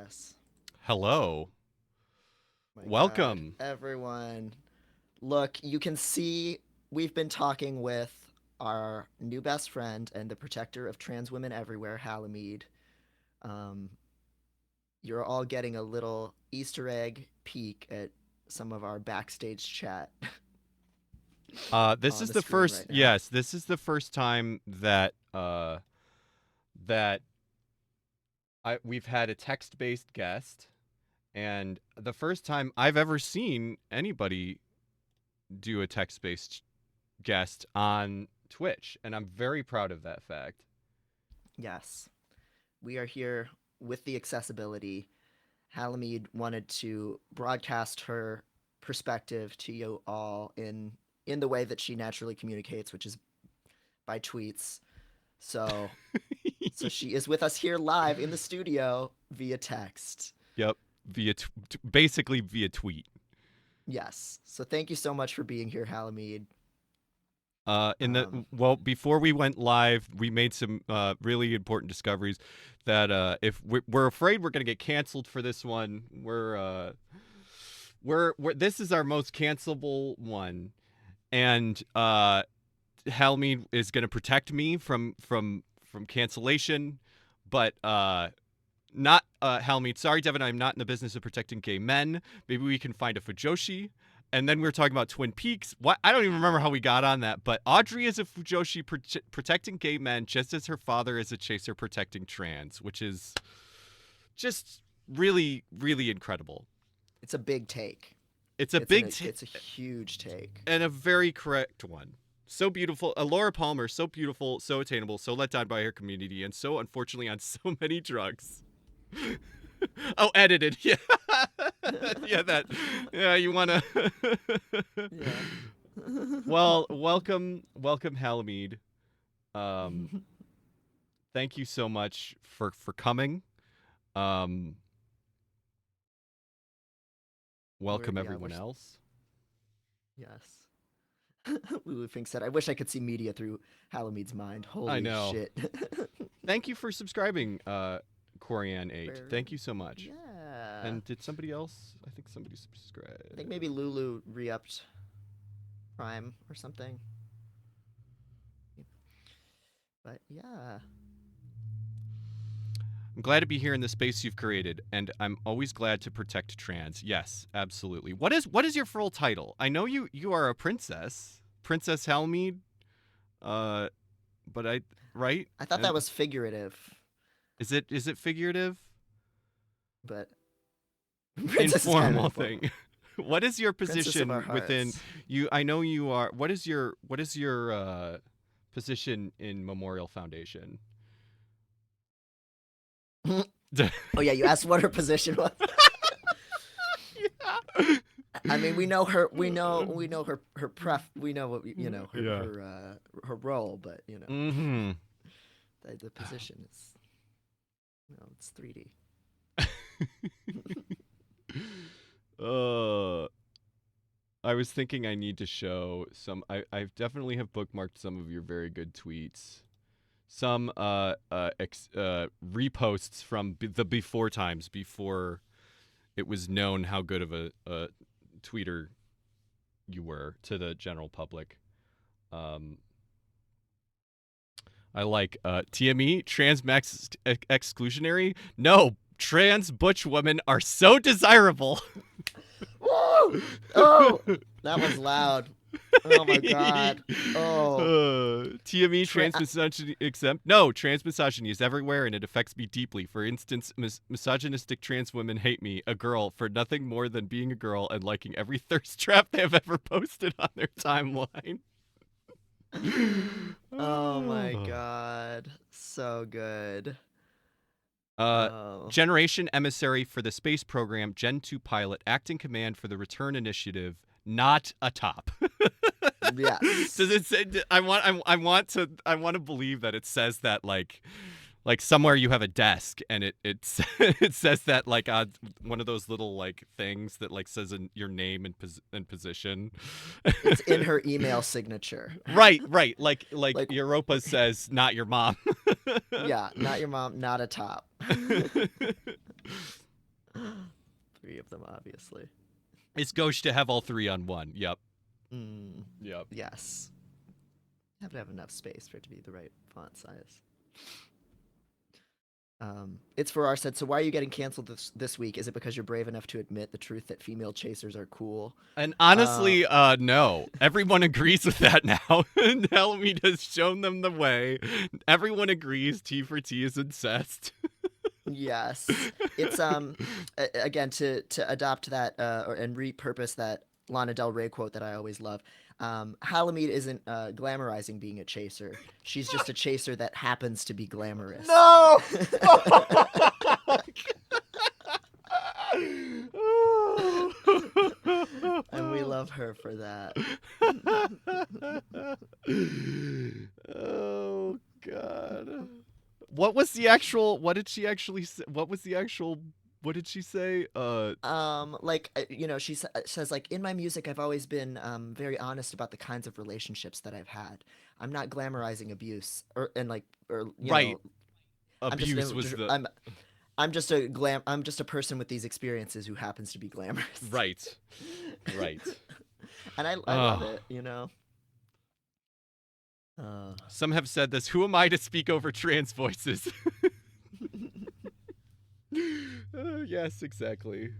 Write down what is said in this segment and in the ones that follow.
Yes. Hello. My God. Welcome. Everyone. Look, you can see we've been talking with our new best friend and the protector of trans women everywhere, Halamede. Um, you're all getting a little Easter egg peek at some of our backstage chat This on is the the screen first right now. yes, this is the first time that that we've had a text-based guest, and the first time I've ever seen anybody do a text-based guest on Twitch, and I'm very proud of that fact. Yes. We are here with the accessibility. Halamede wanted to broadcast her perspective to you all in the way that she naturally communicates, which is by tweets. So so she is with us here live in the studio via text. Yep, basically via tweet. Yes. So thank you so much for being here, Halamede. Before we went live, we made some really important discoveries that if we're afraid we're going to get canceled for this one, we're this is our most cancelable one, and Helmi is going to protect me from cancellation, but not Helmi. Sorry, Devin, I'm not in the business of protecting gay men. Maybe we can find a Fujoshi. And then we were talking about Twin Peaks. What I don't even remember how we got on that, but Audrey is a Fujoshi protecting gay men, just as her father is a chaser protecting trans, which is just really, really incredible. It's a big take. It's a big It's a huge take. and a very correct one. So beautiful. Laura Palmer, so beautiful, so attainable, so let down by her community, and so unfortunately on so many drugs. Oh, edited. Yeah. Yeah, that. Yeah, you want to. Yeah. Well, welcome, Halamede. Um, Thank you so much for coming. Um, we're Welcome yeah, everyone else. yes. Lulu Fink said, I wish I could see media through Halamede's mind. I Holy know. shit. Thank you for subscribing, Corian 8. Very, Thank you so much. yeah. And did somebody else? I think somebody I think subscribed. maybe Lulu re-upped Prime or something. But yeah. I'm glad to be here in the space you've created, and I'm always glad to protect trans. Yes, absolutely. What is your full title? I know you are a princess, Princess Helmead. Uh, but I right? I thought that was figurative, Is it figurative? but Princess is kind of Informal informal. thing. What is your Princess of our position within hearts. you? I know you are. What is your position in Memorial Foundation? Oh yeah, you asked what her position was. Yeah. I mean, we know her. We know her pref. We know what you know her Yeah. her role, but Mm-hmm. the position is it's 3D. uh I was thinking I need to show some. I definitely have bookmarked some of your very good tweets. Some reposts from the before times, before it was known how good of a tweeter you were to the general public. Um, I like TME, trans max exclusionary. No, trans butch women are so desirable. Woo! Oh, that was loud. Oh my god. Oh, TME tra- trans misogyny exempt. No, trans misogyny is everywhere and it affects me deeply. For instance, misogynistic trans women hate me, a girl, for nothing more than being a girl and liking every thirst trap they have ever posted on their timeline. oh my Oh. god. So good. Uh, Oh. Generation emissary for the space program, Gen 2 pilot, acting command for the return initiative, not a top. Does Yes. it say? I want to believe that it says that like somewhere you have a desk and it it says that like on one of those little like things that like says your name and position. It's in her email signature. Right, like Like, Europa says, not your mom. yeah, not your mom, not a top. three of them, obviously. It's gauche to have all three on one. Yep. Mm, Yep. yes. Have to have enough space for it to be the right font size. It's for our said. So why are you getting canceled this week? Is it because you're brave enough to admit the truth that female chasers are cool? And Uh, honestly, no. Everyone agrees with that now. And Helmete has shown them the way. Everyone agrees T for T is incest. yes. It's again to adopt that and repurpose that Lana Del Rey quote that I always love. Halamede isn't glamorizing being a chaser. She's just a chaser that happens to be glamorous. No! And we love her for that. Oh god. What was the actual what did she actually say? What was the actual what did she say? Like she says like in my music I've always been very honest about the kinds of relationships that I've had. I'm not glamorizing abuse or Right. I'm just Abuse was the I'm just a person with these experiences who happens to be glamorous. right. Right. And I love Oh. it. Uh Some have said this. Who am I to speak over trans voices? Yes, exactly.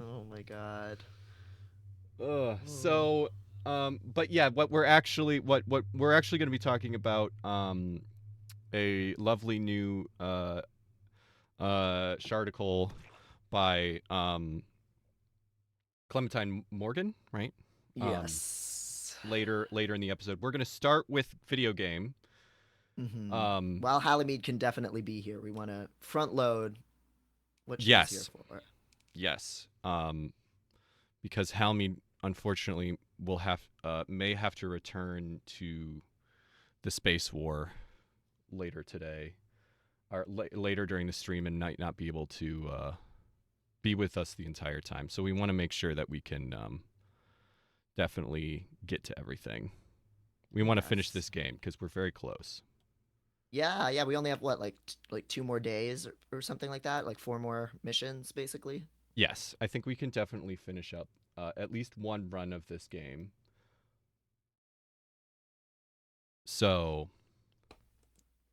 Oh my god. Oh. So, but yeah, what we're actually going to be talking about, a lovely new sharticle by Clementine Morgan, right? Um, Yes. later in the episode, we're going to start with video game. Um, While Halamede can definitely be here, we want to front load what she's here yes, for. yes. Because Halmy unfortunately may have to return to the space war later today, or later during the stream, and might not be able to be with us the entire time. So we want to make sure that we can definitely get to everything. We want to finish Yes. this game because we're very close. Yeah. We only have what, like 2 more days or something like that, like 4 more missions, basically. Yes, I think we can definitely finish up at least one run of this game. So,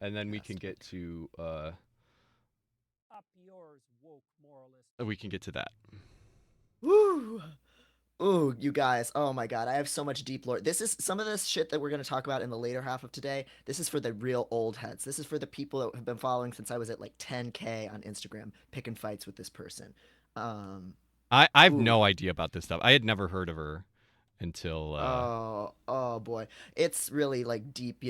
and then we Yes. can get to Up yours, woke moralist. we can get to that. Woo! Ooh, you guys. Oh my god, I have so much deep lore. This is some of this shit that we're going to talk about in the later half of today. This is for the real old heads. This is for the people that have been following since I was at like 10K on Instagram, picking fights with this person. Um, I've ooh. no idea about this stuff. I had never heard of her until Oh boy. It's really like deep,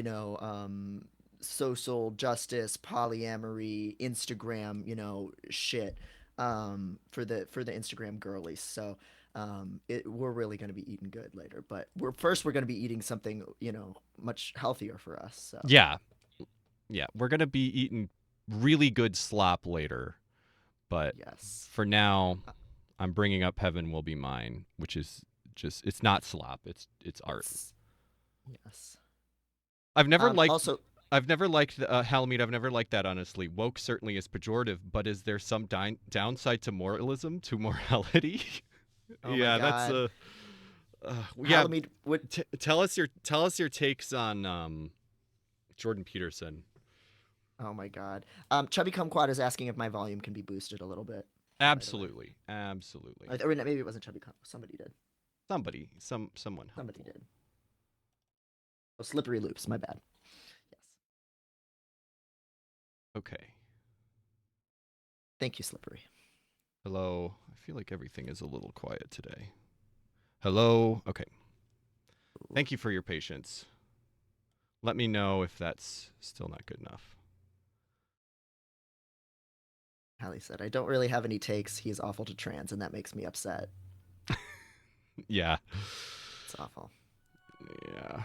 social justice, polyamory, Instagram, shit. For the Instagram girlies. So we're really going to be eating good later, but we're going to be eating something, much healthier for us. So yeah. Yeah, we're going to be eating really good slop later, but yes. for now I'm bringing up Heaven Will Be Mine, which is just it's not slop, it's art. It's yes. I've never liked Also, Halamede. I've never liked that, honestly. Woke certainly is pejorative, but is there some downside to moralism, to morality? oh my Yeah, that's god. yeah. Halamede would Tell us your takes on Jordan Peterson. Oh my god. Chubby Kumquat is asking if my volume can be boosted a little bit, by the way. Absolutely, absolutely. Or maybe it wasn't Chubby Cum. Somebody did. Someone Somebody helpful. did. Oh, Slippery Loops. My bad. Yes. Okay. Thank you, Slippery. Hello. I feel like everything is a little quiet today. Hello. Okay. Thank you for your patience. Let me know if that's still not good enough. Hallie said, I don't really have any takes. He is awful to trans, and that makes me upset. Yeah. It's awful. Yeah.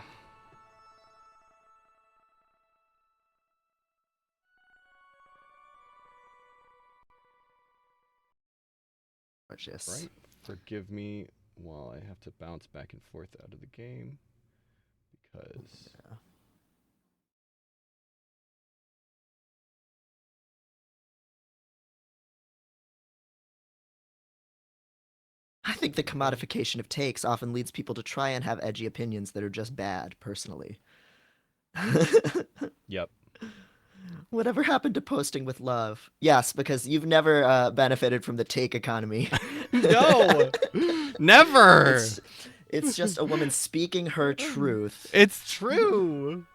Gorgeous. Right. Forgive me while I have to bounce back and forth out of the game because Yeah. I think the commodification of takes often leads people to try and have edgy opinions that are just bad, personally. Yep. Whatever happened to posting with love? Yes, because you've never benefited from the take economy. No. Never. It's just a woman speaking her truth. It's true.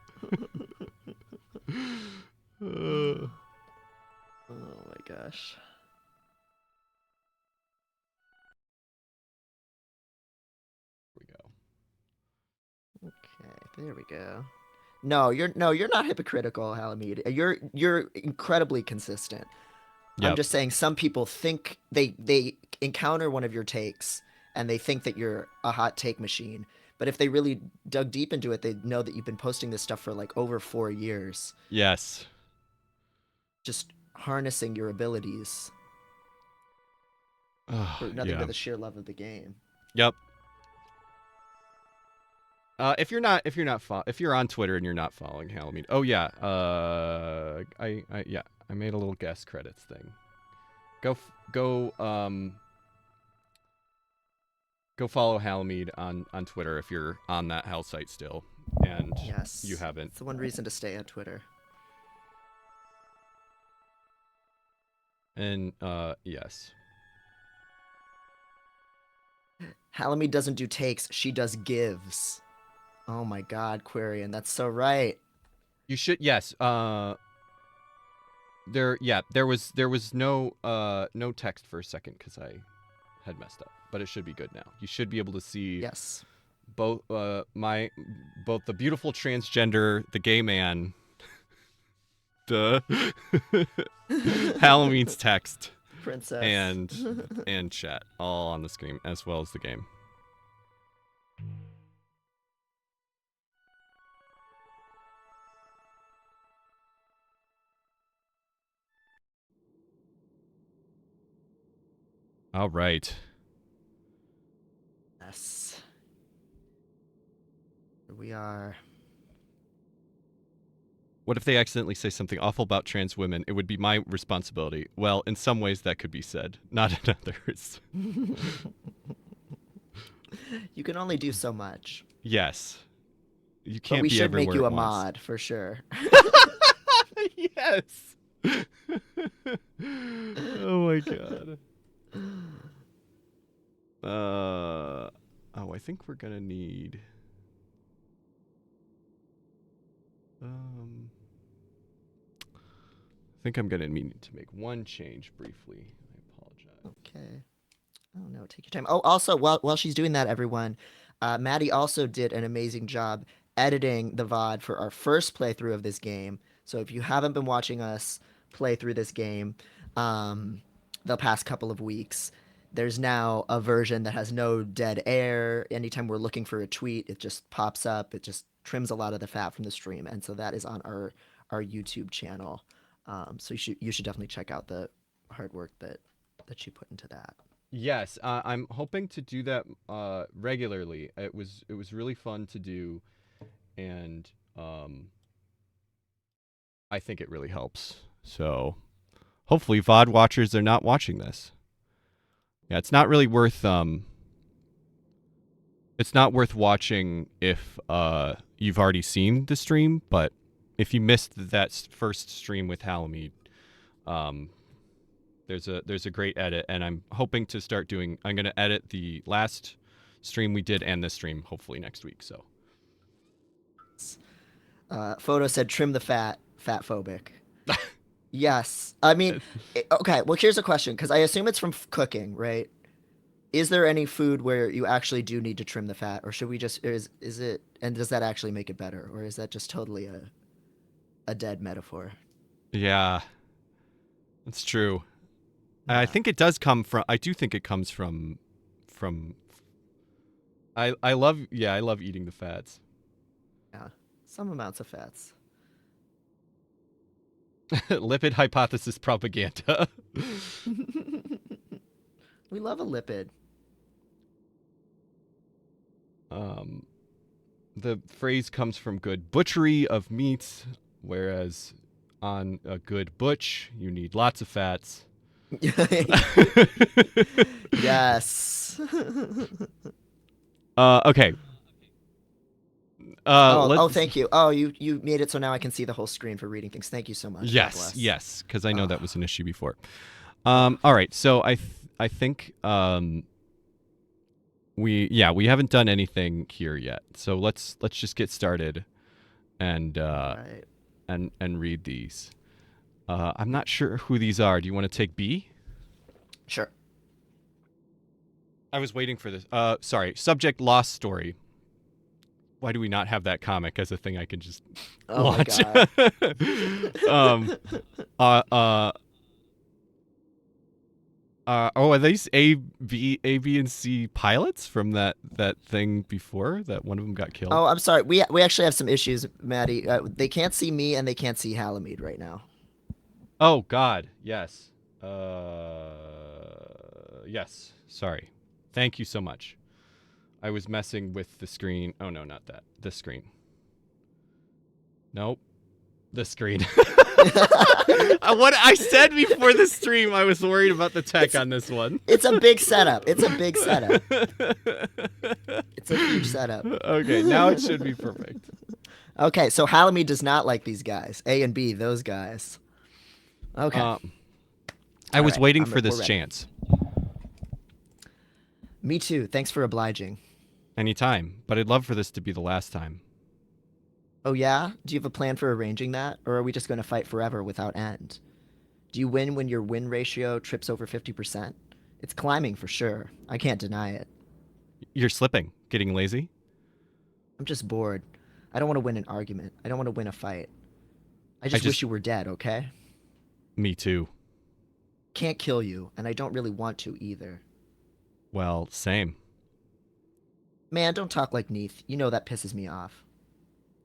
Oh my gosh. Here we go. Okay, there we go. No, you're not hypocritical, Halamid. You're incredibly consistent. I'm Yep. just saying some people think they encounter one of your takes and they think that you're a hot take machine. But if they really dug deep into it, they know that you've been posting this stuff for like over 4 years, Yes. just harnessing your abilities for nothing Yeah. but the sheer love of the game. Yep. If you're on Twitter and you're not following Halamid, oh yeah, I made a little guest credits thing. Go follow Halamid on Twitter if you're on that hell site still, and Yes, you haven't. it's the one reason to stay on Twitter. And yes, Halamid doesn't do takes; she does gives. Oh my God, Quarian, that's so right. you should. Yes. There was no text for a second because I had messed up, but it should be good now. You should be able to see Yes. both the beautiful transgender, the gay man, the Halloween's text, Princess. and chat all on the screen as well as the game. All right. Yes. Here we are. What if they accidentally say something awful about trans women? It would be my responsibility. Well, in some ways that could be said, not in others. You can only do so much. Yes. You But can't we be should everywhere make you at a once. mod for sure. Yes. Oh my god. I think we're gonna need. I think I'm gonna need to make one change briefly. I apologize. Okay. Oh no, take your time. Oh, also, while she's doing that, everyone, Maddie also did an amazing job editing the VOD for our first playthrough of this game. So if you haven't been watching us play through this game, the past couple of weeks, there's now a version that has no dead air. Anytime we're looking for a tweet, it just pops up. It just trims a lot of the fat from the stream, and so that is on our YouTube channel. So you should definitely check out the hard work that you put into that. Yes, I'm hoping to do that regularly. It was really fun to do, and I think it really helps. So hopefully VOD watchers are not watching this. Yeah, it's not really worth it's not worth watching if you've already seen the stream, but if you missed that first stream with Halamid, there's a great edit, and I'm hoping to start doing. I'm gonna edit the last stream we did and this stream hopefully next week. So. Photo said trim the fat phobic. Yes. I mean, okay, well, here's a question, because I assume it's from cooking, right? Is there any food where you actually do need to trim the fat, or should we just, is it, and does that actually make it better, or is that just totally a dead metaphor? Yeah, that's true. Yeah. I think it does come from. I do think it comes from. I love eating the fats. Yeah. Some amounts of fats. Lipid hypothesis propaganda. We love a lipid. The phrase comes from good butchery of meats, whereas on a good butch, you need lots of fats. Yes. Okay. Oh, Let's. thank you. Oh, you made it so now I can see the whole screen for reading things. Thank you so much. God Yes, bless. yes, because I know Oh, that was an issue before. oh. All right. So I think we haven't done anything here yet. So let's just get started and All right. and read these. I'm not sure who these are. Do you want to take B? Sure. I was waiting for this. Sorry. Subject: lost story. Why do we not have that comic as a thing I can just Oh my launch? god. um. Uh. Uh. Are these A, B, and C pilots from that thing before that one of them got killed? Oh, I'm sorry. We actually have some issues, Maddie. They can't see me and they can't see Halamede right now. Oh God, yes. Yes. Sorry. Thank you so much. I was messing with the screen. Oh no, not that. This screen. Nope. The screen. What I said before the stream, I was worried about the tech on this one. It's a big setup. It's a big setup. It's a huge setup. Okay, now it should be perfect. Okay, so Halamede does not like these guys. A and B, those guys. Okay. I was right, waiting for we're this ready. chance. Me too. Thanks for obliging. Anytime, but I'd love for this to be the last time. Oh yeah? Do you have a plan for arranging that? Or are we just going to fight forever without end? Do you win when your win ratio trips over 50%? It's climbing for sure. I can't deny it. You're slipping, getting lazy. I'm just bored. I don't want to win an argument. I don't want to win a fight. I I just wish just, you were dead, okay? me too. Can't kill you, and I don't really want to either. Well, same. Man, don't talk like Neith. You know that pisses me off.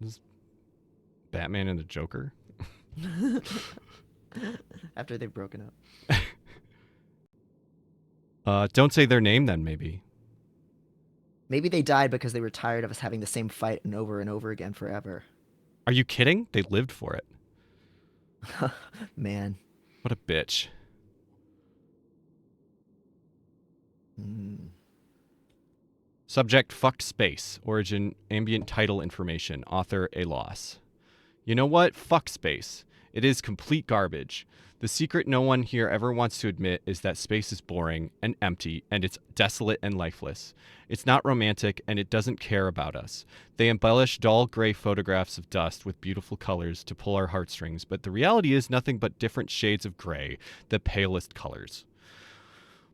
This Batman and the Joker. After they've broken up. Don't say their name then, maybe. Maybe they died because they were tired of us having the same fight and over again forever. Are you kidding? They lived for it. Man. What a bitch. Mm. Subject: fuck space. Origin: ambient title information. Author: a loss. You know what? Fuck space. It is complete garbage. The secret no one here ever wants to admit is that space is boring and empty and it's desolate and lifeless. It's not romantic and it doesn't care about us. They embellish dull gray photographs of dust with beautiful colors to pull our heartstrings, but the reality is nothing but different shades of gray, the palest colors.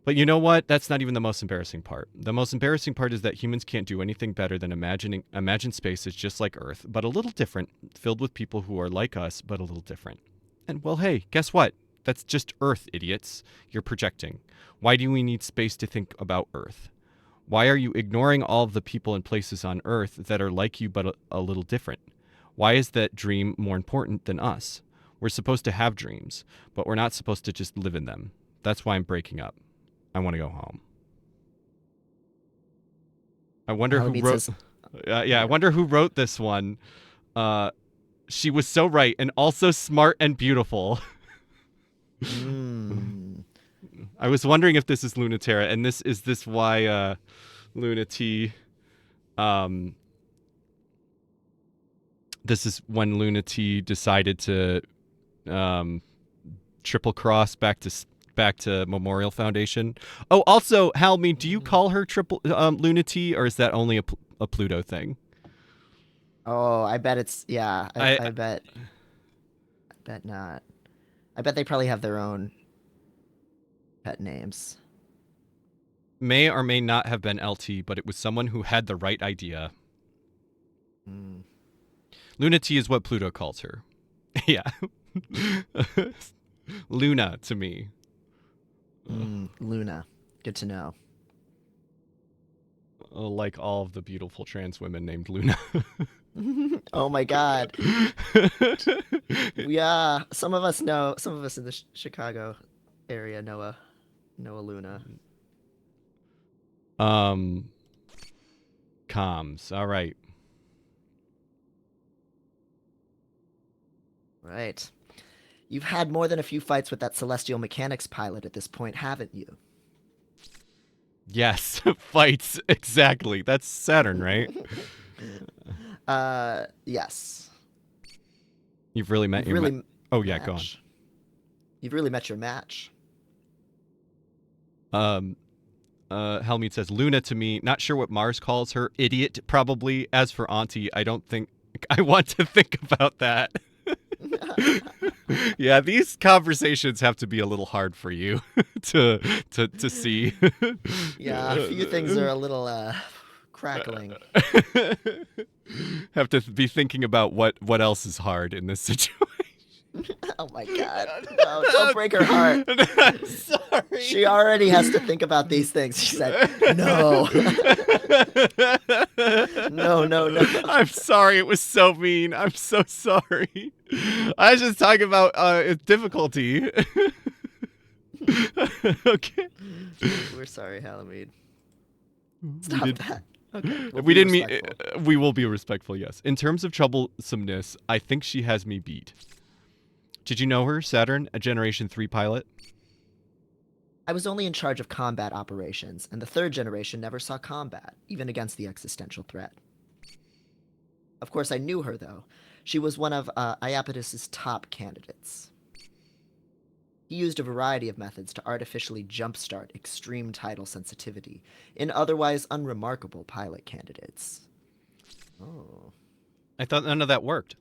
But you know what? That's not even the most embarrassing part. The most embarrassing part is that humans can't do anything better than imagine space is just like Earth, but a little different, filled with people who are like us, but a little different. And well, hey, guess what? That's just Earth, idiots. You're projecting. Why do we need space to think about Earth? Why are you ignoring all of the people and places on Earth that are like you but a little different? Why is that dream more important than us? We're supposed to have dreams, but we're not supposed to just live in them. That's why I'm breaking up. I want to go home. I wonder who Halamede wrote. says, I wonder who wrote this one. She was so right and also smart and beautiful. mm. I was wondering if this is Lunatera, and this why Luna T. This is when Luna T decided to triple cross back to Memorial Foundation. Oh, also, Halmy, do you call her triple Luna T, or is that only a Pluto thing? Oh, I bet it's, yeah, I I bet not. I bet they probably have their own pet names. may or may not have been LT, but it was someone who had the right idea. Mm. Luna T is what Pluto calls her. Yeah. Luna to me. Luna. Good to know. Like all of the beautiful trans women named Luna. Oh my god. Yeah, some of us know, some of us in the Chicago area know a Luna. Comms. All right. Right. You've had more than a few fights with that Celestial Mechanics pilot at this point, haven't you? Yes, fights, exactly. That's Saturn, right? Yes. You've really met You've your really Oh, yeah, go on. match. You've really met your match. Helmeet says, Luna to me, not sure what Mars calls her, idiot, probably. As for Auntie, I don't think I want to think about that. Yeah, these conversations have to be a little hard for you to see. Yeah, a few things are a little crackling. Have to be thinking about what else is hard in this situation. Oh my god. No, don't break her heart. I'm sorry. She already has to think about these things. She said, no. No. I'm sorry. It was so mean. I'm so sorry. I was just talking about difficulty. Okay. We're sorry, Halamede. Stop that. Okay. We didn't mean. We will be respectful. Yes. In terms of troublesomeness, I think she has me beat. Did you know her, Saturn, a Generation 3 pilot? I was only in charge of combat operations, and the third generation never saw combat, even against the existential threat. Of course, I knew her, though. She was one of Iapetus's top candidates. He used a variety of methods to artificially jumpstart extreme tidal sensitivity in otherwise unremarkable pilot candidates. Oh. I thought none of that worked.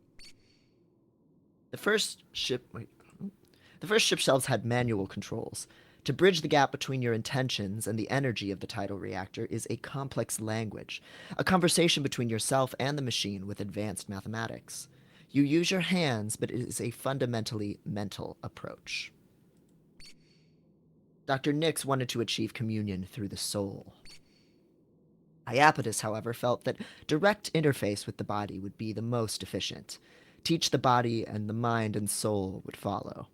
The first ship shells had manual controls. To bridge the gap between your intentions and the energy of the tidal reactor is a complex language, a conversation between yourself and the machine with advanced mathematics. You use your hands, but it is a fundamentally mental approach. Dr. Nix wanted to achieve communion through the soul. Iapetus, however, felt that direct interface with the body would be the most efficient. Teach the body, and the mind and soul would follow.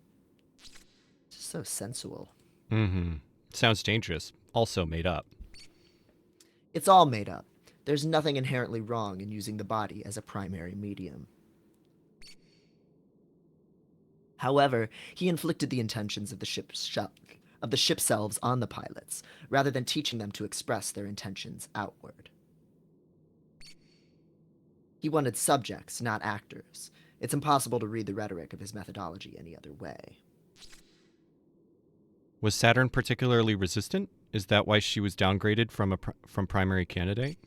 It's so sensual. Mm-hmm. Sounds dangerous. Also made up. It's all made up. There's nothing inherently wrong in using the body as a primary medium. However, he inflicted the intentions of the ship selves on the pilots, rather than teaching them to express their intentions outward. He wanted subjects, not actors. It's impossible to read the rhetoric of his methodology any other way. Was Saturn particularly resistant? Is that why she was downgraded from primary candidate?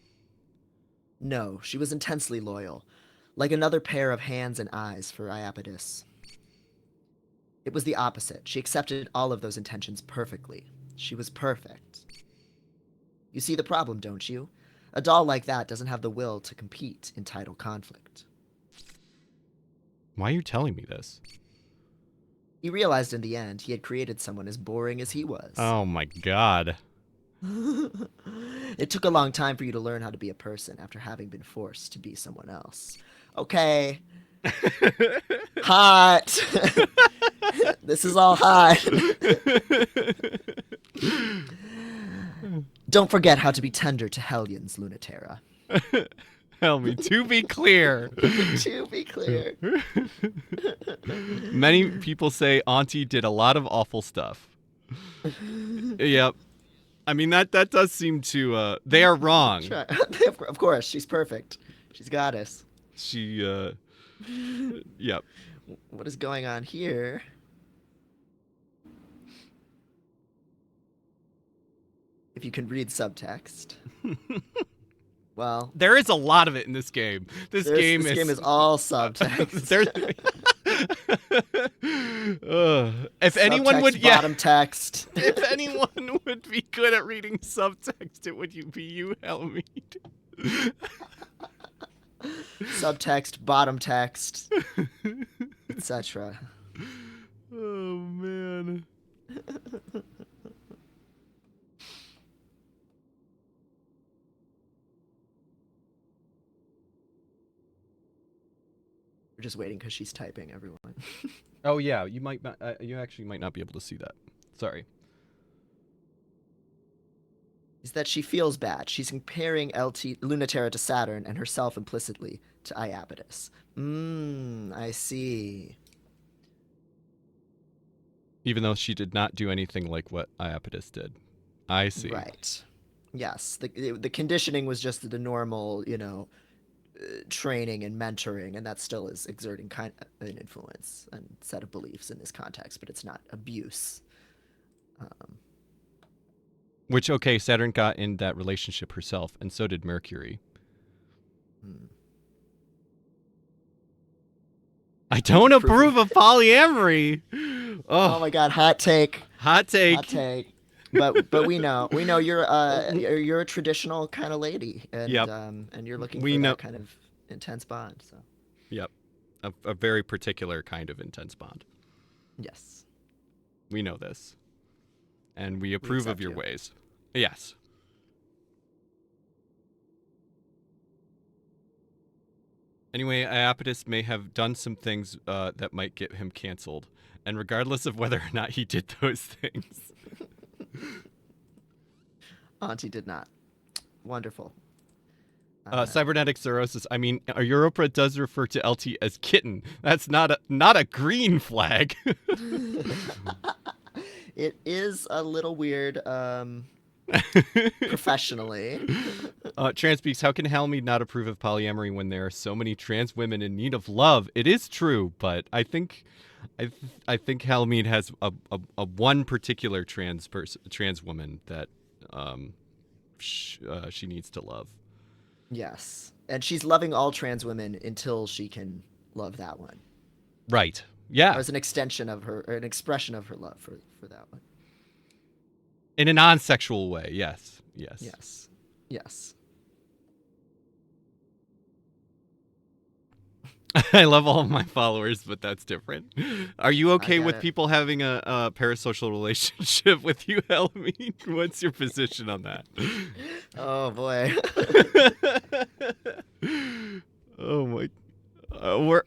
No, she was intensely loyal, like another pair of hands and eyes for Iapetus. It was the opposite. She accepted all of those intentions perfectly. She was perfect. You see the problem, don't you? A doll like that doesn't have the will to compete in tidal conflict. Why are you telling me this? He realized in the end he had created someone as boring as he was. Oh my god. It took a long time for you to learn how to be a person after having been forced to be someone else. Okay. Hot. This is all hot. Don't forget how to be tender to hellions, Lunatera. Helmy, to be clear. To be clear. Many people say Auntie did a lot of awful stuff. Yep. I mean, that does seem to... they are wrong. Of course, she's perfect. She's goddess. She, yep. What is going on here? If you can read subtext. Well, there is a lot of it in this game. This game is all subtext. If anyone would, bottom text. If anyone would be good at reading subtext, it would be you, Helmy. Subtext, bottom text, etc. Oh man. We're just waiting because she's typing, everyone. Oh yeah, you might not, you actually might not be able to see that. Sorry. Is that she feels bad. She's comparing Lunatera to Saturn and herself implicitly to Iapetus. I see. Even though she did not do anything like what Iapetus did. I see. Right. Yes, the conditioning was just the normal, training and mentoring, and that still is exerting kind of an influence and set of beliefs in this context, but it's not abuse. Um, Which, okay, Saturn got in that relationship herself, and so did Mercury. hmm. I don't Approval. approve of polyamory. Oh my Oh, God, hot take, hot hot take. take. But we know you're a traditional kind of lady, Yep, and you're looking we for know. that kind of intense bond. So Yep, a very particular kind of intense bond. yes, We know this, and we we approve of accept your you. ways. Yes. Anyway, Iapetus may have done some things that might get him canceled, and regardless of whether or not he did those things. Auntie did not. Wonderful. Uh, Cybernetic cirrhosis. I mean, Europa does refer to LT as kitten. That's not a green flag. it is a little weird, professionally. Transpeaks, how can Halmead not approve of polyamory when there are so many trans women in need of love? It is true, but I think Halmead has a one particular trans woman that she needs to love. Yes, and she's loving all trans women until she can love that one, Right. or Yeah. as an extension of her, or an expression of her love for that one. In a non-sexual way. Yes. Yes. Yes, yes. I love all of my followers, but that's different. Are you I okay get with it. people having a parasocial relationship with you, Helmy? What's your position on that? Oh boy. Oh my. We're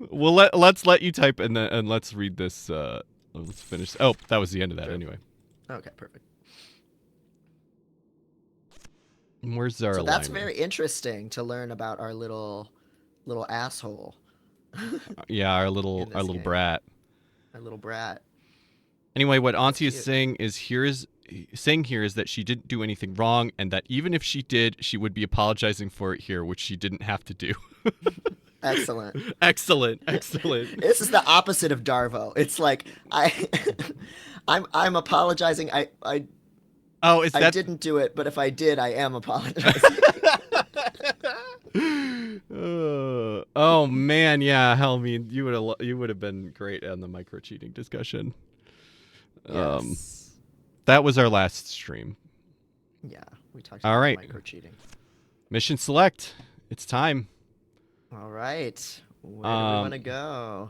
well, let's let you type and let's read this. Let's finish. Oh, that was the end of that Sure. anyway. Okay, perfect. Where's our So that's alignment? very interesting to learn about our little asshole Yeah, our in little this game, brat. our little brat. Anyway, what That's Auntie is cute. saying here is that she didn't do anything wrong, and that even if she did, she would be apologizing for it here, which she didn't have to do. Excellent. Excellent, excellent. This is the opposite of Darvo. It's like I'm apologizing. Oh, is I that? didn't do it, but if I did, I am apologizing. Oh man, yeah, Helmy, you would have been great on the micro cheating discussion. Um, Yes. that was our last stream. Yeah, we talked All about right, micro cheating. mission select. It's time. All right. Where do we want Um, to go?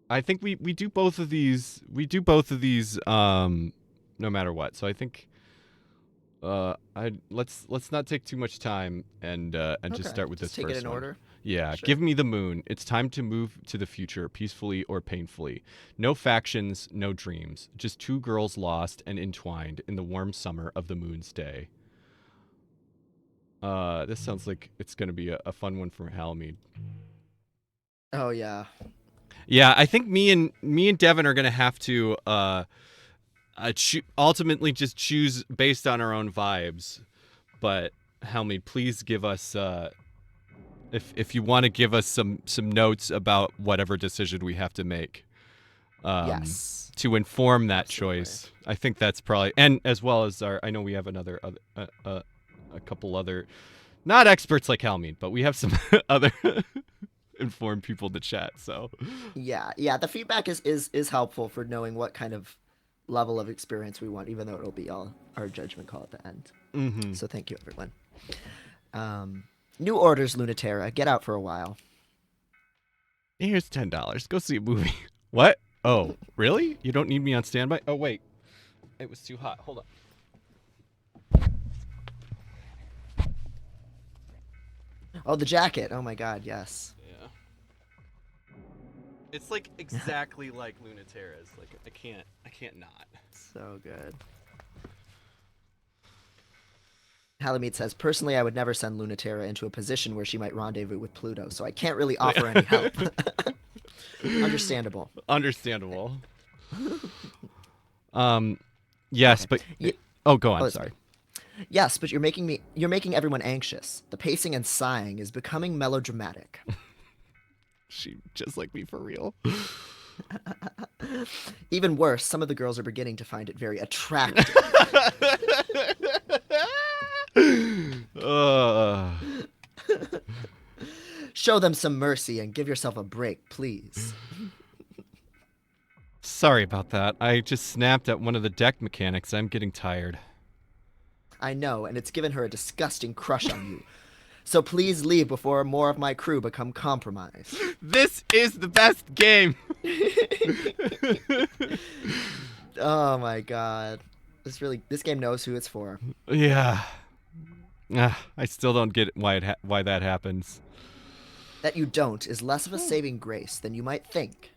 I think we do both of these. We do both of these. No matter what. So I think. Let's not take too much time and just Okay, start with just this take it first in one. order. Yeah, Sure. give me the moon. It's time to move to the future, peacefully or painfully. No factions, no dreams. Just two girls lost and entwined in the warm summer of the moon's day. This sounds like it's gonna be a fun one for Halmead. Oh yeah. Yeah, I think me and Devin are gonna have to ultimately just choose based on our own vibes. But Halmead, please give us if you want to give us some notes about whatever decision we have to make Yes. to inform that Absolutely. choice. I think that's probably, and as well as I know we have a couple other not experts like Halmead, but we have some other informed people in the chat. So Yeah. Yeah. The feedback is helpful for knowing what kind of level of experience we want, even though it'll be all our judgment call at the end. mm-hmm. So thank you, everyone. New orders, Lunaterra. Get out for a while. Here's $10. Go see a movie. What? Oh, really? You don't need me on standby? Oh wait, it was too hot. Hold on. Oh, the jacket. Oh my God. Yes. Yeah. It's like exactly like Lunaterra's. Like I can't not. So good. Halamede says, personally, I would never send Lunaterra into a position where she might rendezvous with Pluto, so I can't really offer any help. Understandable. Understandable. Yes, Okay. but Ye- oh, go on. oh, it's Sorry. Yes, but you're making everyone anxious. The pacing and sighing is becoming melodramatic. She just like me for real. Even worse, some of the girls are beginning to find it very attractive. uh, Show them some mercy and give yourself a break, please. sorry about that. I just snapped at one of the deck mechanics. I'm getting tired. I know, and it's given her a disgusting crush on you. So please leave before more of my crew become compromised. This is the best game. Oh my god. This game knows who it's for. Yeah. I still don't get why that happens. That you don't is less of a saving grace than you might think.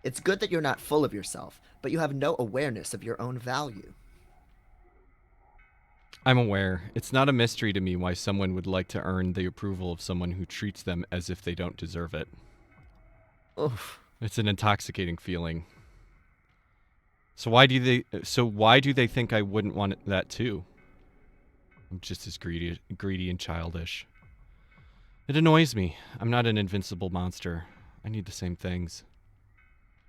It's good that you're not full of yourself, but you have no awareness of your own value. I'm aware. It's not a mystery to me why someone would like to earn the approval of someone who treats them as if they don't deserve it. Oof. It's an intoxicating feeling. So why do they think I wouldn't want that too? I'm just as greedy and childish. It annoys me. I'm not an invincible monster. I need the same things.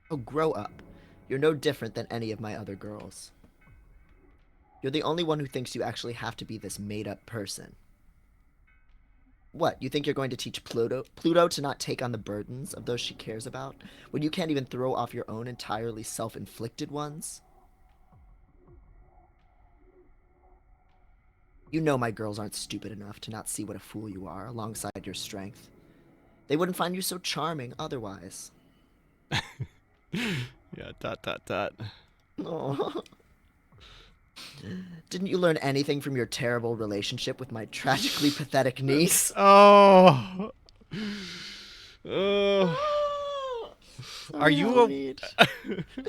Oh, grow up. You're no different than any of my other girls. You're the only one who thinks you actually have to be this made-up person. What, you think you're going to teach Pluto to not take on the burdens of those she cares about, when you can't even throw off your own entirely self-inflicted ones? You know my girls aren't stupid enough to not see what a fool you are alongside your strength. They wouldn't find you so charming otherwise. Yeah, ... Oh. Didn't you learn anything from your terrible relationship with my tragically pathetic niece? Oh. Oh. Sorry, Are you Halamid.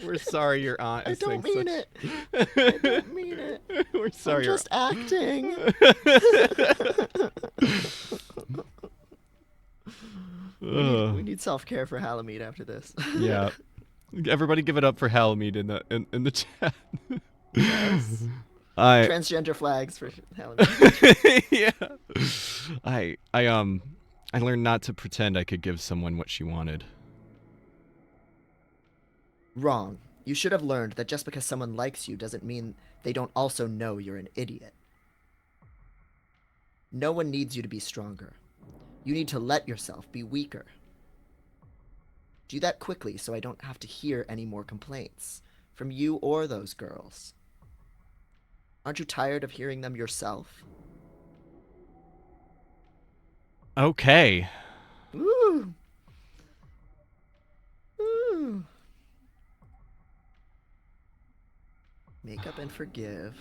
We're sorry your aunt I is don't saying mean such... it. I don't mean it. We're sorry I'm just acting. We need self-care for Halamid after this. Yeah. Everybody give it up for Halamid in the chat. Yes. I Transgender flags for Halamid. yeah. I learned not to pretend I could give someone what she wanted. Wrong. You should have learned that just because someone likes you doesn't mean they don't also know you're an idiot. No one needs you to be stronger. You need to let yourself be weaker. Do that quickly so I don't have to hear any more complaints from you or those girls. Aren't you tired of hearing them yourself? Okay. Ooh. Ooh. Make up and forgive.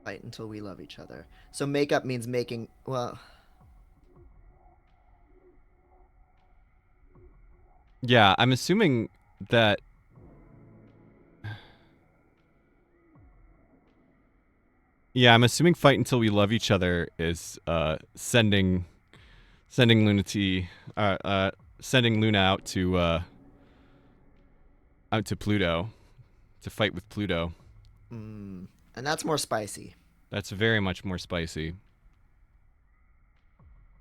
Fight until we love each other. So make up means making, well... Yeah, I'm assuming that... Yeah, I'm assuming fight until we love each other is sending Lunati sending Luna out to Pluto to fight with Pluto. And that's more spicy. That's very much more spicy.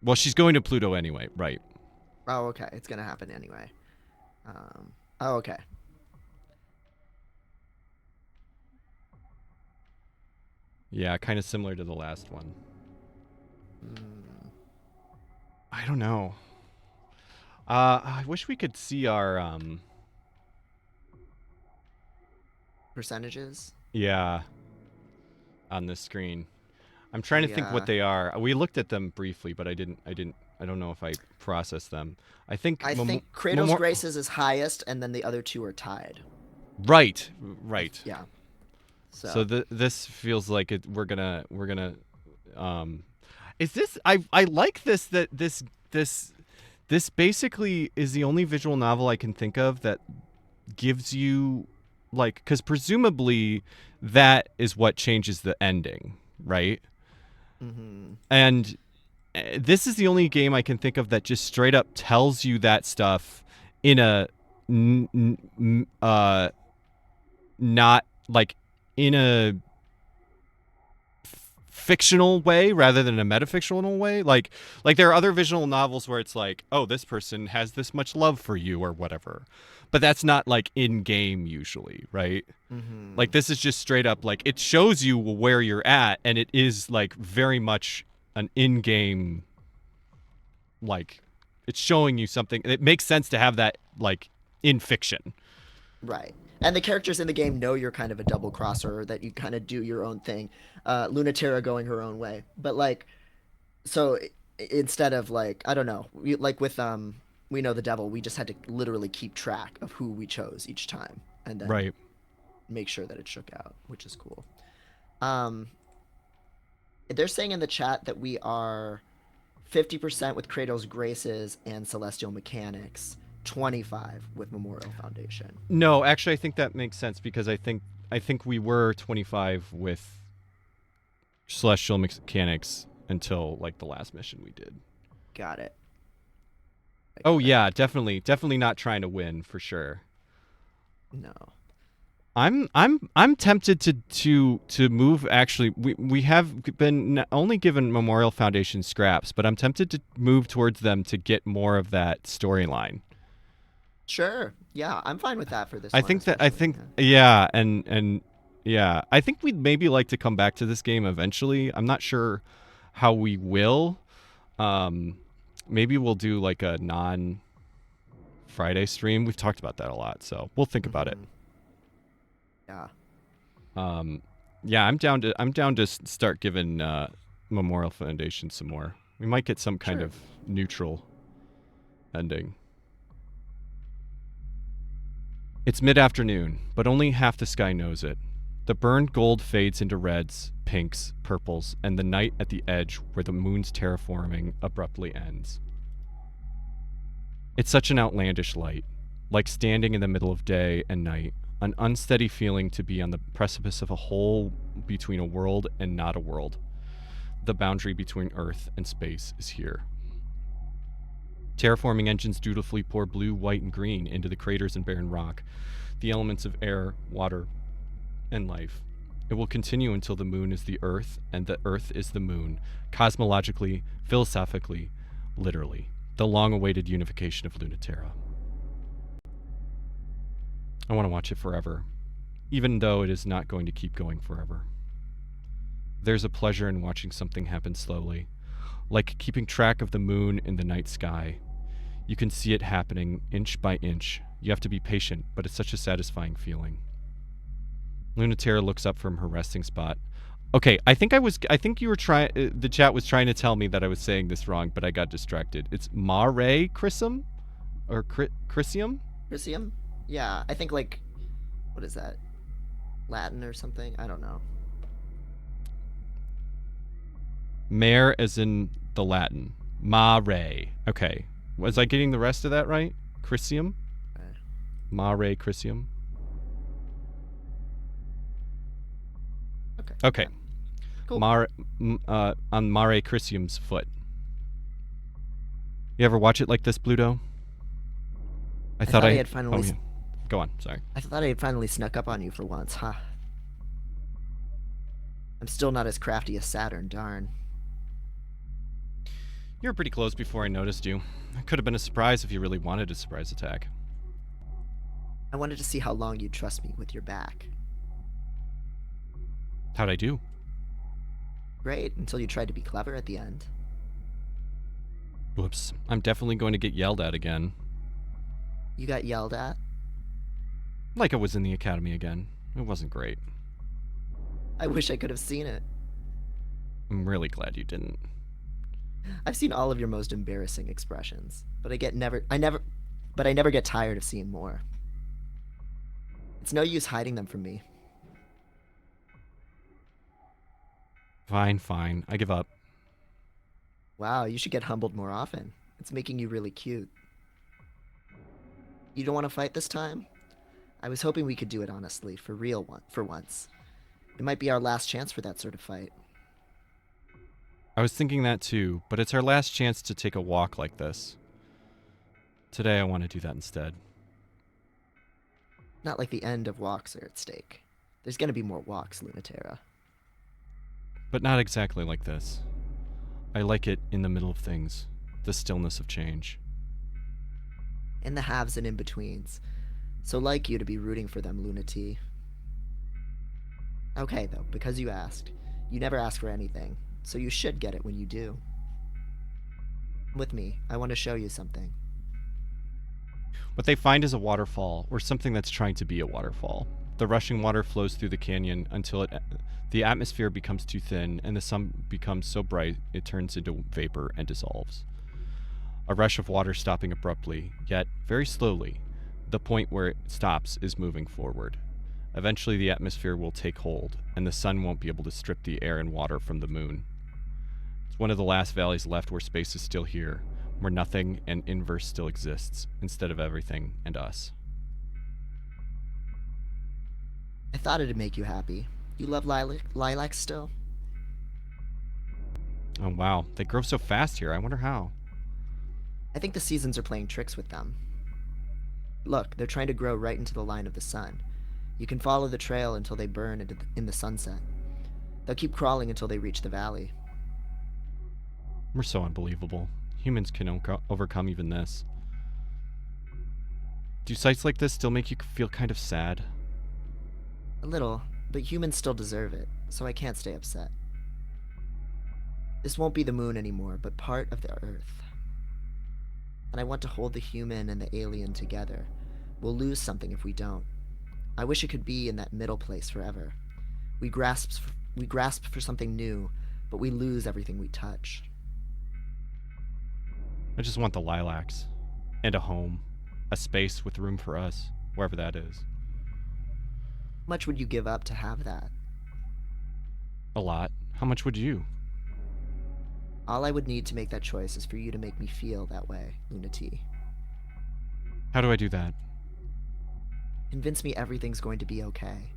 Well, she's going to Pluto anyway, right? Oh, okay. It's gonna happen anyway. Oh, okay. Yeah, kind of similar to the last one. I don't know. I wish we could see our Percentages? yeah, on this screen. I'm trying to think what they are. We looked at them briefly, but I don't know if I processed them. I think Kratos Grace's is highest, and then the other two are tied. Right. Yeah. So this feels like it. We're gonna. Is this? I like this. That this basically is the only visual novel I can think of that gives you, like, because presumably that is what changes the ending, right? Mm-hmm. And this is the only game I can think of that just straight up tells you that stuff in a not like in a fictional way rather than a metafictional way. Like there are other visual novels where it's like, oh, this person has this much love for you or whatever, but that's not like in game usually, right? Mm-hmm. Like this is just straight up like it shows you where you're at, and it is like very much an in-game, like it's showing you something. It makes sense to have that like in fiction. Right. And the characters in the game know you're kind of a double crosser, or that you kind of do your own thing. Lunatera going her own way. But like, so instead of like, I don't know, like with We Know the Devil, we just had to literally keep track of who we chose each time and then Right. make sure that it shook out, which is cool. Um, they're saying in the chat that we are 50% with Kratos Graces and Celestial Mechanics, 25 with Memorial Foundation. No, actually I think that makes sense because I think we were 25 with Celestial Mechanics until like the last mission we did. Got it. Oh yeah, definitely not trying to win for sure. No. I'm tempted to move. Actually, we have been only given Memorial Foundation scraps, but I'm tempted to move towards them to get more of that storyline. Sure. Yeah, I'm fine with that for this I one. think that especially, yeah, and yeah, I think we'd maybe like to come back to this game eventually. I'm not sure how we will. Maybe we'll do like a non Friday stream. We've talked about that a lot, so we'll think about it. Yeah. Yeah, I'm down to start giving Memorial Foundation some more. We might get some kind Sure. of neutral ending. It's mid-afternoon, but only half the sky knows it. The burned gold fades into reds, pinks, purples, and the night at the edge where the moon's terraforming abruptly ends. It's such an outlandish light, like standing in the middle of day and night, an unsteady feeling to be on the precipice of a hole between a world and not a world. The boundary between Earth and space is here. Terraforming engines dutifully pour blue, white, and green into the craters and barren rock, the elements of air, water, and life. It will continue until the moon is the Earth and the Earth is the moon, cosmologically, philosophically, literally. The long-awaited unification of Lunaterra. I want to watch it forever, even though it is not going to keep going forever. There's a pleasure in watching something happen slowly, like keeping track of the moon in the night sky. You can see it happening inch by inch. You have to be patient, but it's such a satisfying feeling. Lunaterra looks up from her resting spot. Okay, I think you were trying. The chat was trying to tell me that I was saying this wrong, but I got distracted. It's Mare Chrisum, or Chrisium. Chrysium? Yeah, I think like, what is that? Latin or something? I don't know. Mare as in the Latin. Mare. Okay. Was I getting the rest of that right? Chrisium? Okay. Mare Chrisium? Okay. Okay. Yeah. Cool. On Mare Chrisium's foot. You ever watch it like this, Bluto? I thought I had finally. Oh, yeah. Go on. Sorry. I thought I had finally snuck up on you for once, huh? I'm still not as crafty as Saturn, darn. You were pretty close before I noticed you. It could have been a surprise if you really wanted a surprise attack. I wanted to see how long you'd trust me with your back. How'd I do? Great, until you tried to be clever at the end. Whoops. I'm definitely going to get yelled at again. You got yelled at? Like I was in the academy again. It wasn't great. I wish I could have seen it. I'm really glad you didn't. I've seen all of your most embarrassing expressions, but I never get tired of seeing more. It's no use hiding them from me. Fine. I give up. Wow, you should get humbled more often. It's making you really cute. You don't want to fight this time? I was hoping we could do it honestly, for once. It might be our last chance for that sort of fight. I was thinking that too, but it's our last chance to take a walk like this. Today I want to do that instead. Not like the end of walks are at stake. There's gonna be more walks, Lunatera. But not exactly like this. I like it in the middle of things, the stillness of change. In the haves and in-betweens. So like you to be rooting for them, Lunati. Okay, though, because you asked. You never ask for anything, so you should get it when you do. With me, I want to show you something. What they find is a waterfall, or something that's trying to be a waterfall. The rushing water flows through the canyon until the atmosphere becomes too thin and the sun becomes so bright it turns into vapor and dissolves. A rush of water stopping abruptly, yet very slowly. The point where it stops is moving forward. Eventually, the atmosphere will take hold, and the sun won't be able to strip the air and water from the moon. It's one of the last valleys left where space is still here, where nothing and inverse still exists, instead of everything and us. I thought it'd make you happy. You love lilacs still? Oh wow, they grow so fast here. I wonder how. I think the seasons are playing tricks with them. Look, they're trying to grow right into the line of the sun. You can follow the trail until they burn in the sunset. They'll keep crawling until they reach the valley. We're so unbelievable. Humans can overcome even this. Do sights like this still make you feel kind of sad? A little, but humans still deserve it, so I can't stay upset. This won't be the moon anymore, but part of the Earth. And I want to hold the human and the alien together. We'll lose something if we don't. I wish it could be in that middle place forever. We grasp for something new, but we lose everything we touch. I just want the lilacs. And a home. A space with room for us, wherever that is. How much would you give up to have that? A lot. How much would you? All I would need to make that choice is for you to make me feel that way, Lunati. How do I do that? Convince me everything's going to be okay.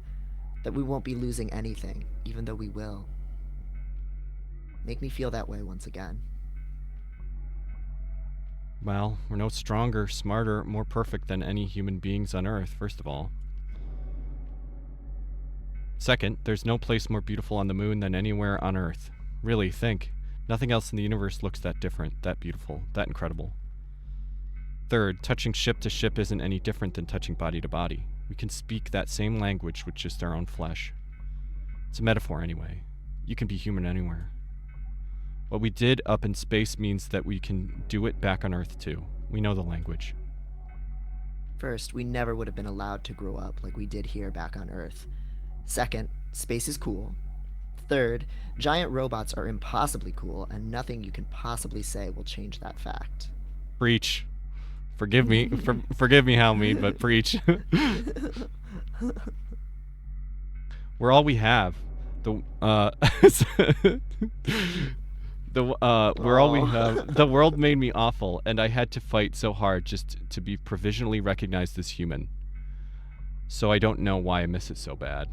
That we won't be losing anything, even though we will. Make me feel that way once again. Well, we're no stronger, smarter, more perfect than any human beings on Earth, first of all. Second, there's no place more beautiful on the moon than anywhere on Earth. Really, think. Nothing else in the universe looks that different, that beautiful, that incredible. Third, touching ship to ship isn't any different than touching body to body. We can speak that same language with just our own flesh. It's a metaphor anyway. You can be human anywhere. What we did up in space means that we can do it back on Earth too. We know the language. First, we never would have been allowed to grow up like we did here back on Earth. Second, space is cool. Third, giant robots are impossibly cool, and nothing you can possibly say will change that fact. Preach. Forgive me, forgive me, Halmy, but preach. We're all we have. We're all we have. The world made me awful, and I had to fight so hard just to be provisionally recognized as human. So I don't know why I miss it so bad.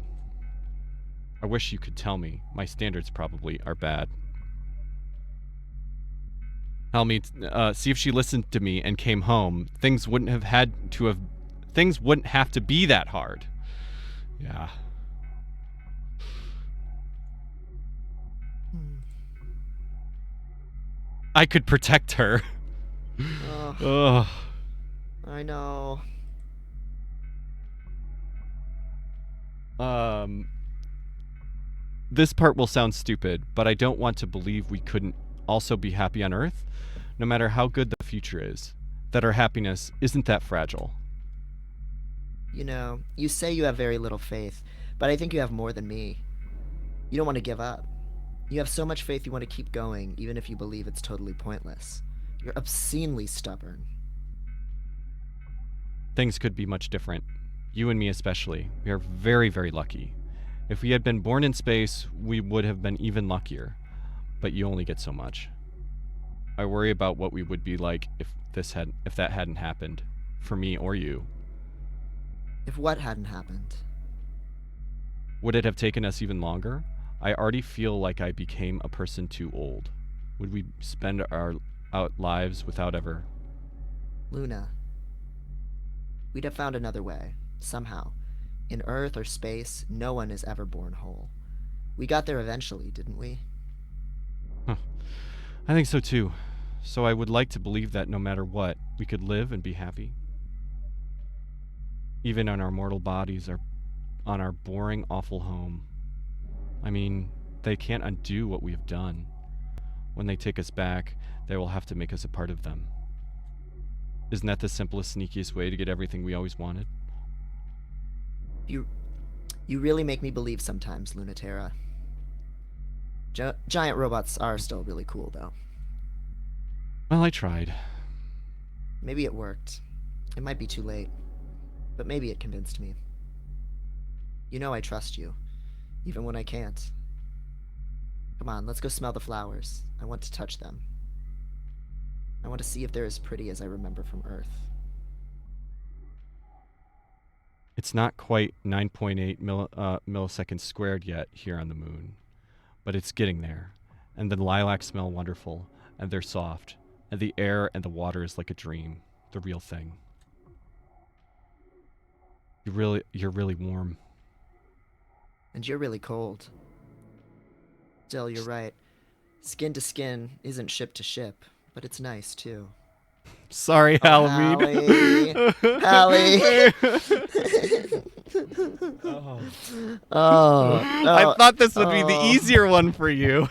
I wish you could tell me. My standards probably are bad. Helmy, see if she listened to me and came home. Things wouldn't have to be that hard. Yeah. I could protect her. Ugh. I know. This part will sound stupid, but I don't want to believe we couldn't also be happy on Earth, no matter how good the future is. That our happiness isn't that fragile. You know, you say you have very little faith, but I think you have more than me. You don't want to give up. You have so much faith you want to keep going, even if you believe it's totally pointless. You're obscenely stubborn. Things could be much different. You and me especially. We are very, very lucky. If we had been born in space, we would have been even luckier. But you only get so much. I worry about what we would be like if that hadn't happened. For me or you. If what hadn't happened? Would it have taken us even longer? I already feel like I became a person too old. Would we spend our lives without ever? Luna. We'd have found another way, somehow. In Earth or space, no one is ever born whole. We got there eventually, didn't we? Huh. I think so too. So I would like to believe that no matter what, we could live and be happy. Even on our mortal bodies, on our boring, awful home. I mean, they can't undo what we have done. When they take us back, they will have to make us a part of them. Isn't that the simplest, sneakiest way to get everything we always wanted? You really make me believe sometimes, Lunatera. Giant robots are still really cool, though. Well, I tried. Maybe it worked. It might be too late. But maybe it convinced me. You know I trust you, even when I can't. Come on, let's go smell the flowers. I want to touch them. I want to see if they're as pretty as I remember from Earth. It's not quite 9.8 milliseconds squared yet here on the moon, but it's getting there. And the lilacs smell wonderful, and they're soft, and the air and the water is like a dream, the real thing. You're really warm. And you're really cold. Still, you're right. Skin to skin isn't ship to ship, but it's nice too. Sorry, Oh, Hallie. Hallie. I thought this would be the easier one for you.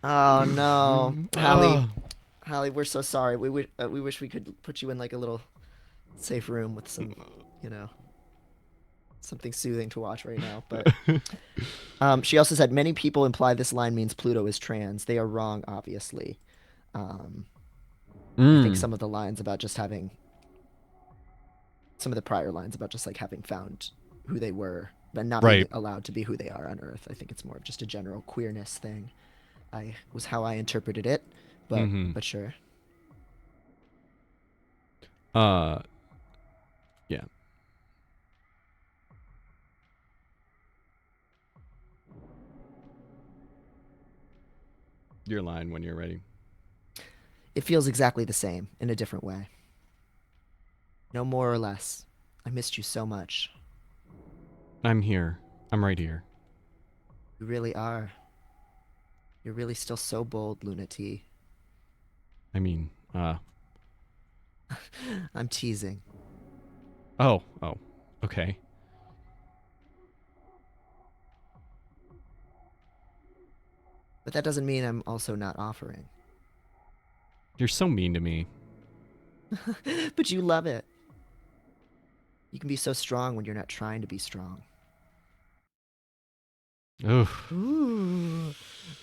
Oh no, Hallie, we're so sorry. We wish we could put you in like a little safe room with some, something soothing to watch right now. But she also said many people imply this line means Pluto is trans. They are wrong, obviously. I think some of the lines about just having, some of the prior lines about just like having found who they were, but not being allowed to be who they are on Earth. I think it's more of just a general queerness thing. Was how I interpreted it, but sure. Yeah. Your line when you're ready. It feels exactly the same in a different way. No more or less. I missed you so much. I'm here. I'm right here. You really are. You're really still so bold, Luna T. I mean, I'm teasing. Oh, okay. But that doesn't mean I'm also not offering. You're so mean to me. But you love it. You can be so strong when you're not trying to be strong. Oof. Ooh,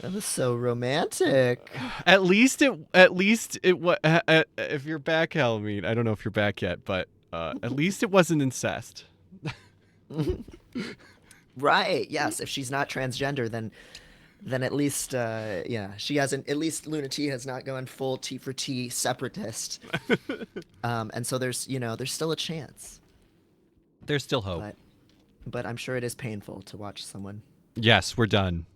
that was so romantic. At least it was. If you're back, Halloween, I don't know if you're back yet, but at least it wasn't incest. Right. Yes. If she's not transgender, then at least she hasn't. At least Luna T has not gone full T for T separatist. And so there's still a chance. There's still hope. But I'm sure it is painful to watch someone. Yes, we're done.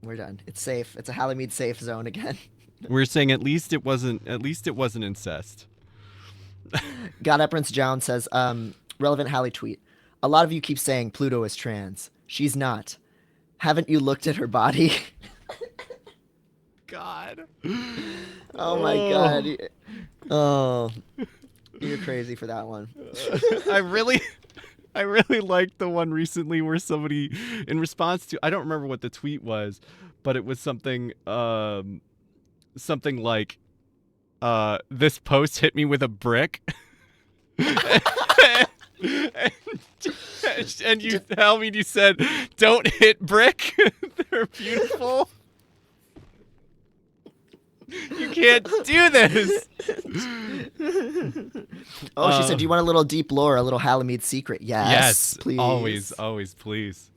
We're done. It's safe. It's a Halloween safe zone again. We're saying at least it wasn't incest. God Prince John says, relevant Hallie tweet. A lot of you keep saying Pluto is trans. She's not. Haven't you looked at her body? God. Oh my God. Oh, you're crazy for that one. I really liked the one recently where somebody, in response to, I don't remember what the tweet was, but it was something like, this post hit me with a brick. and you tell me, you said, don't hit brick. They're beautiful. You can't do this. Oh, she said, do you want a little deep lore, a little Halloween secret? Yes, please. Always, please.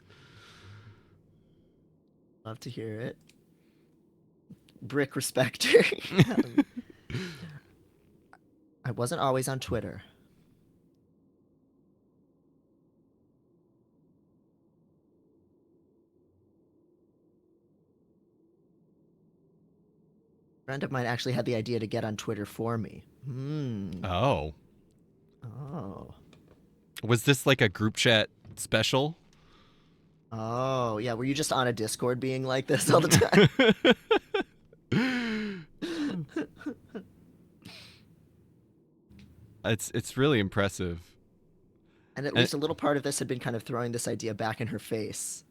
Love to hear it. Brick respecter. I wasn't always on Twitter. A friend of mine actually had the idea to get on Twitter for me. Oh. Oh. Was this like a group chat special. Oh, yeah. Were you just on a Discord being like this all the time? It's really impressive. And at And least a little part of this had been kind of throwing this idea back in her face.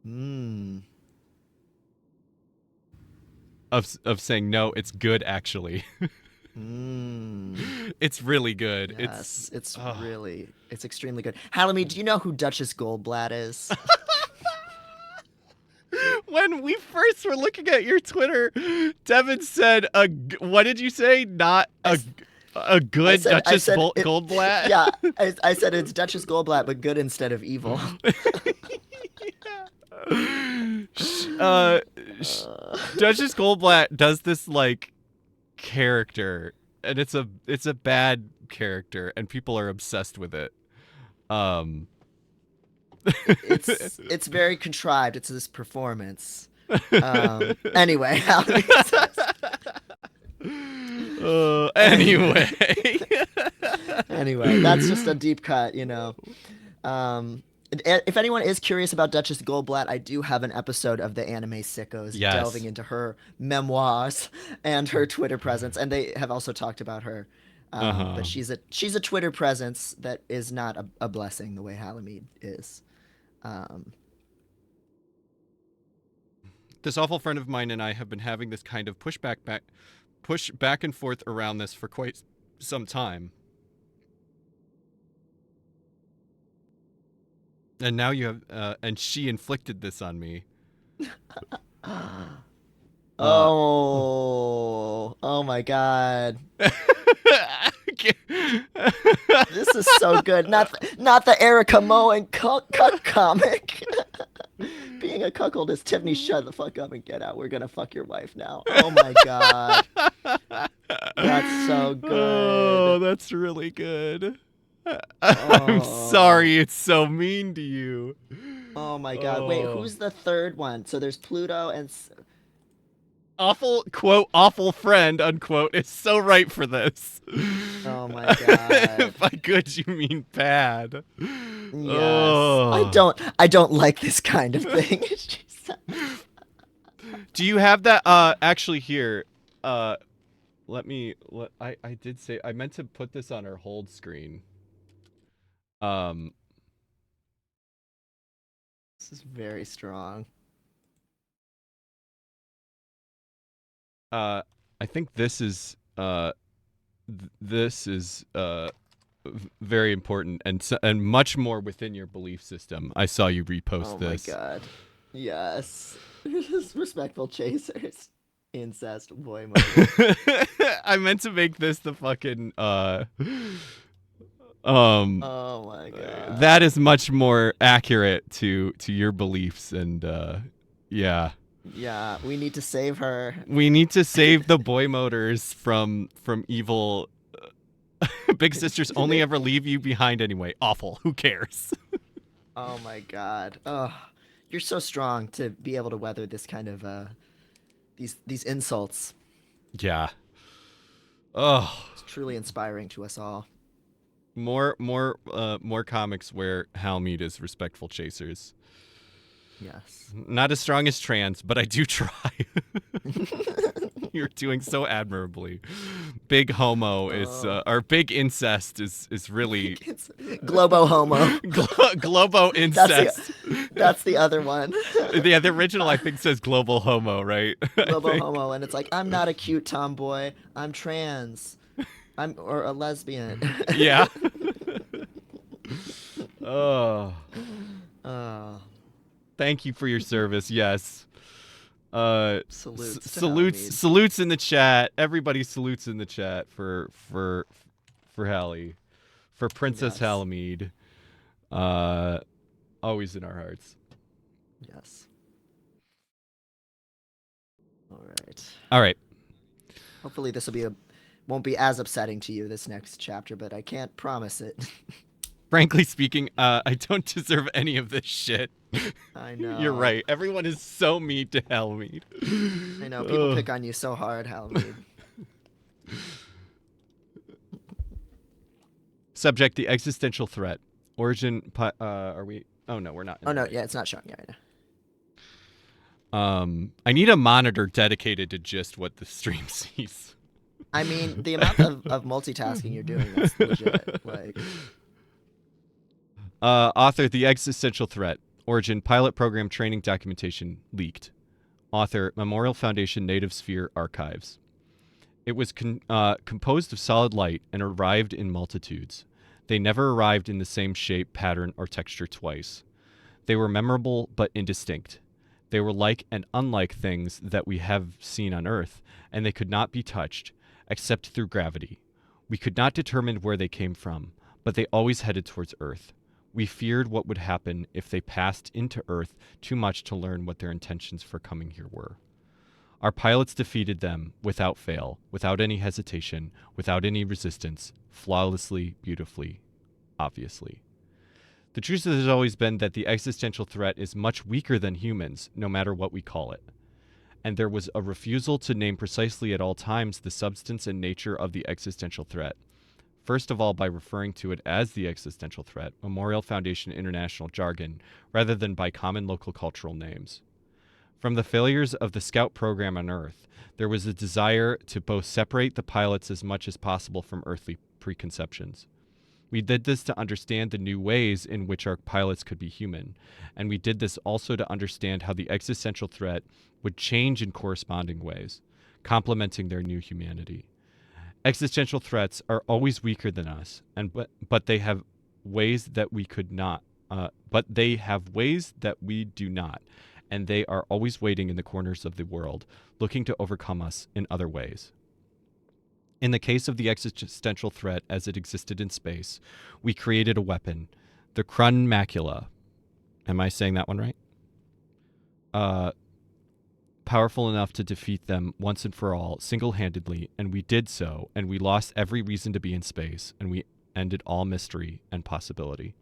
Hmm. of saying no, it's good actually. Hmm. It's really good. Yes, it's Oh. really, it's extremely good. Halamy, do you know who Duchess Goldblatt is? When we first were looking at your Twitter, Devin said, "What did you say? Not a good I Duchess said it, Goldblatt." yeah, I said it's Duchess Goldblatt, but good instead of evil. uh, Uh, Duchess Goldblatt does this like character, and it's a bad character, and people are obsessed with it. Um, it's very contrived. It's this performance. Anyway, anyway. anyway, that's just a deep cut, you know. If anyone is curious about Duchess Goldblatt, I do have an episode of the Anime Sickos Yes. delving into her memoirs and her Twitter presence, and they have also talked about her. But she's a Twitter presence that is not a blessing the way Halamede is. This awful friend of mine and I have been having this kind of push back and forth around this for quite some time. And now you have, and she inflicted this on me. Oh my God. This is so good. Not the Erica Moen cuck comic. Being a cuckold is Tiffany. Shut the fuck up and get out. We're gonna fuck your wife now. Oh my God. That's so good. Oh, that's really good. I'm sorry it's so mean to you. Oh my God. Wait, who's the third one? So there's Pluto and awful quote awful friend unquote is so right for this. oh my God. By good you mean bad. Yes. Oh. I don't like this kind of thing. Do you have that actually here? I did say I meant to put this on our hold screen. This is very strong. I think this is very important and much more within your belief system. I saw you repost this. Oh my God. Yes. Respectful chasers. Incest boy murder. I meant to make this the fucking Oh my God. that is much more accurate to your beliefs and yeah. Yeah, we need to save her. We need to save the boy motors from evil. Big sisters only ever leave you behind anyway. Awful. Who cares? Oh my God. Oh, you're so strong to be able to weather this kind of these insults. Yeah. Oh. It's truly inspiring to us all. More comics where Halmead is respectful chasers. Yes. Not as strong as trans, but I do try. You're doing so admirably. Big homo is or big incest is really Globo homo. Globo incest. That's the other one. Yeah, the original I think says global homo, right? Globo homo, and it's like I'm not a cute tomboy. I'm trans. Or a lesbian. Yeah. Oh. Oh. Thank you for your service. Yes. Salutes in the chat. Everybody salutes in the chat for Hallie, for Princess Yes. Halamede. Always in our hearts. Yes. All right. Hopefully this won't be as upsetting to you this next chapter, but I can't promise it. Frankly speaking, I don't deserve any of this shit. I know. You're right. Everyone is so mean to Halamede. I know. People pick on you so hard, Halamede. Subject: the existential threat. Origin. Are we? Oh no, we're not. Oh no, yeah, it's not showing. Yeah, right now. I need a monitor dedicated to just what the stream sees. I mean, the amount of multitasking you're doing, that's legit. Like, Author: The Existential Threat. Origin: Pilot Program Training Documentation leaked. Author: Memorial Foundation Native Sphere Archives. It was composed of solid light and arrived in multitudes. They never arrived in the same shape, pattern, or texture twice. They were memorable but indistinct. They were like and unlike things that we have seen on Earth, and they could not be touched, except through gravity. We could not determine where they came from, but they always headed towards Earth. We feared what would happen if they passed into Earth too much to learn what their intentions for coming here were. Our pilots defeated them without fail, without any hesitation, without any resistance, flawlessly, beautifully, obviously. The truth has always been that the existential threat is much weaker than humans, no matter what we call it. And there was a refusal to name precisely at all times the substance and nature of the existential threat. First of all, by referring to it as the existential threat, Memorial Foundation International jargon, rather than by common local cultural names. From the failures of the Scout program on Earth, there was a desire to both separate the pilots as much as possible from earthly preconceptions. We did this to understand the new ways in which our pilots could be human, and we did this also to understand how the existential threat would change in corresponding ways, complementing their new humanity. Existential threats are always weaker than us, but they have ways that we could not. But they have ways that we do not, and they are always waiting in the corners of the world, looking to overcome us in other ways. In the case of the existential threat as it existed in space, we created a weapon, the Krun Macula. Am I saying that one right? Powerful enough to defeat them once and for all, single-handedly, and we did so, and we lost every reason to be in space, and we ended all mystery and possibility.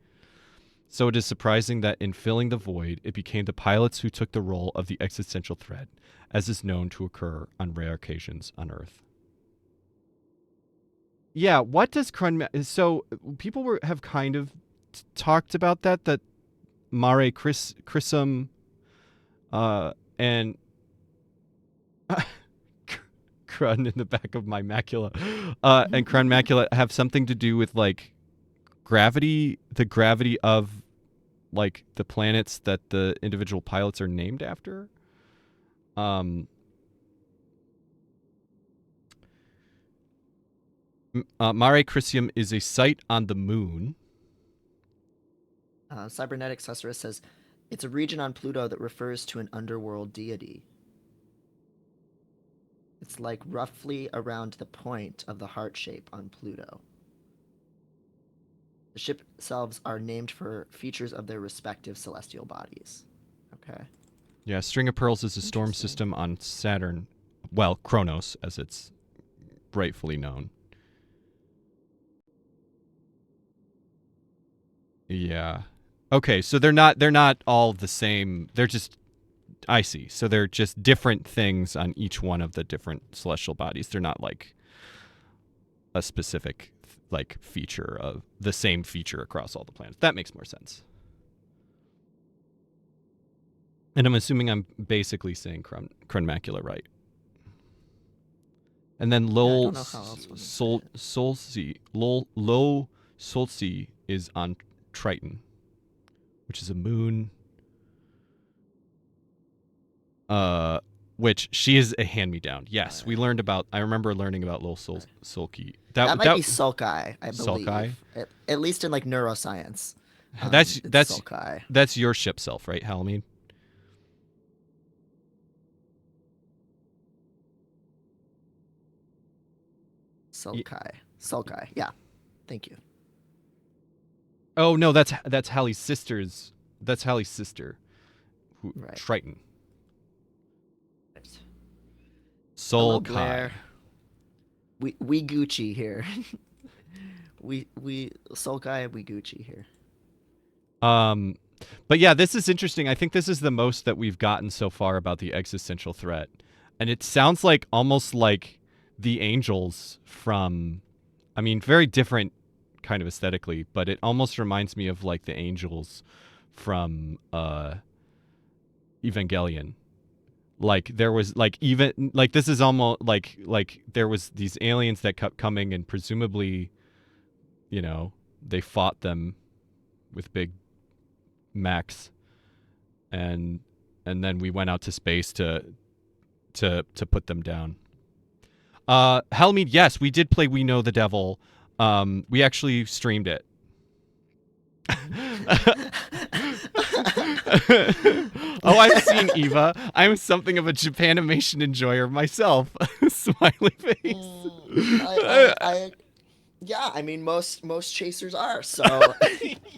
So it is surprising that in filling the void, it became the pilots who took the role of the existential threat, as is known to occur on rare occasions on Earth. Yeah, what does so people have kind of talked about that Mare Chrisum and Krun in the back of my macula and Krun macula have something to do with like gravity, the gravity of like the planets that the individual pilots are named after. Mare Crisium is a site on the moon. Cybernetic Susurrus says it's a region on Pluto that refers to an underworld deity. It's like roughly around the point of the heart shape on Pluto. The ship selves are named for features of their respective celestial bodies. Okay. Yeah, String of Pearls is a storm system on Saturn. Well, Kronos, as it's rightfully known. Yeah. Okay, so they're not all the same. They're just, I see. So they're just different things on each one of the different celestial bodies. They're not like a specific like feature of the same feature across all the planets. That makes more sense. And I'm assuming I'm basically saying Macula right. And then Lol Solsi is on Triton, which is a moon. Which she is a hand-me-down. Yes, we learned about. I remember learning about Lol Solki. That might be Sulkai, I believe. Sulkai? At least in like neuroscience. That's Sulkai. That's your ship self, right, Halamine? Sulkai. Yeah. Thank you. Oh no, that's Hallie's sister's. That's Hallie's sister. Right. Triton. Hello, Sulkai. Blair. We Gucci here. we Sulkai, we Gucci here. But yeah, this is interesting. I think this is the most that we've gotten so far about the existential threat. And it sounds like almost like the angels from, I mean, very different kind of aesthetically, but it almost reminds me of like the angels from Evangelion. Like there was like even like this is almost like there was these aliens that kept coming, and presumably, you know, they fought them with big mechs, and then we went out to space to put them down. Helmeed, yes, we did play We Know the Devil. We actually streamed it. Oh, I've seen Eva. I'm something of a Japanimation enjoyer myself. Smiley face. Yeah, I mean most chasers are, so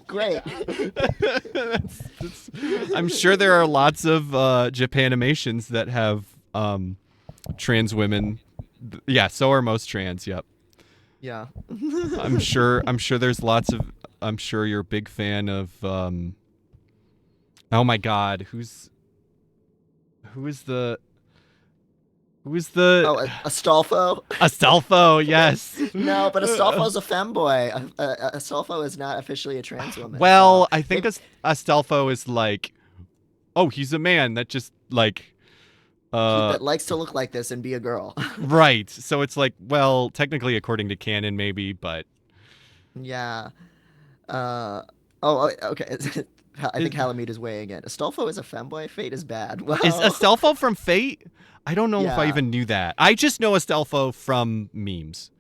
great. I'm sure there are lots of Japanimations that have trans women. Yeah, so are most trans. Yep. Yeah. I'm sure there's lots of. I'm sure you're a big fan of. Oh my God, who is the? Oh, Astolfo? Astolfo, yes. No, but Astolfo's a femboy. Astolfo is not officially a trans woman. Well, so I think maybe- Astolfo is like, oh, he's a man that just like, that likes to look like this and be a girl. right. So it's like, well, technically according to canon, maybe, but Yeah. Okay. I think Halamede is weighing in. Astolfo is a femboy. Fate is bad. Well, is Astolfo from Fate? I don't know if I Yeah. even knew that. I just know Astolfo from memes.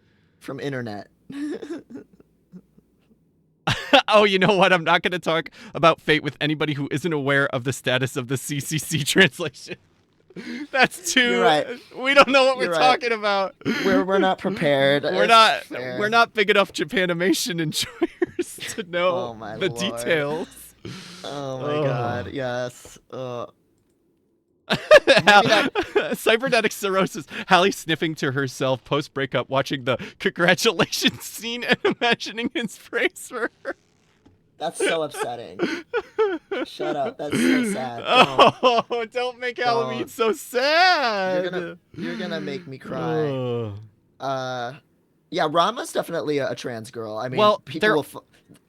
from internet. Oh, you know what? I'm not going to talk about Fate with anybody who isn't aware of the status of the CCC translation. That's too. You're right. We don't know what You're we're right. talking about. We're not prepared. We're It's not. fair. We're not big enough Japanimation enjoyers to know Oh, my the Lord. details. Oh my God. Yes. Cybernetic cirrhosis. Hallie sniffing to herself post breakup, watching the congratulations scene and imagining his praise for her. That's so upsetting. Shut up. That's so sad. Don't. Oh, don't make Don't. Halloween so sad. You're gonna make me cry. Oh. Yeah, Rama's definitely a trans girl. I mean, Well, people they're- will.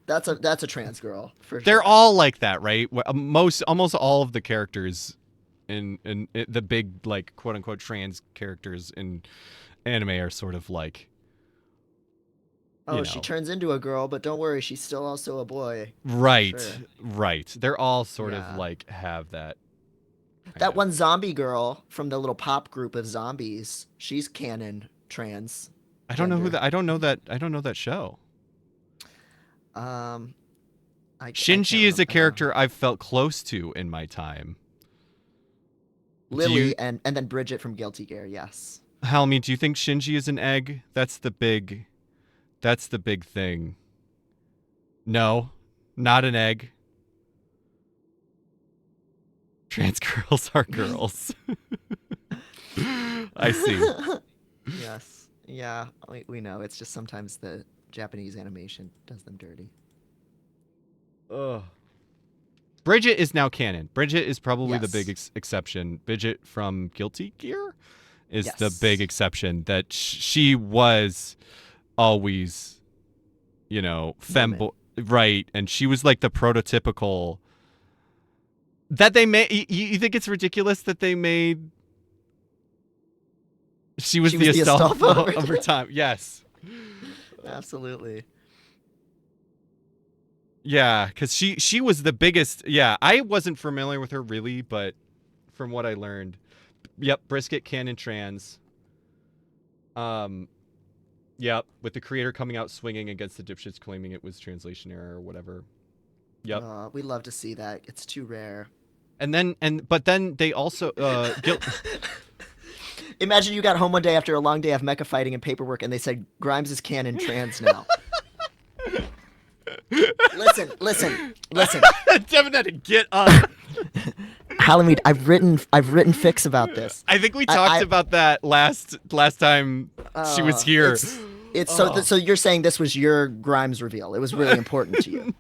That's a trans girl for sure. They're all like that, right? Almost all of the characters in the big like quote unquote trans characters in anime are sort of like. Oh, you she know. turns into a girl, but don't worry, she's still also a boy. Right, Sure. right. They're all sort Yeah. of like have that. That one zombie girl from the little pop group of zombies, she's canon trans. I don't know who gender. that. I don't know that show. I Shinji can't is a remember. character I've felt close to in my time. Lily you- and then Bridget from Guilty Gear. Yes. Halmy, do you think Shinji is an egg? That's the big thing. No, not an egg. Trans girls are girls. I see. Yes. Yeah, we know. It's just sometimes the Japanese animation does them dirty. Ugh. Bridget is now canon. Bridget is probably the Yes. big exception. Bridget from Guilty Gear is the Yes. big exception. That she was always, you know, femboy, right? And she was like the prototypical. That they made. You think it's ridiculous that they made? She was the Astolfo over time. Yes. Absolutely. Yeah, because she was the biggest. Yeah, I wasn't familiar with her really, but from what I learned, yep, Brisket canon trans. Yep, with the creator coming out swinging against the dipshits claiming it was translation error or whatever. Yep. We love to see that. It's too rare. But then they also Imagine you got home one day after a long day of mecha fighting and paperwork, and they said Grimes is canon trans now. Listen. Definitely get up. Halamede, I've written fics about this. I think we talked about that last time she was here. It's so you're saying this was your Grimes reveal. It was really important to you.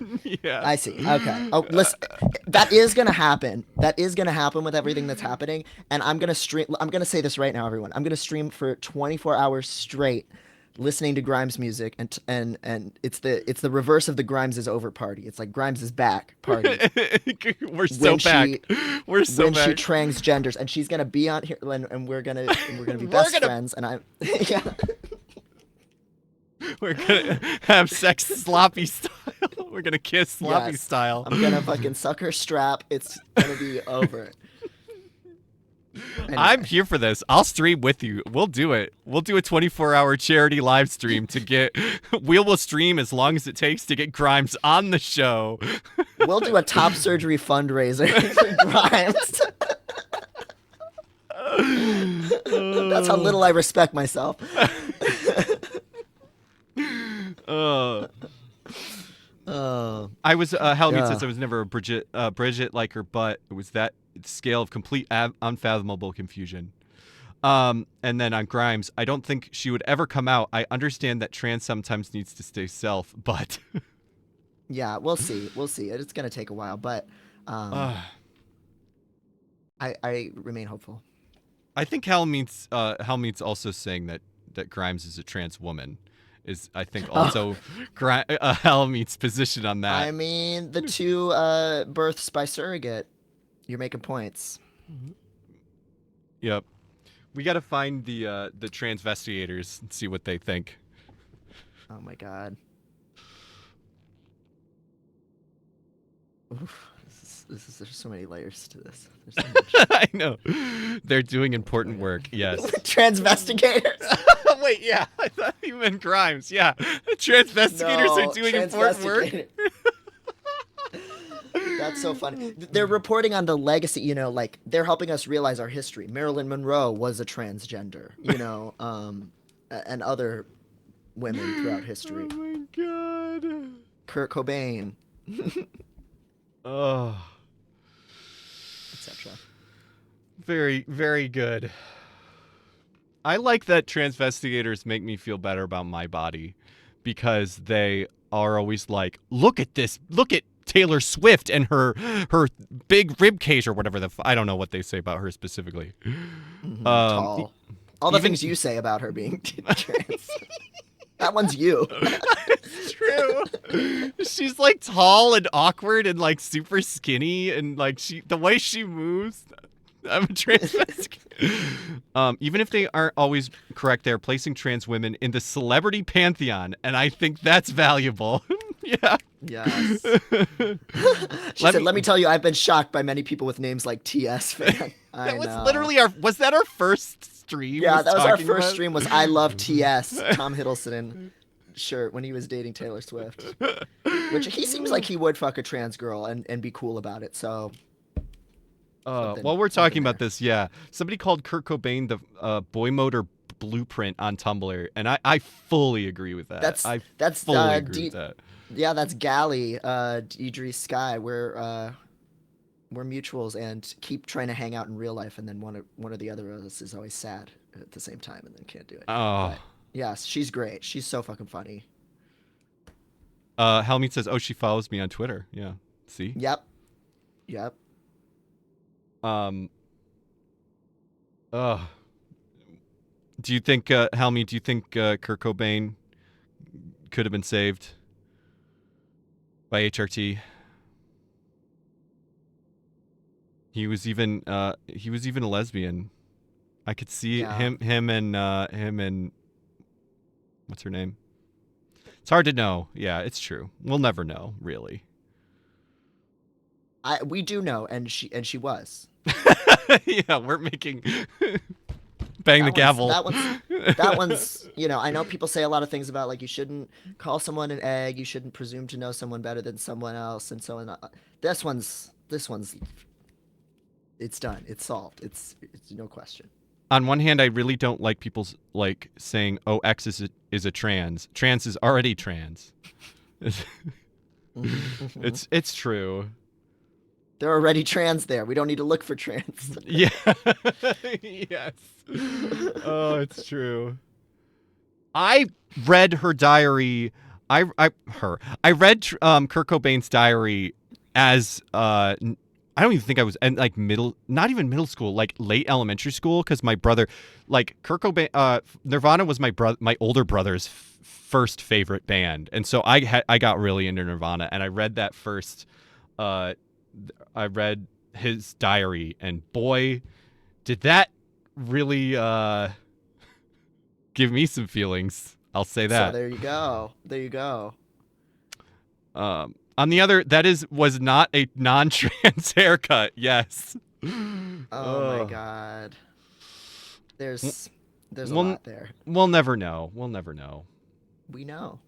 Yeah. I see. Okay. Oh, listen, that is gonna happen. That is gonna happen with everything that's happening. And I'm gonna stream. I'm gonna say this right now, everyone. I'm gonna stream for 24 hours straight listening to Grimes music, and it's the reverse of the Grimes is over party. It's like Grimes is back party. We're so when back. she We're so when she back. transgenders, and she's gonna be on here, and we're gonna be We're best gonna- friends, and I'm yeah. We're gonna have sex sloppy style. We're gonna kiss sloppy Yes. style. I'm gonna fucking suck her strap. It's gonna be over. Anyway. I'm here for this. I'll stream with you. We'll do it. We'll do a 24-hour charity live stream to get. We will stream as long as it takes to get Grimes on the show. We'll do a top surgery fundraiser for Grimes. That's how little I respect myself. I was Halloween Yeah. says I was never a Bridget like her butt. It was that scale of complete unfathomable confusion. And then on Grimes, I don't think she would ever come out. I understand that trans sometimes needs to stay self, but Yeah, we'll see. We'll see. It's gonna take a while, but I remain hopeful. I think Halloween's also saying that Grimes is a trans woman. Is I think also Halloween's position on that. I mean, the two births by surrogate. You're making points. Yep. We got to find the transvestigators and see what they think. Oh my god. Oof. There's so many layers to this. There's so much. I know. They're doing important work. Yes. Transvestigators. Wait, yeah. I thought you meant Grimes. Yeah. Transvestigators are doing important work. Transvestigator. That's so funny. They're reporting on the legacy, you know, like they're helping us realize our history. Marilyn Monroe was a transgender, you know, and other women throughout history. Oh my god. Kurt Cobain, Oh. etc. Very, very good. I like that transvestigators make me feel better about my body because they are always like, look at this, look at Taylor Swift and her big rib cage or whatever I don't know what they say about her specifically. Tall. All the even- things you say about her being trans. That one's you. It's true. She's like tall and awkward and like super skinny and like the way she moves. I'm a transvestite. Even if they aren't always correct, they're placing trans women in the celebrity pantheon, and I think that's valuable. Yeah. Yes. Let me tell you, I've been shocked by many people with names like TS fan. That was literally was that our first stream? Yeah, that was our talking first about? stream was I Love TS, Tom Hiddleston shirt when he was dating Taylor Swift. Which he seems like he would fuck a trans girl and be cool about it, so while we're talking about this, yeah, somebody called Kurt Cobain the boy motor blueprint on Tumblr, and I fully agree with that. That's fully agree with that. Yeah, that's Gally, Idris Sky. We're mutuals and keep trying to hang out in real life, and then one or the other of us is always sad at the same time and then can't do it. Oh. But, yes, she's great. She's so fucking funny. Helmut says, "Oh, she follows me on Twitter." Yeah. See? Yep. Do you think, Helmy, Kurt Cobain could have been saved by HRT? He was even a lesbian. I could see him and what's her name? It's hard to know. Yeah, it's true. We'll never know, really. We do know, and she was. Yeah, we're making bang the gavel. That one's, you know, I know people say a lot of things about like you shouldn't call someone an egg, you shouldn't presume to know someone better than someone else, and so on. This one's it's done. It's solved. It's no question. On one hand, I really don't like people like saying, "Oh, X is a trans. Trans is already trans." It's true. They're already trans there. We don't need to look for trans. Yeah. Yes. Oh, it's true. I read her diary. I read Kurt Cobain's diary as I don't even think I was in like not even middle school, like late elementary school, because my brother, like Kurt Cobain, Nirvana was my older brother's first favorite band, and so I got really into Nirvana, and I read that first, I read his diary, and boy, did that really give me some feelings. I'll say So that. there you go. There you go. On the other, was not a non-trans haircut. Yes. Oh my Oh. god. There's a We'll lot there. we'll never know. We'll never know. We know.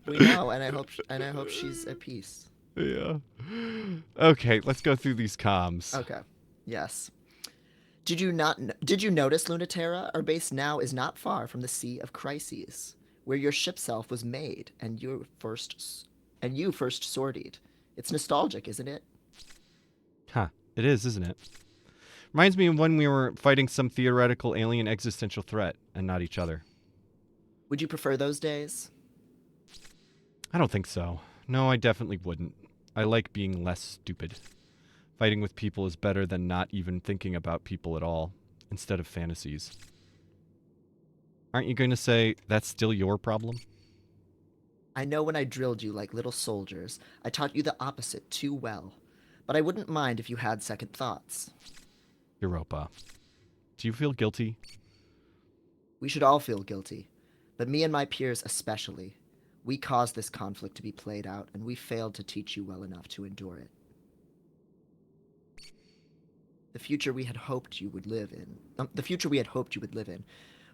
We know, and I hope she's at peace. Yeah. Okay, let's go through these comms. Okay. Yes. Did you notice, Lunaterra? Our base now is not far from the Sea of Crises, where your ship self was made and you first sortied. It's nostalgic, isn't it? Huh. It is, isn't it? Reminds me of when we were fighting some theoretical alien existential threat and not each other. Would you prefer those days? I don't think so. No, I definitely wouldn't. I like being less stupid. Fighting with people is better than not even thinking about people at all, instead of fantasies. Aren't you going to say that's still your problem? I know when I drilled you like little soldiers, I taught you the opposite too well. But I wouldn't mind if you had second thoughts. Europa. Do you feel guilty? We should all feel guilty, but me and my peers especially. We caused this conflict to be played out, and we failed to teach you well enough to endure it. The future we had hoped you would live in,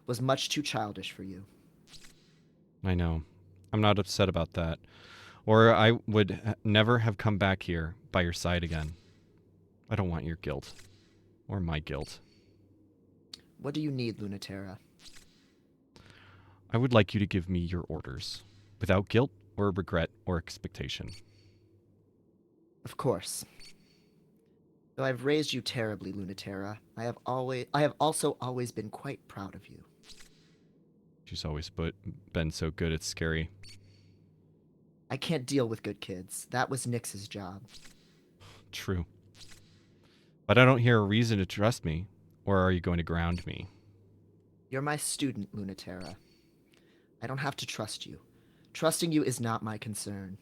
was much too childish for you. I know. I'm not upset about that. Or I would never have come back here by your side again. I don't want your guilt. Or my guilt. What do you need, Lunaterra? I would like you to give me your orders, without guilt or regret or expectation. Of course. Though I've raised you terribly, Lunaterra, I have also always been quite proud of you. She's always been so good, it's scary. I can't deal with good kids. That was Nyx's job. True. But I don't hear a reason to trust me. Or are you going to ground me? You're my student, Lunaterra. I don't have to trust you. Trusting you is not my concern.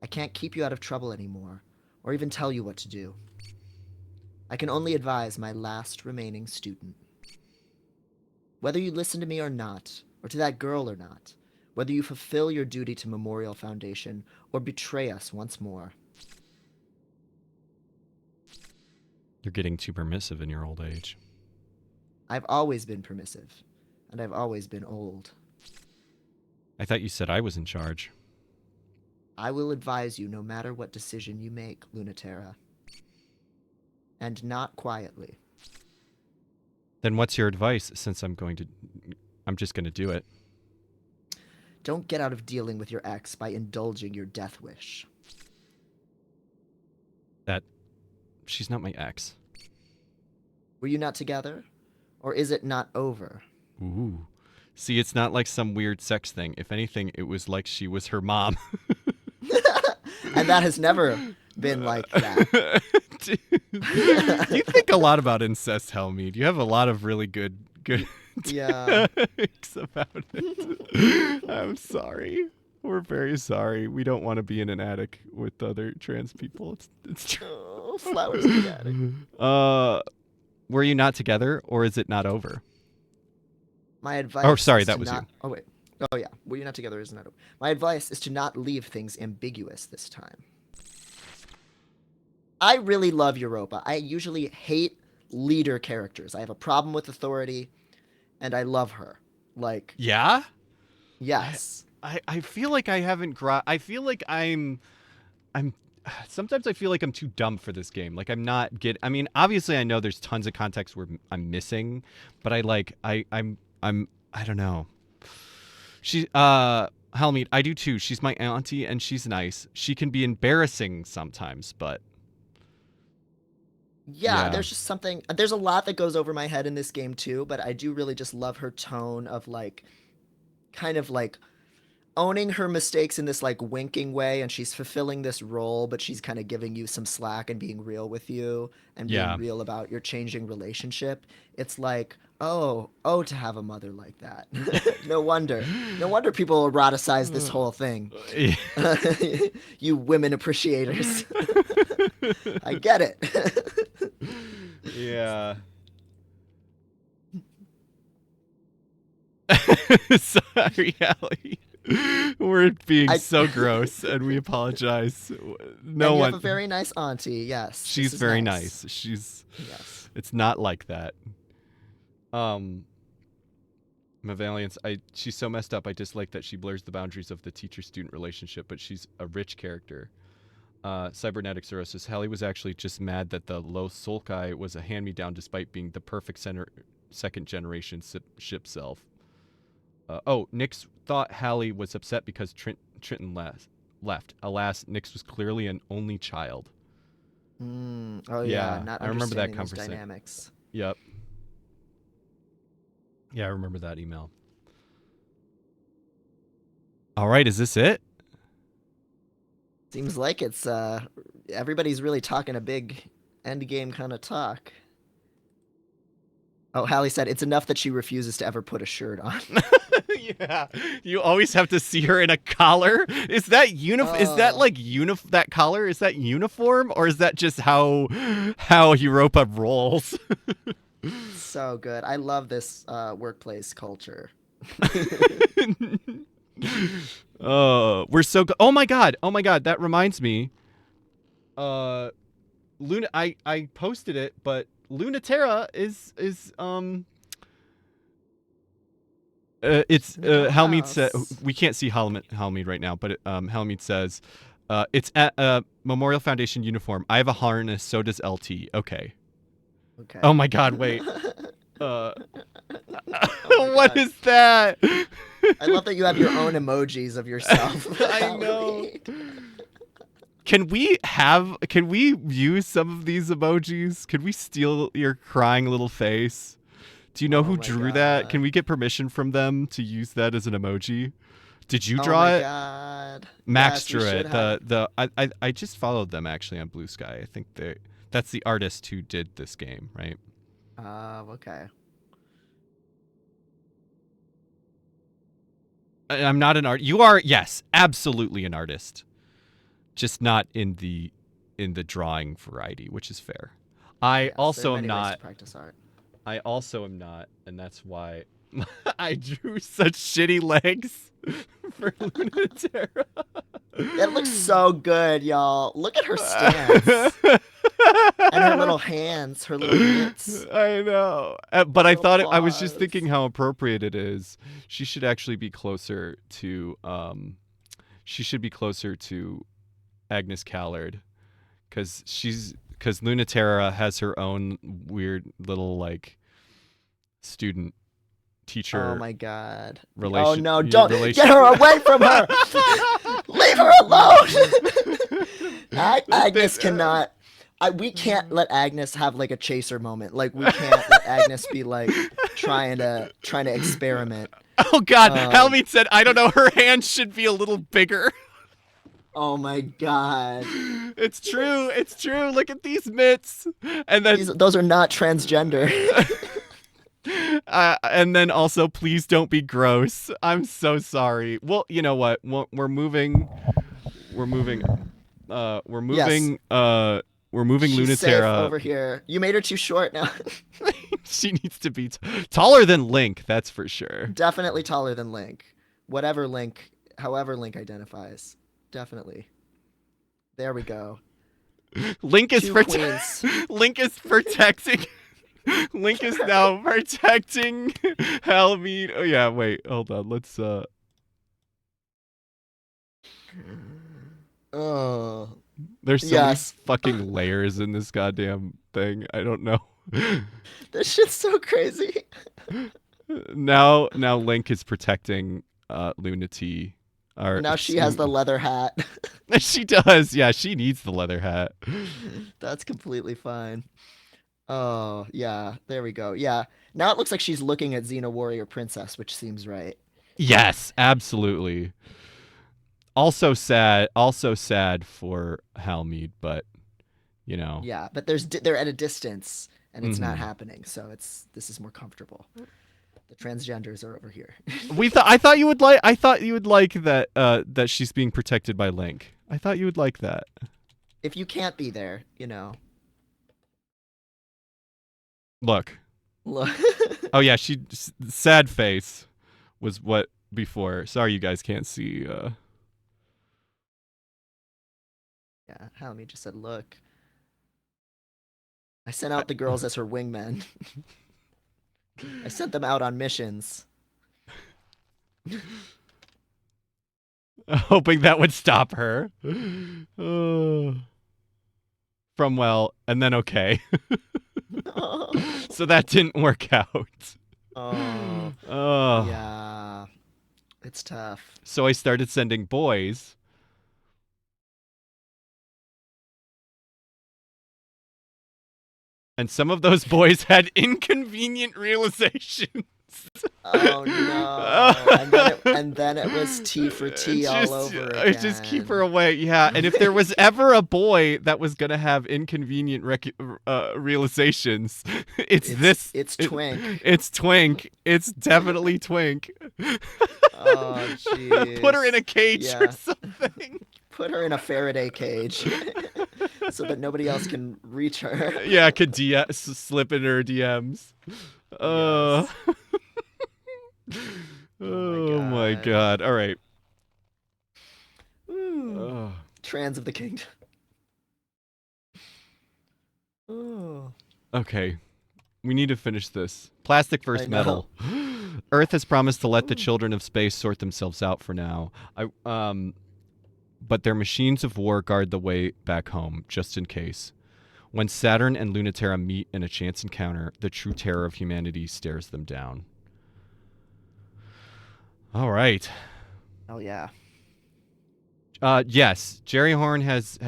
I can't keep you out of trouble anymore, or even tell you what to do. I can only advise my last remaining student. Whether you listen to me or not, or to that girl or not, whether you fulfill your duty to Memorial Foundation or betray us once more. You're getting too permissive in your old age. I've always been permissive, and I've always been old. I thought you said I was in charge. I will advise you no matter what decision you make, Lunaterra. And not quietly. Then what's your advice, since I'm just going to do it? Don't get out of dealing with your ex by indulging your death wish. She's not my ex. Were you not together? Or is it not over? Ooh. See, it's not like some weird sex thing. If anything, it was like she was her mom. And that has never been like that. Dude, you think a lot about incest, Helmead. You have a lot of really good Yeah. takes about it. I'm sorry. We're very sorry. We don't want to be in an attic with other trans people. It's true. Oh, flowers in the attic. Were you not together, or is it not over? My advice. Oh, sorry, is that to was not... you. Oh wait. Oh yeah. Were you not together? Is not over. My advice is to not leave things ambiguous this time. I really love Europa. I usually hate leader characters. I have a problem with authority, and I love her. Like, Yeah? yes. I feel like I haven't I feel like I'm sometimes I feel like I'm too dumb for this game. Like I'm not I mean, obviously I know there's tons of context where I'm missing, but I'm I don't know. She Helmead, I do too. She's my auntie and she's nice. She can be embarrassing sometimes, but Yeah, there's just something. There's a lot that goes over my head in this game too, but I do really just love her tone of like, kind of like owning her mistakes in this like winking way, and she's fulfilling this role, but she's kind of giving you some slack and being real with you and being Yeah. real about your changing relationship. It's like, to have a mother like that. No wonder. No wonder people eroticize this whole thing. You women appreciators. I get it. Yeah. Sorry, Allie. We're being I- so gross, and we apologize. No and you one. have a very nice auntie. Yes, this She's is very nice. She's. Yes. It's not like that. Mavaliance, she's so messed up. I dislike that she blurs the boundaries of the teacher-student relationship, but she's a rich character. Cybernetic Cirrhosis. Hallie was actually just mad that the low Sulkai was a hand-me-down despite being the perfect second-generation ship self. Nix thought Hallie was upset because Trenton left. Alas, Nix was clearly an only child. Oh Yeah, yeah, not I remember that understanding those conversation. dynamics. Yep. Yeah, I remember that email. All right, is this it? Seems like it's everybody's really talking a big end game kind of talk. Oh, Hallie said it's enough that she refuses to ever put a shirt on. Yeah, you always have to see her in a collar. Is that Is that like that collar? Is that uniform, or is that just how Europa rolls? So good. I love this workplace culture. We're so good. Oh my god. That reminds me. Luna. I posted it, but Lunaterra is it's Helmead said we can't see Helmead right now, but Helmead says it's at Memorial Foundation uniform. I have a harness, so does LT. Okay. Oh my god, wait. What is that? I love that you have your own emojis of yourself. I know. Can we use some of these emojis? Can we steal your crying little face? Do you know who drew that? Can we get permission from them to use that as an emoji? Did you draw it? Oh my god. Max Yes, drew it. I just followed them actually on Blue Sky. I think that's the artist who did this game, right? Okay. I'm not an art. You are, yes, absolutely an artist. Just not in the drawing variety, which is fair. I also am not. Practice art. I also am not, and that's why I drew such shitty legs for Lunaterra. It looks so good, y'all. Look at her stance. And her little hands, her little mitts. I know. But I thought I was just thinking how appropriate it is. She should actually be closer to Agnes Callard, because Lunaterra has her own weird little like student teacher. Oh my god. Oh no, don't get her away from her. Leave her alone. Agnes cannot. We can't let Agnes have like a chaser moment. Like we can't let Agnes be like trying to experiment. Oh god, Helmead said, I don't know, her hands should be a little bigger. Oh my god. It's true. Look at these mitts. And then those are not transgender. And then also, please don't be gross. I'm so sorry. Well, you know what? We're moving. Yes. We're moving She's Lunaterra safe over here. You made her too short now. She needs to be taller than Link, that's for sure. Definitely taller than Link. However Link identifies. Definitely. There we go. Link is protecting. Link is now protecting Helmead. Oh yeah, wait, hold on. Let's Oh. There's so many fucking layers in this goddamn thing. I don't know. This shit's so crazy. Now Link is protecting Lunati. Now she has the leather hat. She does. Yeah, she needs the leather hat. That's completely fine. Oh, yeah. There we go. Yeah. Now it looks like she's looking at Xena Warrior Princess, which seems right. Yes, absolutely. Also sad for Halmead, but you know. Yeah, but they're at a distance and it's not Mm-hmm. happening, so this is more comfortable. The transgenders are over here. I thought you would like that that she's being protected by Link. I thought you would like that. If you can't be there, you know. Look. Look. Oh yeah, sad face was what before. Sorry you guys can't see Yeah, Halmy just said, "Look, I sent out the girls as her wingmen. I sent them out on missions." hoping that would stop her. From well, and then okay. So that didn't work out. Oh, Oh. yeah. It's tough. So I started sending boys. And some of those boys had inconvenient realizations. Oh no! And then it was T for T all over again. Just keep her away, yeah. And if there was ever a boy that was gonna have inconvenient realizations, It's Twink. It's Twink. It's definitely Twink. Oh jeez. Put her in a cage or Yeah. something. Put her in a Faraday cage so that nobody else can reach her. Yeah, could slip in her DMs. Yes. Oh my god. All right. Trans of the kingdom. Oh. Okay. We need to finish this. Plastic versus metal. Earth has promised to let the children of space sort themselves out for now. But their machines of war guard the way back home, just in case. When Saturn and Lunaterra meet in a chance encounter, the true terror of humanity stares them down. All right. Oh yeah. Yes, Jerry Horn has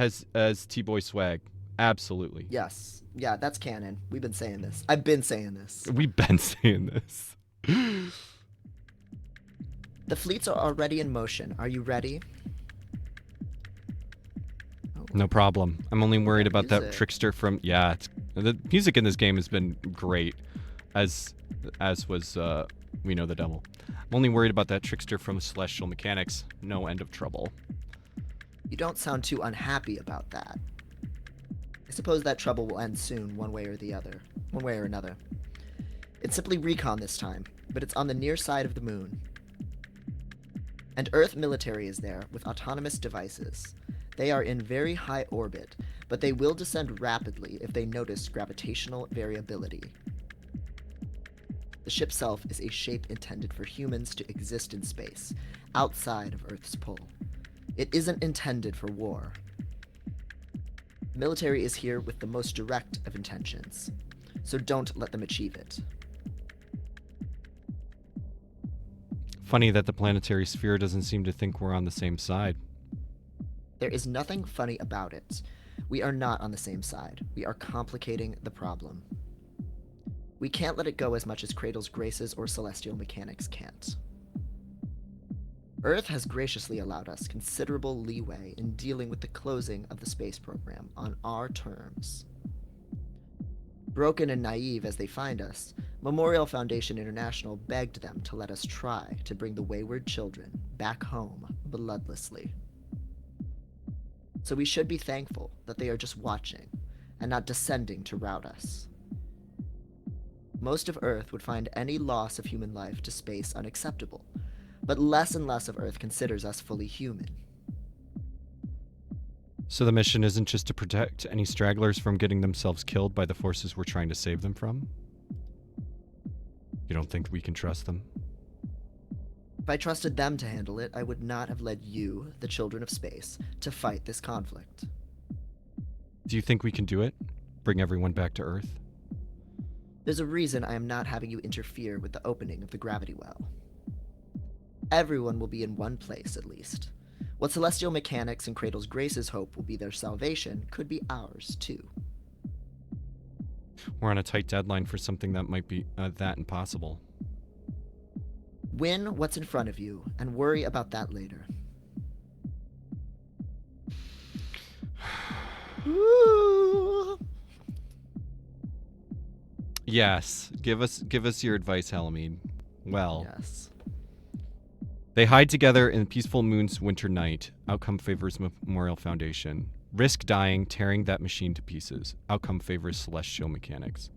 T-Boy swag. Absolutely. Yes. Yeah, that's canon. We've been saying this. I've been saying this. We've been saying this. The fleets are already in motion. Are you ready? No problem. I'm only worried about that music. trickster from the music in this game has been great, as was We Know the Devil. I'm only worried about that trickster from Celestial Mechanics. No end of trouble. You don't sound too unhappy about that. I suppose that trouble will end soon, one way or another. It's simply recon this time, but it's on the near side of the moon. And Earth military is there with autonomous devices. They are in very high orbit, but they will descend rapidly if they notice gravitational variability. The ship self is a shape intended for humans to exist in space, outside of Earth's pull. It isn't intended for war. The military is here with the most direct of intentions, so don't let them achieve it. Funny that the planetary sphere doesn't seem to think we're on the same side. There is nothing funny about it. We are not on the same side. We are complicating the problem. We can't let it go as much as Cradle's Graces or Celestial Mechanics can't. Earth has graciously allowed us considerable leeway in dealing with the closing of the space program on our terms. Broken and naive as they find us, Memorial Foundation International begged them to let us try to bring the wayward children back home bloodlessly. So we should be thankful that they are just watching and not descending to rout us. Most of Earth would find any loss of human life to space unacceptable, but less and less of Earth considers us fully human. So the mission isn't just to protect any stragglers from getting themselves killed by the forces we're trying to save them from? You don't think we can trust them? If I trusted them to handle it, I would not have led you, the children of space, to fight this conflict. Do you think we can do it? Bring everyone back to Earth? There's a reason I am not having you interfere with the opening of the gravity well. Everyone will be in one place, at least. What Celestial Mechanics and Cradle's Graces hope will be their salvation could be ours, too. We're on a tight deadline for something that might be that impossible. Win what's in front of you and worry about that later. Ooh. Yes. Give us your advice, Halamede. Well. Yes. They hide together in Peaceful Moon's winter night. Outcome favors Memorial Foundation. Risk dying, tearing that machine to pieces. Outcome favors celestial mechanics.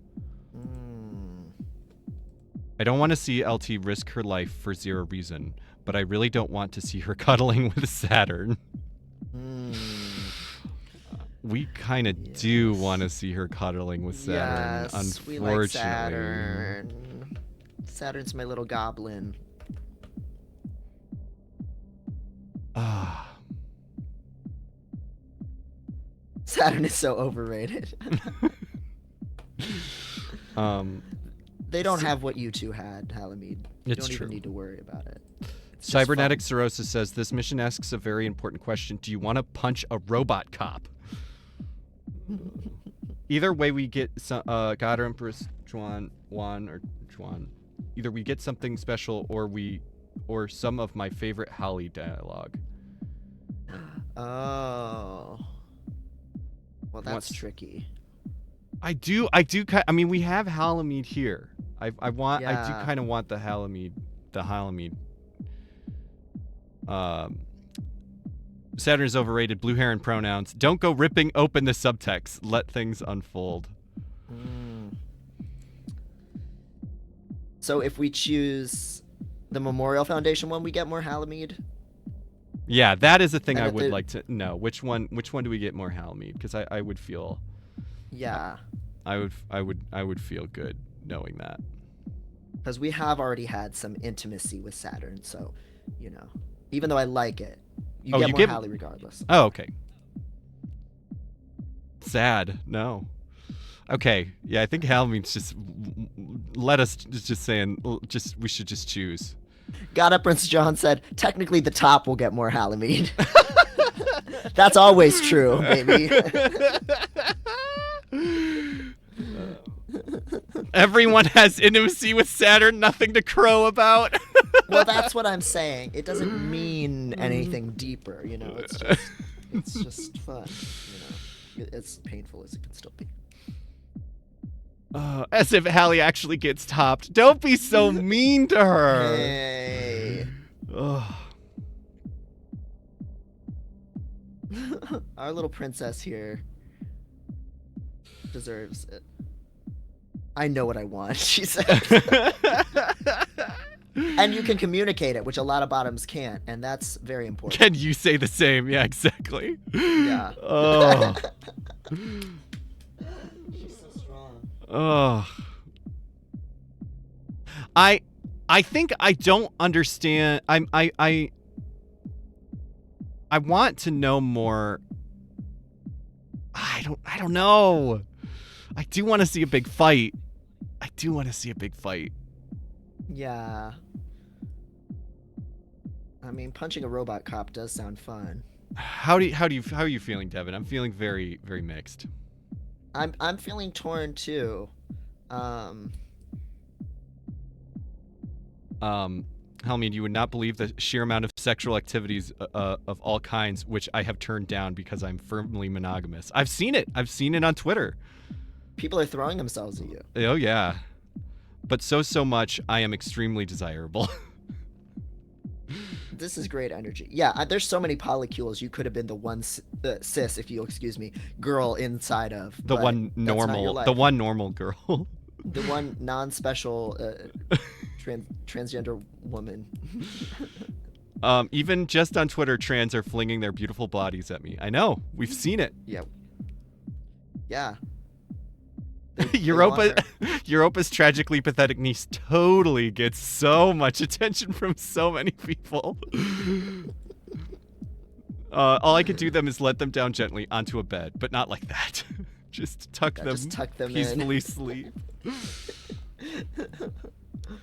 I don't want to see LT risk her life for zero reason, but I really don't want to see her cuddling with Saturn. We kind of do want to see her cuddling with Saturn, unfortunately. We like Saturn. Saturn's my little goblin. Saturn is so overrated. They don't have what you two had, Halamede. You don't even need to worry about it. Cybernetic Cirrhosis says, this mission asks a very important question. Do you want to punch a robot cop? Either way, we get God Empress Juan or Juan. Either we get something special or some of my favorite Holly dialogue. Oh. Well, that's tricky. I do. I mean, we have Halamede here. I do kind of want the Halamede. Saturn is overrated. Blue hair and pronouns. Don't go ripping open the subtext. Let things unfold. So if we choose the Memorial Foundation one, we get more Halamede? Yeah, that is a thing I would like to know. Which one do we get more Halamede? Because I would feel. Yeah. I would feel good knowing that. Because we have already had some intimacy with Saturn, so, even though I like it, you get more Hallie regardless. Oh, okay. Sad. No. Okay. Yeah, I think Halamede's just. Let us just saying. We should just choose. God Up Prince John said, technically the top will get more Halamede. That's always true, baby. Everyone has intimacy with Saturn, nothing to crow about. Well, that's what I'm saying. It doesn't mean anything deeper, it's just fun, It's painful as it can still be. As if Hallie actually gets topped. Don't be so mean to her. Hey. Our little princess here deserves it. I know what I want, she says. And you can communicate it, which a lot of bottoms can't, and that's very important. Can you say the same? Yeah, exactly. Yeah. Oh. She's so strong. Oh. I think I don't understand. I want to know more. I don't know. I do want to see a big fight. Yeah. I mean, punching a robot cop does sound fun. How are you feeling, Devin? I'm feeling very, very mixed. I'm feeling torn too. Helmede, you would not believe the sheer amount of sexual activities of all kinds which I have turned down because I'm firmly monogamous. I've seen it on Twitter. People are throwing themselves at you. Oh yeah. But so much I am extremely desirable. This is great energy. Yeah, there's so many polycules you could have been the one cis, if you'll excuse me, girl inside of. The one normal girl. The one non-special transgender woman. Even just on Twitter, trans are flinging their beautiful bodies at me. I know. We've seen it. Yeah. Yeah. Europa's tragically pathetic niece totally gets so much attention from so many people. All I could do them is let them down gently onto a bed, but not like that. Just tuck them peacefully in. Sleep.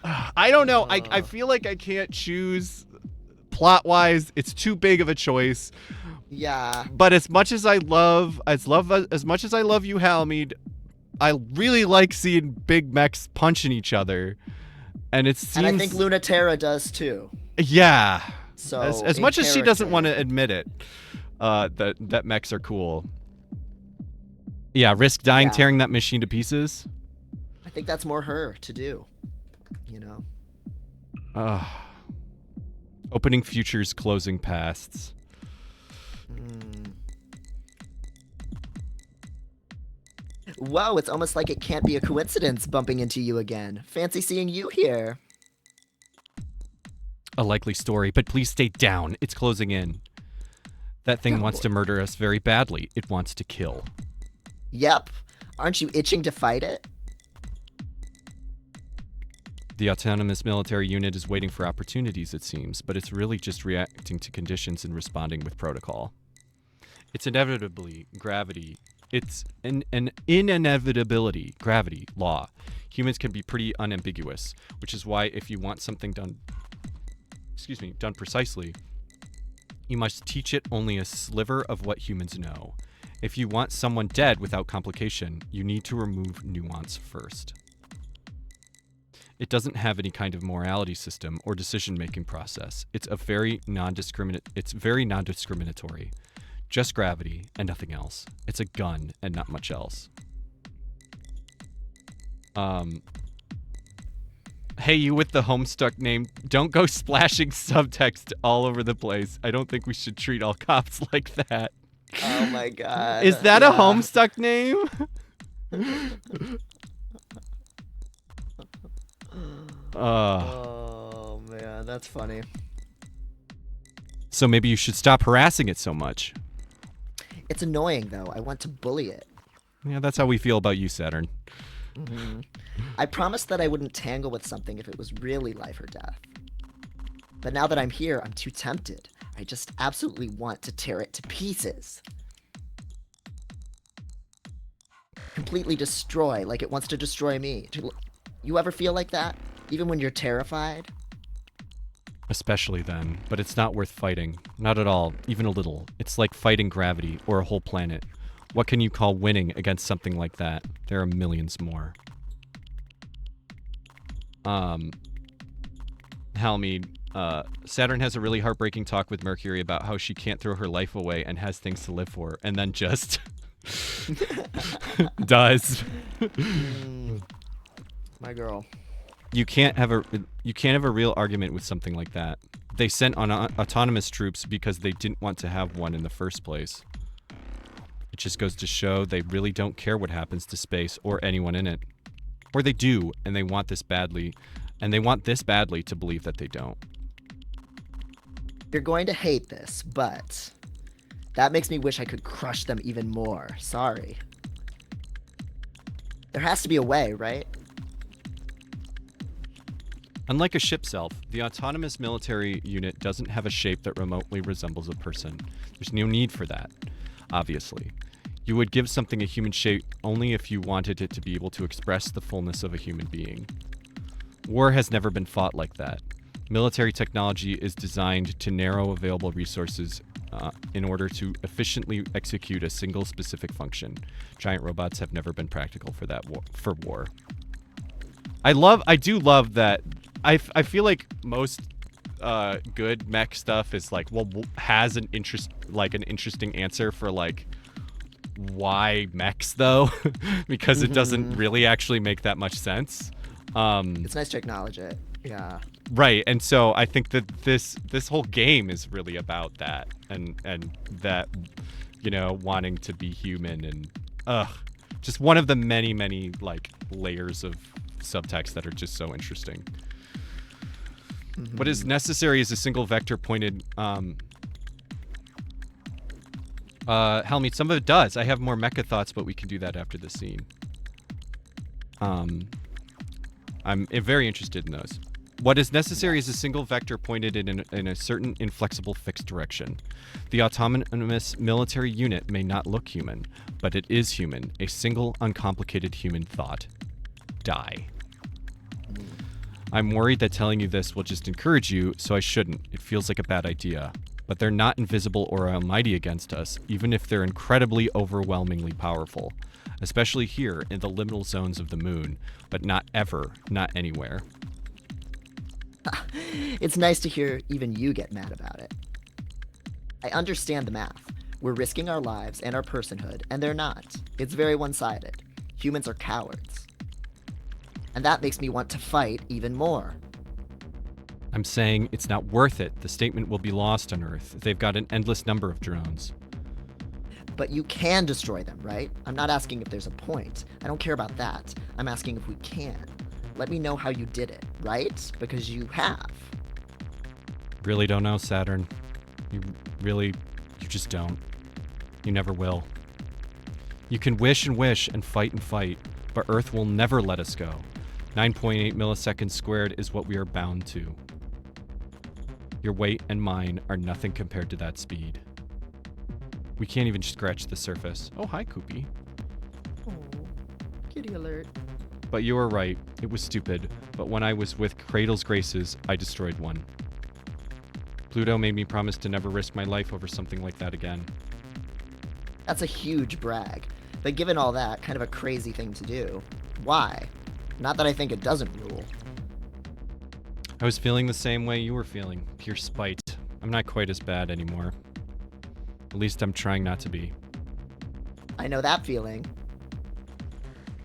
I don't know. I feel like I can't choose plot-wise. It's too big of a choice. Yeah. But as much as I love you, Halamede, I really like seeing big mechs punching each other. And it seems... And I think Lunaterra does too. Yeah. So As in much as she doesn't character- want to admit it, that mechs are cool. Yeah, risk dying Yeah. tearing that machine to pieces. I think that's more her to do. You know. Opening futures, closing pasts. Whoa, it's almost like it can't be a coincidence bumping into you again. Fancy seeing you here. A likely story, but please stay down. It's closing in. That thing No. wants to murder us very badly. It wants to kill. Yep. Aren't you itching to fight it? The autonomous military unit is waiting for opportunities, it seems, but it's really just reacting to conditions and responding with protocol. It's inevitably gravity. It's an inevitability, gravity, law. Humans can be pretty unambiguous, which is why if you want something done precisely, you must teach it only a sliver of what humans know. If you want someone dead without complication, you need to remove nuance first. It doesn't have any kind of morality system or decision-making process. It's very non-discriminatory. Just gravity and nothing else. It's a gun and not much else. Hey, you with the Homestuck name, don't go splashing subtext all over the place. I don't think we should treat all cops like that. Oh my god. Is that a Homestuck name? Oh man, that's funny. So maybe you should stop harassing it so much. It's annoying though. I want to bully it. Yeah, that's how we feel about you, Saturn. I promised that I wouldn't tangle with something if it was really life or death. But now that I'm here, I'm too tempted. I just absolutely want to tear it to pieces. Completely destroy, like it wants to destroy me. You ever feel like that? Even when you're terrified? Especially then, but it's not worth fighting. Not at all, even a little. It's like fighting gravity or a whole planet. What can you call winning against something like that? There are millions more. Halmead, Saturn has a really heartbreaking talk with Mercury about how she can't throw her life away and has things to live for, and then just does. My girl. You can't have a real argument with something like that. They sent on autonomous troops because they didn't want to have one in the first place. It just goes to show they really don't care what happens to space or anyone in it. Or they do, and they want this badly, to believe that they don't. You're going to hate this, but that makes me wish I could crush them even more. Sorry. There has to be a way, right? Unlike a ship's elf, the autonomous military unit doesn't have a shape that remotely resembles a person. There's no need for that, obviously. You would give something a human shape only if you wanted it to be able to express the fullness of a human being. War has never been fought like that. Military technology is designed to narrow available resources in order to efficiently execute a single specific function. Giant robots have never been practical for war. I do love that. I feel like most good mech stuff is like, well, has an interesting answer for like why mechs though, because it doesn't really actually make that much sense. It's nice to acknowledge it. Yeah. Right, and so I think that this whole game is really about that, and that, you know, wanting to be human, and just one of the many like layers of subtext that are just so interesting. What is necessary is a single vector pointed. Helmy, some of it does. I have more mecha thoughts, but we can do that after the scene. I'm very interested in those. What is necessary is a single vector pointed in a certain inflexible fixed direction. The autonomous military unit may not look human, but it is human, a single uncomplicated human thought. Die. I'm worried that telling you this will just encourage you, so I shouldn't. It feels like a bad idea. But they're not invisible or almighty against us, even if they're incredibly overwhelmingly powerful. Especially here in the liminal zones of the moon, but not ever, not anywhere. It's nice to hear even you get mad about it. I understand the math. We're risking our lives and our personhood, and they're not. It's very one-sided. Humans are cowards. And that makes me want to fight even more. I'm saying it's not worth it. The statement will be lost on Earth. They've got an endless number of drones. But you can destroy them, right? I'm not asking if there's a point. I don't care about that. I'm asking if we can. Let me know how you did it, right? Because you have. Really don't know, Saturn. You just don't. You never will. You can wish and fight, but Earth will never let us go. 9.8 milliseconds squared is what we are bound to. Your weight and mine are nothing compared to that speed. We can't even scratch the surface. Oh, hi, Koopy. Oh, kitty alert. But you were right. It was stupid. But when I was with Cradle's Graces, I destroyed one. Pluto made me promise to never risk my life over something like that again. That's a huge brag. But given all that, kind of a crazy thing to do. Why? Not that I think it doesn't rule. I was feeling the same way you were feeling. Pure spite. I'm not quite as bad anymore. At least I'm trying not to be. I know that feeling.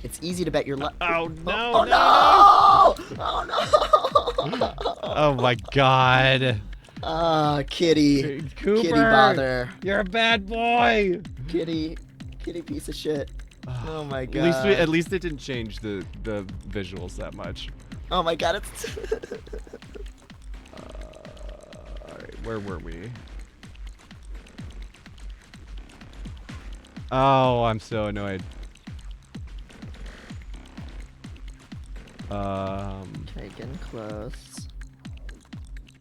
It's easy to bet your life. Oh no! Oh no! Oh no! Oh my god! Ah, kitty. Cooper, Kitty bother. You're a bad boy. Kitty piece of shit. Oh my god. At least it didn't change the visuals that much. Oh my god, it's. All right, where were we? Oh, I'm so annoyed. Taken close.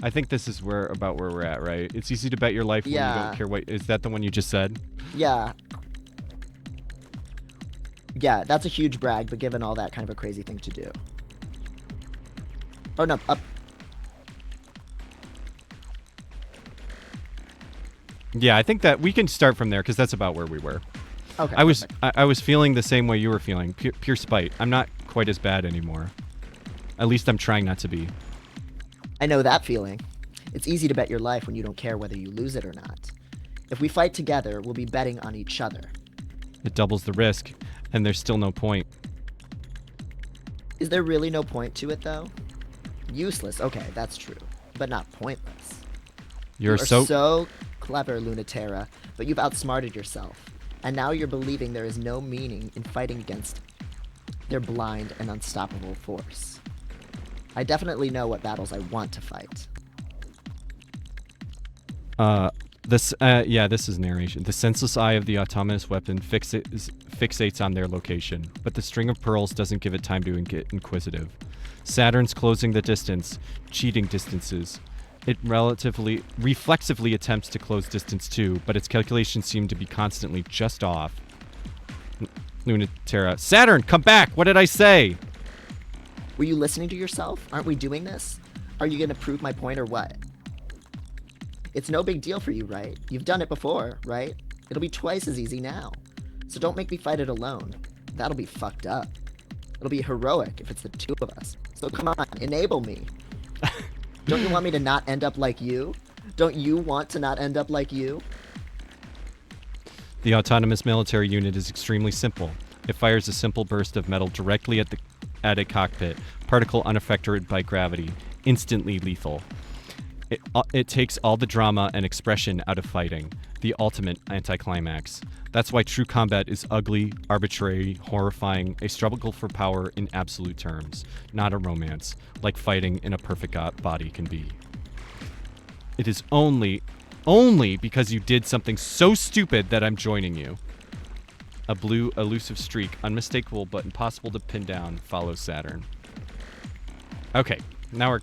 I think this is about where we're at, right? It's easy to bet your life when you don't care what. Is that the one you just said? Yeah. Yeah, that's a huge brag, but given all that, kind of a crazy thing to do. Oh no, up. Yeah, I think that we can start from there because that's about where we were. Okay. I was feeling the same way you were feeling. Pure spite. I'm not quite as bad anymore. At least I'm trying not to be. I know that feeling. It's easy to bet your life when you don't care whether you lose it or not. If we fight together, we'll be betting on each other. It doubles the risk, and there's still no point. Is there really no point to it, though? Useless, okay, that's true. But not pointless. You're You are so clever, Lunatera, but you've outsmarted yourself. And now you're believing there is no meaning in fighting against their blind and unstoppable force. I definitely know what battles I want to fight. This is narration. The senseless eye of the autonomous weapon fixates on their location, but the string of pearls doesn't give it time to get inquisitive. Saturn's closing the distance, cheating distances. It reflexively attempts to close distance too, but its calculations seem to be constantly just off. Lunatera. Saturn, come back! What did I say? Were you listening to yourself? Aren't we doing this? Are you gonna prove my point or what? It's no big deal for you, right? You've done it before, right? It'll be twice as easy now. So don't make me fight it alone. That'll be fucked up. It'll be heroic if it's the two of us. So come on, enable me. Don't you want me to not end up like you? Don't you want to not end up like you? The autonomous military unit is extremely simple. It fires a simple burst of metal directly at a cockpit, particle unaffected by gravity, instantly lethal. It takes all the drama and expression out of fighting, the ultimate anticlimax. That's why true combat is ugly, arbitrary, horrifying, a struggle for power in absolute terms, not a romance, like fighting in a perfect body can be. It is only because you did something so stupid that I'm joining you. A blue, elusive streak, unmistakable but impossible to pin down, follows Saturn. Okay, now we're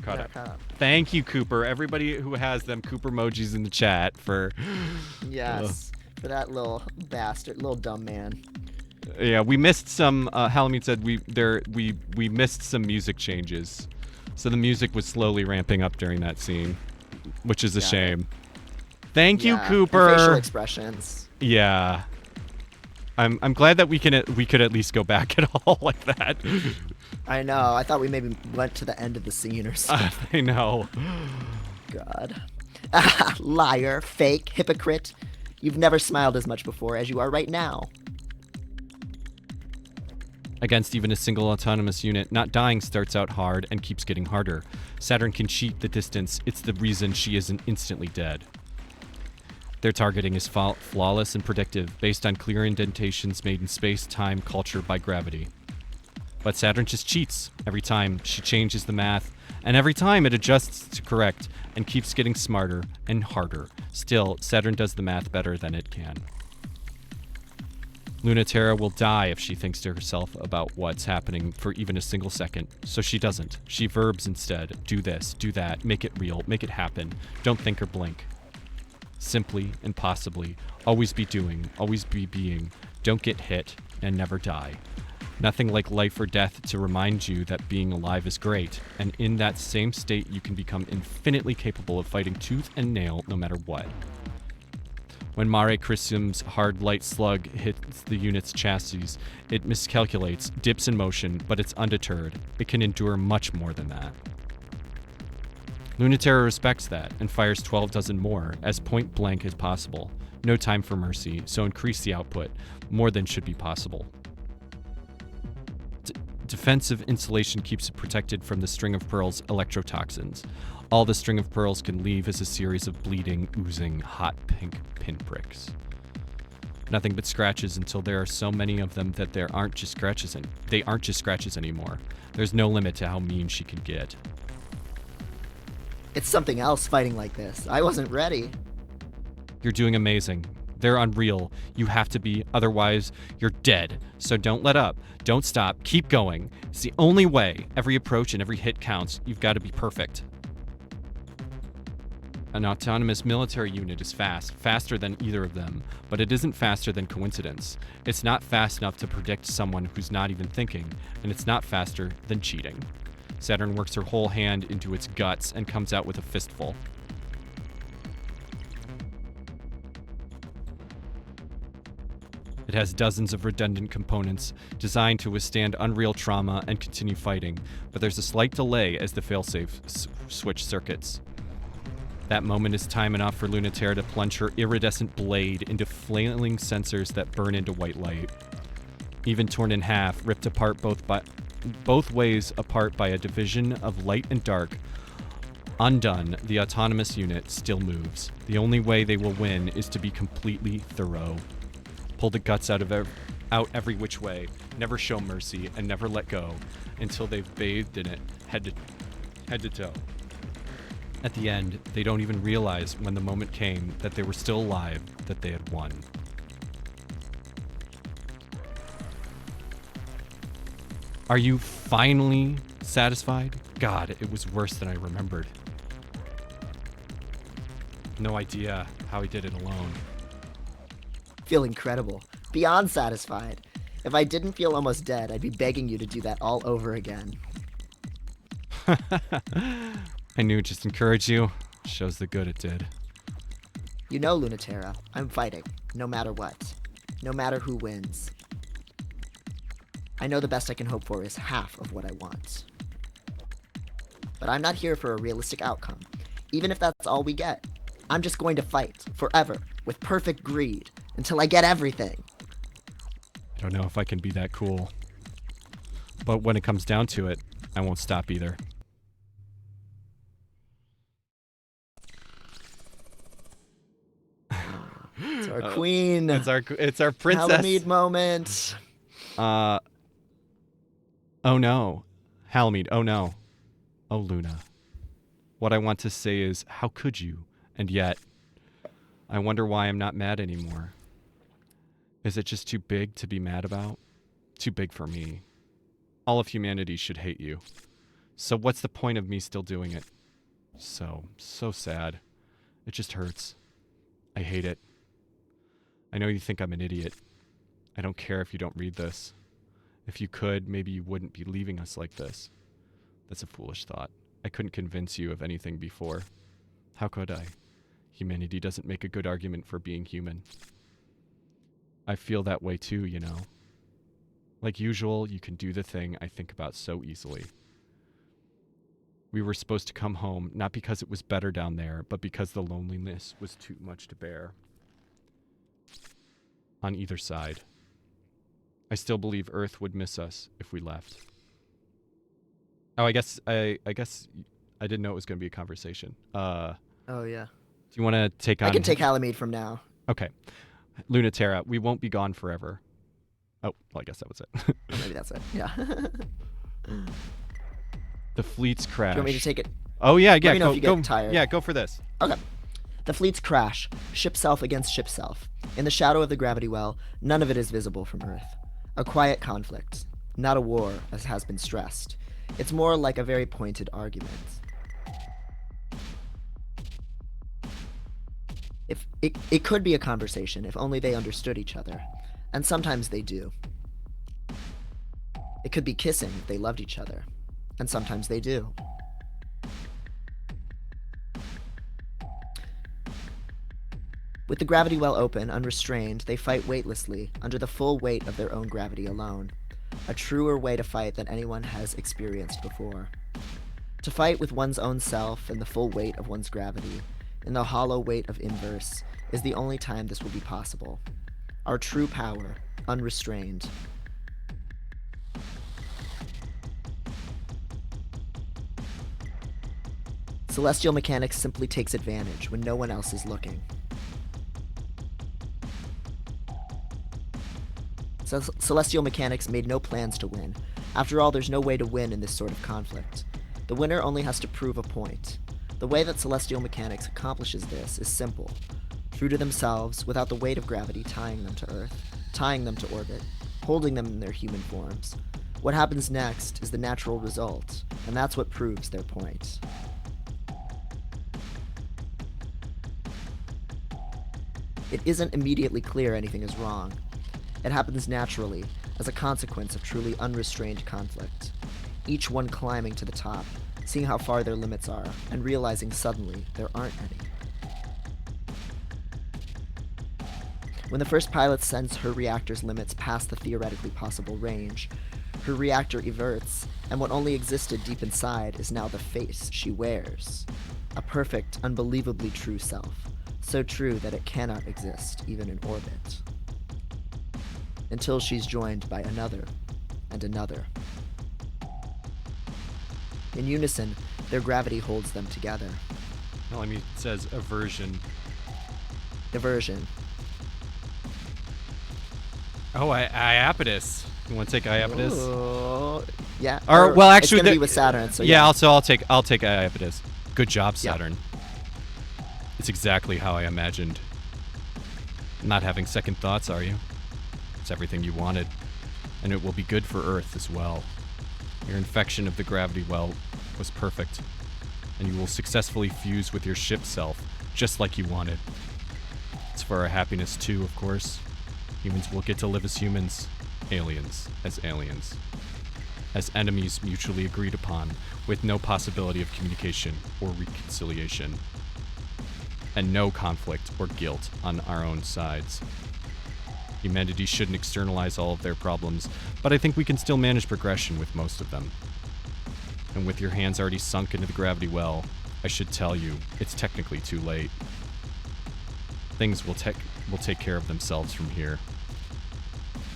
caught up. Thank you, Cooper. Everybody who has them Cooper emojis in the chat for... Yes, for that little bastard, little dumb man. Yeah, we missed some... Halamine said we missed some music changes. So the music was slowly ramping up during that scene, which is a shame. Thank you, Cooper. And facial expressions. Yeah. I'm glad that we could at least go back at all like that. I know. I thought we maybe went to the end of the scene or something. I know. God. Liar, fake, hypocrite. You've never smiled as much before as you are right now. Against even a single autonomous unit, not dying starts out hard and keeps getting harder. Saturn can cheat the distance. It's the reason she isn't instantly dead. Their targeting is flawless and predictive, based on clear indentations made in space, time, culture by gravity. But Saturn just cheats every time she changes the math, and every time it adjusts to correct and keeps getting smarter and harder. Still, Saturn does the math better than it can. Lunaterra will die if she thinks to herself about what's happening for even a single second, so she doesn't. She verbs instead. Do this, do that, make it real, make it happen. Don't think or blink. Simply and possibly, always be doing, always be being. Don't get hit and never die. Nothing like life or death to remind you that being alive is great, and in that same state you can become infinitely capable of fighting tooth and nail no matter what. When Mare Crisium's hard light slug hits the unit's chassis, it miscalculates, dips in motion, but it's undeterred. It can endure much more than that. Lunaterra respects that and fires 12 dozen more, as point blank as possible. No time for mercy, so increase the output, more than should be possible. Defensive insulation keeps it protected from the string of pearls electrotoxins. All the string of pearls can leave is a series of bleeding, oozing, hot pink pinpricks. Nothing but scratches until there are so many of them that they aren't just scratches anymore. There's no limit to how mean she can get. It's something else fighting like this. I wasn't ready. You're doing amazing. They're unreal. You have to be, otherwise you're dead. So don't let up. Don't stop. Keep going. It's the only way. Every approach and every hit counts. You've got to be perfect. An autonomous military unit is fast, faster than either of them, but it isn't faster than coincidence. It's not fast enough to predict someone who's not even thinking, and it's not faster than cheating. Saturn works her whole hand into its guts and comes out with a fistful. It has dozens of redundant components designed to withstand unreal trauma and continue fighting, but there's a slight delay as the failsafe switch circuits. That moment is time enough for Lunaterra to plunge her iridescent blade into flailing sensors that burn into white light. Even torn in half, ripped apart both ways apart by a division of light and dark, undone, the autonomous unit still moves. The only way they will win is to be completely thorough. Pull the guts out every which way, never show mercy, and never let go until they've bathed in it head to toe. At the end, they don't even realize when the moment came that they were still alive, that they had won. Are you finally satisfied? God, it was worse than I remembered. No idea how he did it alone. Feel incredible. Beyond satisfied. If I didn't feel almost dead, I'd be begging you to do that all over again. I knew it just encouraged you. Shows the good it did. You know, Lunaterra, I'm fighting, no matter what. No matter who wins. I know the best I can hope for is half of what I want. But I'm not here for a realistic outcome, even if that's all we get. I'm just going to fight, forever, with perfect greed, until I get everything. I don't know if I can be that cool. But when it comes down to it, I won't stop either. It's our queen. It's our princess. Halamede moment. Oh no. Halamede, oh no. Oh Luna. What I want to say is, how could you? And yet, I wonder why I'm not mad anymore. Is it just too big to be mad about? Too big for me. All of humanity should hate you. So what's the point of me still doing it? So sad. It just hurts. I hate it. I know you think I'm an idiot. I don't care if you don't read this. If you could, maybe you wouldn't be leaving us like this. That's a foolish thought. I couldn't convince you of anything before. How could I? Humanity doesn't make a good argument for being human. I feel that way too, you know. Like usual, you can do the thing I think about so easily. We were supposed to come home, not because it was better down there, but because the loneliness was too much to bear. On either side. I still believe Earth would miss us if we left. Oh, I guess I didn't know it was going to be a conversation. Oh yeah. Do you want to take on... I can take Halamede from now. Okay. Lunaterra, we won't be gone forever. Oh, well, I guess that was it. Or maybe that's it. Yeah. The fleets crash. Do you want me to take it? Oh, yeah, Let me know go, if you go, get tired. Yeah, go for this. Okay. The fleets crash, ship self against ship self. In the shadow of the gravity well, none of it is visible from Earth. A quiet conflict, not a war, as has been stressed. It's more like a very pointed argument. If it could be a conversation if only they understood each other, and sometimes they do. It could be kissing if they loved each other, and sometimes they do. With the gravity well open, unrestrained, they fight weightlessly, under the full weight of their own gravity alone. A truer way to fight than anyone has experienced before. To fight with one's own self and the full weight of one's gravity, in the hollow weight of inverse, is the only time this will be possible. Our true power, unrestrained. Celestial mechanics simply takes advantage when no one else is looking. Celestial mechanics made no plans to win. After all, there's no way to win in this sort of conflict. The winner only has to prove a point. The way that celestial mechanics accomplishes this is simple. True to themselves, without the weight of gravity tying them to Earth, tying them to orbit, holding them in their human forms. What happens next is the natural result, and that's what proves their point. It isn't immediately clear anything is wrong. It happens naturally, as a consequence of truly unrestrained conflict. Each one climbing to the top, seeing how far their limits are, and realizing suddenly there aren't any. When the first pilot sends her reactor's limits past the theoretically possible range, her reactor everts, and what only existed deep inside is now the face she wears. A perfect, unbelievably true self, so true that it cannot exist even in orbit. Until she's joined by another, and another. In unison, their gravity holds them together. No, I mean, it says aversion. Diversion. Oh, Iapetus. You want to take Iapetus? Ooh, yeah. Or, well, actually, it's gonna be with Saturn. So yeah. yeah. Also, I'll take Iapetus. Good job, Yeah. Saturn. It's exactly how I imagined. Not having second thoughts, are you? It's everything you wanted, and it will be good for Earth as well. Your infection of the gravity well was perfect, and you will successfully fuse with your ship self, just like you wanted. It's for our happiness too, of course. Humans will get to live as humans, aliens as aliens. As enemies mutually agreed upon, with no possibility of communication or reconciliation. And no conflict or guilt on our own sides. Humanity shouldn't externalize all of their problems, but I think we can still manage progression with most of them. And with your hands already sunk into the gravity well, I should tell you, it's technically too late. Things will take care of themselves from here.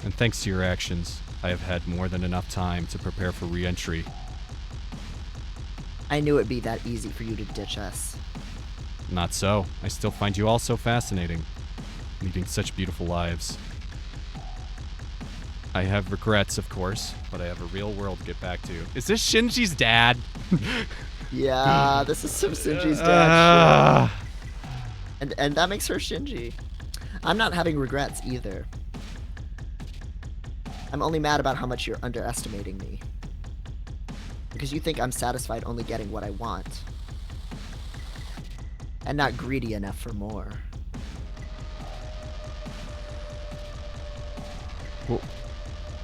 And thanks to your actions, I have had more than enough time to prepare for re-entry. I knew it'd be that easy for you to ditch us. Not so. I still find you all so fascinating, leading such beautiful lives. I have regrets, of course, but I have a real world to get back to. Is this Shinji's dad? Yeah, this is some Shinji's dad shit. And that makes her Shinji. I'm not having regrets either. I'm only mad about how much you're underestimating me. Because you think I'm satisfied only getting what I want. And not greedy enough for more. Well,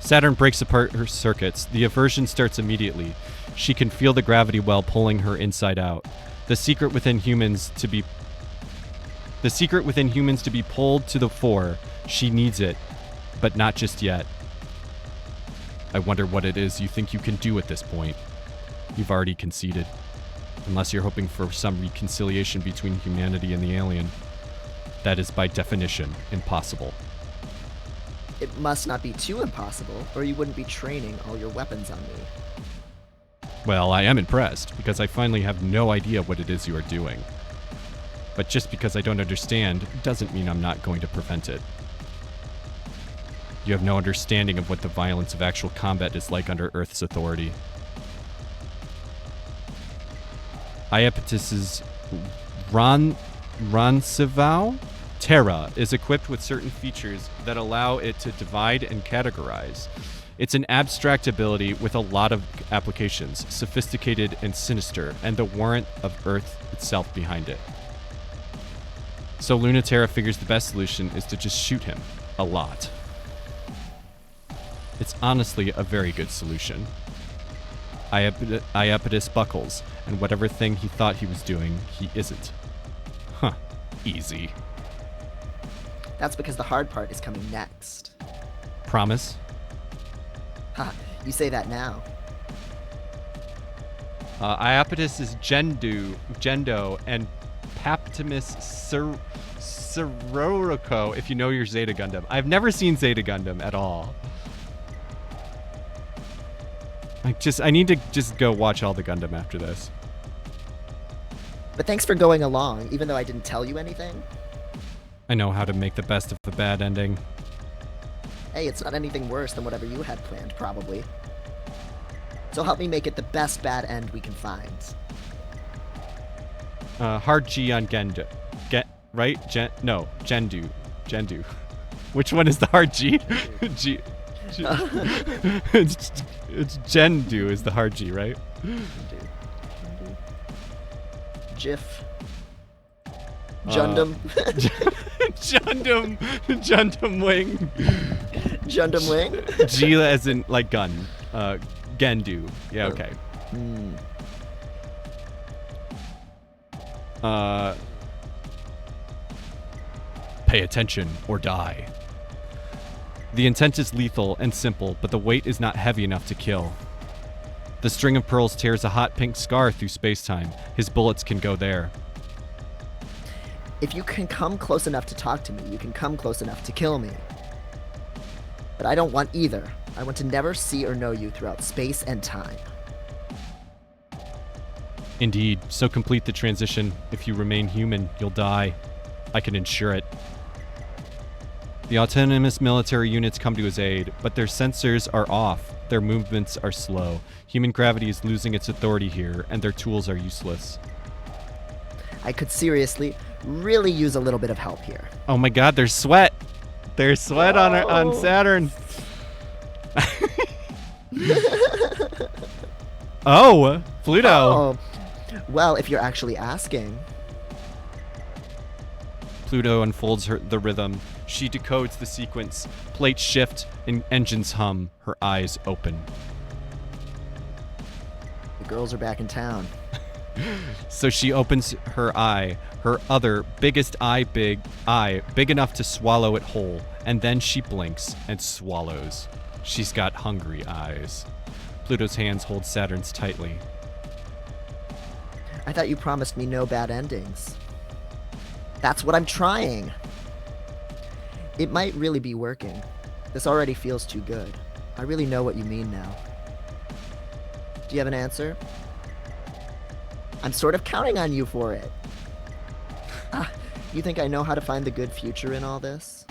Saturn breaks apart her circuits. The aversion starts immediately. She can feel the gravity well pulling her inside out. The secret within humans to be pulled to the fore. She needs it, but not just yet. I wonder what it is you think you can do at this point. You've already conceded. Unless you're hoping for some reconciliation between humanity and the alien. That is by definition impossible. It must not be too impossible, or you wouldn't be training all your weapons on me. Well, I am impressed, because I finally have no idea what it is you are doing. But just because I don't understand doesn't mean I'm not going to prevent it. You have no understanding of what the violence of actual combat is like under Earth's authority. Iapetus's Ransivau Terra is equipped with certain features that allow it to divide and categorize. It's an abstract ability with a lot of applications, sophisticated and sinister, and the warrant of Earth itself behind it. So Lunaterra figures the best solution is to just shoot him. A lot. It's honestly a very good solution. Iapetus buckles, and whatever thing he thought he was doing, he isn't. Huh. Easy. That's because the hard part is coming next. Promise? Ha, you say that now. Iapetus is Gendo, and Paptimus Sirorico, if you know your Zeta Gundam. I've never seen Zeta Gundam at all. I need to just go watch all the Gundam after this. But thanks for going along, even though I didn't tell you anything. I know how to make the best of a bad ending. Hey, it's not anything worse than whatever you had planned, probably. So help me make it the best bad end we can find. Hard G on Gendo. Right? Gendu. Which one is the hard G? G. It's Gendu is the hard G, right? Jif. Jundum. Jundum Wing. Jundum Wing? G as in, like, gun. Gendu. Yeah, okay. Pay attention or die. The intent is lethal and simple, but the weight is not heavy enough to kill. The string of pearls tears a hot pink scar through space-time. His bullets can go there. If you can come close enough to talk to me, you can come close enough to kill me. But I don't want either. I want to never see or know you throughout space and time. Indeed, so complete the transition. If you remain human, you'll die. I can ensure it. The autonomous military units come to his aid, but their sensors are off. Their movements are slow. Human gravity is losing its authority here, and their tools are useless. I could seriously, really use a little bit of help here. Oh my god, there's sweat! There's sweat on Saturn! Oh! Pluto! Oh, well, if you're actually asking. Pluto unfolds the rhythm. She decodes the sequence. Plates shift and engines hum. Her eyes open. The girls are back in town. So she opens her eye, her other biggest eye, big enough to swallow it whole, and then she blinks and swallows. She's got hungry eyes. Pluto's hands hold Saturn's tightly. I thought you promised me no bad endings. That's what I'm trying. It might really be working. This already feels too good. I really know what you mean now. Do you have an answer? I'm sort of counting on you for it. You think I know how to find the good future in all this?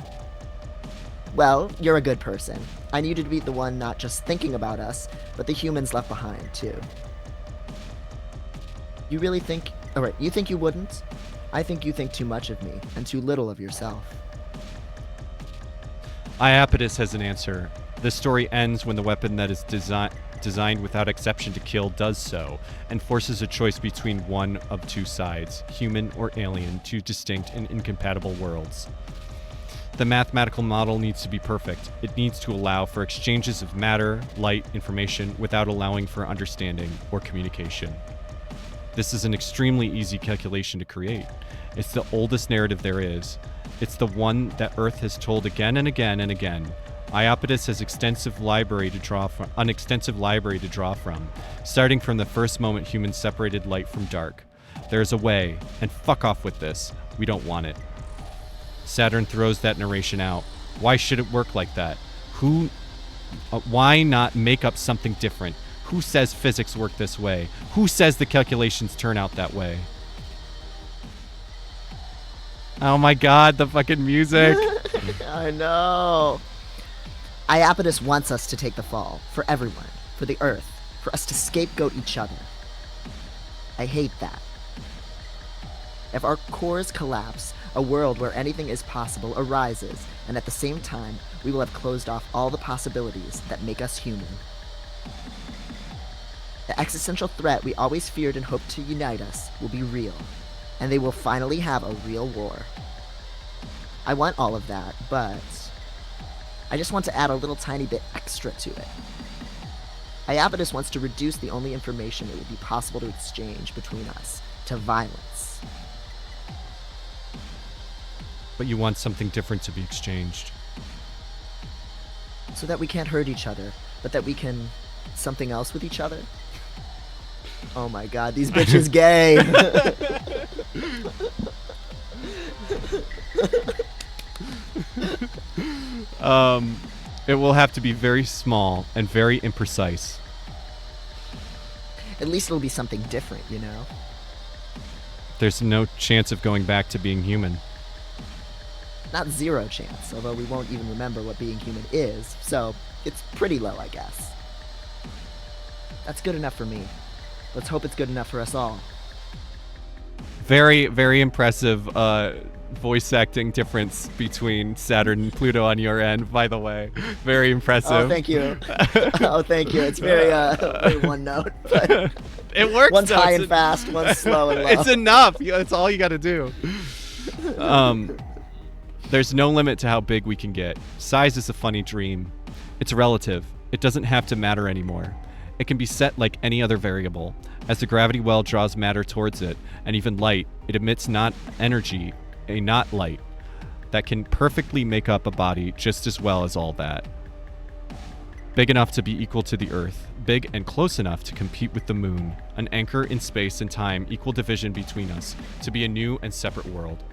Well, you're a good person. I need you to be the one not just thinking about us, but the humans left behind, too. You really think... Alright, you think you wouldn't? I think you think too much of me, and too little of yourself. Iapetus has an answer. The story ends when the weapon that is designed without exception to kill does so, and forces a choice between one of two sides, human or alien, two distinct and incompatible worlds. The mathematical model needs to be perfect. It needs to allow for exchanges of matter, light, information, without allowing for understanding or communication. This is an extremely easy calculation to create. It's the oldest narrative there is. It's the one that Earth has told again and again and again. Iapetus has an extensive library to draw from, starting from the first moment humans separated light from dark. There's a way, and fuck off with this. We don't want it. Saturn throws that narration out. Why should it work like that? Why not make up something different? Who says physics work this way? Who says the calculations turn out that way? Oh my god, the fucking music. I know. Iapetus wants us to take the fall. For everyone. For the Earth. For us to scapegoat each other. I hate that. If our cores collapse, a world where anything is possible arises, and at the same time, we will have closed off all the possibilities that make us human. The existential threat we always feared and hoped to unite us will be real, and they will finally have a real war. I want all of that, but I just want to add a little tiny bit extra to it. Iapetus wants to reduce the only information it would be possible to exchange between us to violence. But you want something different to be exchanged. So that we can't hurt each other, but that we can something else with each other? Oh my god, these bitches gay! It will have to be very small and very imprecise. At least it'll be something different, you know? There's no chance of going back to being human. Not zero chance, although we won't even remember what being human is, so it's pretty low, I guess. That's good enough for me. Let's hope it's good enough for us all. Very, very impressive voice acting difference between Saturn and Pluto on your end, by the way. Very impressive. Oh, thank you. Oh, thank you. It's very, very one note. But it works. One's high and fast, one's slow and low. It's enough. That's all you got to do. There's no limit to how big we can get. Size is a funny dream. It's relative. It doesn't have to matter anymore. It can be set like any other variable. As the gravity well draws matter towards it, and even light, it emits not energy, a not light, that can perfectly make up a body just as well as all that. Big enough to be equal to the Earth, big and close enough to compete with the Moon, an anchor in space and time, equal division between us, to be a new and separate world.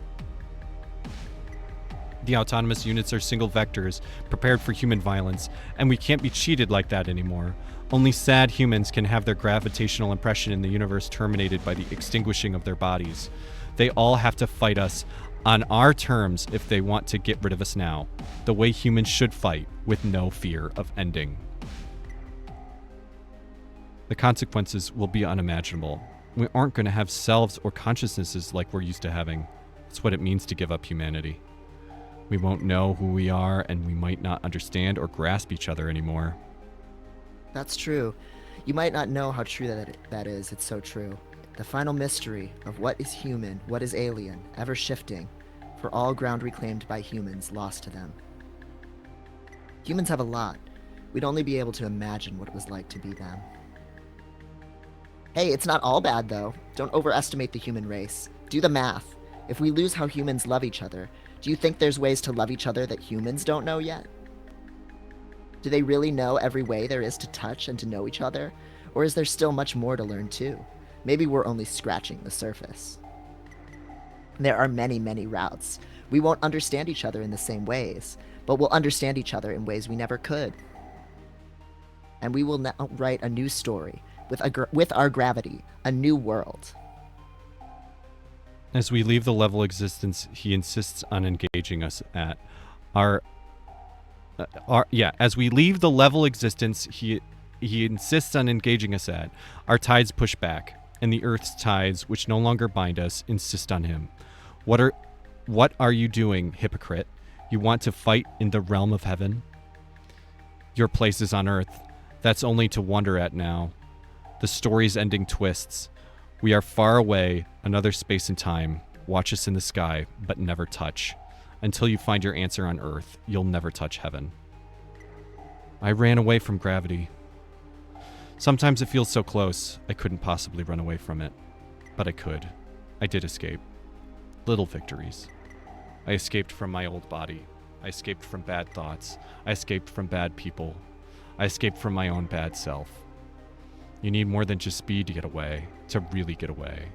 The autonomous units are single vectors, prepared for human violence, and we can't be cheated like that anymore. Only sad humans can have their gravitational impression in the universe terminated by the extinguishing of their bodies. They all have to fight us on our terms if they want to get rid of us now, the way humans should fight, with no fear of ending. The consequences will be unimaginable. We aren't going to have selves or consciousnesses like we're used to having. That's what it means to give up humanity. We won't know who we are, and we might not understand or grasp each other anymore. That's true. You might not know how true that is. It's so true. The final mystery of what is human, what is alien, ever shifting, for all ground reclaimed by humans lost to them. Humans have a lot. We'd only be able to imagine what it was like to be them. Hey, it's not all bad though. Don't overestimate the human race. Do the math. If we lose how humans love each other, do you think there's ways to love each other that humans don't know yet? Do they really know every way there is to touch and to know each other? Or is there still much more to learn too? Maybe we're only scratching the surface. There are many, many routes. We won't understand each other in the same ways, but we'll understand each other in ways we never could. And we will now write a new story, with our gravity, a new world. As we leave the level existence he insists on engaging us at, as we leave the level existence he insists on engaging us at, our tides push back, and the Earth's tides, which no longer bind us, insist on him. What are you doing, hypocrite? You want to fight in the realm of heaven? Your place is on Earth. That's only to wonder at now. The story's ending twists. We are far away, another space and time. Watch us in the sky, but never touch. Until you find your answer on Earth, you'll never touch heaven. I ran away from gravity. Sometimes it feels so close, I couldn't possibly run away from it. But I could. I did escape. Little victories. I escaped from my old body. I escaped from bad thoughts. I escaped from bad people. I escaped from my own bad self. You need more than just speed to get away, to really get away.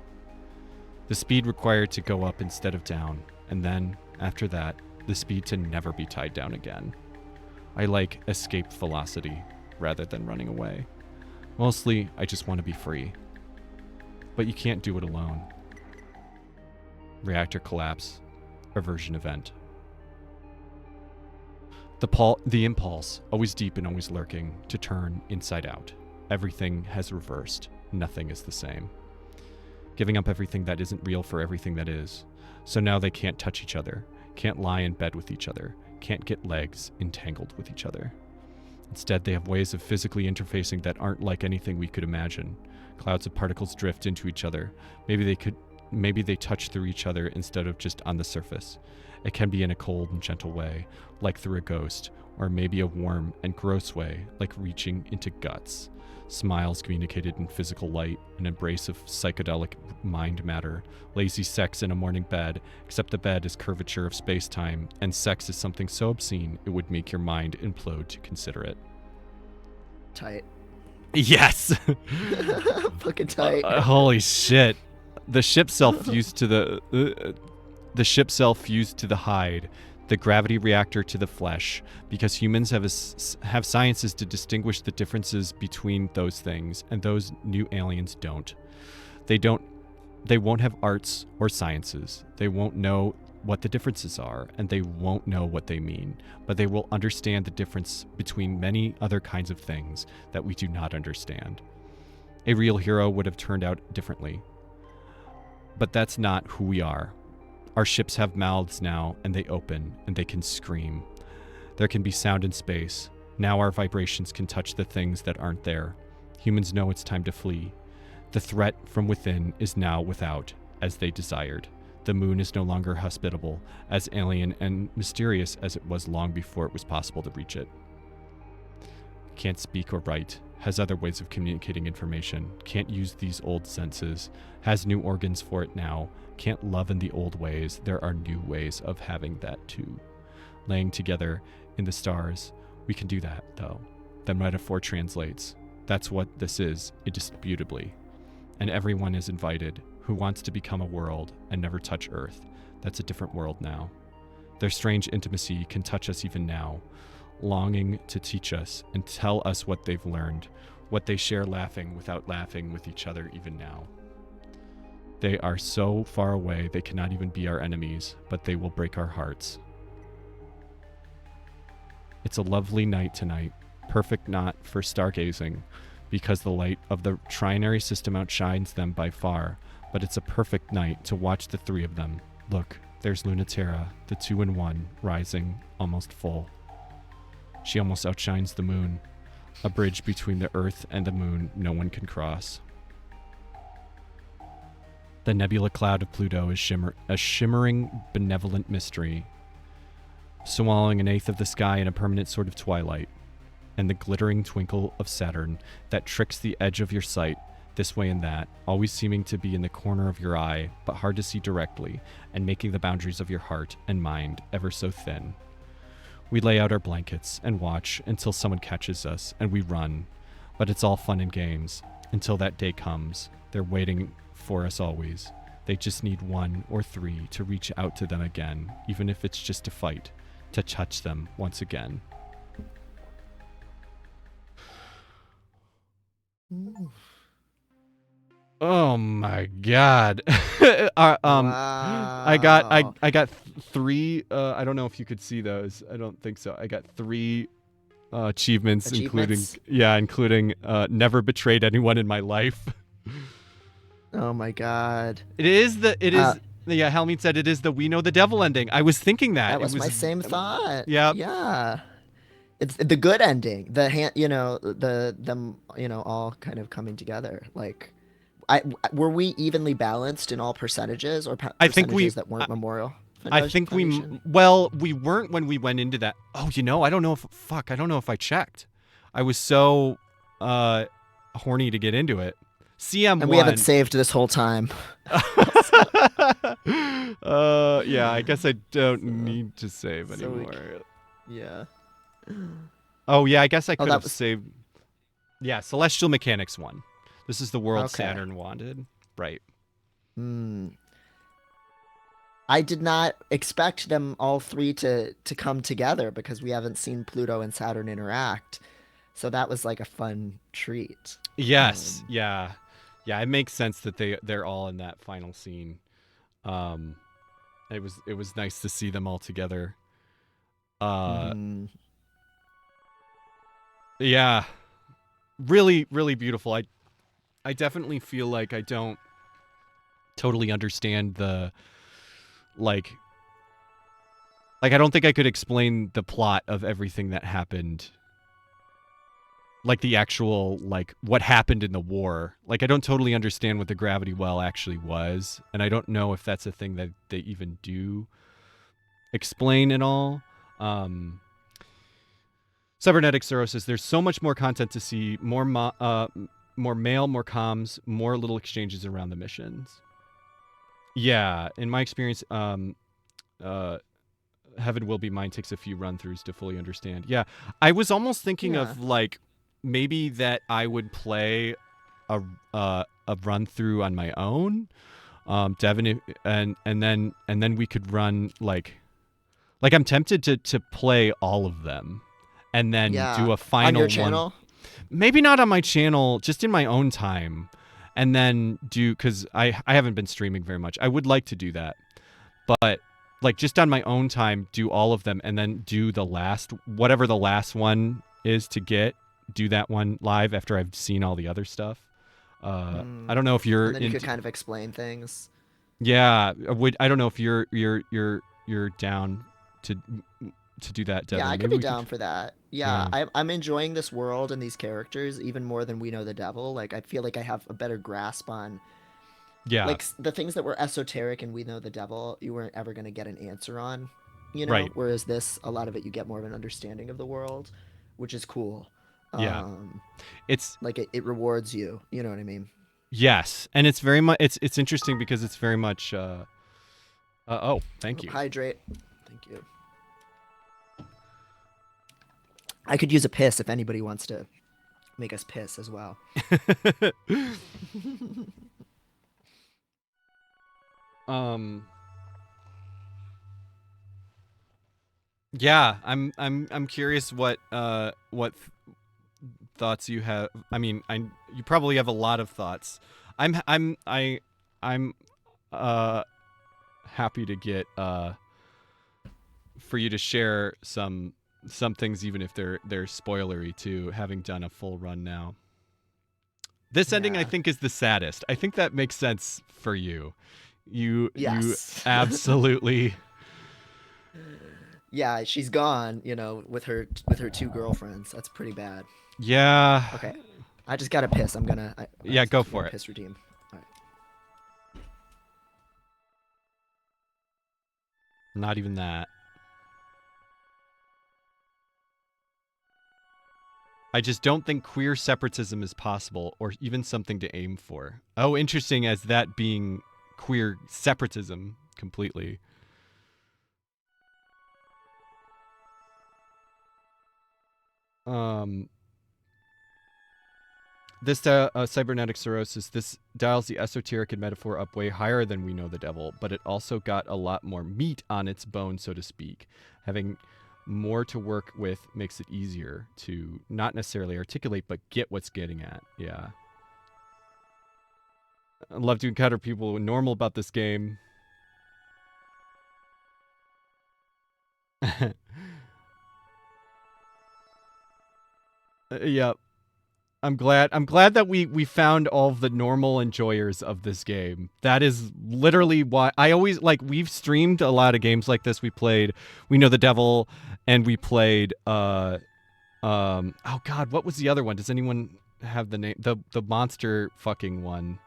The speed required to go up instead of down, and then, after that, the speed to never be tied down again. I like escape velocity rather than running away. Mostly, I just want to be free. But you can't do it alone. Reactor collapse. Aversion event. The impulse, always deep and always lurking, to turn inside out. Everything has reversed. Nothing is the same. Giving up everything that isn't real for everything that is. So now they can't touch each other, can't lie in bed with each other, can't get legs entangled with each other. Instead, they have ways of physically interfacing that aren't like anything we could imagine. Clouds of particles drift into each other. Maybe they touch through each other instead of just on the surface. It can be in a cold and gentle way, like through a ghost, or maybe a warm and gross way, like reaching into guts. Smiles communicated in physical light, an embrace of psychedelic mind matter, lazy sex in a morning bed, except the bed is curvature of space-time, and sex is something so obscene it would make your mind implode to consider it. Tight. Yes! Fucking tight. Holy shit. The ship cell fused to the ship cell fused to the hide, the gravity reactor to the flesh, because humans have sciences to distinguish the differences between those things, and those new aliens don't. They won't have arts or sciences. They won't know what the differences are, and they won't know what they mean, but they will understand the difference between many other kinds of things that we do not understand. A real hero would have turned out differently. But that's not who we are. Our ships have mouths now, and they open, and they can scream. There can be sound in space. Now our vibrations can touch the things that aren't there. Humans know it's time to flee. The threat from within is now without, as they desired. The moon is no longer hospitable, as alien and mysterious as it was long before it was possible to reach it. Can't speak or write, has other ways of communicating information, can't use these old senses, has new organs for it now, can't love in the old ways. There are new ways of having that too. Laying together in the stars, we can do that though. The metaphor translates. That's what this is, indisputably. And everyone is invited who wants to become a world and never touch Earth. That's a different world now. Their strange intimacy can touch us even now, longing to teach us and tell us what they've learned, what they share laughing without laughing with each other even now. They are so far away they cannot even be our enemies, but they will break our hearts. It's a lovely night tonight, perfect not for stargazing, because the light of the trinary system outshines them by far, but it's a perfect night to watch the three of them. Look, there's Lunaterra, the 2-in-1, rising, almost full. She almost outshines the moon, a bridge between the Earth and the moon no one can cross. The nebula cloud of Pluto is a shimmering, benevolent mystery, swallowing an eighth of the sky in a permanent sort of twilight, and the glittering twinkle of Saturn that tricks the edge of your sight this way and that, always seeming to be in the corner of your eye, but hard to see directly, and making the boundaries of your heart and mind ever so thin. We lay out our blankets and watch until someone catches us, and we run. But it's all fun and games, until that day comes. They're waiting for us always. They just need 1 or 3 to reach out to them again, even if it's just to fight, to touch them once again. Ooh. Oh my god. Wow. I got 3 I don't know if you could see those. I don't think so. I got 3 achievements, including never betrayed anyone in my life. Oh my god. Helmine said it is the we know the devil ending. I was thinking that. That was my same thought. Yeah. Yeah. It's the good ending. Them all kind of coming together. Like, were we evenly balanced in all percentages, or percentages that weren't memorial? I think we weren't when we went into that. Oh, I don't know if I checked. I was so horny to get into it CM1. And we haven't saved this whole time. Yeah, I guess I don't So- need to save so we anymore. Yeah. Oh yeah, I guess I could that have was- saved. Yeah, Celestial Mechanics 1. This is the world Okay. Saturn wanted. Right. I did not expect them all three to come together because we haven't seen Pluto and Saturn interact. So that was like a fun treat. Yes. Yeah. Yeah, it makes sense that they're all in that final scene. It was nice to see them all together. Mhm. Yeah. Really, really beautiful. I definitely feel like I don't totally understand the like I don't think I could explain the plot of everything that happened. Like the actual like what happened in the war. Like I don't totally understand what the gravity well actually was, and I don't know if that's a thing that they even do explain at all. Cybernetic Cirrhosis, there's so much more content to see, more mail, more comms, more little exchanges around the missions. Yeah, in my experience, Heaven Will Be Mine takes a few run-throughs to fully understand. Yeah, I was almost thinking Yeah. of like maybe that I would play a run-through on my own, Devin, and then we could run like I'm tempted to play all of them, and then Yeah. do a final on your one. channel. Maybe not on my channel, just in my own time, and then do because I haven't been streaming very much. I would like to do that, but like just on my own time, do all of them, and then do the last whatever the last one is to get. Do that one live after I've seen all the other stuff. I don't know if you're. And then you could kind of explain things. Yeah, I don't know if you're down to do that, Devin. Yeah, I Maybe could be we down for that. Yeah, Yeah. I'm enjoying this world and these characters even more than We Know the Devil. Like, I feel like I have a better grasp on Yeah. like the things that were esoteric and We Know the Devil. You weren't ever gonna get an answer on, you know. Right. Whereas this, a lot of it, you get more of an understanding of the world, which is cool. Yeah. It's Like it rewards you. You know what I mean? yes, and it's very much it's interesting because it's very much. Oh, thank you. Hydrate. Thank you. I could use a piss if anybody wants to make us piss as well. Yeah, I'm curious what thoughts you have. I mean, you probably have a lot of thoughts. I'm happy to get for you to share some things, even if they're spoilery too, having done a full run now. This ending, I Yeah. think, is the saddest. I think that makes sense for you. You Yes. absolutely. Yeah, she's gone, you know, with her two girlfriends. That's pretty bad. Yeah. Okay. I just gotta piss. I'm gonna. Yeah, go for it. Piss routine. All right. Not even that. I just don't think queer separatism is possible or even something to aim for. Oh, interesting, as that being queer separatism completely. This cybernetic cirrhosis, this dials the esoteric and metaphor up way higher than We Know the Devil, but it also got a lot more meat on its bone, so to speak. Having more to work with makes it easier to not necessarily articulate, but get what's getting at. Yeah. I love to encounter people normal about this game. Yep. I'm glad that we found all of the normal enjoyers of this game. That is literally why I always like we've streamed a lot of games like this. We played We Know the Devil, and we played oh god, what was the other one? Does anyone have the name? The monster fucking one.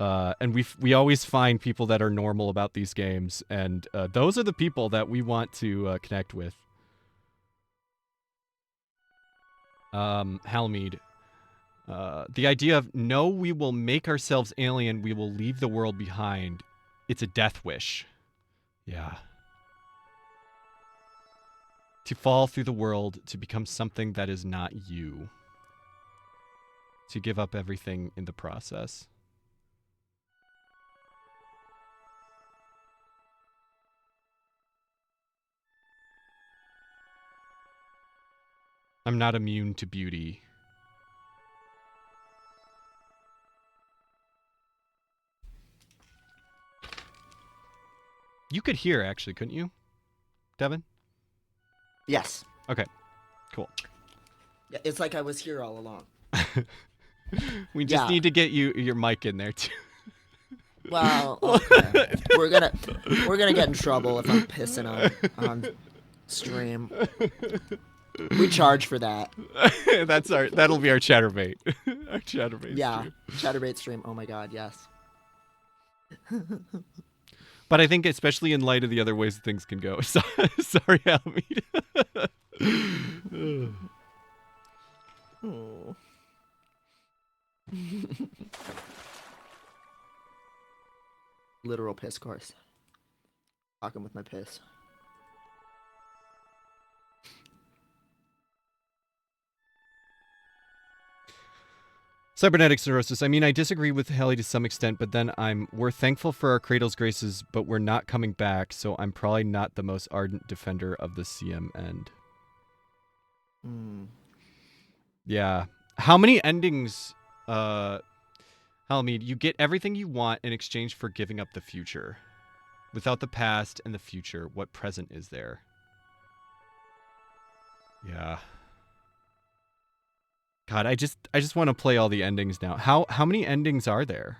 And we always find people that are normal about these games, and those are the people that we want to connect with. Halmead. The idea of, no, we will make ourselves alien, we will leave the world behind. It's a death wish. Yeah. To fall through the world, to become something that is not you. To give up everything in the process. I'm not immune to beauty. You could hear, actually, couldn't you, Devin? Yes. Okay, cool. Yeah, it's like I was here all along. We just need to get your mic in there too. Well, okay. we're gonna get in trouble if I'm pissing on stream. We charge for that. That'll be our chatterbait. Our chatterbait Yeah, stream. chatterbait stream. Oh my god, yes. But I think, especially in light of the other ways things can go. Sorry, Alameda. Oh. Literal piss course. Talking with my piss. Cybernetics neurosis. I mean, I disagree with Hallie to some extent, but then we're thankful for our Cradle's graces, but we're not coming back, so I'm probably not the most ardent defender of the CM end. Yeah. How many endings, Halamid, you get everything you want in exchange for giving up the future. Without the past and the future, what present is there? Yeah. God, I just want to play all the endings now. How many endings are there?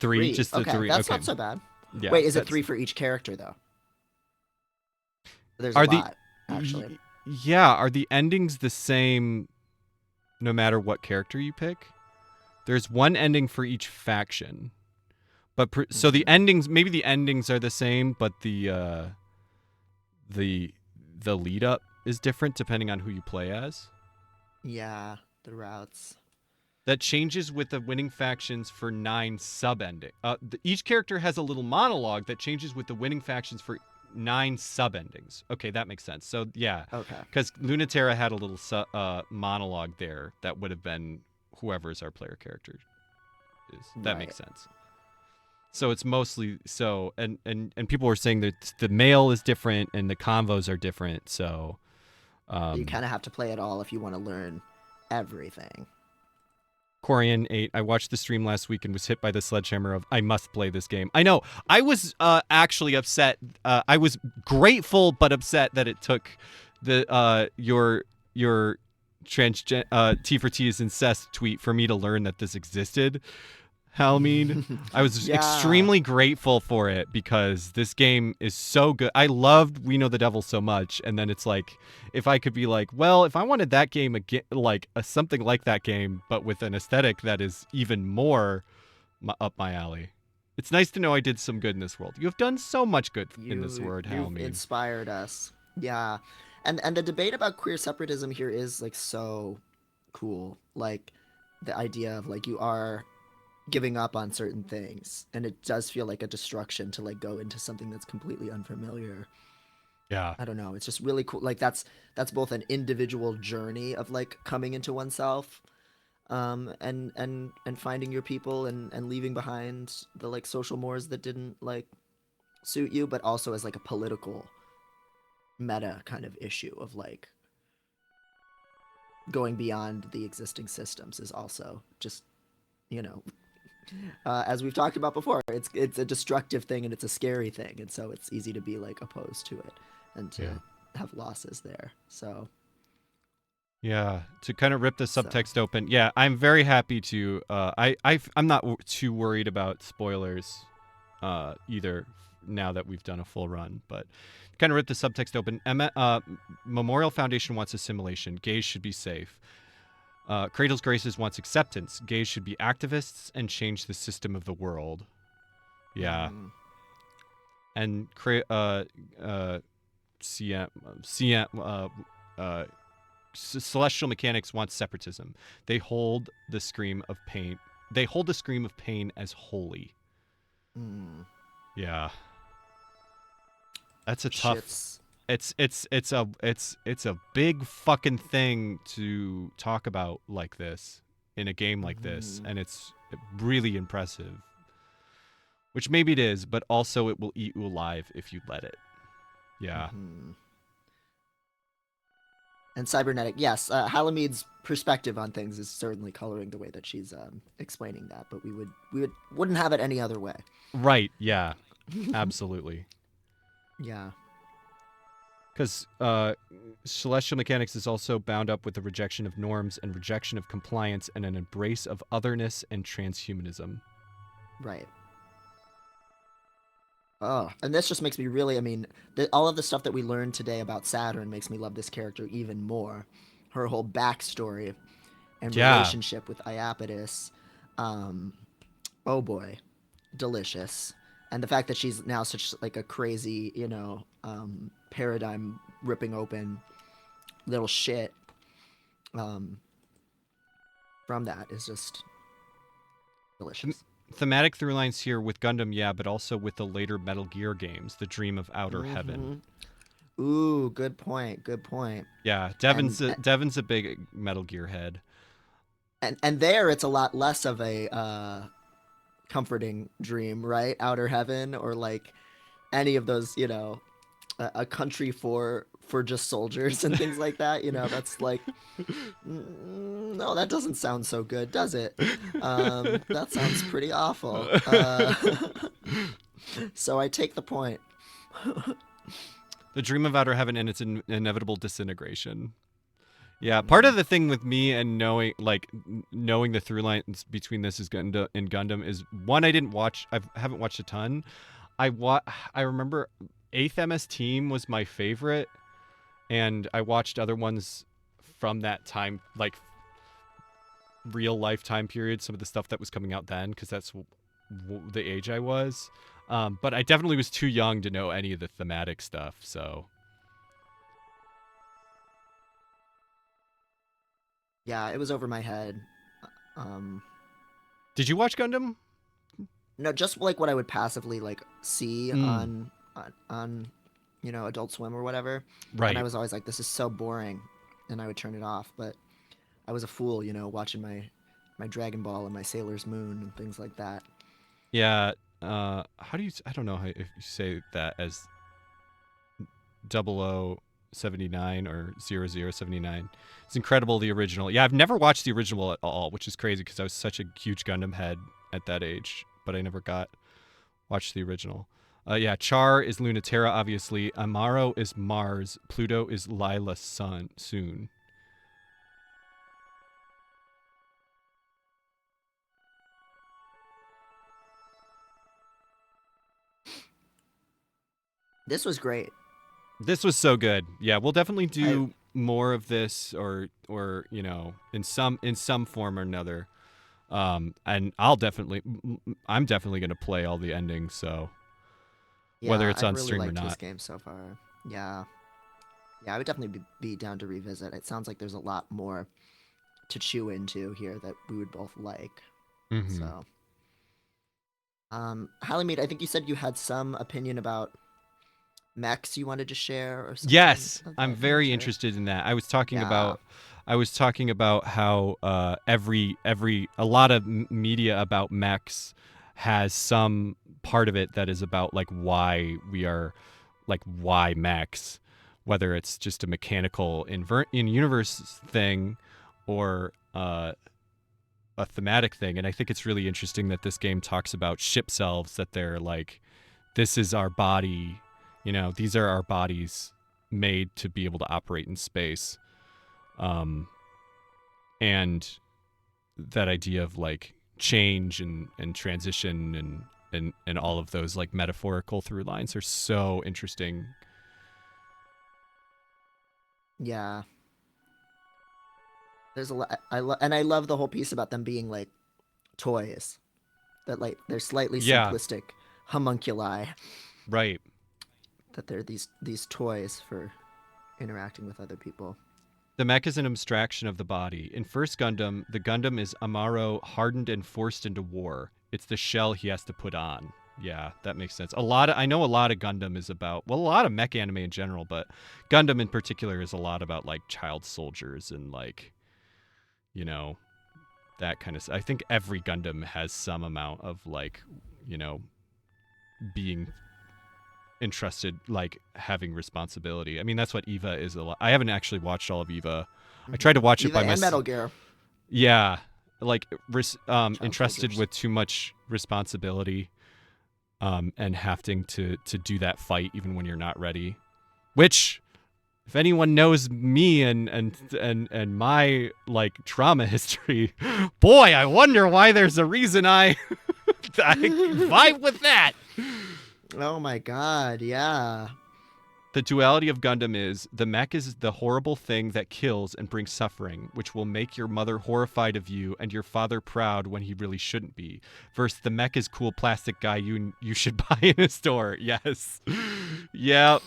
Three? Just the three. That's okay. not so bad. Yeah, wait, is it 3 for each character though? There's a lot, actually. Yeah, are the endings the same no matter what character you pick? There's one ending for each faction. But so the endings, maybe the endings are the same, but the lead up is different depending on who you play as. Yeah, the routes. That changes with the winning factions for 9 sub-ending. Each character has a little monologue that changes with the winning factions for 9 sub-endings. Okay, that makes sense. So, yeah. Okay. Because Lunaterra had a little monologue there that would have been whoever's our player character is. That makes sense. So it's mostly so, and people were saying that the mail is different and the convos are different. So you kind of have to play it all if you want to learn everything. Corian 8, I watched the stream last week and was hit by the sledgehammer of, I must play this game. I know. I was actually upset. I was grateful but upset that it took the your T for T is incest tweet for me to learn that this existed. Halmead. I was extremely grateful for it because this game is so good. I loved We Know the Devil so much, and then it's like, if I could be like, well, if I wanted that game again, like something like that game, but with an aesthetic that is even more up my alley. It's nice to know I did some good in this world. You have done so much good in this world, Halmead. You've inspired us. Yeah, and the debate about queer separatism here is like so cool. Like the idea of like you are giving up on certain things, and it does feel like a destruction to like go into something that's completely unfamiliar. Yeah, I don't know, it's just really cool. Like that's both an individual journey of like coming into oneself, and finding your people and leaving behind the like social mores that didn't like suit you, but also as like a political meta kind of issue of like going beyond the existing systems is also just, you know, as we've talked about before, it's a destructive thing and it's a scary thing, and so it's easy to be like opposed to it and to have losses there. So yeah, to kind of rip the subtext open. Yeah, I'm very happy to. I'm not too worried about spoilers, either. Now that we've done a full run, but kind of rip the subtext open. Memorial Foundation wants assimilation. Gays should be safe. Cradle's Graces wants acceptance. Gays should be activists and change the system of the world. Yeah. celestial mechanics wants separatism. They hold the scream of pain. They hold the scream of pain as holy. Mm. Yeah, that's a tough. Shit's. It's a big fucking thing to talk about like this in a game like this, Mhm. and it's really impressive. Which maybe it is, but also it will eat you alive if you let it. Yeah. Mhm. And cybernetic, yes. Halamede's perspective on things is certainly coloring the way that she's explaining that, but wouldn't have it any other way. Right. Yeah. Absolutely. Yeah. Because celestial mechanics is also bound up with the rejection of norms and rejection of compliance and an embrace of otherness and transhumanism. Right. Oh, and this just makes me really, I mean, all of the stuff that we learned today about Saturn makes me love this character even more. Her whole backstory and Yeah. relationship with Iapetus. Um, oh boy, delicious. And the fact that she's now such like a crazy, paradigm ripping open little shit um, from that is just delicious. Thematic through lines here with Gundam, yeah, but also with the later Metal Gear games, The Dream of Outer Heaven. Ooh, good point. Good point. Yeah, And Devin's a big Metal Gear head. and there it's a lot less of a comforting dream, right? Outer heaven or like any of those, a country for just soldiers and things like that. That's like, no, that doesn't sound so good, does it? That sounds pretty awful. So I take the point. The Dream of Outer Heaven and its inevitable disintegration. Yeah, part of the thing with me and knowing the through lines between this is Gundam and Gundam is one, I haven't watched a ton. I remember 8th MS Team was my favorite, and I watched other ones from that time, like real life time period, some of the stuff that was coming out then, because that's the age I was. But I definitely was too young to know any of the thematic stuff. So Yeah, it was over my head. Um, did you watch Gundam? no, just like what I would passively like see Mm, on Adult Swim or whatever, and I right. was always like, this is so boring, and I would turn it off. But I was a fool, watching my Dragon Ball and my Sailor's Moon and things like that. Yeah. How do you? I don't know if you say that as 0079 or 0079. It's incredible, the original. Yeah, I've never watched the original at all, which is crazy because I was such a huge Gundam head at that age, but I never got watched the original. Yeah, Char is Lunaterra, obviously. Amaro is Mars. Pluto is Lila's son. Soon. This was great. This was so good. Yeah, we'll definitely I do more of this, or in some form or another. And I'm definitely gonna play all the endings. So whether Yeah, it's I've on really stream or liked this not. game so far. Yeah. Yeah, I would definitely be down to revisit. It sounds like there's a lot more to chew into here that we would both like. Mm-hmm. So, Halimede, I think you said you had some opinion about mechs you wanted to share or something Yes, of I'm that very nature. interested in that. Yeah. I was talking about how a lot of media about mechs has some part of it that is about like why mechs, whether it's just a mechanical in universe thing or a thematic thing. And I think it's really interesting that this game talks about ship selves, that they're like, this is our body, these are our bodies made to be able to operate in space. And that idea of like change and transition and all of those like metaphorical through lines are so interesting. Yeah. There's a lot. And I love the whole piece about them being like toys. That like they're slightly Yeah, simplistic homunculi. right. That they're these toys for interacting with other people. The mech is an abstraction of the body. In First Gundam, the Gundam is Amaro hardened and forced into war. It's the shell he has to put on. Yeah, that makes sense. I know a lot of Gundam is about, well, a lot of mech anime in general, but Gundam in particular is a lot about like child soldiers and like, you know, that kind of stuff. I think every Gundam has some amount of like, you know, being entrusted, like having responsibility. I mean, that's what Eva is a lot. I haven't actually watched all of Eva. I tried to watch it Eva by and myself. Metal Gear. Yeah, like entrusted soldiers. with too much responsibility, and having to do that fight even when you're not ready. Which, if anyone knows me and my like trauma history, boy, I wonder why there's a reason I I vibe with that. Oh my god, yeah. The duality of Gundam is the mech is the horrible thing that kills and brings suffering, which will make your mother horrified of you and your father proud when he really shouldn't be. Versus the mech is cool plastic guy you should buy in a store. Yes, yeah.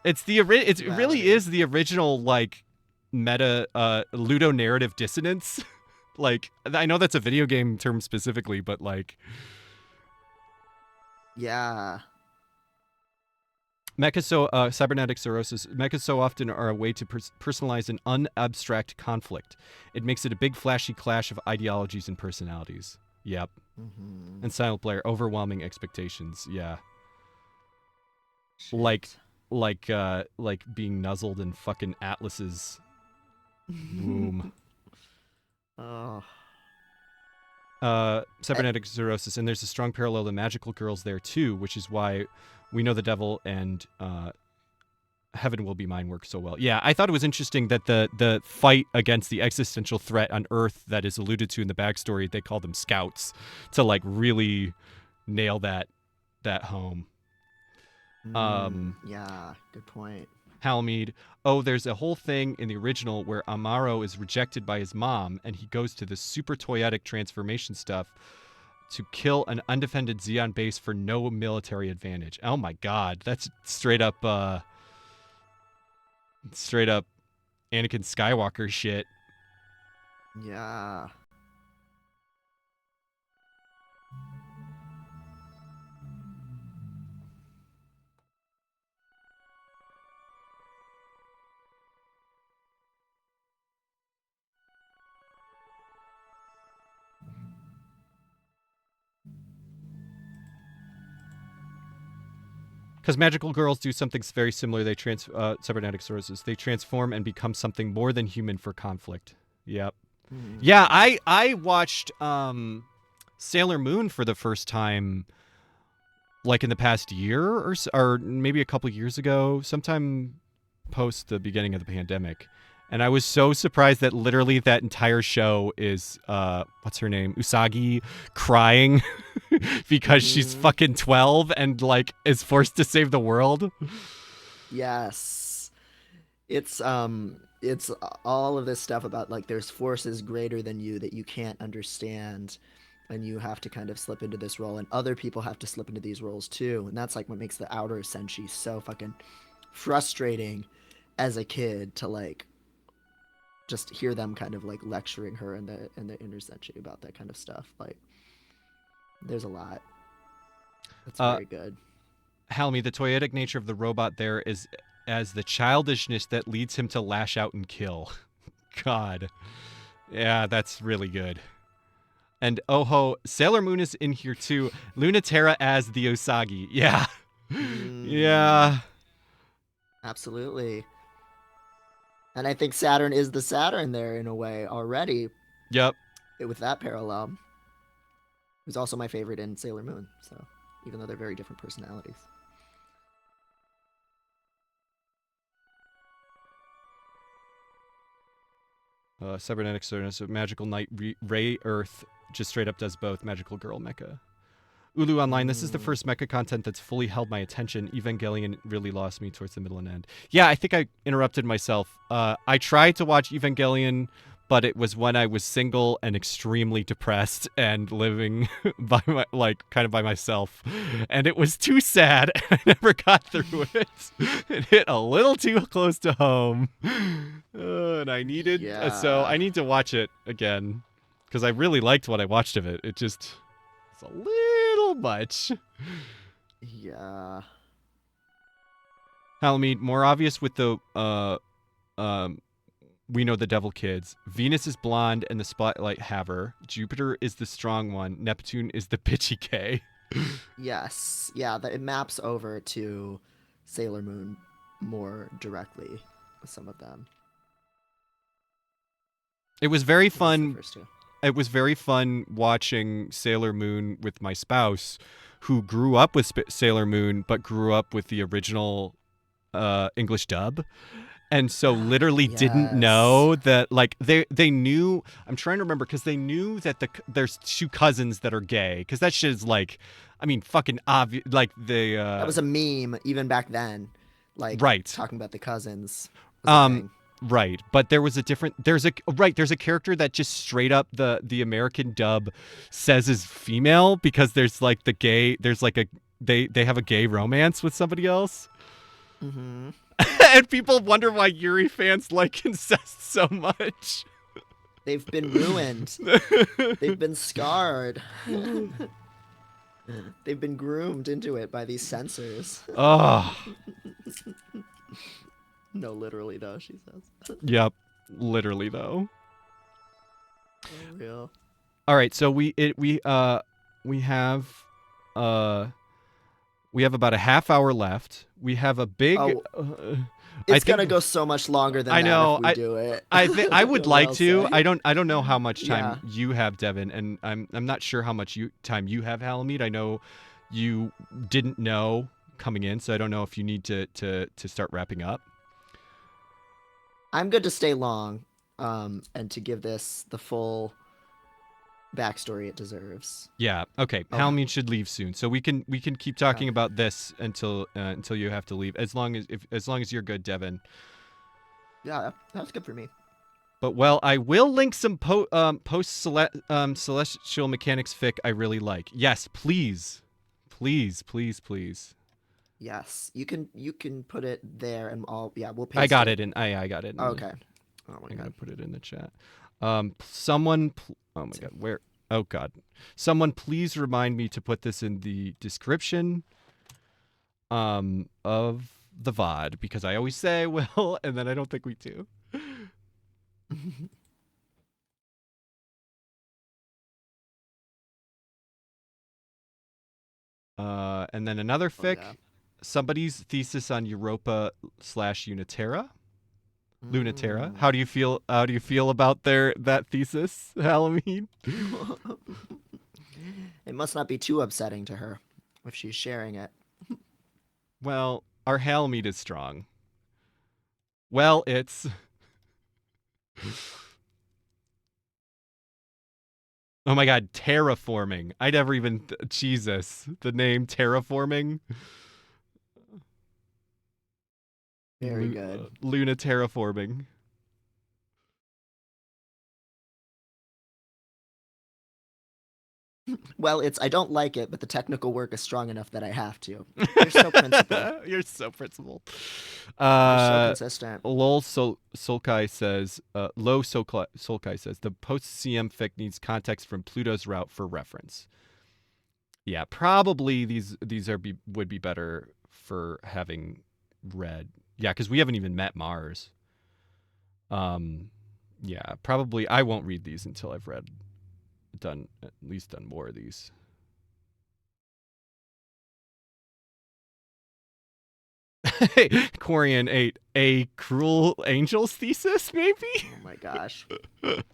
It really is the original like meta ludo narrative dissonance. Like I know that's a video game term specifically, but like Yeah. Cybernetic cirrhosis. Mechas so often are a way to personalize an unabstract conflict. It makes it a big, flashy clash of ideologies and personalities. Yep. Mm-hmm. And silent player, overwhelming expectations. Yeah. Shit. Like being nuzzled in fucking Atlas's womb. Oh. Cybernetic cirrhosis, and there's a strong parallel to magical girls there too, which is why we know the devil and Heaven Will Be Mine work so well. Yeah, I thought it was interesting that the fight against the existential threat on Earth that is alluded to in the backstory, they call them scouts, to like really nail that home. Yeah, good point. Halmead. Oh, there's a whole thing in the original where Amaro is rejected by his mom, and he goes to this super toyetic transformation stuff to kill an undefended Xeon base for no military advantage. Oh my god, that's straight up Anakin Skywalker shit. Yeah. Because magical girls do something very similar. They cybernetic sources. They transform and become something more than human for conflict. Yep. Mm. Yeah, I watched Sailor Moon for the first time, like in the past year or maybe a couple years ago, sometime post the beginning of the pandemic. And I was so surprised that literally that entire show is what's her name? Usagi crying because she's fucking 12 and like is forced to save the world. Yes. It's all of this stuff about like there's forces greater than you that you can't understand, and you have to kind of slip into this role, and other people have to slip into these roles too. And that's like what makes the outer Senshi so fucking frustrating as a kid, to like just hear them kind of like lecturing her in the inner Senshi about that kind of stuff. Like there's a lot. It's very good. Halmy, the toyetic nature of the robot there is as the childishness that leads him to lash out and kill. God. Yeah, that's really good. And Oho, Sailor Moon is in here too. Lunaterra as the Usagi. Yeah. Yeah. Absolutely. And I think Saturn is the Saturn there in a way already. Yep. With that parallel. Who's also my favorite in Sailor Moon. So even though they're very different personalities. Cybernetic Sternus, Magical Knight, Ray Earth, just straight up does both. Magical Girl Mecha. Ulu Online, this is the first mecha content that's fully held my attention. Evangelion really lost me towards the middle and end. Yeah, I think I interrupted myself. I tried to watch Evangelion but it was when I was single and extremely depressed and living by kind of by myself, and it was too sad. And I never got through it. It hit a little too close to home, and I needed so Yeah. I need to watch it again because I really liked what I watched of it. It's a little much. Yeah. Halamede, more obvious with the um we know the devil kids. Venus is blonde and the spotlight haver. Jupiter is the strong one. Neptune is the bitchy K. Yes. Yeah, it maps over to Sailor Moon more directly with some of them. It was very At least the fun. first two. It was very fun watching Sailor Moon with my spouse, who grew up with Sailor Moon, but grew up with the original English dub. And so literally didn't Yes. know that, like, they knew. I'm trying to remember because they knew that there's two cousins that are gay, because that shit is like, I mean, fucking obvious. Like That was a meme even back then. Like right. talking about the cousins was a thing. Right, but there was a different. There's a character that just straight up the American dub says is female, because there's like the gay. There's like they have a gay romance with somebody else. Mm-hmm. And people wonder why Yuri fans like incest so much. They've been ruined. They've been scarred. They've been groomed into it by these censors. Oh, No, literally though, she says. yep, literally though. For real. All right, so we have about a half hour left. We have a big. Oh, I it's think, gonna go so much longer than I that know. if we do it. I would like I'll to. say. I don't know how much time Yeah. you have, Devin, and I'm not sure how much time you have, Halamede. I know you didn't know coming in, so I don't know if you need to start wrapping up. I'm good to stay long, and to give this the full backstory it deserves. Yeah. Okay. Oh. Halamede should leave soon, so we can keep talking about this until you have to leave. As long as you're good, Devin. Yeah, that's good for me. But well, I will link some celestial mechanics fic I really like. Yes, please, please, please, please. Yes, you can put it there, and we'll paste I got it. it in. I got it. In Okay. Oh my I'm gonna god. put it in the chat. Someone. Oh my god. Where? Oh god. Someone please remind me to put this in the description. Of the VOD, because I always say I will, and then I don't think we do. And then another fic. yeah. Somebody's thesis on Europa/Unitera. Lunatera. Mm. How do you feel about that thesis, Halamede? It must not be too upsetting to her if she's sharing it. Well, our Halamede is strong. Well, it's oh my god, terraforming. I never even Jesus, the name terraforming. Very good. Luna terraforming. Well, I don't like it, but the technical work is strong enough that I have to. You're so principled. You're so principled. You're so consistent. Lol Solkai says, Low Solkai says, the post-CM fic needs context from Pluto's route for reference. Yeah, probably these would be better for having read. Yeah, because we haven't even met Mars. Yeah, probably I won't read these until I've done more of these. Corian 8, a cruel angel's thesis, maybe? Oh my gosh.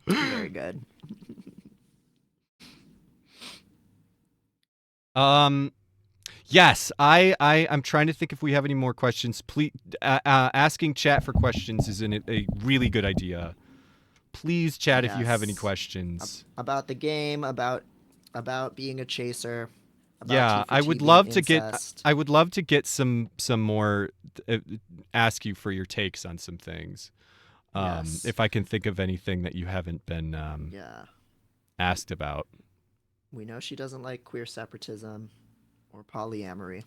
Very good. Yes, I'm trying to think if we have any more questions. Please, asking chat for questions is a really good idea. Please chat if you have any Yes. questions. About the game, about being a chaser. About Yeah, T for T being incest. I would love to get some more ask you for your takes on some things. Yes. If I can think of anything that you haven't been Yeah. asked about. We know she doesn't like queer separatism or polyamory.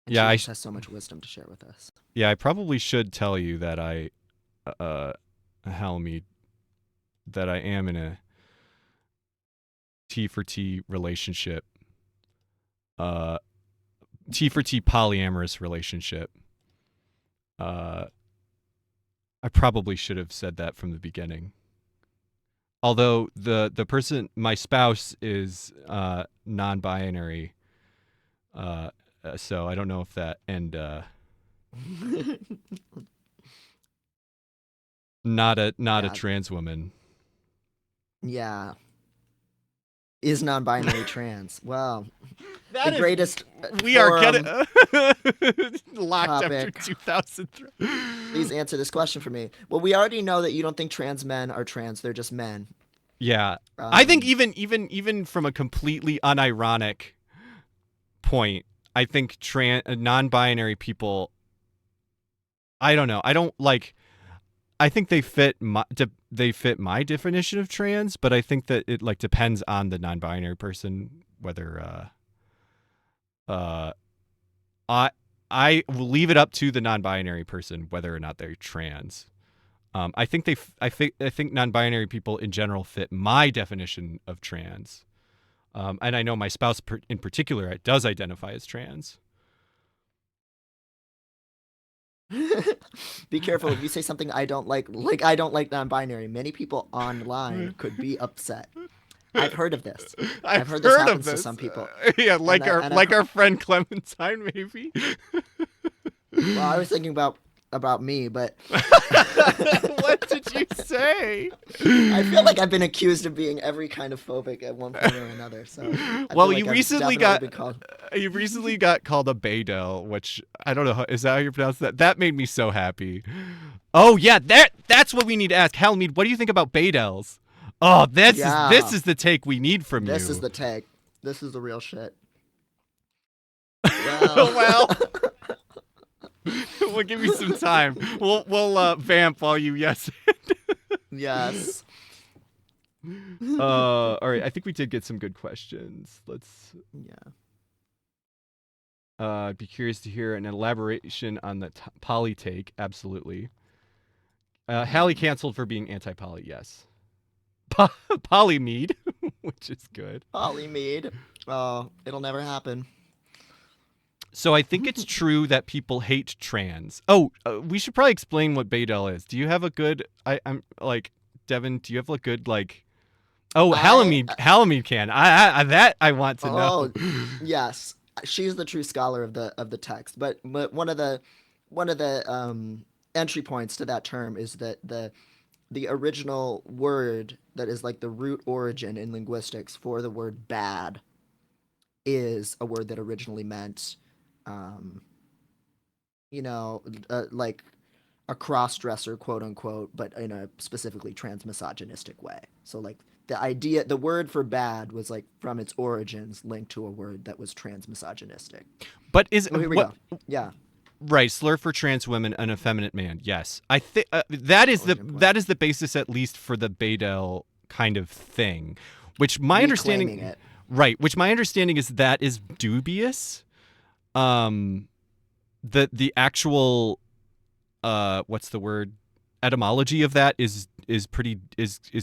And Yeah, she just has so much wisdom to share with us. I probably should tell you that Helmy, that I am in a T for T relationship, T for T polyamorous relationship. I probably should have said that from the beginning. Although the person, my spouse, is non-binary, so I don't know if that, and not a Yeah. trans woman. Yeah. Is non-binary trans. Well, That the is, greatest we are forum getting locked after topic. 2003. Please answer this question for me. Well, we already know that you don't think trans men are trans; they're just men. Yeah, I think Um, even from a completely unironic point, I think non-binary people. I don't know. I don't like. I think they fit my definition of trans, but I think that it like depends on the non-binary person whether uh I will leave it up to the non-binary person whether or not they're trans. I think I think non-binary people in general fit my definition of trans. And I know my spouse in particular does identify as trans. be careful if you say something I don't like. Like I don't like non-binary. Many people online could be upset. I've heard of this. I've heard this happens to some people. Yeah, And like I, our and I've our friend Clementine, maybe. well, I was thinking about me, but What did you say? I feel like I've been accused of being every kind of phobic at one point or another. So I Well, feel you like I've recently definitely been called. got called a Baydel, which I don't know. Is that how you pronounce that? That made me so happy. Oh yeah, that's what we need to ask. Helmeed, what do you think about Baydels? Oh, this Yeah, is the take we need from this you. is the take. This is the real shit. Well, Well, we'll give you some time. We'll vamp while you yes. yes. All right. I think we did get some good questions. Let's. Yeah. I'd be curious to hear an elaboration on the poly take. Absolutely. Hallie canceled for being anti-poly. Yes. Polymead, which is good. Polymead. Oh, it'll never happen. So I think it's true that people hate trans. Oh, we should probably explain what Baydel is. Do you have a good? I'm like Devin. Do you have a good like? Oh, I Halamede can. I that I want to know. Oh, yes. She's the true scholar of the text. But one of the entry points to that term is that the original word that is like the root origin in linguistics for the word bad is a word that originally meant, um, like a cross-dresser, quote unquote, but in a specifically trans-misogynistic way. So like the word for bad was like from its origins linked to a word that was trans-misogynistic. But is Oh, here we what? go. Yeah. Right, slur for trans women, an effeminate man. Yes, I think that is the basis, at least for the Baydel kind of thing, which my understanding, Reclaiming it. right, which my understanding is that is dubious. The actual what's the word, etymology of that is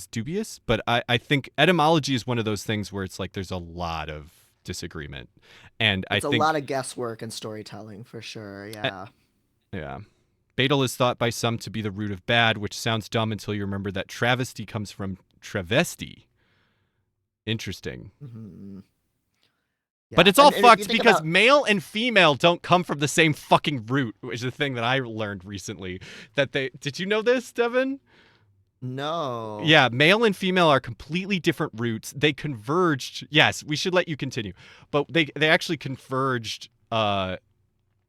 dubious, but I think etymology is one of those things where it's like there's a lot of disagreement, and It's I a think lot of guesswork and storytelling for sure. Yeah. yeah. Badal is thought by some to be the root of bad, which sounds dumb until you remember that travesty comes from travesti. Interesting. Mm-hmm. Yeah. But it's all and if you fucked think because about, male and female don't come from the same fucking root, which is the thing that I learned recently. Did you know this, Devin? no. Yeah, male and female are completely different roots. They converged. Yes, we should let you continue. But they actually converged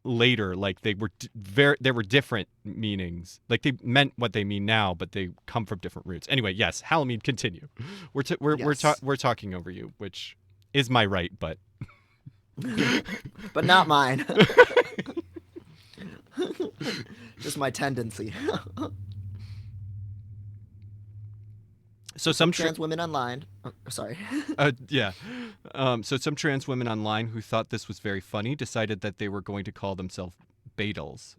later. Like there were different meanings. Like they meant what they mean now, but they come from different roots. Anyway, yes, Halamede, continue. Yes. We're talking over you, which is my right, but but not mine. Just my tendency. So Some some trans women online. Oh, sorry. yeah. So some trans women online who thought this was very funny decided that they were going to call themselves Badals.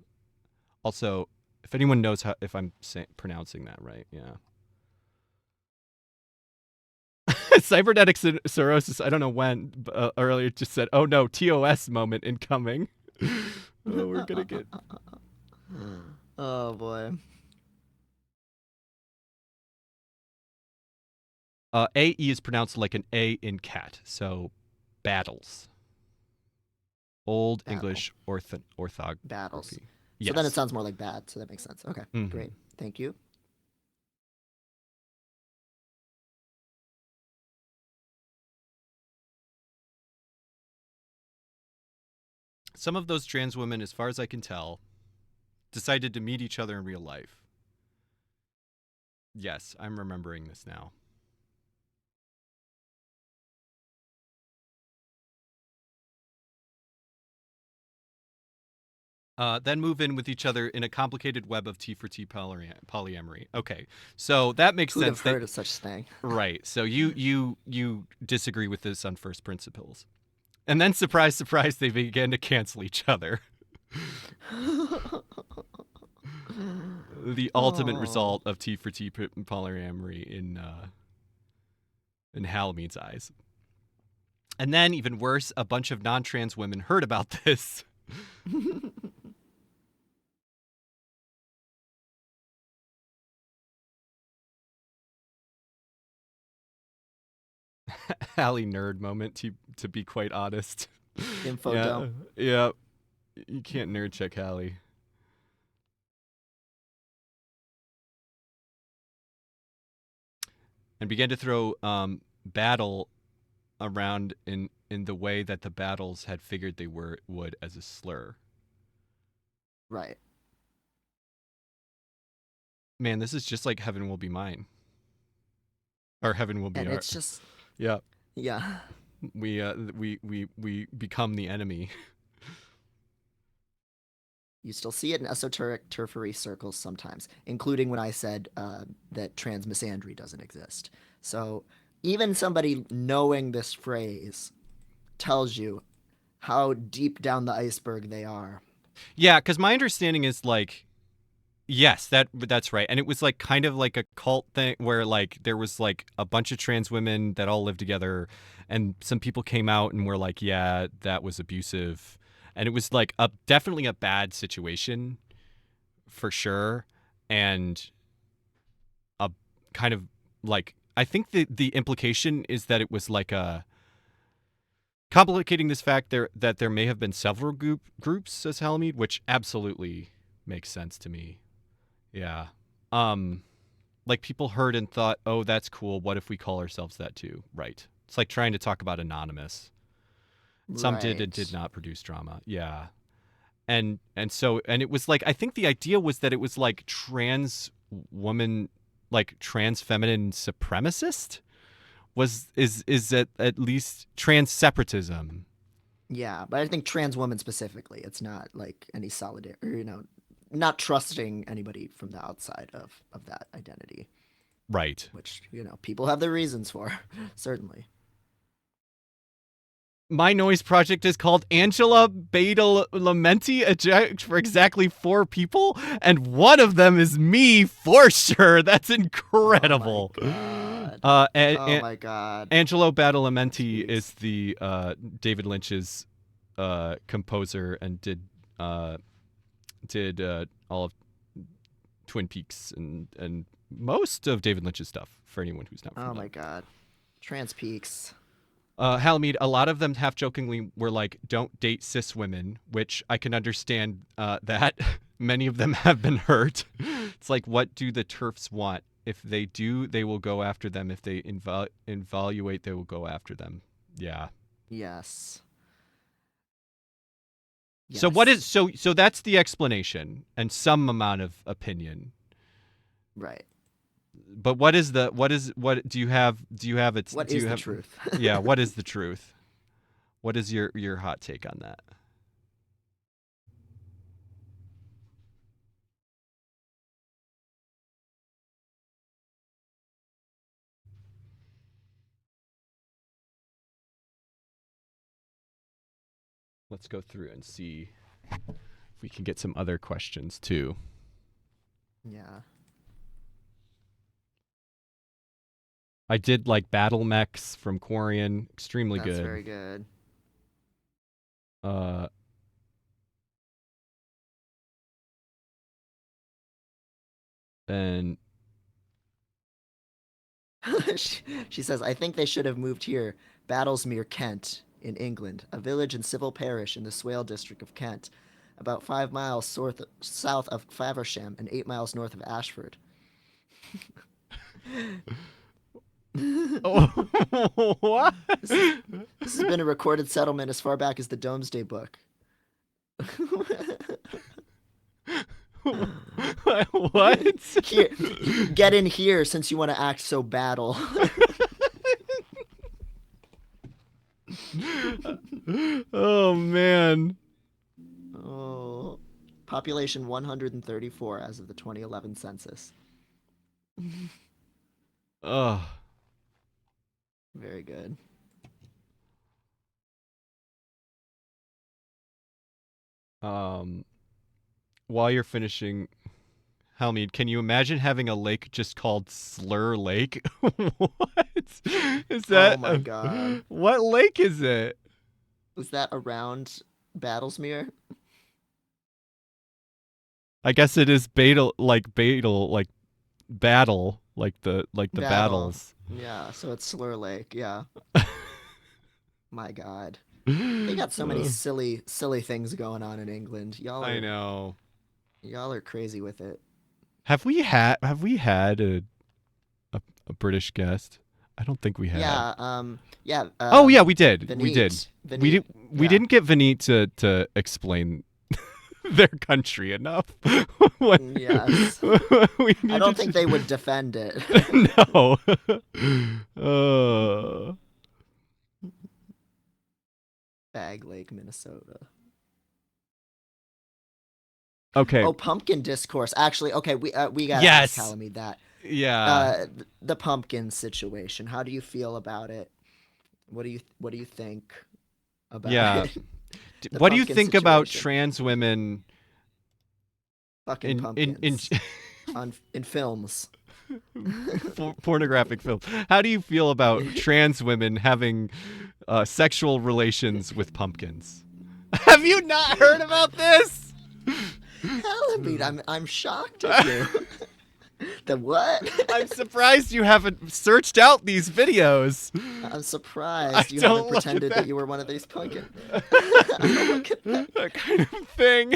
Also, if anyone knows if I'm pronouncing that right, yeah. Cybernetic cirrhosis. I don't know when earlier just said, "Oh no, TOS moment incoming." Oh, we're gonna get. Oh boy. AE is pronounced like an A in cat, so battles. Old Battle. English orthography. Battles. So Yes. then it sounds more like bad, so that makes sense. Okay, Mhm. great. Thank you. Some of those trans women, as far as I can tell, decided to meet each other in real life. Yes, I'm remembering this now. Then move in with each other in a complicated web of T for T polyamory. Okay, so that makes Who'd sense. have heard of such thing? Right. So you disagree with this on first principles, and then surprise, surprise, they began to cancel each other. The ultimate result of T for T polyamory in Halloween's eyes. And then, even worse, a bunch of non-trans women heard about this. Hallie nerd moment, to be quite honest. Info Yeah, dump. yeah. You can't nerd check Hallie. And began to throw battle around in the way that the battles had figured they would as a slur. Right. Man, this is just like Heaven Will Be Mine. Or Heaven Will Be And Our. it's just Yeah. yeah. We become the enemy. You still see it in esoteric turfery circles sometimes, including when I said that trans misandry doesn't exist. So even somebody knowing this phrase tells you how deep down the iceberg they are. Yeah, because my understanding is like, yes, that's right, and it was like kind of like a cult thing where like there was like a bunch of trans women that all lived together, and some people came out and were like, yeah, that was abusive, and it was like definitely a bad situation, for sure, and a kind of like I think the implication is that it was like a complicating this fact that there may have been several groups, says Halamede, which absolutely makes sense to me. Yeah. Like people heard and thought, "Oh, that's cool. What if we call ourselves that too?" Right. It's like trying to talk about Anonymous. Some did and did Right. not produce drama. Yeah. And it was like I think the idea was that it was like trans woman, like trans feminine supremacist is at least trans separatism. Yeah, but I think trans women specifically, it's not like any solidarity, not trusting anybody from the outside of that identity, Right. which, people have their reasons for, certainly. My noise project is called Angela Badalamenti for exactly 4 people, and one of them is me for sure. That's incredible. Oh my god. Oh my god. Angelo Trans Badalamenti peaks. is the David Lynch's composer and did all of Twin Peaks and most of David Lynch's stuff. For anyone who's not Oh familiar. my god. Trans peaks. Halamede, a lot of them half jokingly were like, don't date cis women, which I can understand that. Many of them have been hurt. It's like, what do the TERFs want? If they do, they will go after them. If they evaluate, they will go after them. Yeah. Yes. So what is Yes. so that's the explanation and some amount of opinion. Right. But what do you have it What do is you the have truth? yeah, what is the truth? What is your hot take on that? let's go through and see if we can get some other questions too. Yeah. I did like Battle Mechs from Quarian, extremely That's good. very good. And she says, I think they should have moved here. Battlesmere, Kent, in England, a village and civil parish in the Swale district of Kent, about 5 miles south of Faversham and 8 miles north of Ashford. oh, what? This has been a recorded settlement as far back as the Domesday Book. What? Here, get in here since you want to act so battle. Oh man. Oh, population 134 as of the 2011 census. Ugh. Very good. While you're finishing, Helmeed, can you imagine having a lake just called Slur Lake? What is that? Oh my god. What lake is it? Was that around Battlesmere? I guess it is battle, like battle, like battle, like the Battle. battles. Yeah, so it's Slur Lake. Yeah. My god. They got so many silly things going on in England. I know. Y'all are crazy with it. Have we had a British guest? I don't think we have. Yeah, yeah. Oh yeah, we did. Vineet. We did. Vineet, We yeah. didn't get Vineet to explain their country enough. Yes. I don't think they would defend it. No. Bag Lake, Minnesota. Okay. Oh, pumpkin discourse. Actually, okay, we gotta Yes. ask Halamid that. Yeah. The pumpkin situation. How do you feel about it? What do you think about Yeah. it? What do you think about situation. trans women Fucking pumpkins in films? Pornographic films? How do you feel about trans women having sexual relations with pumpkins? Have you not heard about this? Halamid, I'm shocked at you. The what? I'm surprised you haven't searched out these videos. I'm surprised you don't haven't look at pretended that. that you were one of these pumpkin. Look at That kind of thing.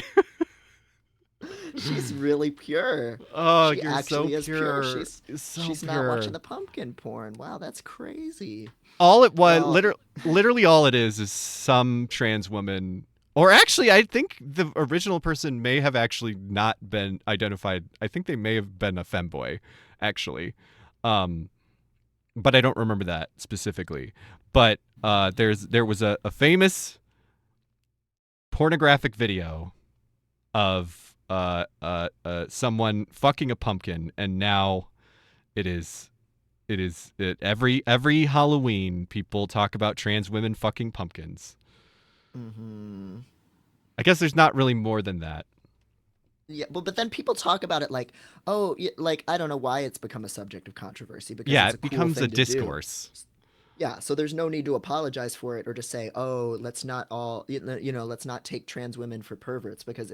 She's really pure. Oh, She you're so actually is pure. She's not watching the pumpkin porn. Wow, that's crazy. All it was, Well- literally all it is some trans woman. Or actually, I think the original person may have actually not been identified. I think they may have been a femboy, actually. But I don't remember that specifically. But there was a famous pornographic video of someone fucking a pumpkin, and now it is every Halloween people talk about trans women fucking pumpkins. Mm-hmm. I guess there's not really more than that. Yeah, but then people talk about it like, oh, like I don't know why it's become a subject of controversy because Yeah, it's it cool becomes a thing to discourse. do. Yeah, so there's no need to apologize for it or to say, oh, let's not all, let's not take trans women for perverts because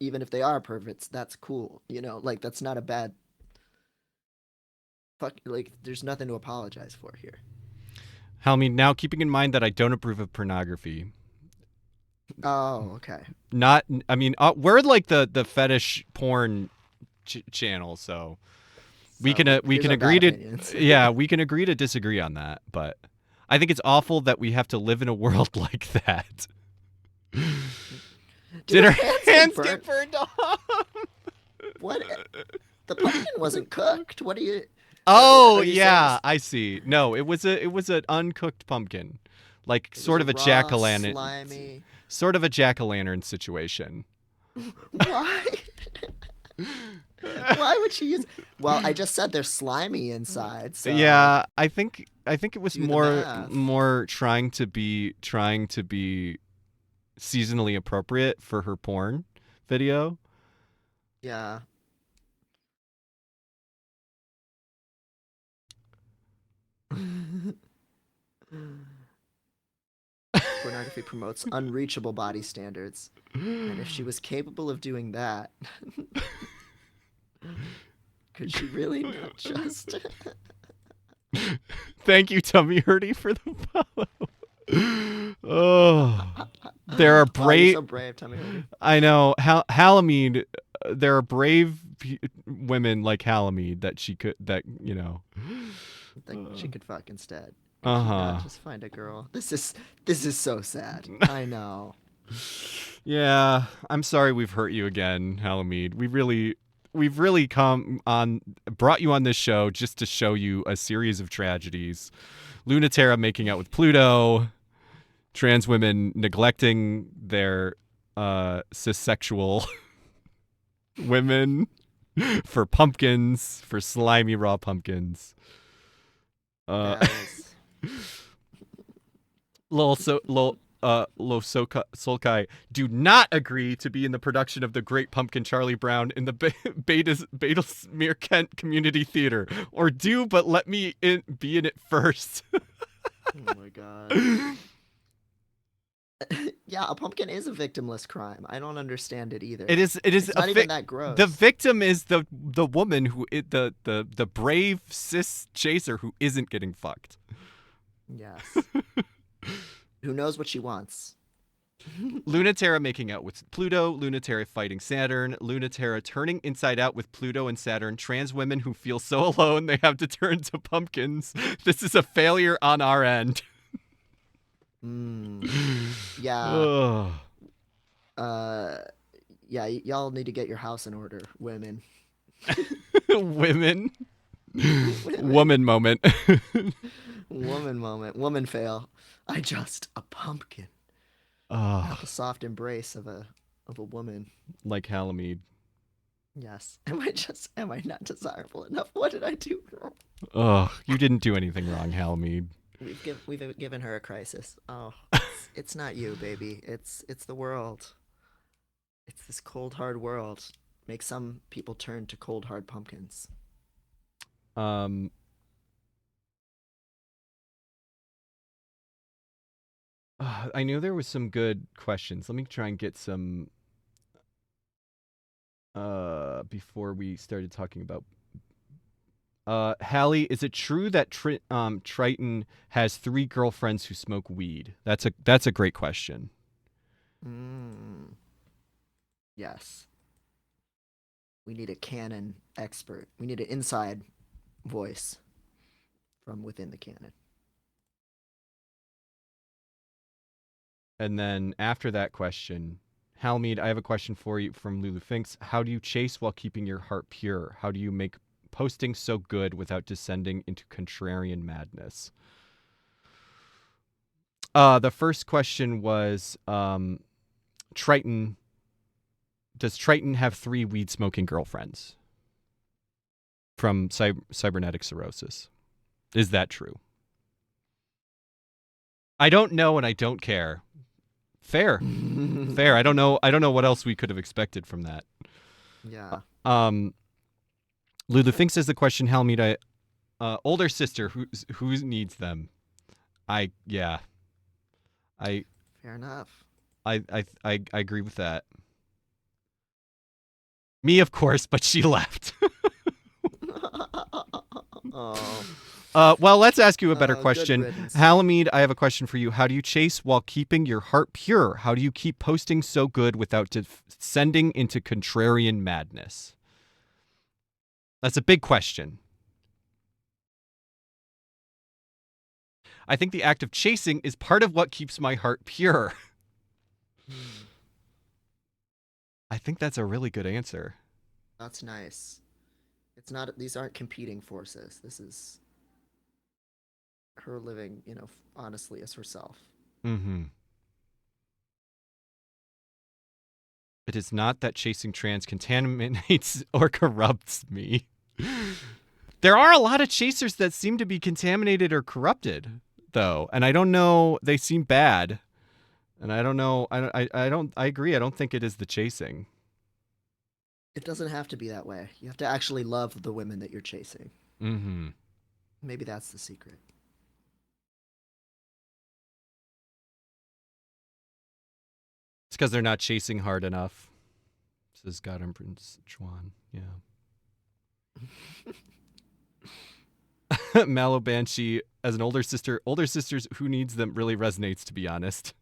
even if they are perverts, that's cool. Like that's not a bad. Fuck, like there's nothing to apologize for here. Halmy, now keeping in mind that I don't approve of pornography. Oh, okay. We're like the fetish porn channel, so we can agree to yeah, we can agree to disagree on that, but I think it's awful that we have to live in a world like that. Did our hands get burned off? What? The pumpkin wasn't cooked. What do you? Oh are you yeah, I see. No, it was an uncooked pumpkin, like sort of a jack-o'-lantern, slimy. sort of a jack-o'-lantern situation. Why? Why would she use? Well, I just said they're slimy inside. So Yeah, I think it was do the more math. more trying to be seasonally appropriate for her porn video. Yeah. Pornography promotes unreachable body standards. And if she was capable of doing that, could she really not just? Thank you, Tummy Hurdy, for the follow. Oh, there are Wow, you're brave. so brave, Tommy Hardy. I know. Halamede. There are brave women like Halamede that she could. That you know. That she could fuck instead. Could Uh she huh. not just find a girl? This is so sad. I know. Yeah, I'm sorry we've hurt you again, Halamede. We've really brought you on this show just to show you a series of tragedies. Lunatera making out with Pluto, trans women neglecting their cissexual women for pumpkins, for slimy raw pumpkins. Yes. Solkai do not agree to be in the production of The Great Pumpkin Charlie Brown in the Badesmere Kent Community Theater. Or do, but let me be in it first. Oh my god. Yeah, a pumpkin is a victimless crime. I don't understand it either. It is It's not even that gross. The victim is the woman who the brave cis chaser who isn't getting fucked. Yes. Who knows what she wants? Lunatera making out with Pluto, Lunatera fighting Saturn, Lunatera turning inside out with Pluto and Saturn, trans women who feel so alone they have to turn to pumpkins. This is a failure on our end. Yeah. Yeah, y'all need to get your house in order, women. Women. Woman moment. Woman moment. Woman fail. I just a pumpkin. Oh, The soft embrace of a woman. like Halamede. Yes. Am I not desirable enough? What did I do wrong? Oh, you didn't do anything wrong, Halamede. We've given her a crisis. Oh, it's not you, baby. It's the world. It's this cold hard world. Makes some people turn to cold hard pumpkins. I knew there was some good questions. Let me try and get some before we started talking about Hallie, is it true that Triton has 3 girlfriends who smoke weed? That's a great question. Yes. We need a canon expert. We need an inside voice from within the canon. And then after that question, Halmead, I have a question for you from Lulu Finks. How do you chase while keeping your heart pure? How do you make posting so good without descending into contrarian madness? The first question was Triton. Does Triton have 3 weed smoking girlfriends from cybernetic cirrhosis? Is that true? I don't know and I don't care. Fair. Fair. I don't know what else we could have expected from that. Yeah. Lulu thinks as the question, Halmead, older sister, who needs them? Fair enough. I agree with that. Me, of course, but she left. Oh. Well, let's ask you a better question. Riddance. Halamede, I have a question for you. How do you chase while keeping your heart pure? How do you keep posting so good without descending into contrarian madness? That's a big question. I think the act of chasing is part of what keeps my heart pure. I think that's a really good answer. That's nice. It's not. These aren't competing forces. This is her living, honestly as herself. Mm-hmm. It is not that chasing trans contaminates or corrupts me. There are a lot of chasers that seem to be contaminated or corrupted, though, and I don't know. They seem bad. And I don't know. I agree. I don't think it is the chasing. It doesn't have to be that way. You have to actually love the women that you're chasing. Mm-hmm. Maybe that's the secret. It's because they're not chasing hard enough. Says God and Prince Juan. Yeah. Mallow Banshee as an older sister. Older sisters, who needs them really resonates, to be honest.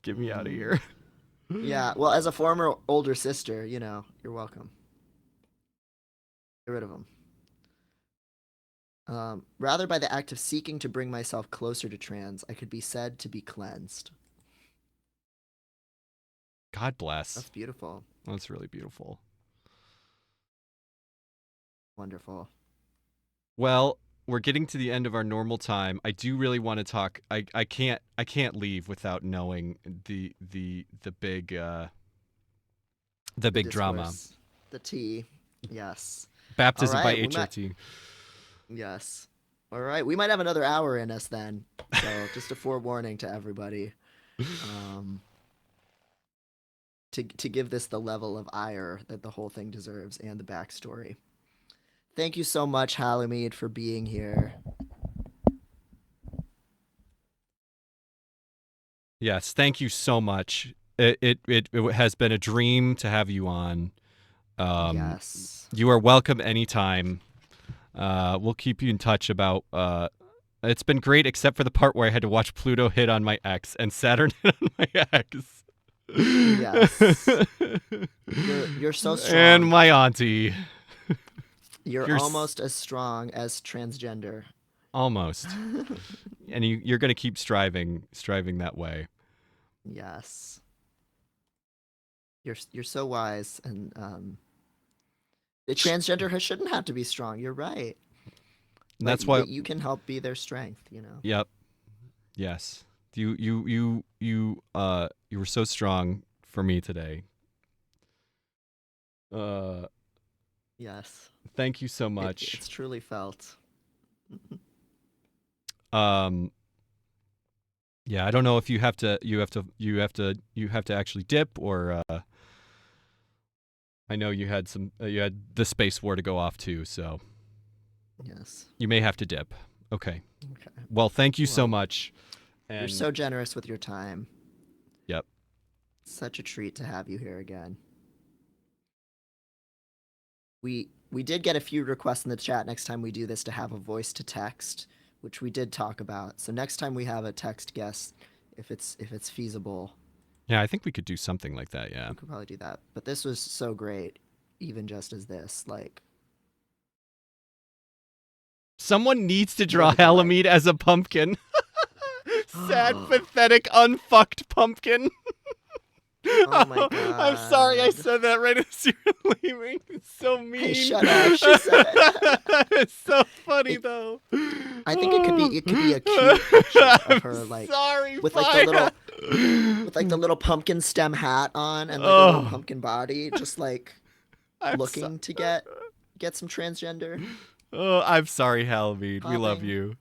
Get me out of here. Yeah, well, as a former older sister, you're welcome. Get rid of them. Rather, by the act of seeking to bring myself closer to trans, I could be said to be cleansed. God bless. That's beautiful. That's really beautiful. Wonderful. Well, we're getting to the end of our normal time. I do really want to talk. I can't leave without knowing the big the big drama. Discourse. The tea. Yes. Baptism All by right, HRT. Yes. All right, we might have another hour in us then. So just a forewarning to everybody. To give this the level of ire that the whole thing deserves and the backstory. Thank you so much, Halamid, for being here. Yes, thank you so much. It has been a dream to have you on. Yes. You are welcome anytime. We'll keep you in touch about. It's been great, except for the part where I had to watch Pluto hit on my ex and Saturn hit on my ex. Yes. You're so strong. And my auntie. You're almost as strong as transgender. Almost. And you're going to keep striving that way. Yes. You're so wise, and the transgender shouldn't have to be strong. You're right. And that's why you can help be their strength. Yep. Yes. You were so strong for me today. Yes. Thank you so much. It's truly felt. Yeah, I don't know if you have to actually dip, or I know you had the space war to go off to, so Yes. you may have to dip. Okay. Okay. Well, thank you so much. And you're so generous with your time. Yep. Such a treat to have you here again. We did get a few requests in the chat next time we do this to have a voice to text, which we did talk about. So next time we have a text guest, if it's feasible. Yeah, I think we could do something like that, yeah. We could probably do that. But this was so great, even just as this, like. Someone needs to draw Halamid as a pumpkin. Sad, pathetic, unfucked pumpkin. Oh my god. I'm sorry I said that right as you were leaving. It's so mean. Hey, shut up. She said it. It's so funny though. I think it could be a cute picture of her, like, sorry, with like the little pumpkin stem hat on and like a little pumpkin body, just like looking to get some transgender. Oh, I'm sorry, Halamid. We love you.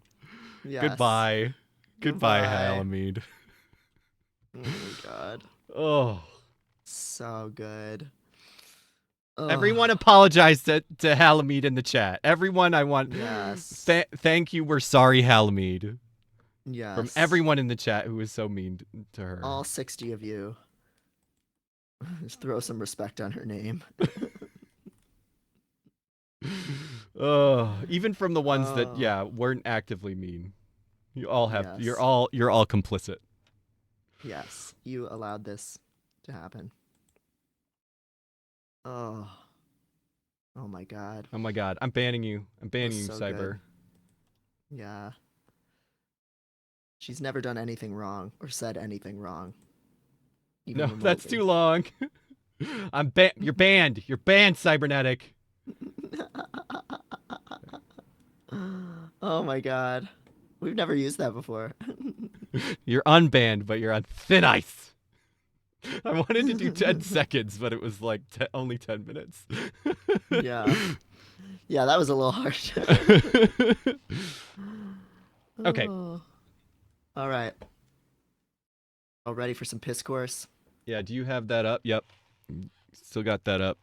Yes. Goodbye. Goodbye, Halamid. Oh my god. Oh. So good. Everyone apologize to Halamid in the chat. Everyone, I want. Yes. Thank you. We're sorry, Halamid. Yes. From everyone in the chat who was so mean to her. All 60 of you. Just throw some respect on her name. Even from the ones that weren't actively mean. You all have you're all complicit. Yes, you allowed this to happen. Oh my god. Oh my god. I'm banning you. I'm banning you, so Cyber. Good. Yeah. She's never done anything wrong or said anything wrong. No, that's too long. You're banned. You're banned, Cybernetic. Oh my god. We've never used that before. You're unbanned, but you're on thin ice. I wanted to do 10 seconds, but it was like only 10 minutes. Yeah. Yeah, that was a little harsh. Okay. All right. All ready for some discourse? Yeah, do you have that up? Yep. Still got that up.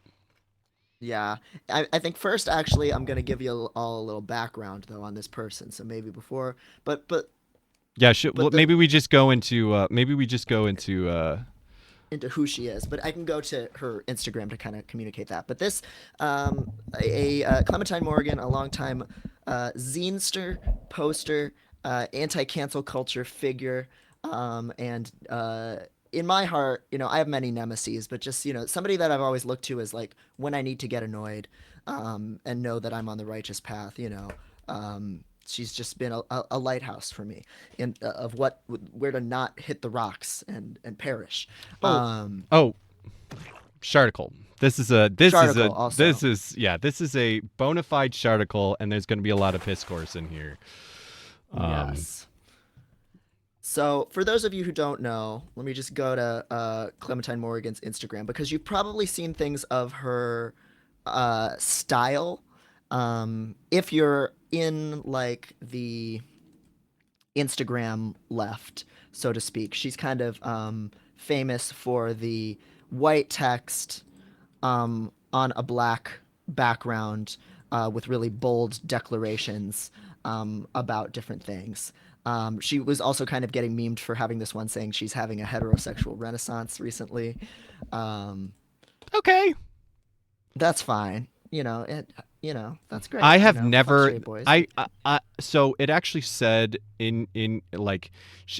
Yeah, I think first actually I'm gonna give you all a little background though on this person. So maybe before, but but Yeah, but the maybe we just go into into who she is. But I can go to her Instagram to kind of communicate that. But this, Clementine Morrigan, a longtime zinester, poster, anti-cancel culture figure, and in my heart, I have many nemesis, but just somebody that I've always looked to as like when I need to get annoyed, and know that I'm on the righteous path. She's just been a lighthouse for me in of what where to not hit the rocks and perish. oh oh Sharticle. Sharticle also. This is a bona fide Sharticle, and there's going to be a lot of discourse in here. Um, Yes. So, for those of you who don't know, let me just go to Clementine Morrigan's Instagram because you've probably seen things of her style. If you're in like the Instagram left, so to speak, she's kind of famous for the white text on a black background with really bold declarations about different things. She was also kind of getting memed for having this one saying she's having a heterosexual renaissance recently. Um, okay. that's fine. That's great. I have Fuck never. straight boys. So it actually said in like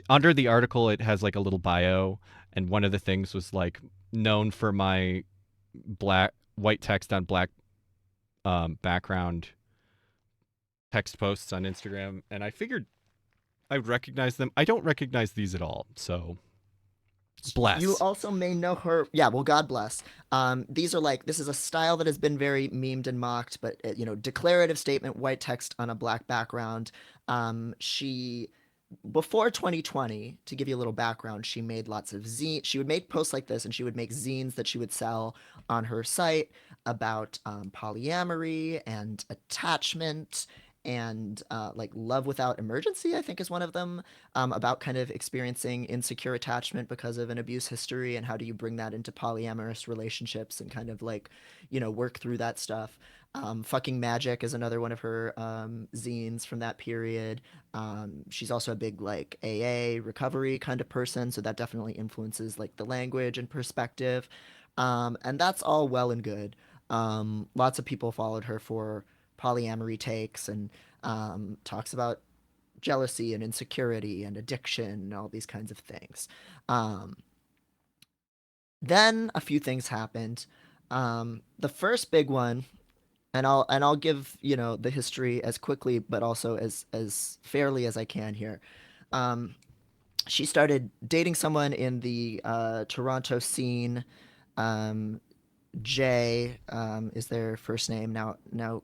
under the article it has like a little bio, and one of the things was like known for my black white text on black background text posts on Instagram, and I figured I would recognize them. I don't recognize these at all. So You bless. also may know her. Yeah, well, God bless. These are like this is a style that has been very memed and mocked, but declarative statement, white text on a black background. She before 2020, to give you a little background, she made lots of zine. She would make posts like this, and she would make zines that she would sell on her site about polyamory and attachment and like love without emergency. I think is one of them, about kind of experiencing insecure attachment because of an abuse history and how do you bring that into polyamorous relationships and kind of like work through that stuff. Fucking Magic is another one of her zines from that period. She's also a big like AA recovery kind of person, so that definitely influences like the language and perspective. And that's all well and good. Lots of people followed her for polyamory takes and talks about jealousy and insecurity and addiction and all these kinds of things. Um, then a few things happened. The first big one, and I'll give the history as quickly but also as fairly as I can here. Um, she started dating someone in the Toronto scene. Um, Jay is their first name now.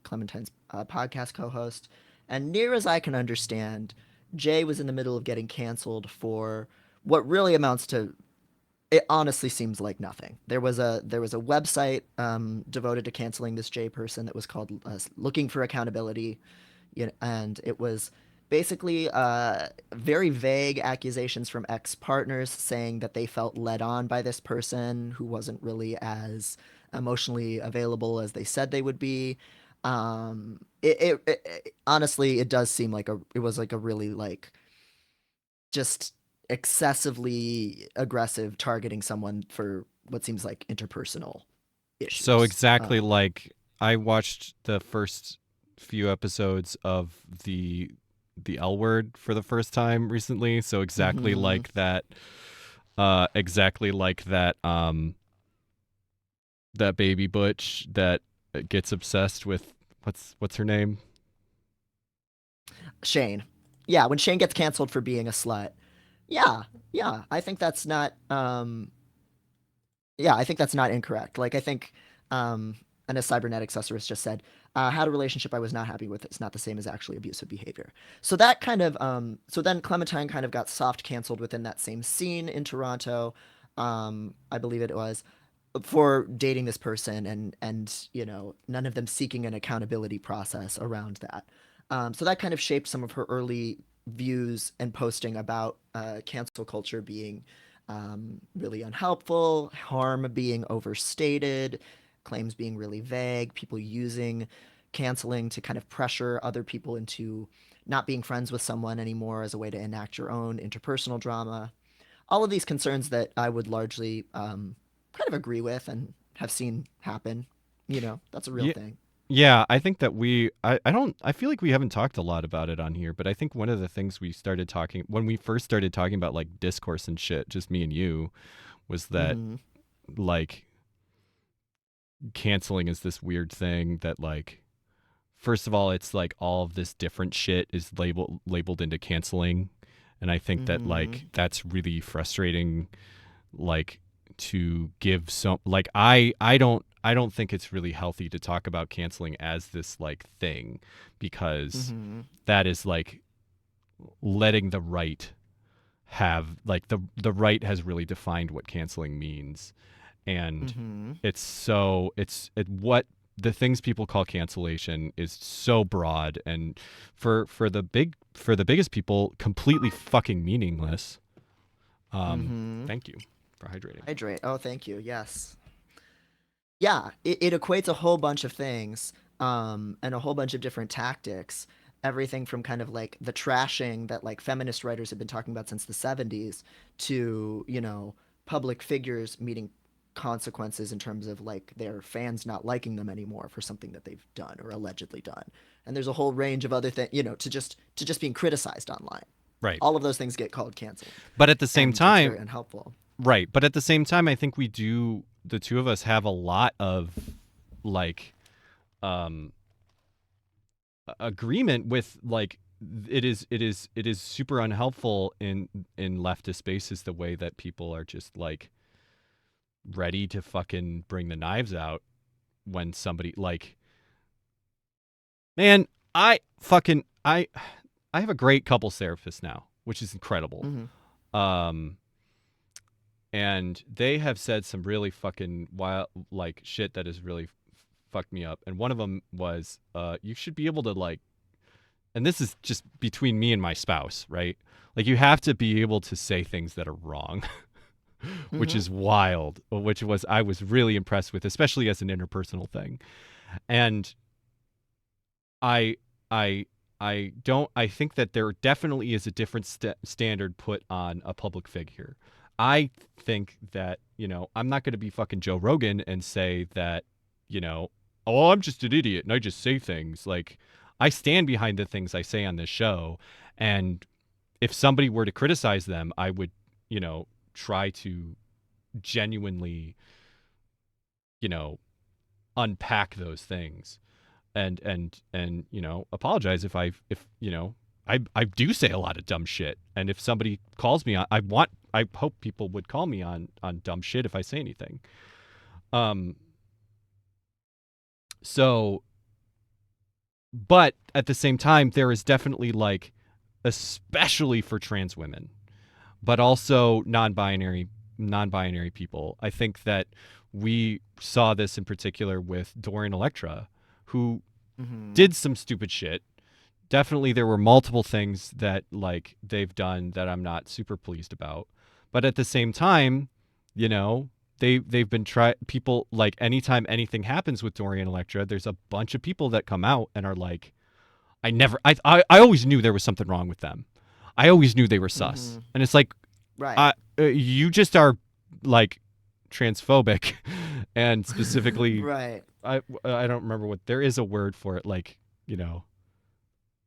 Clementine's podcast co-host, and near as I can understand, Jay was in the middle of getting canceled for what really amounts to it honestly seems like nothing. There was a website devoted to canceling this J person that was called Looking for Accountability, and it was basically very vague accusations from ex-partners saying that they felt led on by this person who wasn't really as emotionally available as they said they would be. Honestly, it does seem like it was like a really like just excessively aggressive targeting someone for what seems like interpersonal So issues. exactly like I watched the first few episodes of the L Word for the first time recently. So Mm-hmm. exactly like that that baby butch that gets obsessed with what's her name? Shane. Yeah, when Shane gets canceled for being a slut. Yeah, yeah, I think that's not. Yeah, I think that's not incorrect. Like I think, and as cybernetic susurrus just said, had a relationship I was not happy with. It's not the same as actually abusive behavior. So that kind of, so then Clementine kind of got soft canceled within that same scene in Toronto. I believe it was for dating this person and none of them seeking an accountability process around that. So that kind of shaped some of her early views and posting about cancel culture being really unhelpful, harm being overstated, claims being really vague, people using canceling to kind of pressure other people into not being friends with someone anymore as a way to enact your own interpersonal drama. All of these concerns that I would largely kind of agree with and have seen happen. That's a real Yeah, thing. yeah. I think that I don't. I feel like we haven't talked a lot about it on here, but I think one of the things we started talking when we first started talking about like discourse and shit, just me and you, was that Mm-hmm. like canceling is this weird thing that like first of all it's like all of this different shit is labeled into canceling, and I think that Mm-hmm. like that's really frustrating, like to give some like I don't think it's really healthy to talk about canceling as this like thing, because Mm-hmm. that is like letting the right have like the right has really defined what canceling means, and Mm-hmm. what the things people call cancellation is so broad, and for the biggest people completely fucking meaningless. Mm-hmm. Thank you for hydrating. Hydrate. Oh, thank you. Yes. Yeah, it equates a whole bunch of things, and a whole bunch of different tactics. Everything from kind of like the trashing that like feminist writers have been talking about since the 70s to, public figures meeting consequences in terms of like their fans not liking them anymore for something that they've done or allegedly done. And there's a whole range of other things, to just being criticized online. Right. All of those things get called canceling, But at the same and it's very time, unhelpful. right. But at the same time, I think the two of us have a lot of like um agreement with like it is super unhelpful in leftist spaces the way that people are just like ready to fucking bring the knives out when somebody like, man, I have a great couples therapist now, which is incredible. Mm-hmm. Um and they have said some really fucking wild like shit that has really fucked me up. And one of them was you should be able to like, and this is just between me and my spouse, right? Like you have to be able to say things that are wrong, which Mm-hmm. is wild, which was I was really impressed with, especially as an interpersonal thing. And I I I don't I think that there definitely is a different standard put on a public figure. I think that, I'm not going to be fucking Joe Rogan and say that, you know, oh, I'm just an idiot and I just say things. Like I stand behind the things I say on this show, and if somebody were to criticize them, I would, try to genuinely, you know, unpack those things and apologize if I do say a lot of dumb shit, and if somebody calls me on, I hope people would call me on dumb shit if I say anything. um so but at the same time there is definitely like, especially for trans women, but also non-binary people, I think that we saw this in particular with Dorian Electra, who Mm-hmm. did some stupid shit. Definitely there were multiple things that like they've done that I'm not super pleased about. But at the same time, you know, they've been people like anytime anything happens with Dorian Electra, there's a bunch of people that come out and are like, I always knew there was something wrong with them. I always knew they were sus. Mm-hmm. And it's like, Right. you just are like transphobic and specifically Right. I don't remember what there is a word for it, like, you know,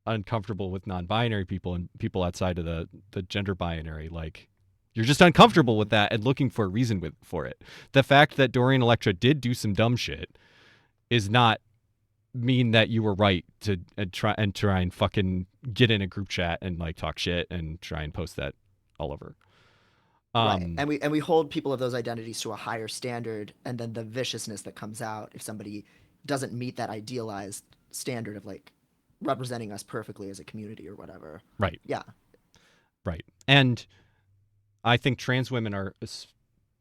uncomfortable with non-binary people and people outside of the gender binary, like you're just uncomfortable Mm-hmm. with that and looking for a reason for it. The fact that Dorian Electra did do some dumb shit is not mean that you were right to try and fucking get in a group chat and like talk shit and try and post that all over. Right. um And we hold people of those identities to a higher standard, and then the viciousness that comes out if somebody doesn't meet that idealized standard of like representing us perfectly as a community or whatever. right, Yeah. right. And I think trans women are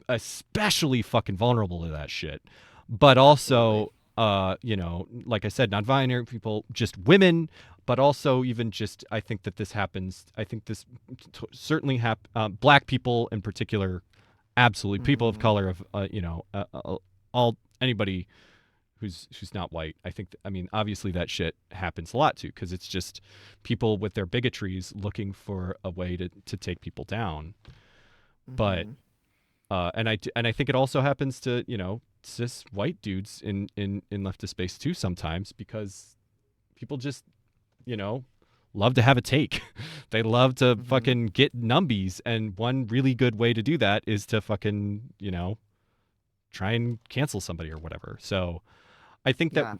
especially fucking vulnerable to that shit. But Absolutely. also, like I said, non-binary people, just women, but also even I think that this happens. I think this certainly black people in particular Absolutely, people of Mm-hmm. color of all anybody who's not white. I think I mean obviously that shit happens a lot too because it's just people with their bigotries looking for a way to take people down. But Mm-hmm. and I think it also happens to cis white dudes in leftist space too sometimes because people just you know love to have a take. They love to Mm-hmm. fucking get numbies, and one really good way to do that is to fucking try and cancel somebody or whatever. So I think that Yeah,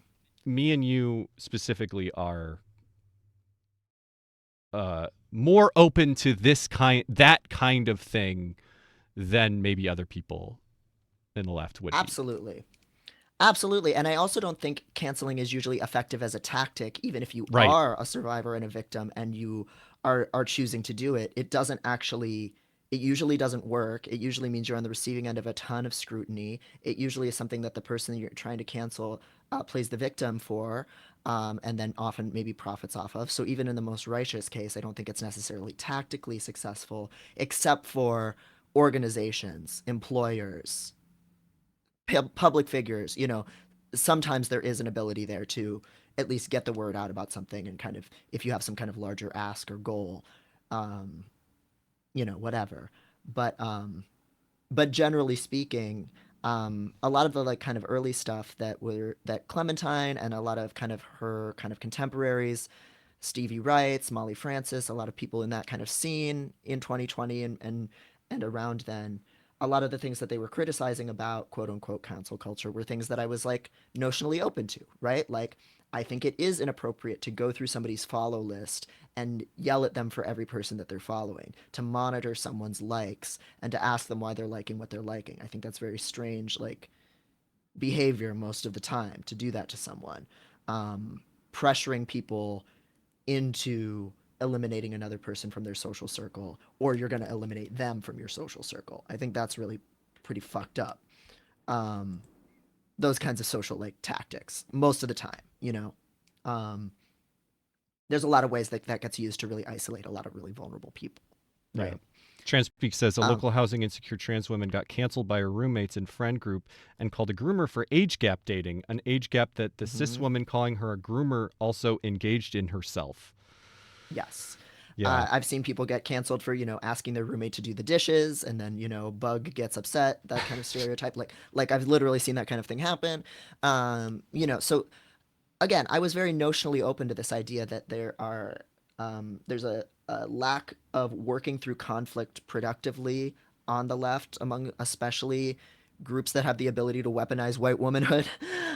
me and you specifically are more open to that kind of thing than maybe other people in the left would be. absolutely. Absolutely. And I also don't think canceling is usually effective as a tactic, even if you Right. are a survivor and a victim and you are choosing to do it. It doesn't actually, it usually doesn't work. It usually means you're on the receiving end of a ton of scrutiny. It usually is something that the person you're trying to cancel plays the victim for, and then often maybe profits off of. So even in the most righteous case, I don't think it's necessarily tactically successful, except for organizations, employers, public figures, sometimes there is an ability there to at least get the word out about something and kind of if you have some kind of larger ask or goal, um, whatever. But generally speaking, a lot of the like kind of early stuff that Clementine and a lot of kind of her kind of contemporaries, Stevie Wrights, Molly Francis, a lot of people in that kind of scene in 2020 and around then, a lot of the things that they were criticizing about quote unquote cancel culture were things that I was like notionally open to, right? Like I think it is inappropriate to go through somebody's follow list and yell at them for every person that they're following, to monitor someone's likes and to ask them why they're liking what they're liking. I think that's very strange, like behavior most of the time to do that to someone. Pressuring people into eliminating another person from their social circle, or you're going to eliminate them from your social circle. I think that's really pretty fucked up. Um, those kinds of social like tactics most of the time, Um, there's a lot of ways that that gets used to really isolate a lot of really vulnerable people, Yeah. right? Transpeak says a Um, local housing insecure trans woman got canceled by her roommates and friend group and called a groomer for age gap dating, an age gap that the cis mhm. woman calling her a groomer also engaged in herself. Yes. Yeah. I've seen people get canceled for, asking their roommate to do the dishes and then, bug gets upset, that kind of stereotype. Like I've literally seen that kind of thing happen. So again, I was very notionally open to this idea that there's a lack of working through conflict productively on the left among especially groups that have the ability to weaponize white womanhood.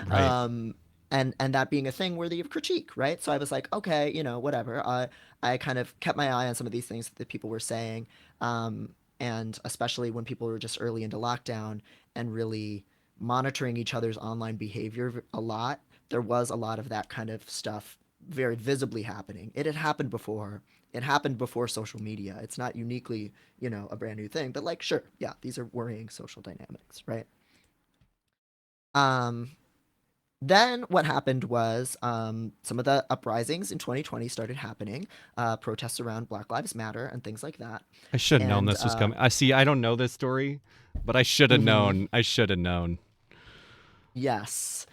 Right. um, and that being a thing worthy of critique, right? So I was like, okay, whatever. I kind of kept my eye on some of these things that people were saying, and especially when people were just early into lockdown and really monitoring each other's online behavior a lot. There was a lot of that kind of stuff very visibly happening. It had happened before. It happened before social media. It's not uniquely, a brand new thing, but like, sure, yeah, these are worrying social dynamics, right? Um, then what happened was some of the uprisings in 2020 started happening, protests around Black Lives Matter and things like that. I should have known And this was coming. I see. I don't know this story, but I should have mhm. known. I should have known. Yes.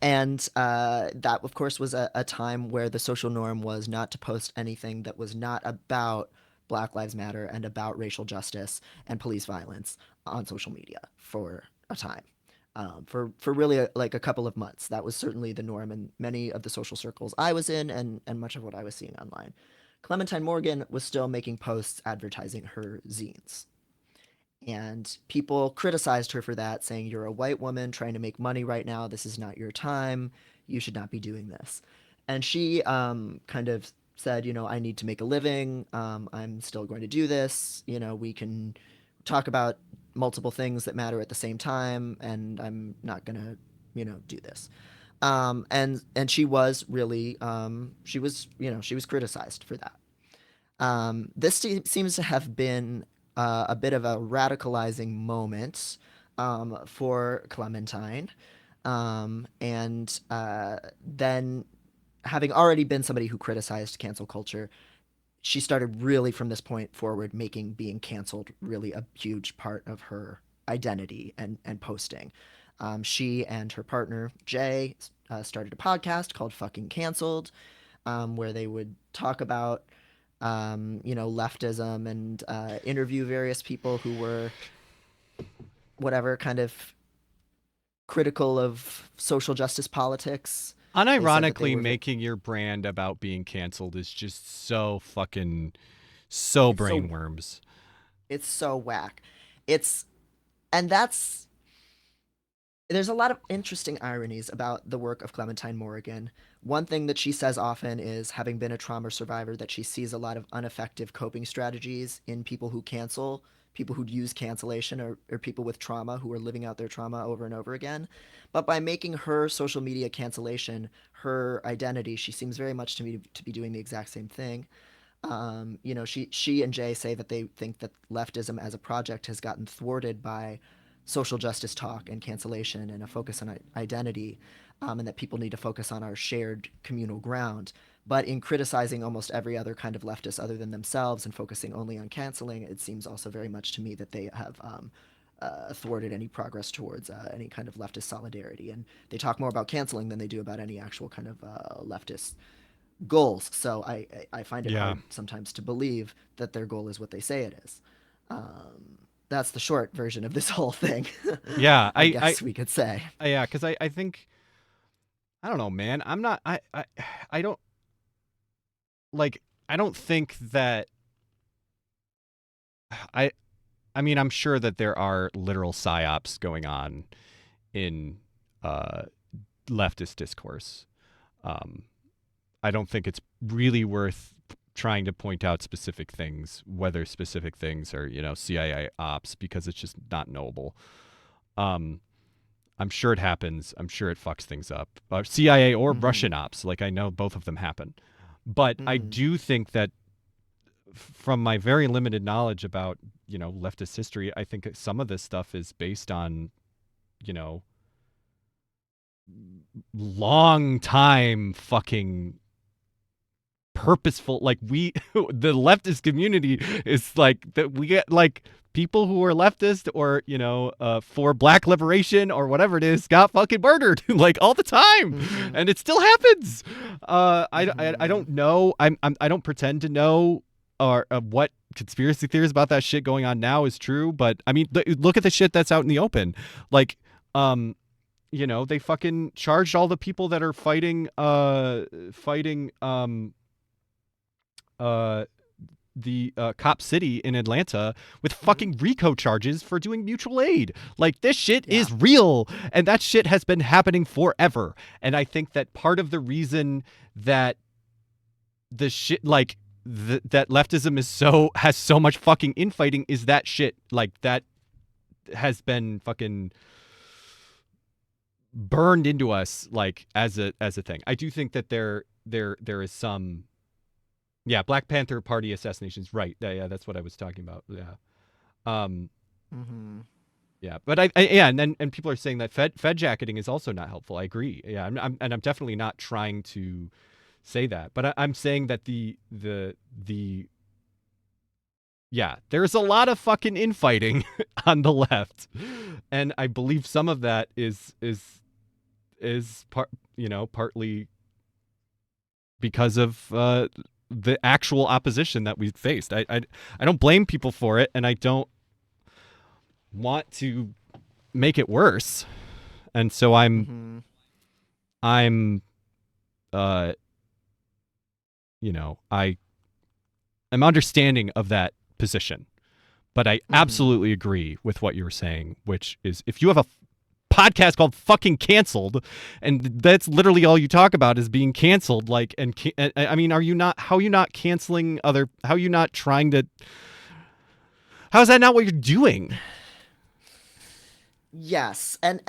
And that, of course, was a time where the social norm was not to post anything that was not about Black Lives Matter and about racial justice and police violence on social media for a time. For really like a couple of months. That was certainly the norm in many of the social circles I was in and much of what I was seeing online. Clementine Morgan was still making posts advertising her zines. And people criticized her for that, saying, "You're a white woman trying to make money right now. This is not your time. You should not be doing this." And she kind of said, "I need to make a living. I'm still going to do this. We can talk about multiple things that matter at the same time, and I'm not going to, do this." And she was really, she was criticized for that. This seems to have been a bit of a radicalizing moment for Clementine. And then, having already been somebody who criticized cancel culture, she started really from this point forward making being canceled really a huge part of her identity and posting. She and her partner Jay started a podcast called Fucking Canceled, where they would talk about leftism and interview various people who were whatever kind of critical of social justice politics. They said that they Unironically, were making your brand about being canceled is just so fucking so it's so brainworms. it's so whack. It's and that's there's a lot of interesting ironies about the work of Clementine Morrigan. One thing that she says often is, having been a trauma survivor, that she sees a lot of ineffective coping strategies in people who cancel, people who use cancellation, or people with trauma who are living out their trauma over and over again. But by making her social media cancellation her identity, she seems very much to me to be doing the exact same thing. She and Jay say that they think that leftism as a project has gotten thwarted by social justice talk and cancellation and a focus on identity, and that people need to focus on our shared communal ground. But in criticizing almost every other kind of leftist other than themselves and focusing only on canceling, it seems also very much to me that they have thwarted any progress towards any kind of leftist solidarity. And they talk more about canceling than they do about any actual kind of leftist goals. So I find it Yeah. hard sometimes to believe that their goal is what they say it is. That's the short version of this whole thing. Yeah, I guess we could say. yeah, because I think I don't know, man. I'm not I don't like I don't think that I I mean I'm sure that there are literal psyops going on in uh leftist discourse. Um I don't think it's really worth trying to point out specific things, whether specific things are, CIA ops, because it's just not knowable. Um I'm sure it happens. I'm sure it fucks things up. CIA or Mm-hmm. Russian ops, like I know both of them happen. But I Mm-hmm. do think that from my very limited knowledge about, leftist history, I think some of this stuff is based on, you know, long time fucking purposeful, like we the leftist community is like that we get like people who are leftist or for black liberation or whatever it is got fucking murdered like all the time, Mm-hmm. and it still happens. I Mm-hmm. don't know. I don't pretend to know or what conspiracy theories about that shit going on now is true, but I mean look at the shit that's out in the open. Like they fucking charged all the people that are fighting uh, the Cop City in Atlanta with Mm-hmm. fucking RICO charges for doing mutual aid. Like, this shit Yeah. is real, and that shit has been happening forever. And I think that part of the reason that the shit, like, that leftism has so much fucking infighting is that shit. Like, that has been fucking burned into us, like, as a thing. I do think that there is some. Yeah, Black Panther Party assassinations. Right. Yeah, that's what I was talking about. Yeah. Um. Mm-hmm. Yeah. But yeah, and then people are saying that Fed jacketing is also not helpful. I agree. Yeah. I'm definitely not trying to say that, but I'm saying that the yeah, there's a lot of fucking infighting on the left, and I believe some of that is partly because of the actual opposition that we faced. I don't blame people for it, and I don't want to make it worse. And so Mm-hmm. I'm uh I am understanding of that position. But I Mm-hmm. absolutely agree with what you were saying, which is if you have a podcast called Fucking Canceled, and that's literally all you talk about is being canceled, like, and I mean, how are you not canceling how are you not trying to, how is that not what you're doing? Yes, and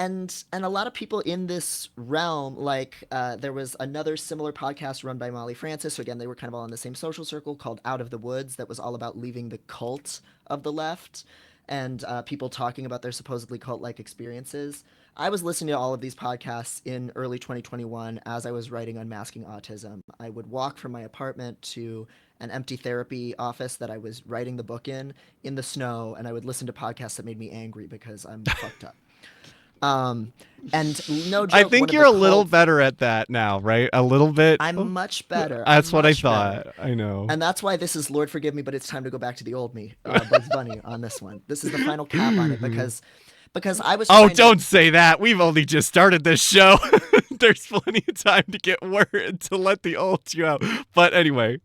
a lot of people in this realm, like there was another similar podcast run by Molly Francis. So again, they were kind of all in the same social circle called Out of the Woods, that was all about leaving the cult of the left. and people talking about their supposedly cult-like experiences. I was listening to all of these podcasts in early 2021 as I was writing Unmasking Autism. I would walk from my apartment to an empty therapy office that I was writing the book in the snow, and I would listen to podcasts that made me angry because I'm fucked up. Um, and no I joke, one think of you're the a little cults. better at that now, right? A little bit. I'm much better. That's I'm what I much better. thought. I know. And that's why this is Lord Forgive Me, but it's time to go back to the old me, Bugs Bunny, on this one. This is the final cap on it because I was Oh, trying to. don't say that. We've only just started this show. There's plenty of time to get word to let the old you out. But anyway.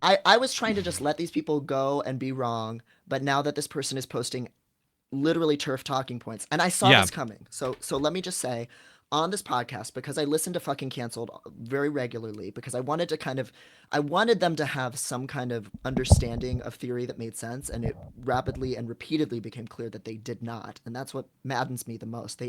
I was trying to just let these people go and be wrong, but now that this person is posting literally TERF talking points, and I saw Yeah. this coming. So let me just say, on this podcast, because I listen to fucking Canceled very regularly, because I wanted them to have some kind of understanding of theory that made sense, and it rapidly and repeatedly became clear that they did not, and that's what maddens me the most.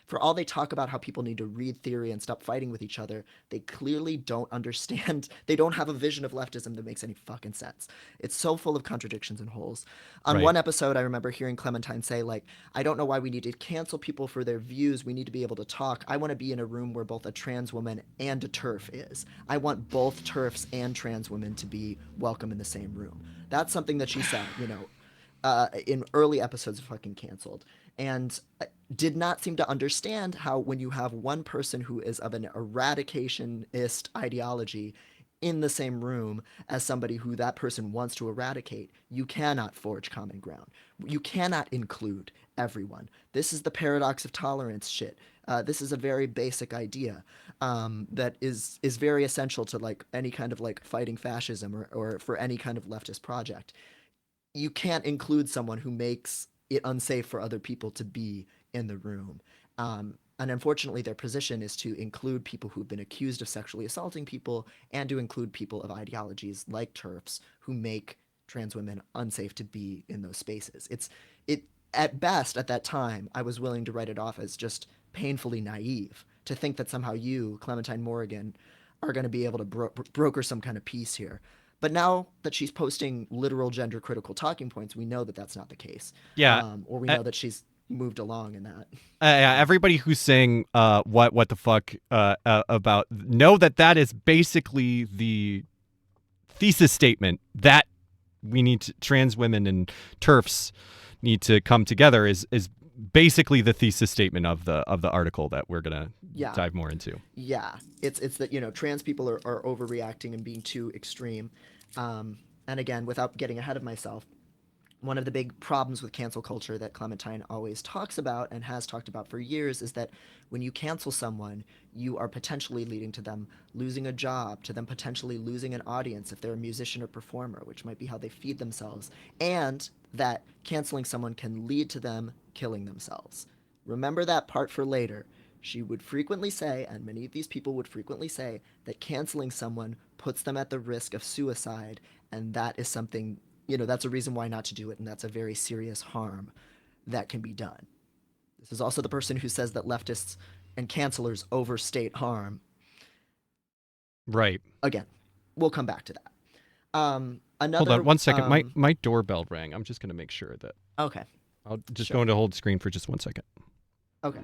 For all they talk about how people need to read theory and stop fighting with each other, they clearly don't understand. They don't have a vision of leftism that makes any fucking sense. It's so full of contradictions and holes. On Right. one episode, I remember hearing Clementine say, like, I don't know why we need to cancel people for their views. We need to be able to talk. I want to be in a room where both a trans woman and a TERF is. I want both TERFs and trans women to be welcome in the same room. That's something that she said, in early episodes of fucking Canceled. And did not seem to understand how when you have one person who is of an eradicationist ideology in the same room as somebody who that person wants to eradicate, you cannot forge common ground. You cannot include everyone. This is the paradox of tolerance shit. This is a very basic idea that is very essential to like any kind of like fighting fascism or for any kind of leftist project. You can't include someone who makes it unsafe for other people to be in the room. And unfortunately, their position is to include people who've been accused of sexually assaulting people and to include people of ideologies like TERFs who make trans women unsafe to be in those spaces. It at best at that time, I was willing to write it off as just painfully naive to think that somehow you, Clementine Morrigan, are going to be able to broker some kind of peace here. But now that she's posting literal gender critical talking points, we know that that's not the case. Yeah. Or we know that she's moved along in that. Everybody who's saying what the fuck about, know that is basically the thesis statement that we need to, trans women and TERFs need to come together is basically the thesis statement of the article that we're gonna dive more into. Yeah, it's that trans people are overreacting and being too extreme. And again, without getting ahead of myself, one of the big problems with cancel culture that Clementine always talks about and has talked about for years is that when you cancel someone, you are potentially leading to them losing a job, to them potentially losing an audience if they're a musician or performer, which might be how they feed themselves, and that canceling someone can lead to them killing themselves. Remember that part for later. She would frequently say, and many of these people would frequently say, that canceling someone puts them at the risk of suicide, and that is something, that's a reason why not to do it, and that's a very serious harm that can be done. This is also the person who says that leftists and cancelers overstate harm. Right. Again, we'll come back to that. Another. Hold on 1 second. My doorbell rang. I'm just going to make sure that. Okay. I'll just go into hold screen for just 1 second. Okay.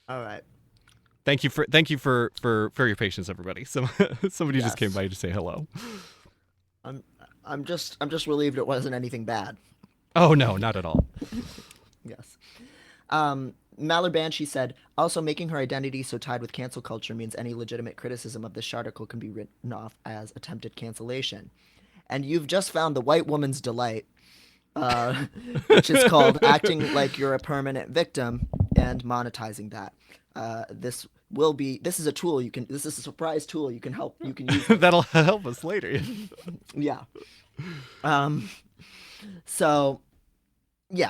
All right. Thank you for your patience, everybody. Somebody just came Yes. by to say hello. I'm I'm just relieved it wasn't anything bad. Oh no, not at all. Yes. Mallard Banshee said, also making her identity so tied with cancel culture means any legitimate criticism of this article can be written off as attempted cancellation. And you've just found the white woman's delight, uh, which is called acting like you're a permanent victim and monetizing that. This is a tool this is a surprise tool you can use later. That'll help us later. Yeah. Um, so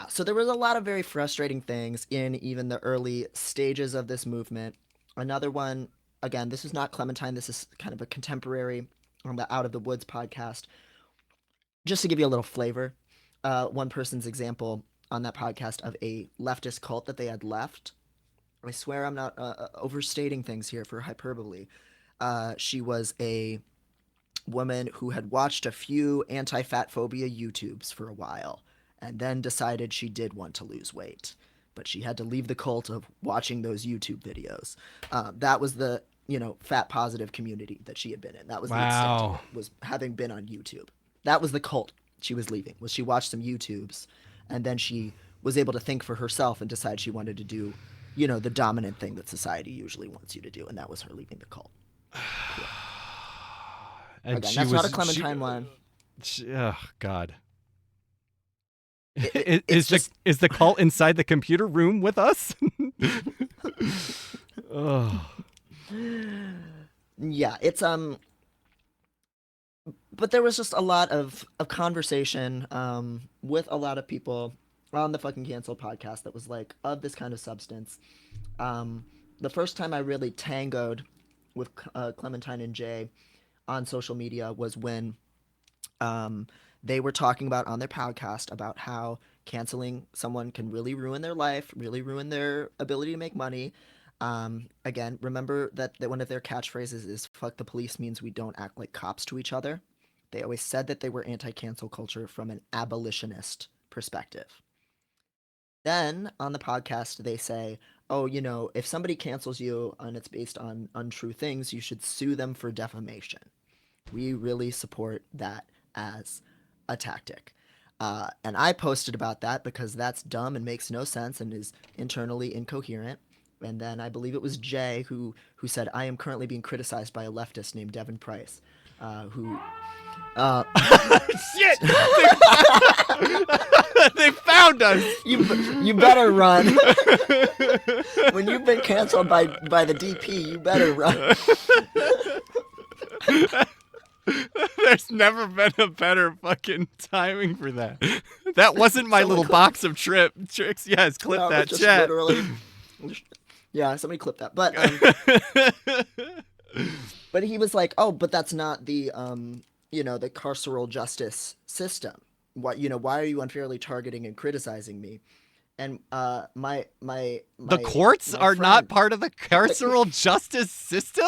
so there was a lot of very frustrating things in even the early stages of this movement. Another one, again, this is not Clementine. This is kind of a contemporary on the Out of the Woods podcast. Just to give you a little flavor, one person's example on that podcast of a leftist cult that they had left. I swear I'm not overstating things here for hyperbole. She was a woman who had watched a few anti-fat phobia YouTubes for a while and then decided she did want to lose weight. But she had to leave the cult of watching those YouTube videos. That was the, fat positive community that she had been in. That was the extent of Wow. it, was having been on YouTube. That was the cult she was leaving, was she watched some YouTubes and then she was able to think for herself and decide she wanted to do, the dominant thing that society usually wants you to do. And that was her leaving the cult. Yeah. And Again, she that's not a was Clementine one. oh God. It's just is the cult inside the computer room with us? Oh. yeah, it's but there was just a lot of conversation with a lot of people on the fucking cancel podcast that was like of this kind of substance. The first time I really tangoed with Clementine and Jay on social media was when um, they were talking about on their podcast about how canceling someone can really ruin their life, really ruin their ability to make money. Again, remember that one of their catchphrases is "fuck the police" means we don't act like cops to each other. They always said that they were anti-cancel culture from an abolitionist perspective. Then on the podcast, they say, oh, if somebody cancels you and it's based on untrue things, you should sue them for defamation. We really support that as a tactic. And I posted about that because that's dumb and makes no sense and is internally incoherent. And then I believe it was Jay who said, I am currently being criticized by a leftist named Devin Price, who. Shit! They found us. You better run. When you've been canceled by the DP, you better run. There's never been a better fucking timing for that. That wasn't my little box of tricks. Yes, clip No, that just chat. literally. Yeah, somebody clip that. But he was like, "Oh, but that's not the the carceral justice system. Why are you unfairly targeting and criticizing me?" And the courts are friend, not part of the carceral justice system?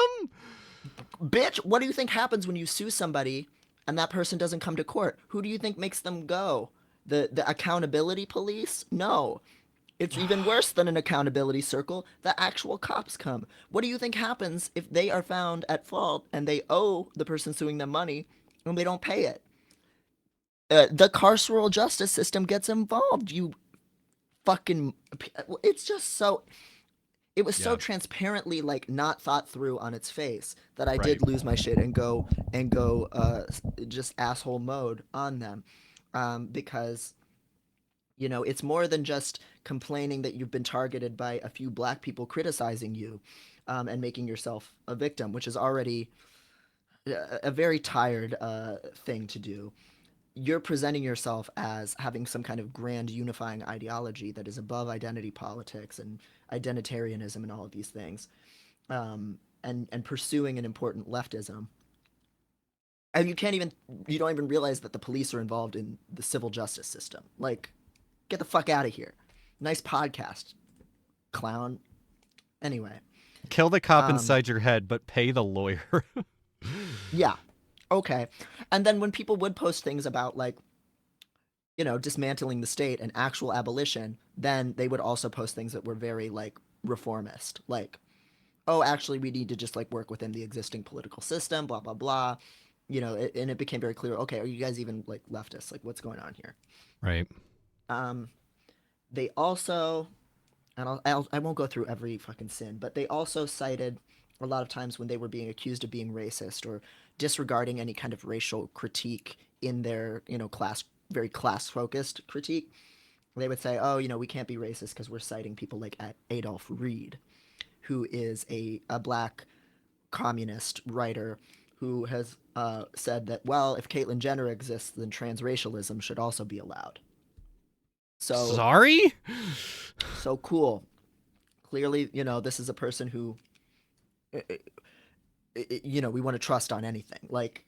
Bitch, what do you think happens when you sue somebody and that person doesn't come to court? Who do you think makes them go? The accountability police? No. It's even worse than an accountability circle. The actual cops come. What do you think happens if they are found at fault and they owe the person suing them money and they don't pay it? The carceral justice system gets involved. You fucking. It's just so. It was so transparently like not thought through on its face that I did lose my shit and go just asshole mode on them, because it's more than just complaining that you've been targeted by a few black people criticizing you, and making yourself a victim, which is already a very tired thing to do. You're presenting yourself as having some kind of grand unifying ideology that is above identity politics and identitarianism and all of these things, and pursuing an important leftism. And you don't even realize that the police are involved in the civil justice system. Like, get the fuck out of here. Nice podcast, clown. Anyway. Kill the cop inside your head, but pay the lawyer. Yeah. Okay. And then when people would post things about like, dismantling the state and actual abolition, then they would also post things that were very like reformist. Like, oh, actually, we need to just like work within the existing political system, blah blah blah. And it became very clear. Okay, are you guys even like leftists? Like, what's going on here? Right. Um, they also, and I won't go through every fucking sin, but they also cited a lot of times when they were being accused of being racist or disregarding any kind of racial critique in their very class focused critique. They would say, oh, we can't be racist because we're citing people like Adolph Reed, who is a black communist writer who has said that, well, if Caitlyn Jenner exists, then transracialism should also be allowed. Sorry? So cool. Clearly, this is a person who, we want to trust on anything. Like,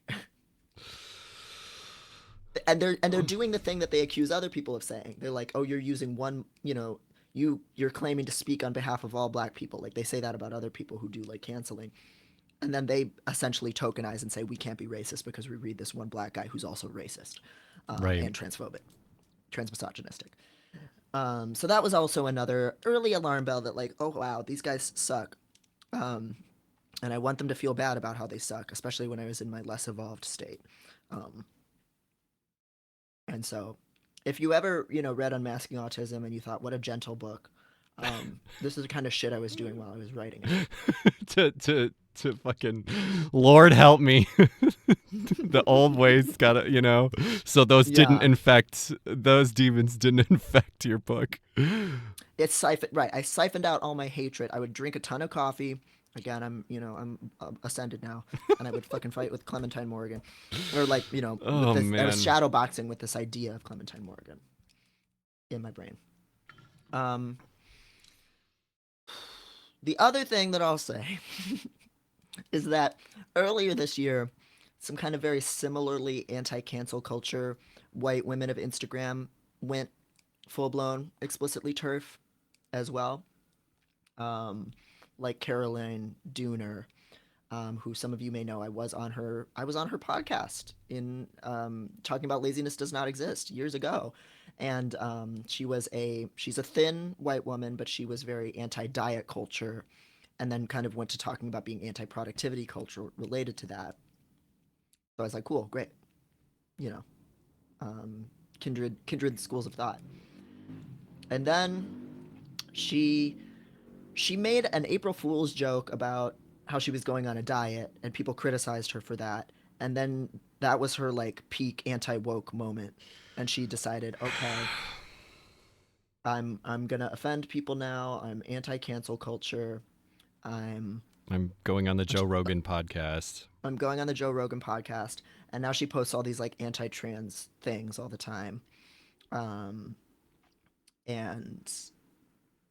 and they're doing the thing that they accuse other people of saying. They're like, oh, you're using one, you're claiming to speak on behalf of all black people. Like they say that about other people who do like canceling. And then they essentially tokenize and say we can't be racist because we read this one black guy who's also racist Right. and transphobic, transmisogynistic. So that was also another early alarm bell that like, oh wow, these guys suck. And I want them to feel bad about how they suck, especially when I was in my less evolved state. And so if you ever, read Unmasking Autism and you thought, what a gentle book, this is the kind of shit I was doing while I was writing it. to fucking Lord help me. The old ways gotta, so those demons didn't infect your book. It's right. I siphoned out all my hatred. I would drink a ton of coffee. Again, I'm ascended now, and I would fucking fight with Clementine Morrigan, or like, Oh, I was man. shadow boxing with this idea of Clementine Morrigan in my brain. The other thing that I'll say is that earlier this year, some kind of very similarly anti-cancel culture white women of Instagram went full-blown explicitly TERF as well. Like Caroline Dooner, who some of you may know. I was on her podcast in talking about laziness does not exist years ago, and she's a thin white woman, but she was very anti-diet culture, and then kind of went to talking about being anti-productivity culture related to that. So I was like, cool, great, kindred schools of thought, and then she made an April Fool's joke about how she was going on a diet, and people criticized her for that. And then that was her like peak anti-woke moment, and she decided, okay, I'm gonna offend people now. I'm anti-cancel culture. I'm going on the Joe Rogan podcast. I'm going on the Joe Rogan podcast, and now she posts all these like anti-trans things all the time, and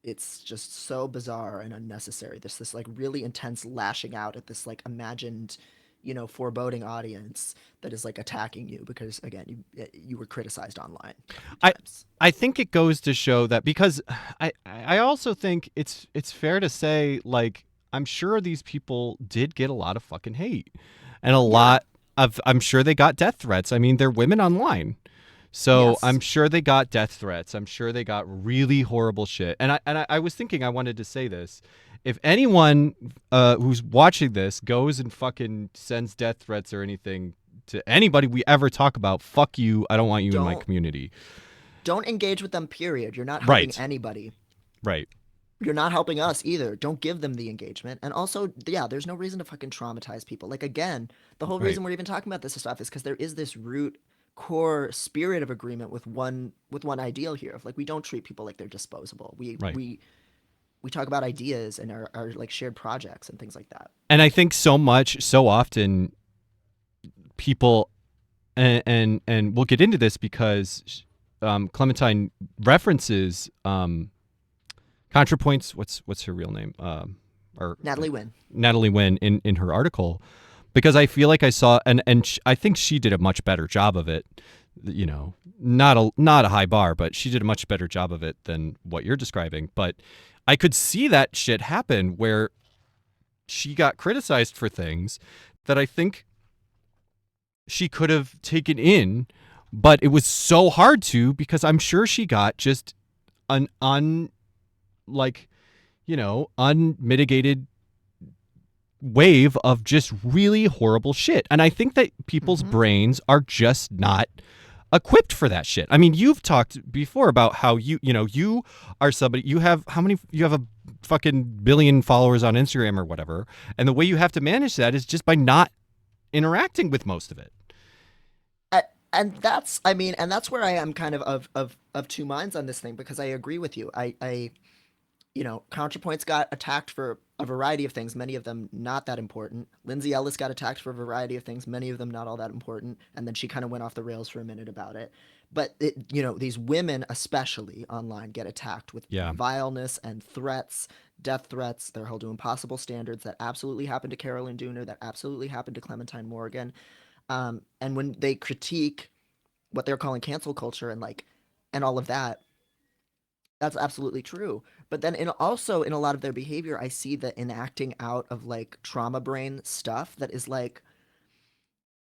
it's just so bizarre and unnecessary. There's this like really intense lashing out at this like imagined, foreboding audience that is like attacking you because again, you were criticized online. I think it goes to show that because I also think it's fair to say, like, I'm sure these people did get a lot of fucking hate and a lot of, I'm sure they got death threats. I mean, they're women online. So Yes. I'm sure they got death threats. I'm sure they got really horrible shit. And I was thinking I wanted to say this. If anyone who's watching this goes and fucking sends death threats or anything to anybody we ever talk about, fuck you. I don't want you in my community. Don't engage with them, period. You're not helping Right. anybody. Right. You're not helping us either. Don't give them the engagement. And also, yeah, there's no reason to fucking traumatize people. Like, again, the whole reason we're even talking about this stuff is because there is this root core spirit of agreement with one ideal here of like, we don't treat people like they're disposable. We talk about ideas and our like shared projects and things like that. And I think so often people and we'll get into this because Clementine references ContraPoints. What's her real name? Or Natalie Wynn. Natalie Wynn in her article, because I feel like I saw I think she did a much better job of it. Not a high bar, but she did a much better job of it than what you're describing. But I could see that shit happen where she got criticized for things that I think she could have taken in, but it was so hard to because I'm sure she got just an like unmitigated wave of just really horrible shit. And I think that people's brains are just not equipped for that shit. I mean, you've talked before about how you are somebody, you have a fucking billion followers on Instagram or whatever. And the way you have to manage that is just by not interacting with most of it. And that's, I mean, and that's where I am kind of two minds on this thing, because I agree with you. ContraPoints got attacked for a variety of things, many of them not that important. Lindsay Ellis got attacked for a variety of things, many of them not all that important. And then she kind of went off the rails for a minute about it. But, these women, especially online, get attacked with Yeah. vileness and threats, death threats. They're held to impossible standards that absolutely happened to Carolyn Dooner, that absolutely happened to Clementine Morrigan. And when they critique what they're calling cancel culture and all of that, that's absolutely true. But then also in a lot of their behavior, I see the enacting out of trauma brain stuff that is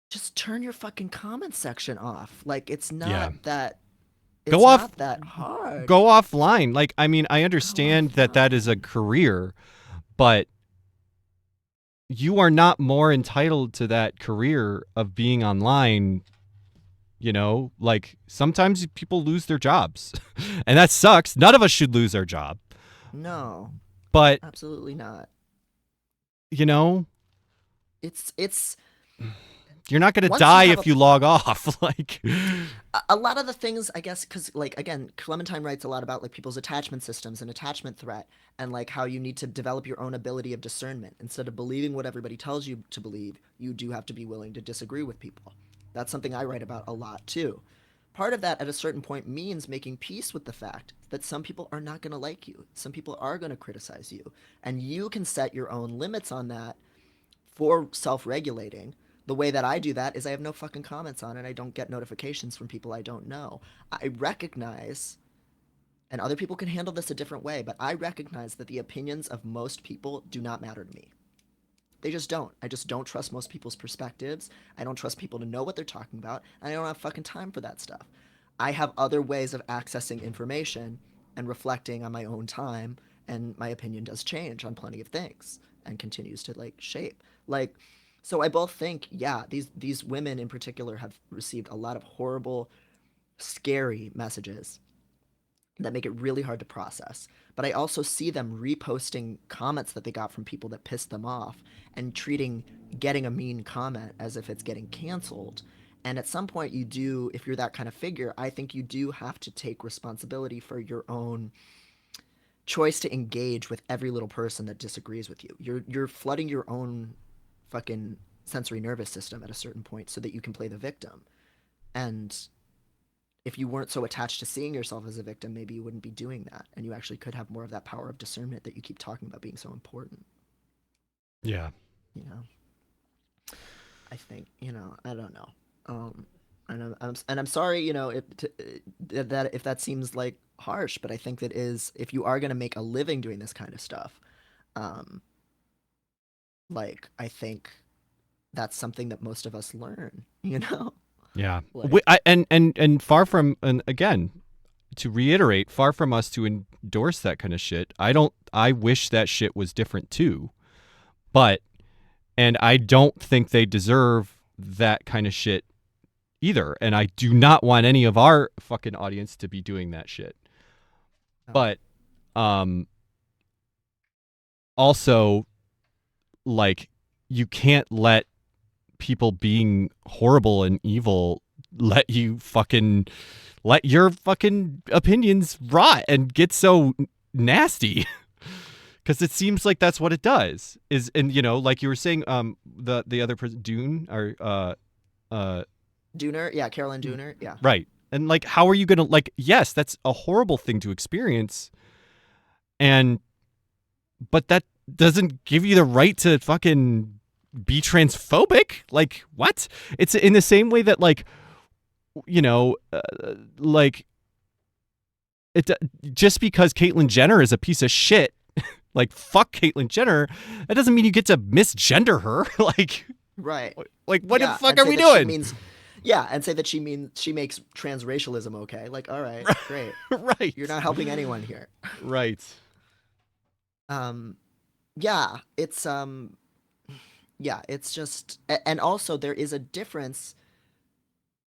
just turn your fucking comment section off. It's Yeah. not that Go off. not that hard. Go offline. Like, I mean, I understand that is a career, but you are not more entitled to that career of being online. Like, sometimes people lose their jobs and that sucks. None of us should lose our job. No, But, absolutely not. it's you're not going to die if you log off. Like, a lot of the things, I guess, because again, Clementine writes a lot about people's attachment systems and attachment threat, and how you need to develop your own ability of discernment. Instead of believing what everybody tells you to believe, you do have to be willing to disagree with people. That's something I write about a lot too. Part of that at a certain point means making peace with the fact that some people are not going to like you. Some people are going to criticize you, and you can set your own limits on that for self-regulating. The way that I do that is I have no fucking comments on it. I don't get notifications from people I don't know. I recognize, and other people can handle this a different way, but I recognize that the opinions of most people do not matter to me. They just don't. I just don't trust most people's perspectives. I don't trust people to know what they're talking about, and I don't have fucking time for that stuff. I have other ways of accessing information and reflecting on my own time, and my opinion does change on plenty of things and continues to shape. So I both think, yeah, these women in particular have received a lot of horrible, scary messages that make it really hard to process. But I also see them reposting comments that they got from people that pissed them off and treating getting a mean comment as if it's getting canceled. And at some point you do, if you're that kind of figure, I think you do have to take responsibility for your own choice to engage with every little person that disagrees with you. You're flooding your own fucking sensory nervous system at a certain point so that you can play the victim. And if you weren't so attached to seeing yourself as a victim, maybe you wouldn't be doing that, and you actually could have more of that power of discernment that you keep talking about being so important. Yeah. I think, I don't know. And I'm sorry, if that seems harsh, but I think that is, if you are going to make a living doing this kind of stuff, I think that's something that most of us learn, Yeah. And far from, and again, to reiterate, far from us to endorse that kind of shit. I wish that shit was different too. And I don't think they deserve that kind of shit either. And I do not want any of our fucking audience to be doing that shit. But, also, you can't let people being horrible and evil let your fucking opinions rot and get so nasty. Because it seems like that's what it does. And like you were saying, the other person, Dune, or Dooner, yeah, Carolyn Dooner, yeah, right. And how are you gonna yes, that's a horrible thing to experience, but that doesn't give you the right to fucking be transphobic. What? It's in the same way that it, just because Caitlyn Jenner is a piece of shit, fuck Caitlyn Jenner, that doesn't mean you get to misgender her. Right. What the fuck are we doing? And say that she makes transracialism okay. All right, great. Right. You're not helping anyone here. Right. um yeah, it's just and also there is a difference.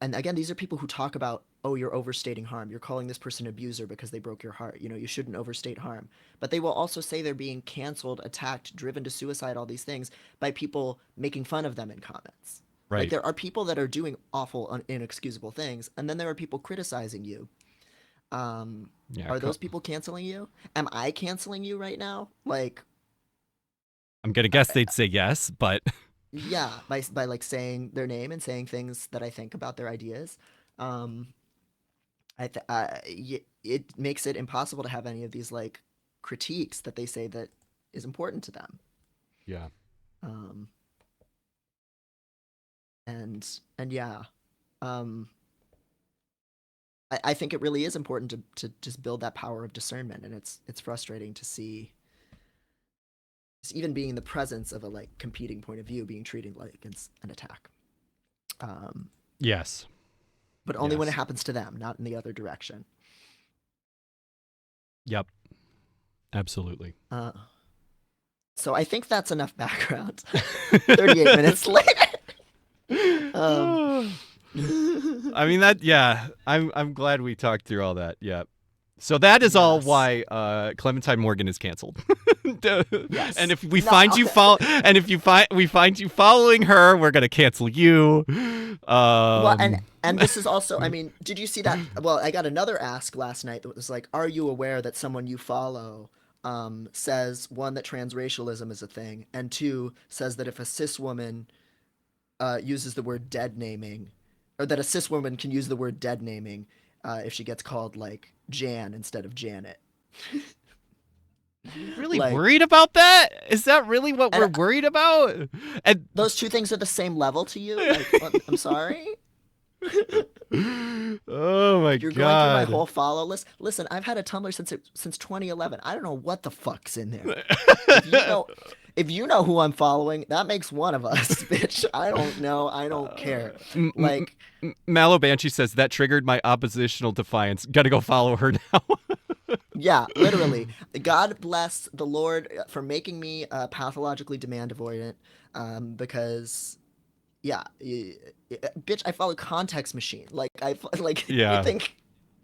And again, these are people who talk about, oh, you're overstating harm, you're calling this person an abuser because they broke your heart, you shouldn't overstate harm. But they will also say they're being canceled, attacked, driven to suicide, all these things, by people making fun of them in comments. Like, Right. there are people that are doing awful, inexcusable things, and then there are people criticizing you. um Yeah. are those people canceling you? Am I canceling you right now? Like, I'm gonna guess they'd say yes, but yeah, by like saying their name and saying things that I think about their ideas. um it makes it impossible to have any of these like critiques that they say that is important to them. yeah. um and yeah, um I think it really is important to just build that power of discernment, and it's frustrating to see just even being in the presence of a like competing point of view being treated like it's an attack. um Yes. but only when it Yes. happens to them, not in the other direction. Yep. Absolutely. So I think that's enough background. 38 minutes later. um I mean that. Yeah. I'm glad we talked through all that. Yeah. So that is all Yes. why Clementine Morgan is canceled. Yes. And if we No. find you and if we find you following her, we're gonna cancel you. Well, and this is also, I mean, did you see that? Well, I got another ask last night that was like, are you aware that someone you follow says, one, that transracialism is a thing, and two, says that if a cis woman uses the word dead naming, or that a cis woman can use the word dead naming if she gets called like Jan instead of Janet. really Like, worried about that? Is that really what and we're worried about? And those two things are the same level to you? Like, I'm sorry? oh my You're going through my god. whole follow list. Listen, I've had a Tumblr since 2011. I don't know what the fuck's in there. If you know, if you know who I'm following, that makes one of us, bitch. I don't know. I don't care. Like, Mallow Banshee says that triggered my oppositional defiance. Gotta go follow her now. yeah, literally. God bless the Lord for making me pathologically demand avoidant, because yeah, bitch, I follow Context Machine. Like, like, Yeah.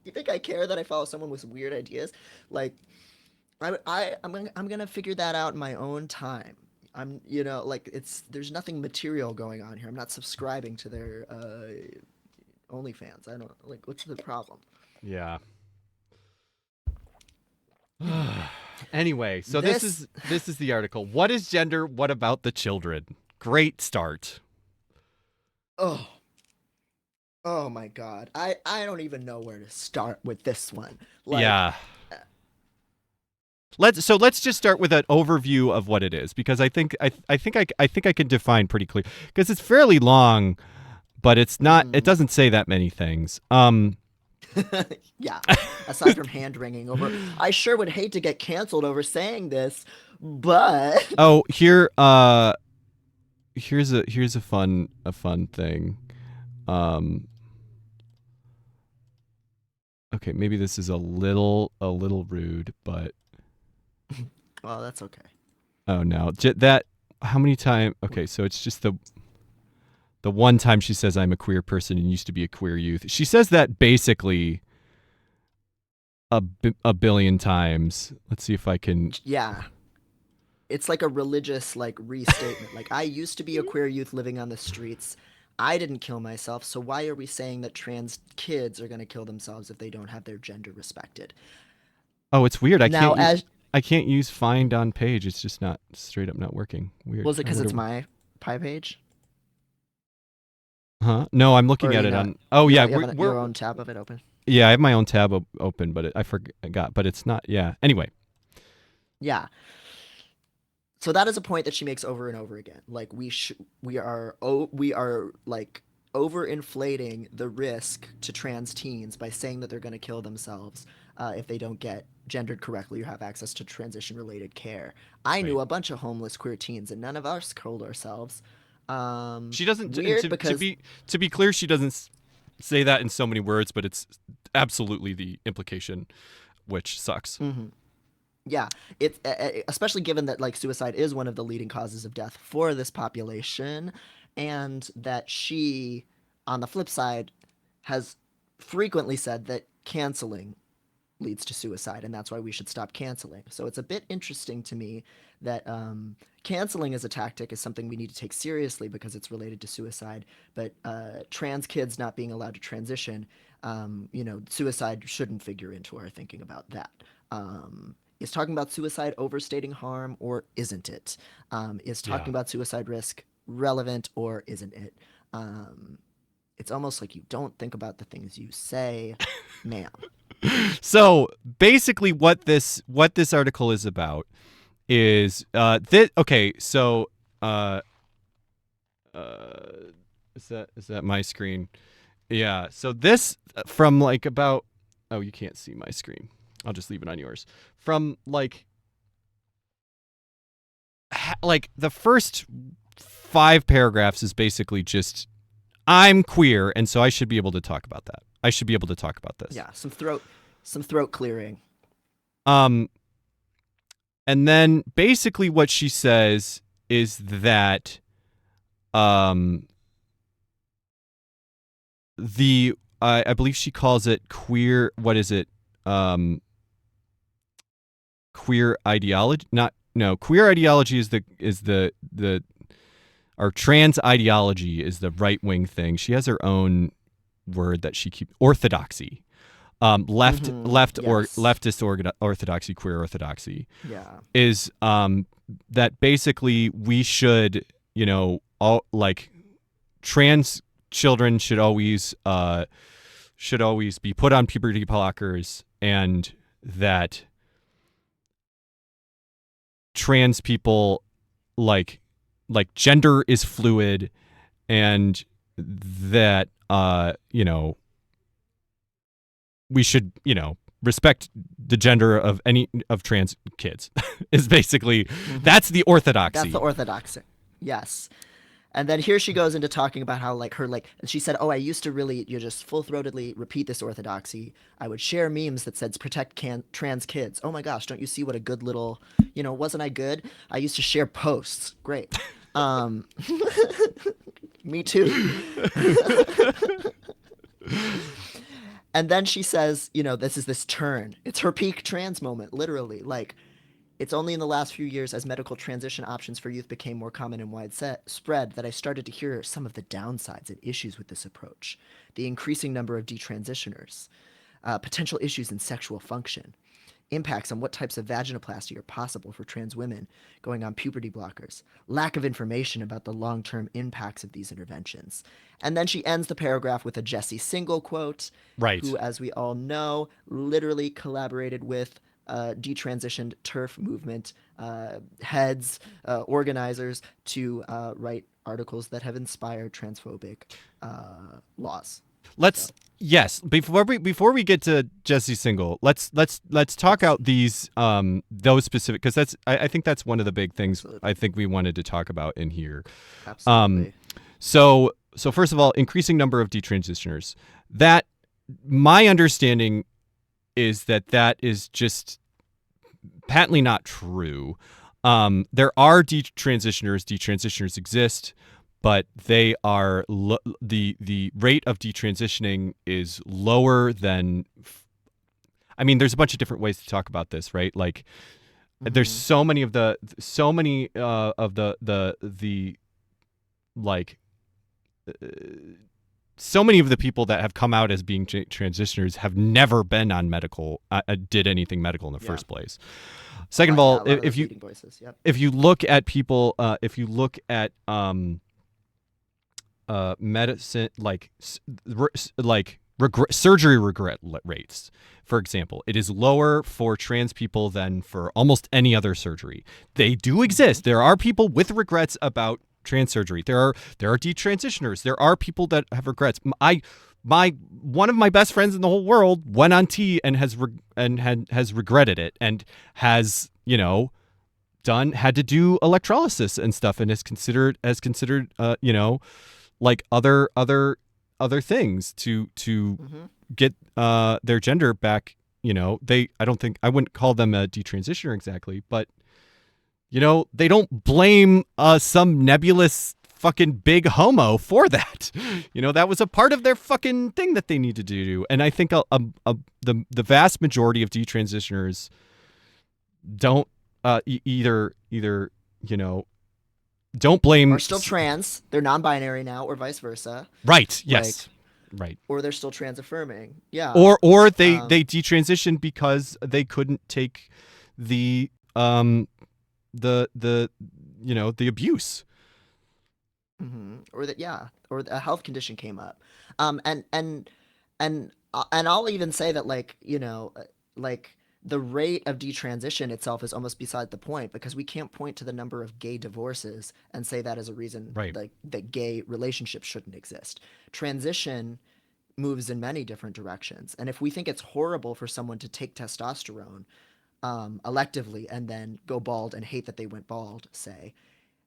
you think I care that I follow someone with weird ideas? Like, I'm gonna figure that out in my own time. I'm, like, there's nothing material going on here. I'm not subscribing to their OnlyFans. I don't, like, what's the problem? Yeah. Anyway, so this This, is the article. What is gender? What about the children? Great start. oh, oh my God. I don't even know where to start with this one. Like, Yeah. Let's just start with an overview of what it is, because I think I can define pretty clear, because it's fairly long, but it's not. It doesn't say that many things. yeah. Aside from hand wringing over, I sure would hate to get canceled over saying this, but Oh, here's a fun thing. Okay, maybe this is a little rude, but well, that's okay. oh no, that how many times? Okay, so it's just the one time she says I'm a queer person and used to be a queer youth. She says that basically a billion times. Let's see if I can. Yeah. It's like a religious like restatement. Like, I used to be a queer youth living on the streets. I didn't kill myself, so why are we saying that trans kids are going to kill themselves if they don't have their gender respected? Oh, it's weird. Now, as I can't use find on page. It's just not straight up not working. Weird. was it I because wonder. it's my pie page? Huh? No, I'm Or looking at you it know, on. Oh you yeah, have, you have your own tab of it open? yeah. I have my own tab open, but I forgot. But it's not. Yeah. Anyway. Yeah. So that is a point that she makes over and over again. Like, we are like overinflating the risk to trans teens by saying that they're going to kill themselves if they don't get gendered correctly or have access to transition related care. I Right. knew a bunch of homeless queer teens, and none of us killed ourselves. She doesn't. Weird because To be clear, she doesn't say that in so many words, but it's absolutely the implication, which sucks. Mhm. Yeah, it's especially given that like suicide is one of the leading causes of death for this population, and that she, on the flip side, has frequently said that canceling leads to suicide, and that's why we should stop canceling. So it's a bit interesting to me that canceling as a tactic is something we need to take seriously because it's related to suicide. But trans kids not being allowed to transition, suicide shouldn't figure into our thinking about that. Is talking about suicide overstating harm or isn't it? Is talking Yeah. about suicide risk relevant or isn't it? It's almost like you don't think about the things you say, ma'am. So basically, what this article is about is this. Okay, so uh, uh, is that my screen? Yeah. So this from like about. Oh, you can't see my screen. I'll just leave it on yours. From like the first 5 paragraphs is basically just I'm queer, and so I should be able to talk about that. I should be able to talk about this. Yeah, some throat clearing. Um, and then basically what she says is that um the I believe she calls it queer. What is it? Queer ideology. Not no. Queer ideology is the or trans ideology is the right wing thing. She has her own word that she keeps orthodoxy. Left or Yes. leftist orthodoxy, queer orthodoxy Yeah. is that basically we should, all like trans children should always be put on puberty blockers, and that trans people like gender is fluid, and that we should respect the gender of any of trans kids is basically that's the orthodoxy. That's the orthodoxy. Yes. And then here she goes into talking about how and she said, "Oh, I used to really you just full-throatedly repeat this orthodoxy. I would share memes that said protect trans kids. Oh my gosh, don't you see what a good little, wasn't I good? I used to share posts. Great. Um Me too." And then she says, this is this turn. It's her peak trans moment, literally. Like, it's only in the last few years, as medical transition options for youth became more common and widespread, that I started to hear some of the downsides and issues with this approach. The increasing number of detransitioners, potential issues in sexual function, impacts on what types of vaginoplasty are possible for trans women going on puberty blockers, lack of information about the long-term impacts of these interventions. And then she ends the paragraph with a Jesse Single quote, Right. who, as we all know, literally collaborated with detransitioned TERF movement heads, organizers, to write articles that have inspired transphobic laws. Let's yes. Before we get to Jesse Single, let's talk out these those specific, because I think that's one of the big things. Absolutely. I think we wanted to talk about in here. Absolutely. So first of all, increasing number of detransitioners. That my understanding is that is just patently not true. There are detransitioners. Detransitioners exist, but they are the rate of detransitioning is lower than. I mean, there's a bunch of different ways to talk about this, right? Like, there's so many of the like. So many of the people that have come out as being transitioners have never been on medical, did anything medical in the first place. Second of all, if you voices, yep. if you look at people, if you look at medicine surgery regret rates, for example, it is lower for trans people than for almost any other surgery. They do exist. There are people with regrets about trans surgery. There are detransitioners. There are people that have regrets. One of my best friends in the whole world went on T and has regretted it, and has had to do electrolysis and stuff, and is considered like other things to get their gender back I wouldn't call them a detransitioner exactly, but they don't blame some nebulous fucking big homo for that. That was a part of their fucking thing that they need to do. And I think the vast majority of detransitioners don't either don't blame Are still trans. They're non-binary now, or vice versa. right. Like, Yes. Right. or they're still trans affirming. Yeah. Or they Um, detransitioned because they couldn't take the the the abuse. or that, yeah, or a health condition came up. Um, and and and I'll even say that, like, like, the rate of detransition itself is almost beside the point, because we can't point to the number of gay divorces and say that as a reason, Right. like, that gay relationships shouldn't exist. Transition moves in many different directions, and if we think it's horrible for someone to take testosterone electively and then go bald and hate that they went bald, say,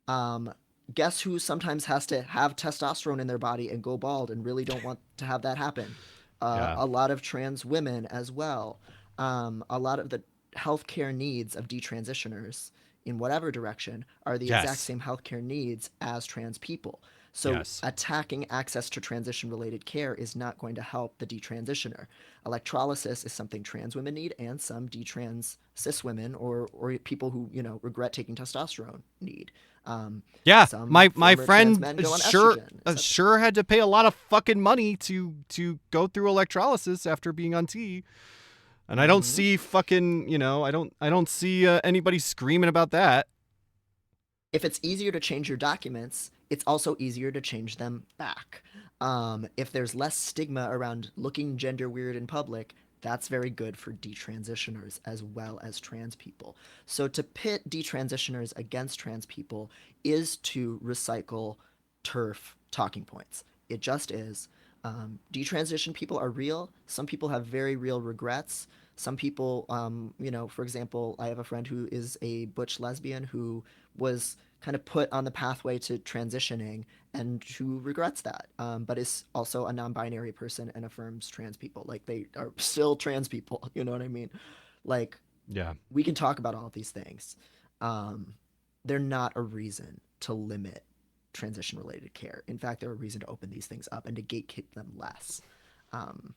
um, guess who sometimes has to have testosterone in their body and go bald and really don't want to have that happen? Yeah. A lot of trans women as well. A lot of the healthcare needs of detransitioners in whatever direction are the exact Yes. same healthcare needs as trans people. So Yes. attacking access to transition related care is not going to help the detransitioner. Electrolysis is something trans women need, and some detrans cis women, or people who regret taking testosterone, need. Yeah, Some my former trans friend men go on sure estrogen, etc. sure had to pay a lot of fucking money to go through electrolysis after being on T. And I don't Mm-hmm. see fucking, I don't see anybody screaming about that. If it's easier to change your documents, it's also easier to change them back. If there's less stigma around looking gender weird in public, that's very good for detransitioners as well as trans people. So to pit detransitioners against trans people is to recycle TERF talking points. It just is. Detransition people are real. Some people have very real regrets. Some people, for example, I have a friend who is a butch lesbian who was kind of put on the pathway to transitioning and who regrets that, but is also a non-binary person and affirms trans people. Like, they are still trans people. You know what I mean? Like, Yeah. we can talk about all of these things. Um, they're not a reason to limit transition related care. In fact, they're a reason to open these things up and to gatekeep them less. Um,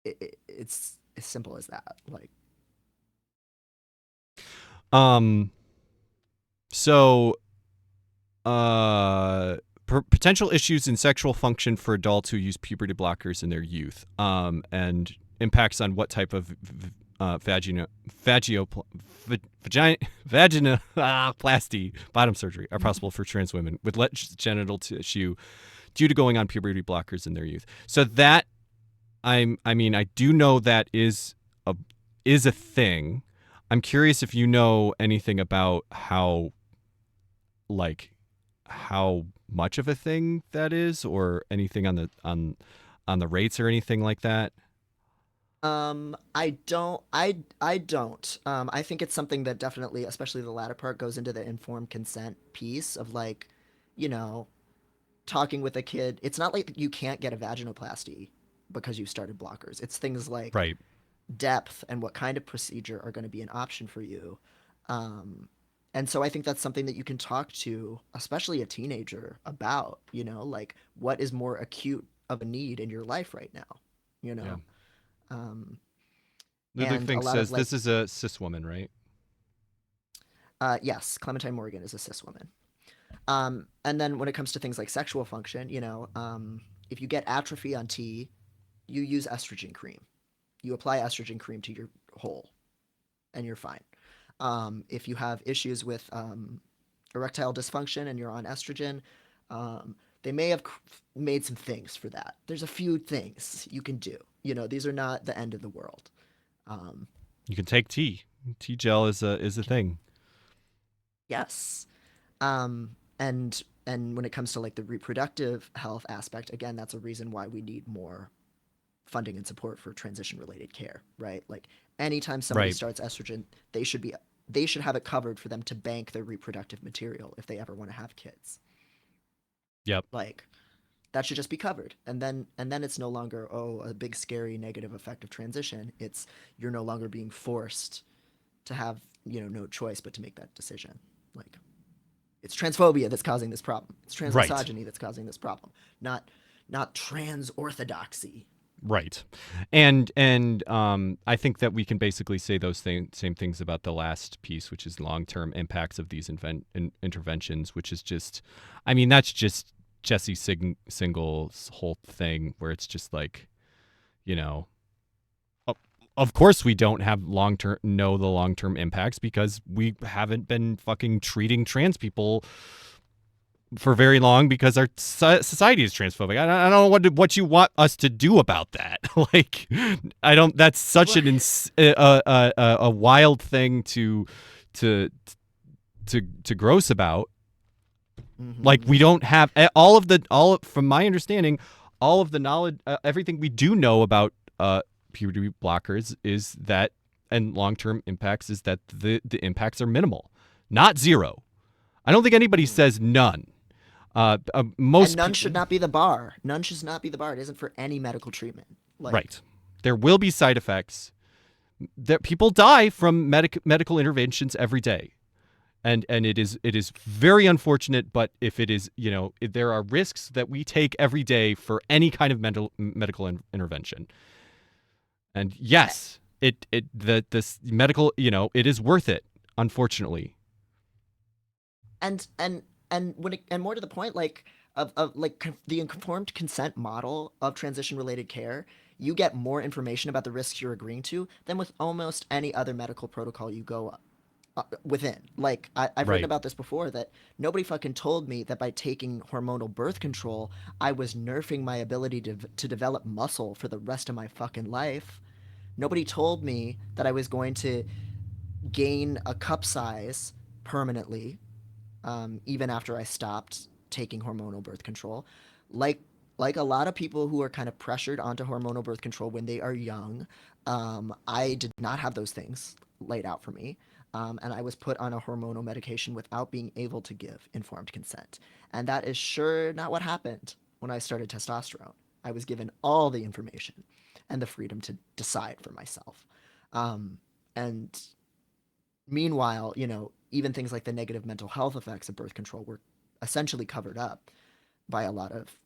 it's as simple as that. Like, Um so potential issues in sexual function for adults who use puberty blockers in their youth, and impacts on what type of vaginoplasty bottom surgery are possible for trans women with less genital tissue due to going on puberty blockers in their youth. So that I do know that a is a thing. I'm curious if you know anything about like how much of a thing that is, or anything on the rates or anything like that. I don't. I think it's something that definitely, especially the latter part, goes into the informed consent piece of, like, you know, talking with a kid. It's not like you can't get a vaginoplasty because you started blockers. It's things like Right. depth and what kind of procedure are going to be an option for you. Um, and so I think that's something that you can talk to, especially a teenager, about, like, what is more acute of a need in your life right now, you Yeah. know? Um, Lulu and a Fink lot of, says like, this is a cis woman, right? yes, Clementine Morrigan is a cis woman. And then when it comes to things like sexual function, if you get atrophy on T, you use estrogen cream. You apply estrogen cream to your hole, and you're fine. If you have issues with erectile dysfunction and you're on estrogen, they may have made some things for that. There's a few things you can do. These are not the end of the world. Um, You can take tea. Tea gel is a thing. yes. And when it comes to, like, the reproductive health aspect, again, that's a reason why we need more funding and support for transition related care, right? Like, anytime somebody Right. starts estrogen, they should have it covered for them to bank their reproductive material if they ever want to have kids. Yep. Like, that should just be covered. And then it's no longer, oh, a big scary negative effect of transition. It's you're no longer being forced to have, no choice but to make that decision. Like, it's transphobia that's causing this problem. It's Right. transmisogyny that's causing this problem. Not trans orthodoxy. Right. And I think that we can basically say those same things about the last piece, which is long-term impacts of these interventions, which is just, I mean, that's just Jesse Single's whole thing, where it's just like, you know, of course we don't have the long-term impacts because we haven't been fucking treating trans people for very long because our society is transphobic. I don't know what you want us to do about that. Like, I don't. That's such a wild thing to to gross about. Like, we don't have from my understanding, all of the knowledge, everything we do know about puberty blockers is that, and long-term impacts is that the impacts are minimal, not zero. I don't think anybody says none. And none should not be the bar. None should not be the bar. It isn't for any medical treatment. Like, right. There will be side effects. That people die from medical interventions every day, and it is very unfortunate. But if it is, if there are risks that we take every day for any kind of medical intervention, and yes, this medical, it is worth it. Unfortunately, and more to the point, like, of like the informed consent model of transition related care, you get more information about the risks you're agreeing to than with almost any other medical protocol you go within. Like, I've written right, about this before, that nobody fucking told me that by taking hormonal birth control, I was nerfing my ability to develop muscle for the rest of my fucking life. Nobody told me that I was going to gain a cup size permanently, even after I stopped taking hormonal birth control. Like like a lot of people who are kind of pressured onto hormonal birth control when they are young, I did not have those things laid out for me. And I was put on a hormonal medication without being able to give informed consent. And that is sure not what happened when I started testosterone. I was given all the information and the freedom to decide for myself. And meanwhile, even things like the negative mental health effects of birth control were essentially covered up by a lot of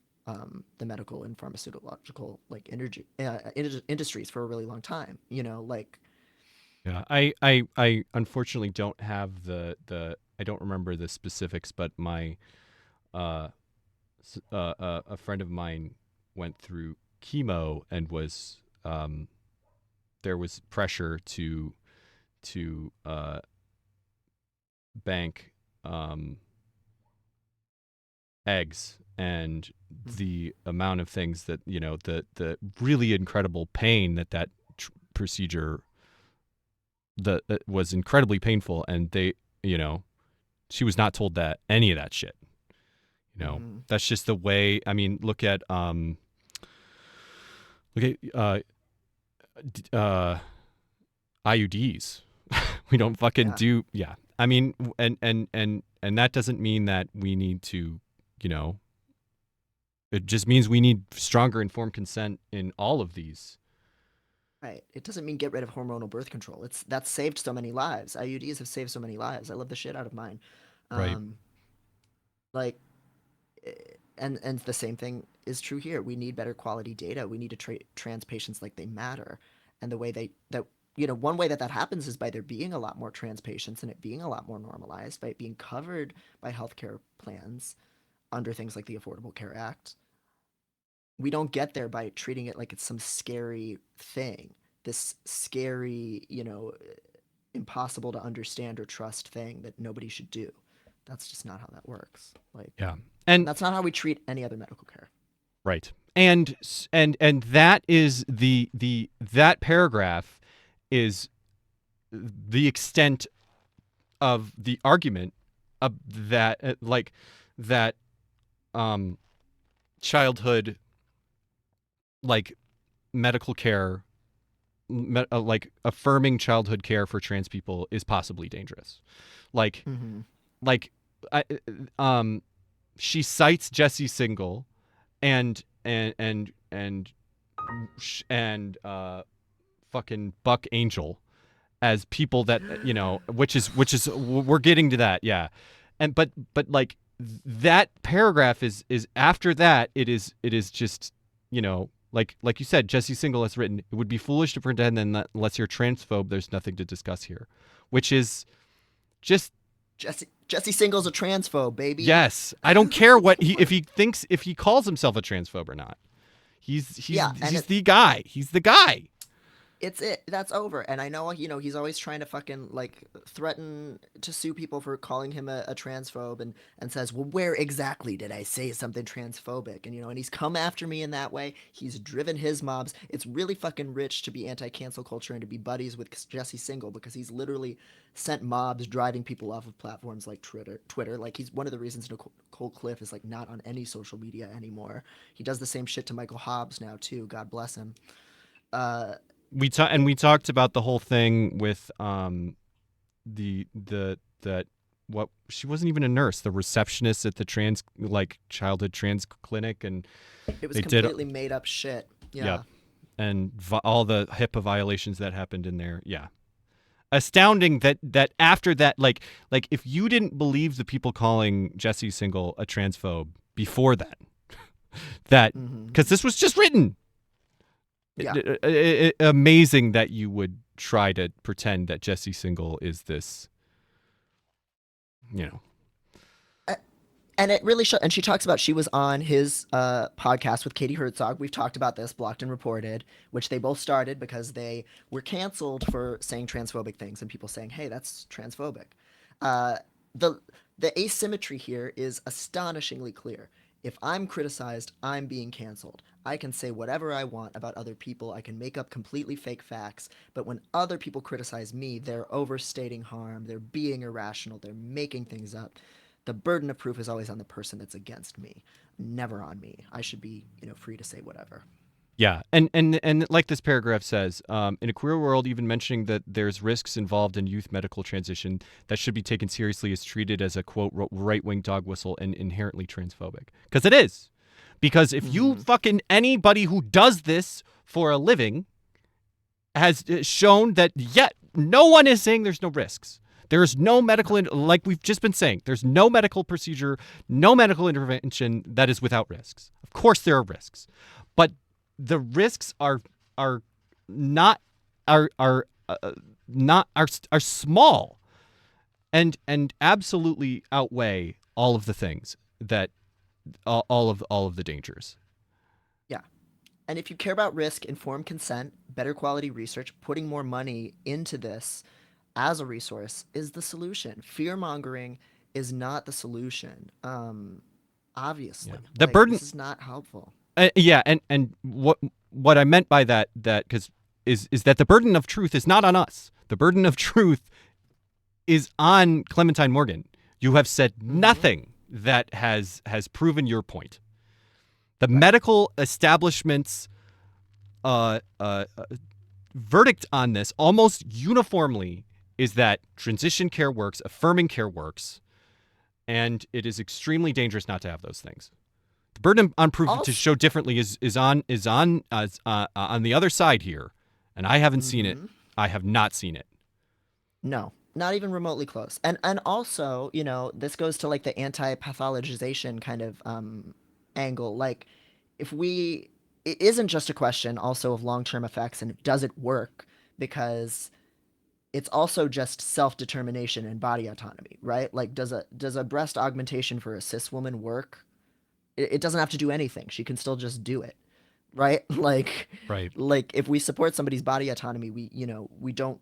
the medical and pharmaceutical like energy industries for a really long time. Like, yeah. I unfortunately don't have I don't remember the specifics, but my uh, a friend of mine went through chemo and was there was pressure to bank eggs, and the amount of things that, the really incredible pain that procedure, that was incredibly painful, and she was not told that any of that shit. mm-hmm. That's just the way. I mean, look at IUDs. We don't fucking Yeah. do. Yeah. I mean, and that doesn't mean that we need to, it just means we need stronger informed consent in all of these. Right. It doesn't mean get rid of hormonal birth control. That's saved so many lives. IUDs have saved so many lives. I love the shit out of mine. Right. Um, like, and the same thing is true here. We need better quality data. We need to treat trans patients like they matter, and the way one way that happens is by there being a lot more trans patients and it being a lot more normalized, by it being covered by healthcare plans under things like the Affordable Care Act. We don't get there by treating it like it's some scary thing, this scary, impossible to understand or trust thing that nobody should do. That's just not how that works. Like, Yeah. and And that's not how we treat any other medical care. right. And that is that paragraph is the extent of the argument of that, like, that um childhood, like, medical care, like affirming childhood care for trans people is possibly dangerous. Like, Mm-hmm. like I, she cites Jesse Single, and fucking Buck Angel as people that which is we're getting to that, yeah. And but like that paragraph is after that it is just, like you said, Jesse Singal has written, it would be foolish to pretend that unless you're transphobe there's nothing to discuss here, which is just, Jesse Singal's a transphobe, baby. yes, I don't care what if he calls himself a transphobe or not. He's Yeah, and he's the guy. He's the guy. that's over. And I know, he's always trying to fucking like threaten to sue people for calling him a transphobe, and says, well, where exactly did I say something transphobic? And he's come after me in that way. He's driven his mobs. It's really fucking rich to be anti-cancel culture and to be buddies with Jesse Singal, because he's literally sent mobs driving people off of platforms like Twitter. Like, he's one of the reasons Nicole Cliff is like not on any social media anymore. He does the same shit to Michael Hobbs now too. God bless him. Uh, We talked about the whole thing with the that what she wasn't even a nurse, the receptionist at the childhood trans clinic, and It was they did, completely made up shit. yep, Yeah. and all the HIPAA violations that happened in there. Yeah, astounding that after that, like if you didn't believe the people calling Jesse Singal a transphobe before that Mm-hmm. because this was just written. Yeah. Amazing that you would try to pretend that Jesse Singal is this, you know. And it really and she talks about, she was on his podcast with Katie Herzog. We've talked about this, Blocked and Reported, which they both started because they were canceled for saying transphobic things, and people saying, hey, that's transphobic. Uh, the the asymmetry here is astonishingly clear. If I'm criticized, I'm being canceled. I can say whatever I want about other people. I can make up completely fake facts. But when other people criticize me, they're overstating harm. They're being irrational. They're making things up. The burden of proof is always on the person that's against me, never on me. I should be, free to say whatever. Yeah, and like this paragraph says, in a queer world, even mentioning that there's risks involved in youth medical transition that should be taken seriously is treated as a quote right-wing dog whistle and inherently transphobic. Because it is. Because if you Mm-hmm. fucking anybody who does this for a living has shown that yet no one is saying there's no risks. There's no medical, like we've just been saying, there's no medical procedure, no medical intervention that is without risks. Of course there are risks, but the risks are not are small and absolutely outweigh all of the things that all of the dangers. Yeah. And if you care about risk, informed consent, better quality research, putting more money into this as a resource is the solution. Fear mongering is not the solution. Yeah, Obviously, the like, burden. this is not helpful. Yeah, and what I meant by that because is that the burden of truth is not on us. The burden of truth is on Clementine Morgan. You have said Mm-hmm. nothing that has proven your point. The Right. medical establishment's verdict on this almost uniformly is that transition care works, affirming care works, and it is extremely dangerous not to have those things. The burden on proof to Also, show differently is on on the other side here, and I haven't seen it. mm-hmm. I have not seen it. No, not even remotely close. And also, this goes to like the anti-pathologization kind of angle. Like, if we it isn't just a question also of long-term effects and does it work, because it's also just self-determination and body autonomy, right? Like, does a breast augmentation for a cis woman work? It doesn't have to do anything. She can still just do it, right? Like Right. like if we support somebody's body autonomy, we don't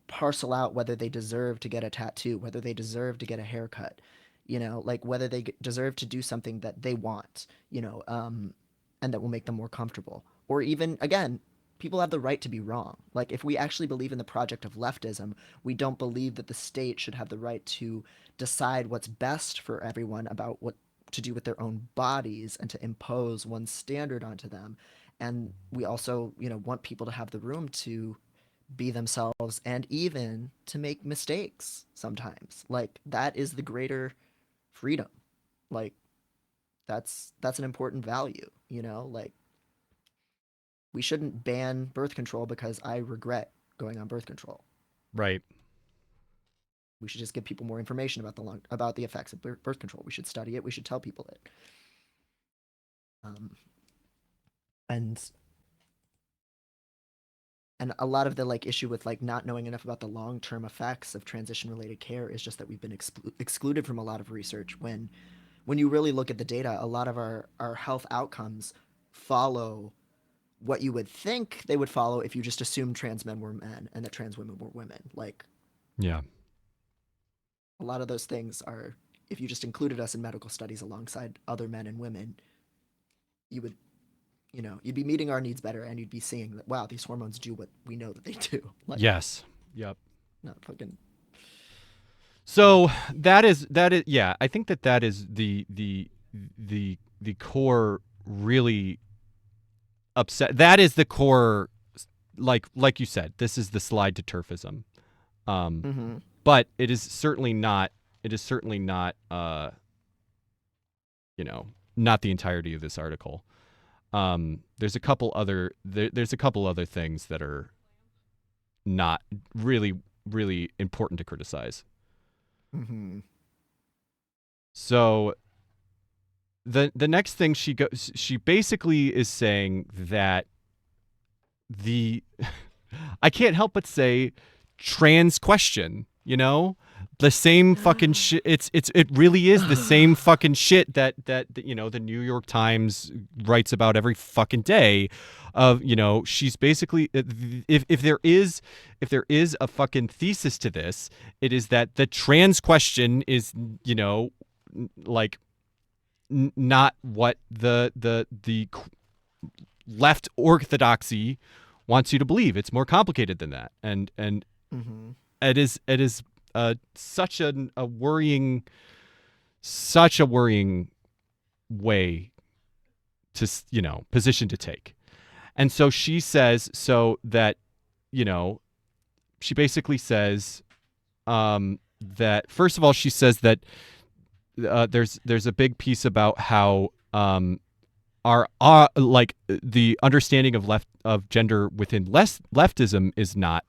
parcel out whether they deserve to get a tattoo, whether they deserve to get a haircut, like whether they deserve to do something that they want, and that will make them more comfortable. Or even, again, people have the right to be wrong. Like, if we actually believe in the project of leftism, we don't believe that the state should have the right to decide what's best for everyone about what to do with their own bodies and to impose one standard onto them. And we also, want people to have the room to be themselves and even to make mistakes sometimes. Like, that is the greater freedom. Like, That's an important value, you know? Like, we shouldn't ban birth control because I regret going on birth control. Right. We should just give people more information about the effects of birth control. We should study it. We should tell people it. And a lot of the like issue with like not knowing enough about the long-term effects of transition-related care is just that we've been excluded from a lot of research. When you really look at the data, a lot of our health outcomes follow what you would think they would follow if you just assumed trans men were men and that trans women were women. Like, Yeah. a lot of those things are, if you just included us in medical studies alongside other men and women, you would, you know, you'd be meeting our needs better, and you'd be seeing that, wow, these hormones do what we know that they do. Like, Yes. Yep. not fucking. So that is yeah. I think that is the core really upset. That is the core, like you said. This is the slide to turfism. Mm-hmm. But it is certainly not. It is certainly not. Not the entirety of this article. There's a couple other things that are not really important to criticize. Mm-hmm. So the next thing she basically is saying that I can't help but say trans question, the same fucking shit. It really is the same fucking shit that the New York Times writes about every fucking day. Of she's basically, if there is a fucking thesis to this, it is that the trans question is like not what the left orthodoxy wants you to believe. It's more complicated than that, and Mm-hmm. it is such a worrying way to position to take. And so she says that she basically says that, first of all, she says that there's a big piece about how our like the understanding of gender within leftism is not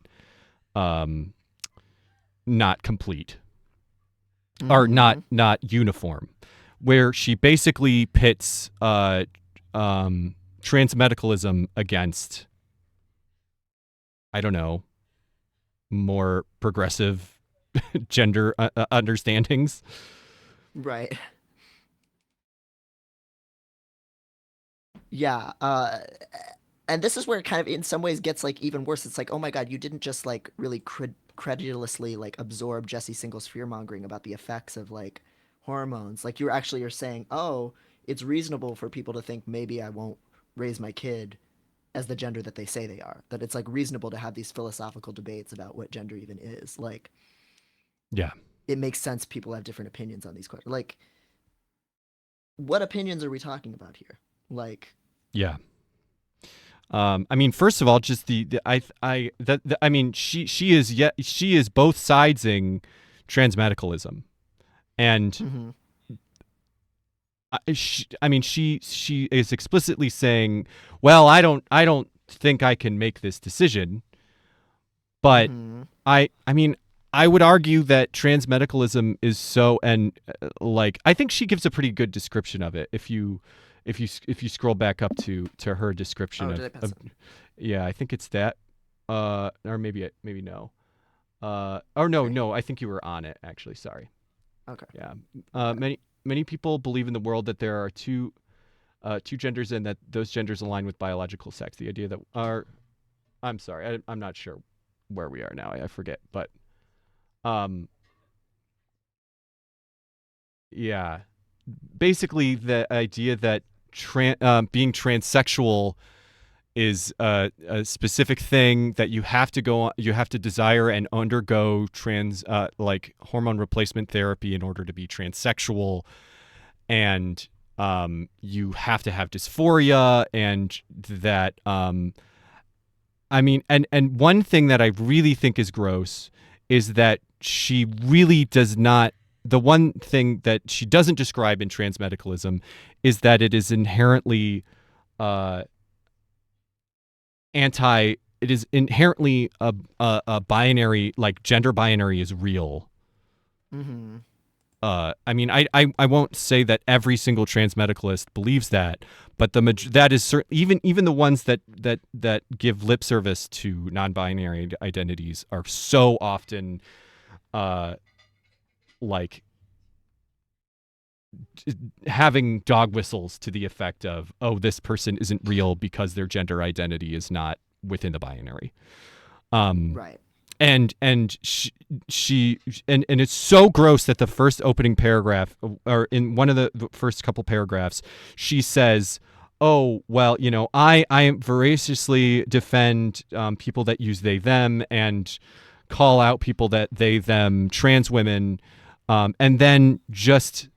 complete, or Mm-hmm. not uniform, where she basically pits transmedicalism against, I don't know, more progressive gender understandings. Right. Yeah. And this is where it kind of in some ways gets like even worse. It's like, oh my god, you didn't just like really credulously like absorb Jesse Single's fear mongering about the effects of like hormones. Like, you're saying, oh, it's reasonable for people to think maybe I won't raise my kid as the gender that they say they are. That it's like reasonable to have these philosophical debates about what gender even is. Like, Yeah. it makes sense people have different opinions on these questions. Like, what opinions are we talking about here? Like, Yeah. I mean, first of all, just I mean, she is both sidesing transmedicalism, and mm-hmm. I mean, she is explicitly saying, well, I don't think I can make this decision, but Mm-hmm. I mean, I would argue that transmedicalism is so, and like, I think she gives a pretty good description of it if you scroll back up to her description Oh, did I pass of it? yeah, I think it's that, or maybe no, or no, Okay. I think you were on it, actually, sorry. Okay. Yeah. Got it. Many people believe in the world that there are two genders, and that those genders align with biological sex. The idea that I'm sorry, I'm not sure where we are now. I forget, but um, yeah, basically the idea that being transsexual is a specific thing that you have to you have to desire and undergo like hormone replacement therapy in order to be transsexual, and you have to have dysphoria, and that I mean, and one thing that I really think is gross is that she really does not the one thing that she doesn't describe in transmedicalism is that it is inherently anti. It is inherently a binary, like gender binary is real. Mm-hmm. I mean, I won't say that every single transmedicalist believes that, but that is even the ones that give lip service to non-binary identities are so often like having dog whistles to the effect of, oh, this person isn't real because their gender identity is not within the binary. Right. And she and it's so gross that the first opening paragraph, or in one of the first couple paragraphs, she says, oh, well, you know, I voraciously defend people that use they them and call out people that they them trans women, and then just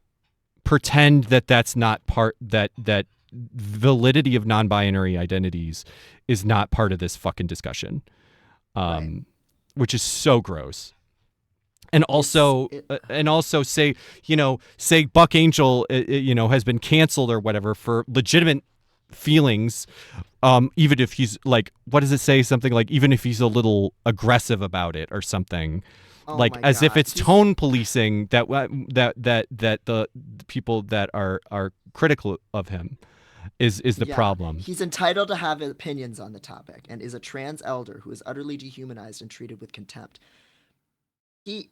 pretend that that's not part, that validity of non-binary identities is not part of this fucking discussion, Right. which is so gross. And also, say, you know, say Buck Angel, you know, has been canceled or whatever for legitimate feelings, even if he's like, what does it say? Something like, even if he's a little aggressive about it or something, Oh like my as if God. it's tone policing that the people that are critical of him is the Yeah, problem. he's entitled to have opinions on the topic and is a trans elder who is utterly dehumanized and treated with contempt. He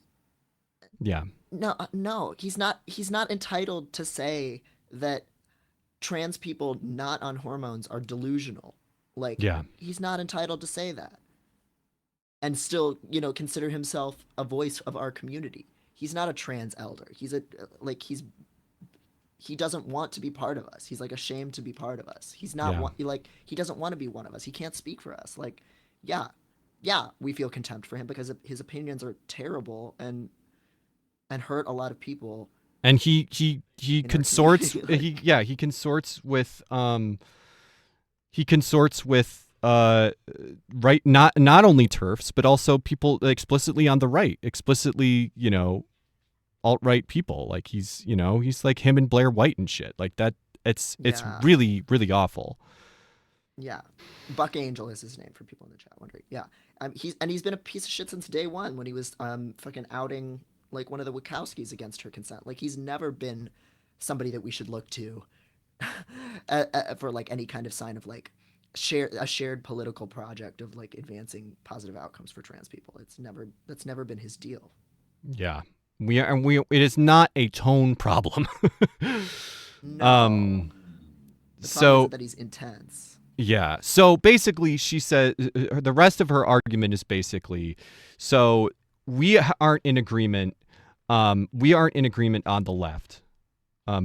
Yeah, no, he's not entitled to say that trans people not on hormones are delusional. Like, yeah, he's not entitled to say that and still, consider himself a voice of our community. He's not a trans elder. He doesn't want to be part of us. He's like ashamed to be part of us. He's not yeah. he doesn't want to be one of us. He can't speak for us. Like, yeah, yeah, we feel contempt for him because his opinions are terrible and hurt a lot of people And he in our consorts, community. Like, he consorts with right, not only TERFs but also people explicitly on the right, explicitly, you know, alt-right people. Like he's, you know, he's like him and Blair White and shit like that. It's yeah, really, really awful. yeah. Buck Angel is his name for people in the chat wondering. Yeah, he's been a piece of shit since day one when he was fucking outing like one of the Wachowskis against her consent. Like, he's never been somebody that we should look to for like any kind of sign of like a shared political project of like advancing positive outcomes for trans people. That's never been his deal. Yeah, it is not a tone problem. No, um the problem so isn't that he's intense. Yeah. So basically, she said the rest of her argument is basically, so we aren't in agreement. We aren't in agreement on the left,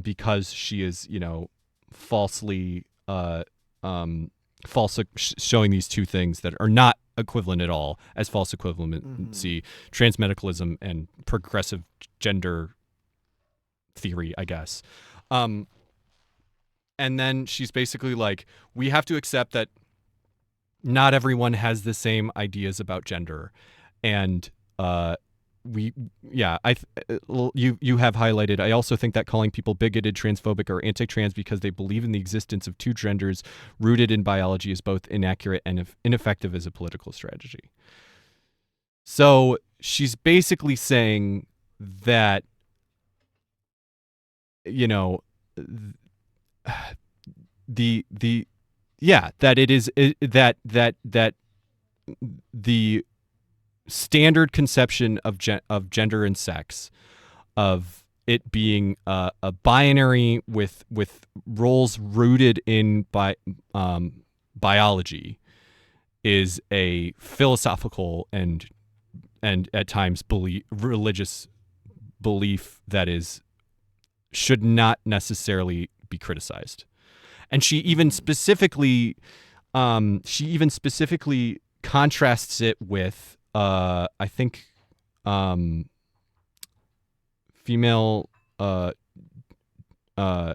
because she is, you know, falsely, showing these two things that are not equivalent at all as false Mm-hmm. equivalency: transmedicalism and progressive gender theory, I guess. Um, and then she's basically like, we have to accept that not everyone has the same ideas about gender, and we yeah you have highlighted, I also think that calling people bigoted, transphobic, or anti-trans because they believe in the existence of two genders rooted in biology is both inaccurate and ineffective as a political strategy. So she's basically saying that, you know, the yeah, that it is that the standard conception of gender and sex, of it being a binary with roles rooted in biology, is a philosophical and at times religious belief that should not necessarily be criticized. And Mm-hmm. she even specifically contrasts it with, I think, female, uh uh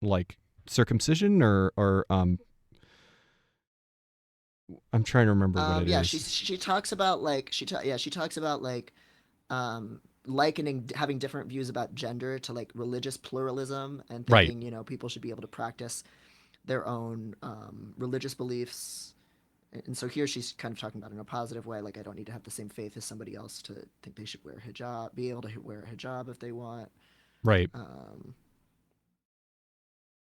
like circumcision, or I'm trying to remember what it Yeah, is. she talks about like she talks about like um likening having different views about gender to like religious pluralism and Right. thinking, people should be able to practice their own religious beliefs. And so here she's kind of talking about it in a positive way, like I don't need to have the same faith as somebody else to think they should wear a hijab, be able to wear a hijab if they want. Right. Um,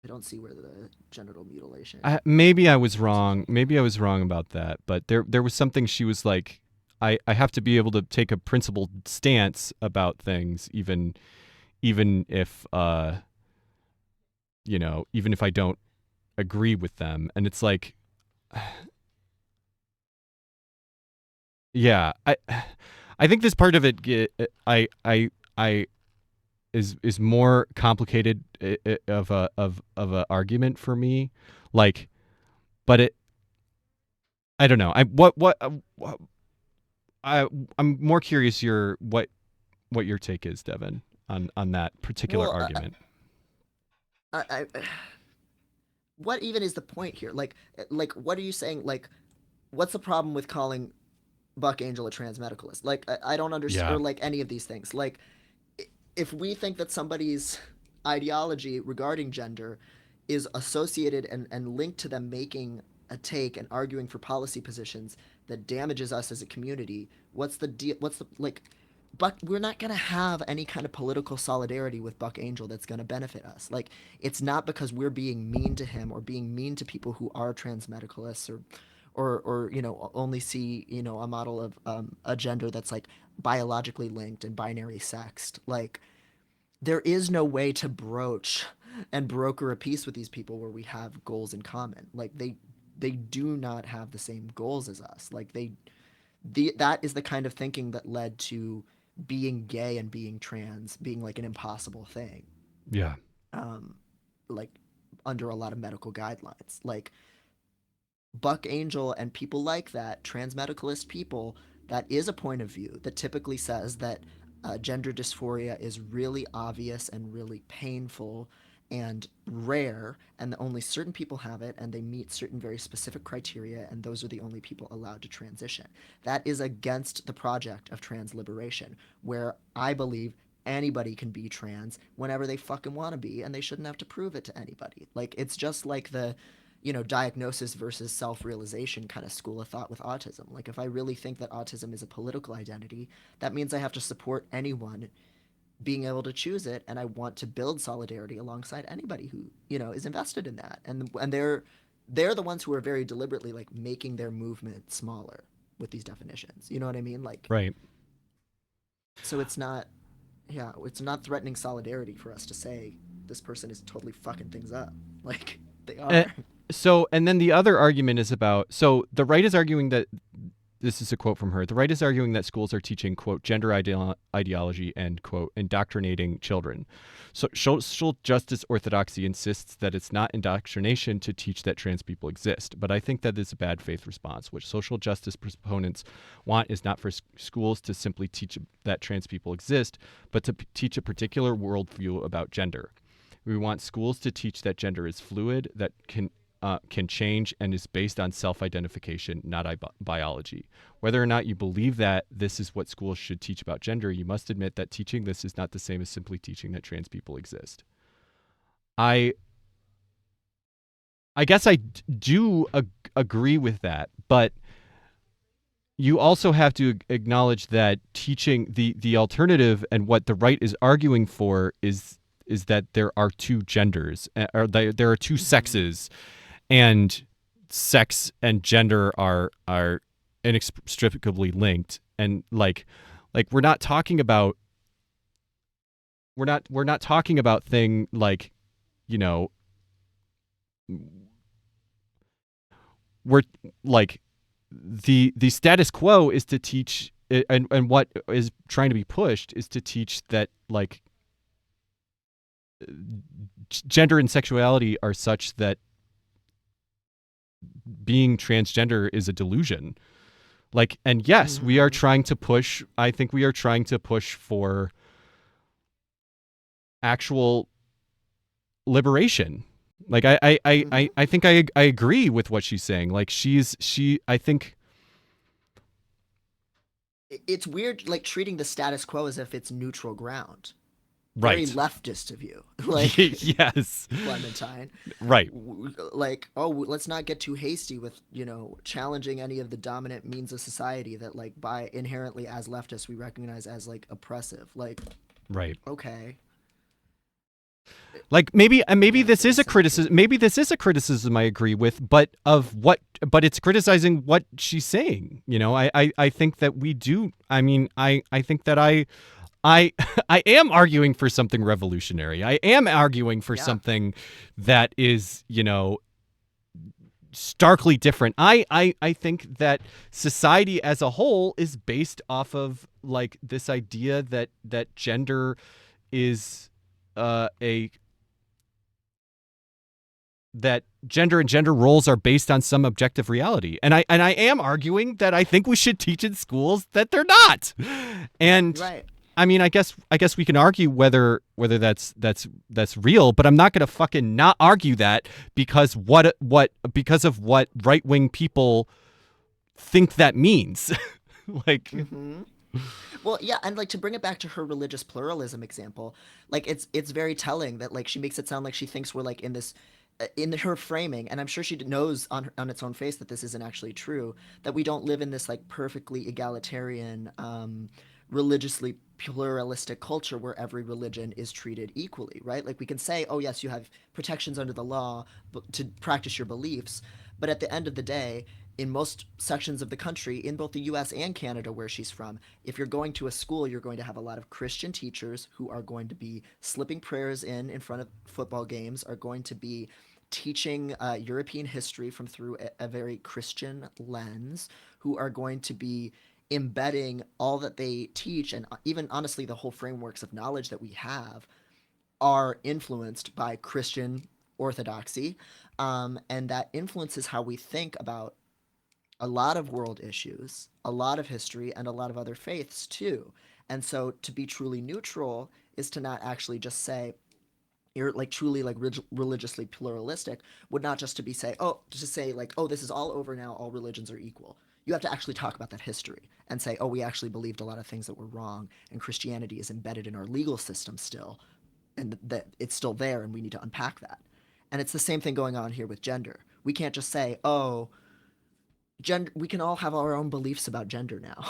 I don't see where the genital mutilation Maybe I was comes into wrong. Maybe I was wrong about that. But there was something she was like, I have to be able to take a principled stance about things, even if even if I don't agree with them. And it's like, yeah, I think this part of it, I is more complicated of a argument for me, like, but I don't know. I'm more curious what your take is, Devin, on that particular well argument. I what even is the point here, like what are you saying, like what's the problem with calling Buck Angel a trans medicalist? Like I don't understand, Yeah. or like any of these things. Like if we think that somebody's ideology regarding gender is associated and linked to them making a take and arguing for policy positions that damages us as a community, what's the deal? What's the like? Buck, we're not going to have any kind of political solidarity with Buck Angel that's going to benefit us. Like, it's not because we're being mean to him or being mean to people who are trans medicalists or only see a model of a gender that's like biologically linked and binary sexed. Like, there is no way to broach and broker a peace with these people where we have goals in common. Like they do not have the same goals as us. Like that is the kind of thinking that led to being gay and being trans being like an impossible thing. Yeah. Um, like under a lot of medical guidelines. Like Buck Angel and people like that, trans medicalist people, that is a point of view that typically says that gender dysphoria is really obvious and really painful and rare, and that only certain people have it, and they meet certain very specific criteria, and those are the only people allowed to transition. That is against the project of trans liberation, where I believe anybody can be trans whenever they fucking want to be, and they shouldn't have to prove it to anybody. Like, it's just like the diagnosis versus self-realization kind of school of thought with autism. Like if I really think that autism is a political identity, that means I have to support anyone being able to choose it, and I want to build solidarity alongside anybody who, is invested in that. And they're the ones who are very deliberately like making their movement smaller with these definitions. You know what I mean? Like Right. so it's not threatening solidarity for us to say this person is totally fucking things up. Like they Uh, are. and then the other argument is about, so the right is arguing that, this is a quote from her, the right is arguing that schools are teaching, quote, gender ideology and, quote, indoctrinating children. So social justice orthodoxy insists that it's not indoctrination to teach that trans people exist. But I think that is a bad faith response. What social justice proponents want is not for schools to simply teach that trans people exist, but to teach a particular worldview about gender. We want schools to teach that gender is fluid, that can change, and is based on self-identification, not biology. Whether or not you believe that this is what schools should teach about gender, you must admit that teaching this is not the same as simply teaching that trans people exist. I guess I do agree with that, but you also have to acknowledge that teaching the alternative and what the right is arguing for is that there are two genders, or there are two sexes, and sex and gender are inextricably linked. And like we're not talking about thing like, we're like, the status quo is to teach, and what is trying to be pushed is to teach that like gender and sexuality are such that being transgender is a delusion. Like, and yes, we are trying to push, I think we are trying to push for actual liberation. Like I think I agree with what she's saying. Like I think It's weird, like treating the status quo as if it's neutral ground. Very Right. leftist of you, like Yes. Clementine. Right. Like, oh, let's not get too hasty with challenging any of the dominant means of society that, like, by inherently as leftists we recognize as like oppressive. Like, Right. okay, Like maybe yeah, it's this very is a cynical. criticism. Maybe this is a criticism I agree with, but of what? But it's criticizing what she's saying. I think that we do. I mean, I think that I I am arguing for something revolutionary. I am arguing for Yeah, something that is, starkly different. I think that society as a whole is based off of like this idea that gender is a that gender and gender roles are based on some objective reality. And I am arguing that I think we should teach in schools that they're not. And right. I mean, I guess we can argue whether that's real, but I'm not going to fucking not argue that because because of what right-wing people think that means. Like, Mm-hmm. Well, yeah, and like to bring it back to her religious pluralism example, like it's very telling that like she makes it sound like she thinks we're like in this in her framing, and I'm sure she knows on its own face that this isn't actually true, that we don't live in this like perfectly egalitarian religiously pluralistic culture where every religion is treated equally, right? Like we can say, oh yes, you have protections under the law to practice your beliefs, but at the end of the day, in most sections of the country, in both the US and Canada, where she's from, if you're going to a school, you're going to have a lot of Christian teachers who are going to be slipping prayers in front of football games, are going to be teaching European history from through a very Christian lens, who are going to be embedding all that they teach, and even honestly the whole frameworks of knowledge that we have are influenced by Christian orthodoxy, and that influences how we think about a lot of world issues, a lot of history, and a lot of other faiths too. And so to be truly neutral is to not actually just say you're like truly like religiously pluralistic, would not just to be say, oh, just to say like, oh, this is all over now, all religions are equal. You have to actually talk about that history and say, oh, we actually believed a lot of things that were wrong, and Christianity is embedded in our legal system still, and that it's still there, and we need to unpack that. And it's the same thing going on here with gender. We can't just say, oh, gender, we can all have our own beliefs about gender now.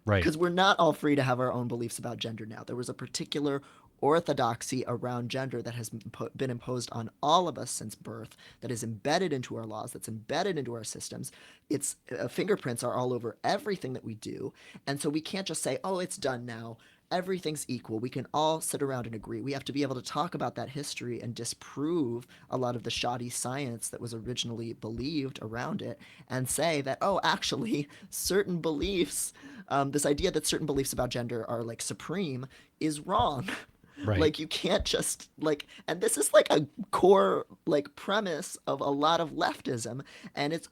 right. Because we're not all free to have our own beliefs about gender now. There was a particular orthodoxy around gender that has been imposed on all of us since birth, that is embedded into our laws, that's embedded into our systems. Its fingerprints are all over everything that we do. And so we can't just say, oh, it's done now. Everything's equal. We can all sit around and agree. We have to be able to talk about that history and disprove a lot of the shoddy science that was originally believed around it, and say that, oh, actually, certain beliefs, this idea that certain beliefs about gender are like supreme, is wrong. Right. Like you can't just like, and this is like a core like premise of a lot of leftism, and it's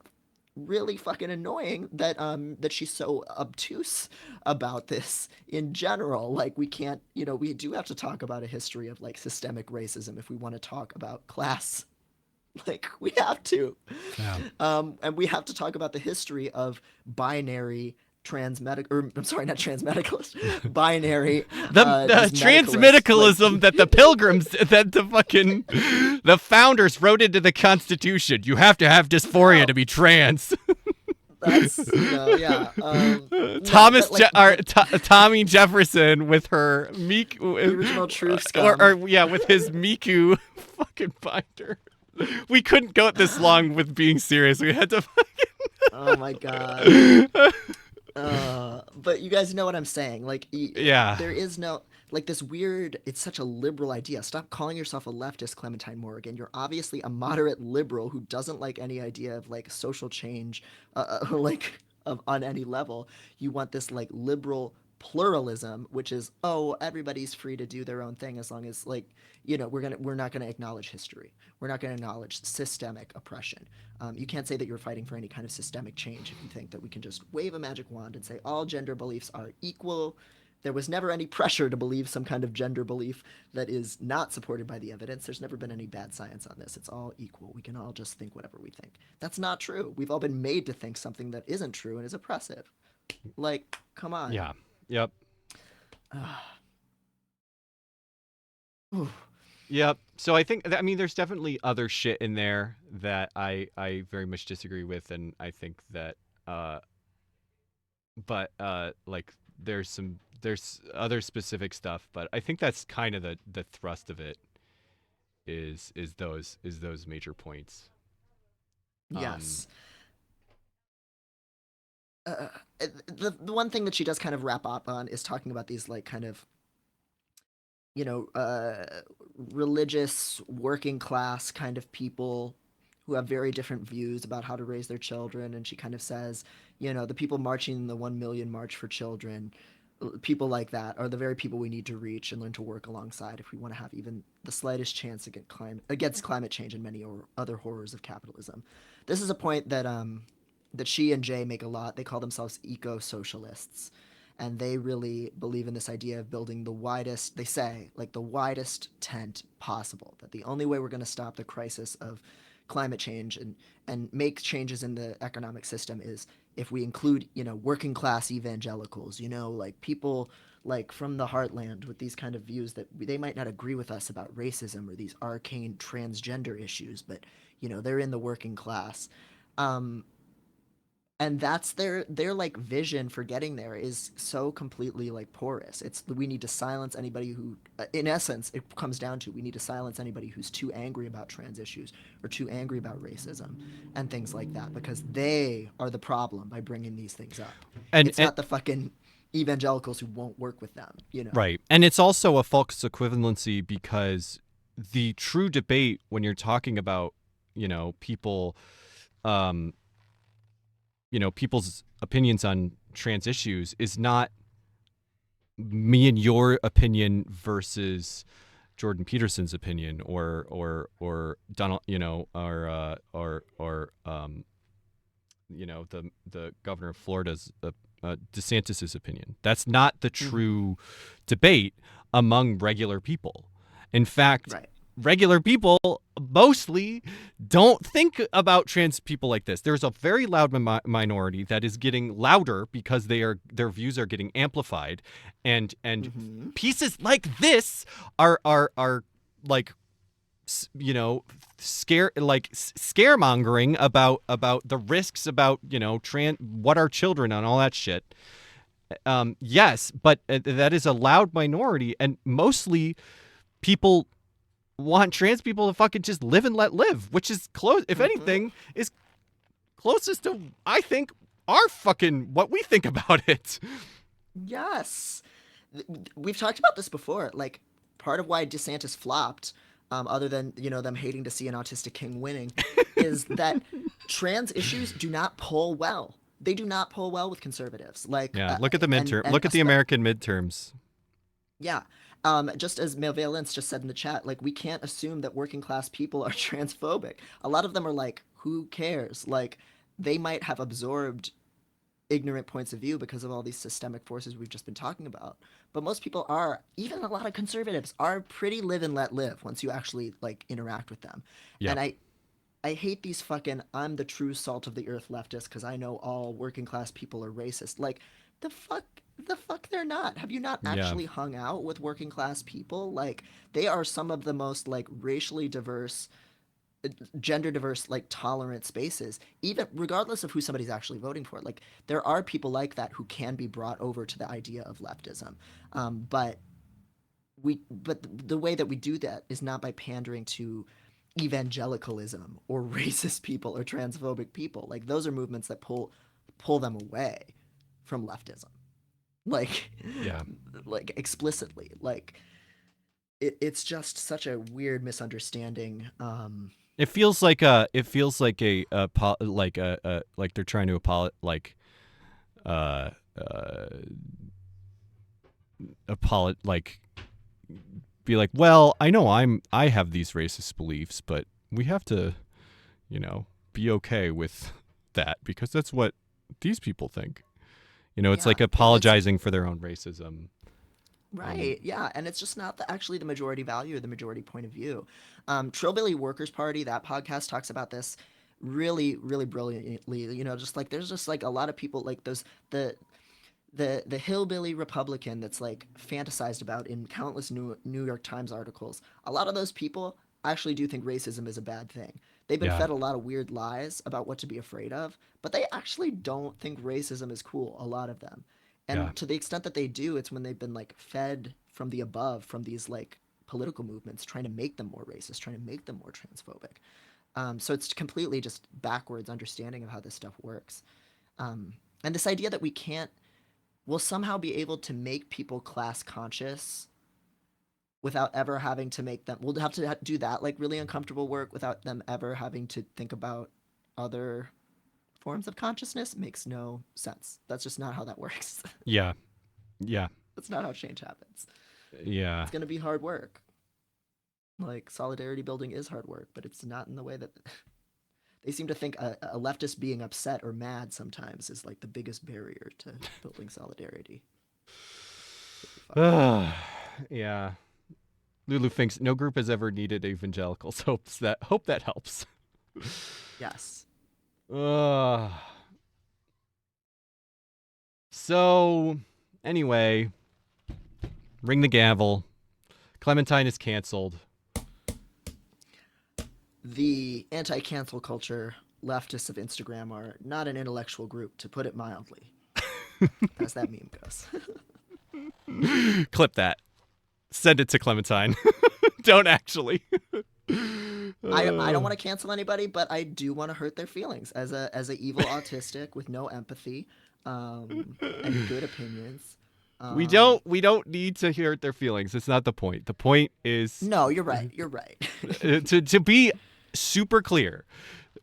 really fucking annoying that that she's so obtuse about this in general. Like we can't, we do have to talk about a history of like systemic racism if we want to talk about class. Like we have to. Yeah. And we have to talk about the history of binary transmedic, or I'm sorry, not transmedicalist, binary The just medicalists. Like, transmedicalism that the pilgrims, that the founders wrote into the Constitution. You have to have dysphoria no, to be trans. that's yeah. No, but like, but Tommy Jefferson with her the Miku, original truth or scum. yeah, with his Miku fucking binder. We couldn't go this long with being serious. We had to. Oh my god. But you guys know what I'm saying. Like, Yeah. there is no like this weird. It's such a liberal idea. Stop calling yourself a leftist, Clementine Morrigan. You're obviously a moderate liberal who doesn't like any idea of like social change, like on any level. You want this like liberal pluralism, which is, oh, everybody's free to do their own thing as long as like, we're not gonna acknowledge history. We're not gonna acknowledge systemic oppression. You can't say that you're fighting for any kind of systemic change if you think that we can just wave a magic wand and say all gender beliefs are equal. There was never any pressure to believe some kind of gender belief that is not supported by the evidence. There's never been any bad science on this. It's all equal. We can all just think whatever we think. That's not true. We've all been made to think something that isn't true and is oppressive. Like, come on. Yeah. Yep. Ooh. Yep. So I think I mean there's definitely other shit in there that I very much disagree with, and I think that uh but like there's other specific stuff, but I think that's kind of the thrust of it is those major points. Um Yes. The one thing that she does kind of wrap up on is talking about these like kind of you know religious working class kind of people who have very different views about how to raise their children, and she kind of says, the people marching in the 1 million march for children, people like that are the very people we need to reach and learn to work alongside if we want to have even the slightest chance against climate change and many other horrors of capitalism. This is a point that she and Jay make a lot. They call themselves eco-socialists, and they really believe in this idea of building the widest, they say, like the widest tent possible, that the only way we're going to stop the crisis of climate change and make changes in the economic system is if we include, working class evangelicals, like people like from the heartland with these kind of views that they might not agree with us about racism or these arcane transgender issues, but they're in the working class. Um, and that's their like vision for getting there is so completely like porous. It's we need to silence anybody who in essence it comes down to we need to silence anybody who's too angry about trans issues or too angry about racism and things like that, because they are the problem by bringing these things up. and It's and not the fucking evangelicals who won't work with them. right. And it's also a false equivalency because the true debate when you're talking about, people um people's opinions on trans issues is not me and your opinion versus Jordan Peterson's opinion or Donald, or the governor of Florida's DeSantis's opinion. That's not the Mm-hmm. true debate among regular people. In fact, Right. regular people mostly don't think about trans people like this. There's a very loud minority that is getting louder because their views are getting amplified, and Mm-hmm. pieces like this are like scaremongering about the risks about what our children and all that shit. Yes, but that is a loud minority, and mostly people want trans people to fucking just live and let live, which is close. If Mm-hmm. anything, is closest to I think our fucking what we think about it. Yes. We've talked about this before. Like, part of why DeSantis flopped, other than, them hating to see an autistic king winning, is that trans issues do not poll well. They do not poll well with conservatives. Like, Yeah, look at the and, midterm. and, Look at the American midterms. yeah. Just as Malvalence just said in the chat, like, we can't assume that working class people are transphobic. A lot of them are like, who cares? Like, they might have absorbed ignorant points of view because of all these systemic forces we've just been talking about. But most people are, even a lot of conservatives, are pretty live and let live once you actually like interact with them. Yep. And I hate these fucking I'm the true salt of the earth leftists because I know all working class people are racist. Like the fuck they're not. Have you not Yeah. actually hung out with working class people? Like they are some of the most like racially diverse, gender diverse, like tolerant spaces, even regardless of who somebody's actually voting for. Like there are people like that who can be brought over to the idea of leftism. But the way that we do that is not by pandering to evangelicalism or racist people or transphobic people. Like those are movements that pull them away from leftism. Like Yeah. like explicitly. Like it's just such a weird misunderstanding. It feels like like they're trying to uh uh like be like, well, I know I have these racist beliefs, but we have to, be okay with that because that's what these people think. It's Yeah, like it's apologizing for their own racism. right. Yeah, and it's just not actually the majority value or the majority point of view. Trillbilly Workers Party, that podcast talks about this really, really brilliantly. Just like there's just like a lot of people like those the the hillbilly Republican that's like fantasized about in countless New York Times articles. A lot of those people actually do think racism is a bad thing. They've been Yeah. fed a lot of weird lies about what to be afraid of, but they actually don't think racism is cool. A lot of them, Yeah. and to the extent that they do, it's when they've been like fed from the above from these like political movements trying to make them more racist, trying to make them more transphobic. So it's completely just backwards understanding of how this stuff works. And this idea that we'll somehow be able to make people class conscious without ever having to make them, we'll have to do that like really uncomfortable work without them ever having to think about other forms of consciousness makes no sense. That's just not how that works. Yeah. Yeah. That's not how change happens. Yeah. It's going to be hard work. Like solidarity building is hard work, but it's not in the way that they seem to think a leftist being upset or mad sometimes is like the biggest barrier to building solidarity. Yeah. Lulu thinks no group has ever needed evangelicals. Hope that helps. Yes. So anyway, ring the gavel. Clementine is canceled. The anti-cancel culture leftists of Instagram are not an intellectual group, to put it mildly, as that meme goes. Clip that. Send it to Clementine. Don't actually. I don't want to cancel anybody, but I do want to hurt their feelings as a evil autistic with no empathy and good opinions. We don't need to hurt their feelings. It's not the point. The point is No, you're right. You're right. to be super clear,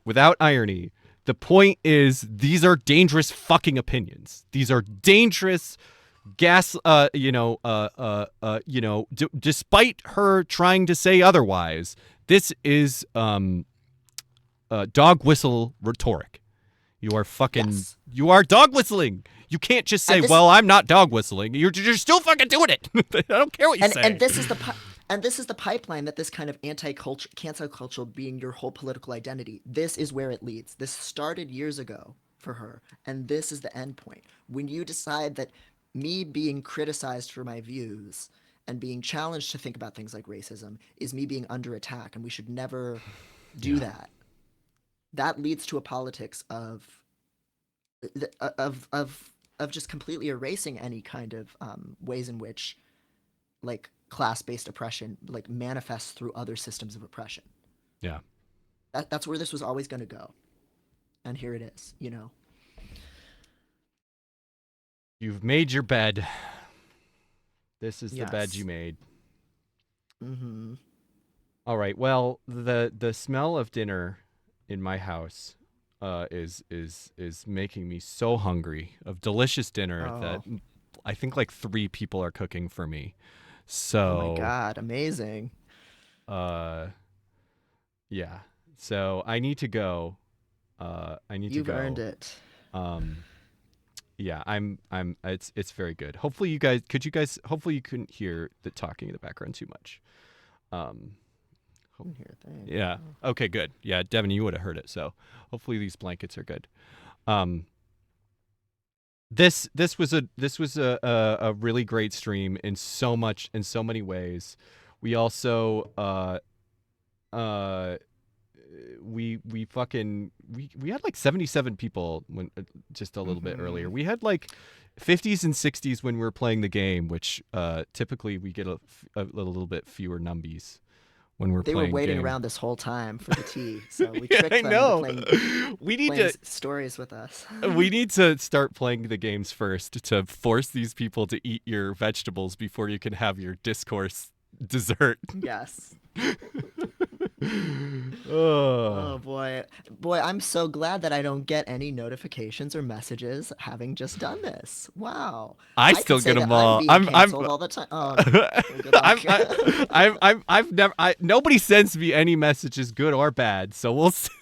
without irony. The point is these are dangerous fucking opinions. These are dangerous despite her trying to say otherwise, this is dog whistle rhetoric. You are fucking Yes. You are dog whistling. You can't just say, "Well, I'm not dog whistling." You're still fucking doing it. I don't care what you say. And this is the pipeline that this kind of anti-culture, cancel culture being your whole political identity. This is where it leads. This started years ago for her, and this is the end point. When you decide that me being criticized for my views and being challenged to think about things like racism is me being under attack, and we should never do that. That leads to a politics of just completely erasing any kind of ways in which like class-based oppression like manifests through other systems of oppression. Yeah. That's where this was always going to go, and here it is. You've made your bed. This is the bed Yes. you made. Mm-hmm. All right. Well, the smell of dinner in my house is making me so hungry of delicious dinner that I think like 3 people are cooking for me. So Oh my god, amazing. yeah. So I need to go. You've earned it. Yeah, I'm it's very good. Hopefully you couldn't hear the talking in the background too much. Here, thanks. Yeah. Okay, good. Yeah, Devin, you would have heard it. So hopefully these blankets are good. This was a really great stream in so many ways. We also we had like 77 people when just a little bit earlier. We had like 50s and 60s when we were playing the game, which typically we get a little bit fewer numbies when we're They playing. were waiting game. around this whole time for the tea, so we Yeah, tricked I them know. into We need playing to stories with us. we need to start playing the games first to force these people to eat your vegetables before you can have your discourse dessert. Yes. Oh. Oh boy, I'm so glad that I don't get any notifications or messages having just done this. Wow. I could still say get them that all. I'm being canceled all the time. Oh, good luck. I've never. Nobody sends me any messages, good or bad. So we'll see,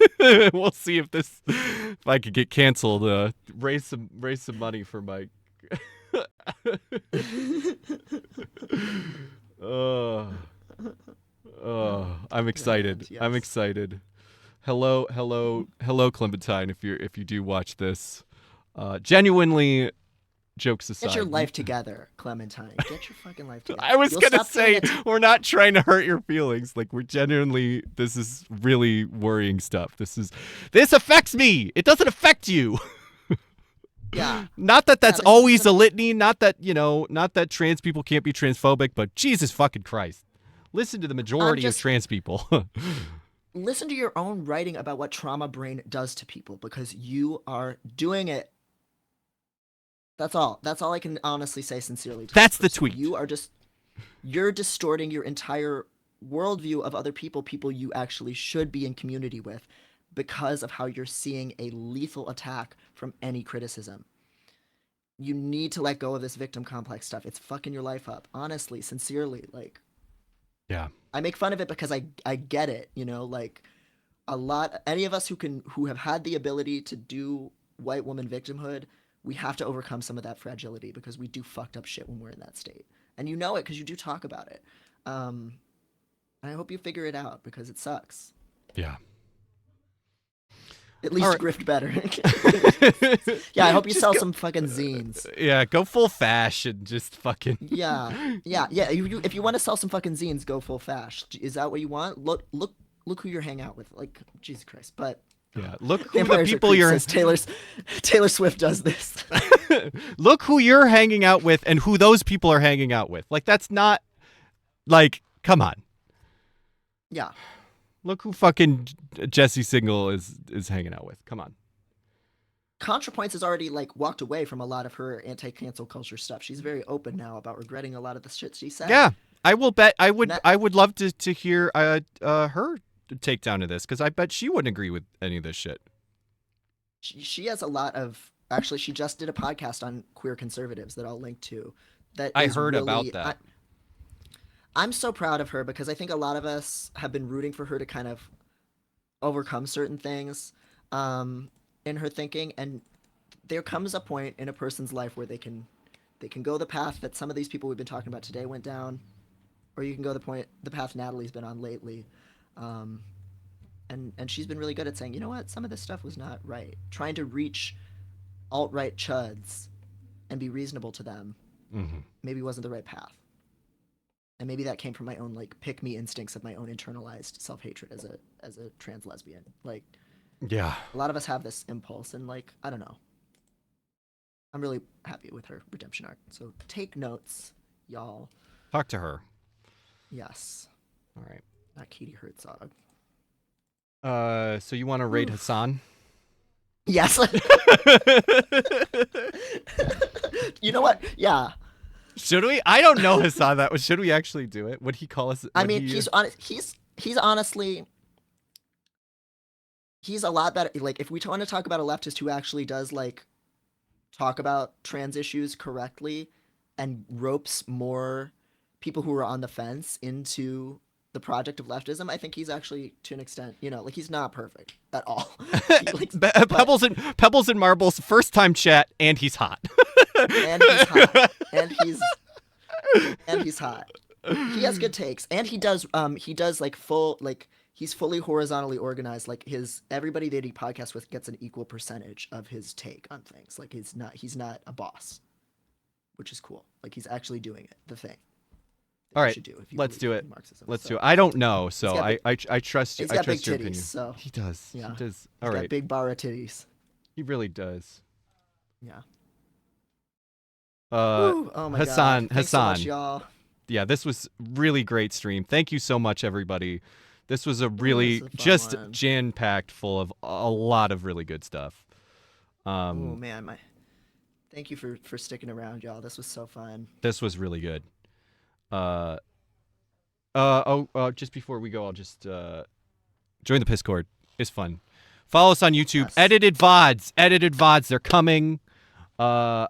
we'll see if I could get canceled. Raise some money for my. Oh. Oh, I'm excited. Yes. I'm excited. Hello, Clementine. If you do watch this, genuinely, jokes aside. Get your life together, Clementine. Get your fucking life together. I was You'll gonna stop feeling say we're not trying to hurt your feelings. Like we're genuinely, this is really worrying stuff. This affects me. It doesn't affect you. Yeah. Not that that's this always isn't- a litany. Not that trans people can't be transphobic. But Jesus fucking Christ, listen to the majority of trans people. Listen to your own writing about what trauma brain does to people because you are doing it. That's all. That's all I can honestly say sincerely. That's the tweet. You're distorting your entire worldview of other people you actually should be in community with because of how you're seeing a lethal attack from any criticism. You need to let go of this victim complex stuff. It's fucking your life up. Honestly, sincerely, like. Yeah. I make fun of it because I get it, like any of us who have had the ability to do white woman victimhood, we have to overcome some of that fragility because we do fucked up shit when we're in that state. And you know it because you do talk about it. And I hope you figure it out because it sucks. Yeah. At least grift better. Yeah, I hope you sell some fucking zines. Yeah, go full fash and just fucking. Yeah. If you want to sell some fucking zines, go full fash. Is that what you want? Look who you're hanging out with. Like Jesus Christ, but. Yeah, look who the people you're. Taylor Swift does this. Look who you're hanging out with and who those people are hanging out with. Like that's not. Like, come on. Yeah. Look who fucking Jesse Single is hanging out with. Come on. ContraPoints has already walked away from a lot of her anti-cancel culture stuff. She's very open now about regretting a lot of the shit she said. Yeah, I will bet. I would love to hear her takedown of this because I bet she wouldn't agree with any of this shit. She has a lot of. Actually, she just did a podcast on queer conservatives that I'll link to. That I heard about that. I'm so proud of her because I think a lot of us have been rooting for her to kind of overcome certain things in her thinking, and there comes a point in a person's life where they can go the path that some of these people we've been talking about today went down, or you can go the path Natalie's been on lately, and she's been really good at saying, you know what, some of this stuff was not right. Trying to reach alt-right chuds and be reasonable to them maybe wasn't the right path. And maybe that came from my own pick me instincts of my own internalized self-hatred as a trans lesbian. Yeah. A lot of us have this impulse, and I don't know. I'm really happy with her redemption arc. So take notes, y'all. Talk to her. Yes. All right. Not Katie Herzog. So you want to raid Hassan? Yes. You know what? Yeah. Should we? I don't know Hassan that. Should we actually do it? Would he call us? I mean, he's honestly. He's a lot better. If we want to talk about a leftist who actually does talk about trans issues correctly and ropes more people who are on the fence into the project of leftism, I think he's actually, to an extent, he's not perfect at all. Pebbles and Marbles, first time chat, and he's hot. And he's hot. And he's hot. He has good takes, and he does he's fully horizontally organized. Everybody that he podcasts with gets an equal percentage of his take on things. He's not a boss, which is cool. He's actually doing it, the thing. All right, let's do it. Let's do it. I don't know, so I trust you. I trust your opinion. So he does. Yeah. He does. All right. Got big bara titties. He really does. Yeah. Oh my God. Hassan. So much, y'all. Yeah, this was really great stream. Thank you so much, everybody. This was a really just jam-packed full of a lot of really good stuff. Oh man, thank you for sticking around, y'all. This was so fun. This was really good. Just before we go, I'll just join the Piscord. It's fun. Follow us on YouTube. Yes. Edited VODs. They're coming. I'm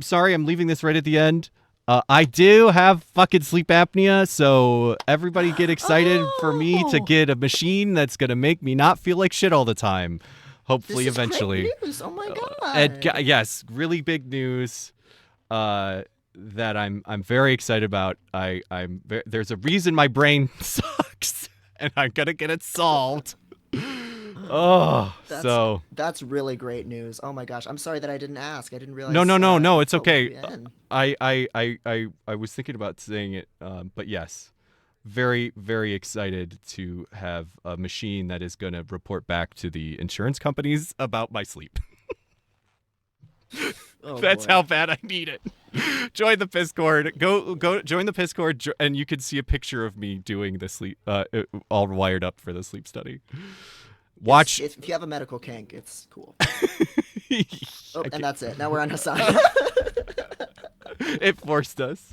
sorry, I'm leaving this right at the end. I do have fucking sleep apnea, so everybody get excited for me to get a machine that's gonna make me not feel like shit all the time. Hopefully, this is eventually. Great news. Oh my God. Yes, really big news. That I'm very excited about. There's a reason my brain sucks, and I'm gonna get it solved. Oh, That's so that's really great news. Oh my gosh, I'm sorry that I didn't ask. I didn't no, realize no, no, no. It's that's what would okay. be in. I was thinking about saying it, but yes, very, very excited to have a machine that is going to report back to the insurance companies about my sleep. Oh That's boy. how bad I need it. Join the Discord. Go join the Discord, and you can see a picture of me doing the sleep, all wired up for the sleep study. Watch. Yes, if you have a medical kink, it's cool. I Oh, and can't- that's it. Now we're on Hassan. it forced us.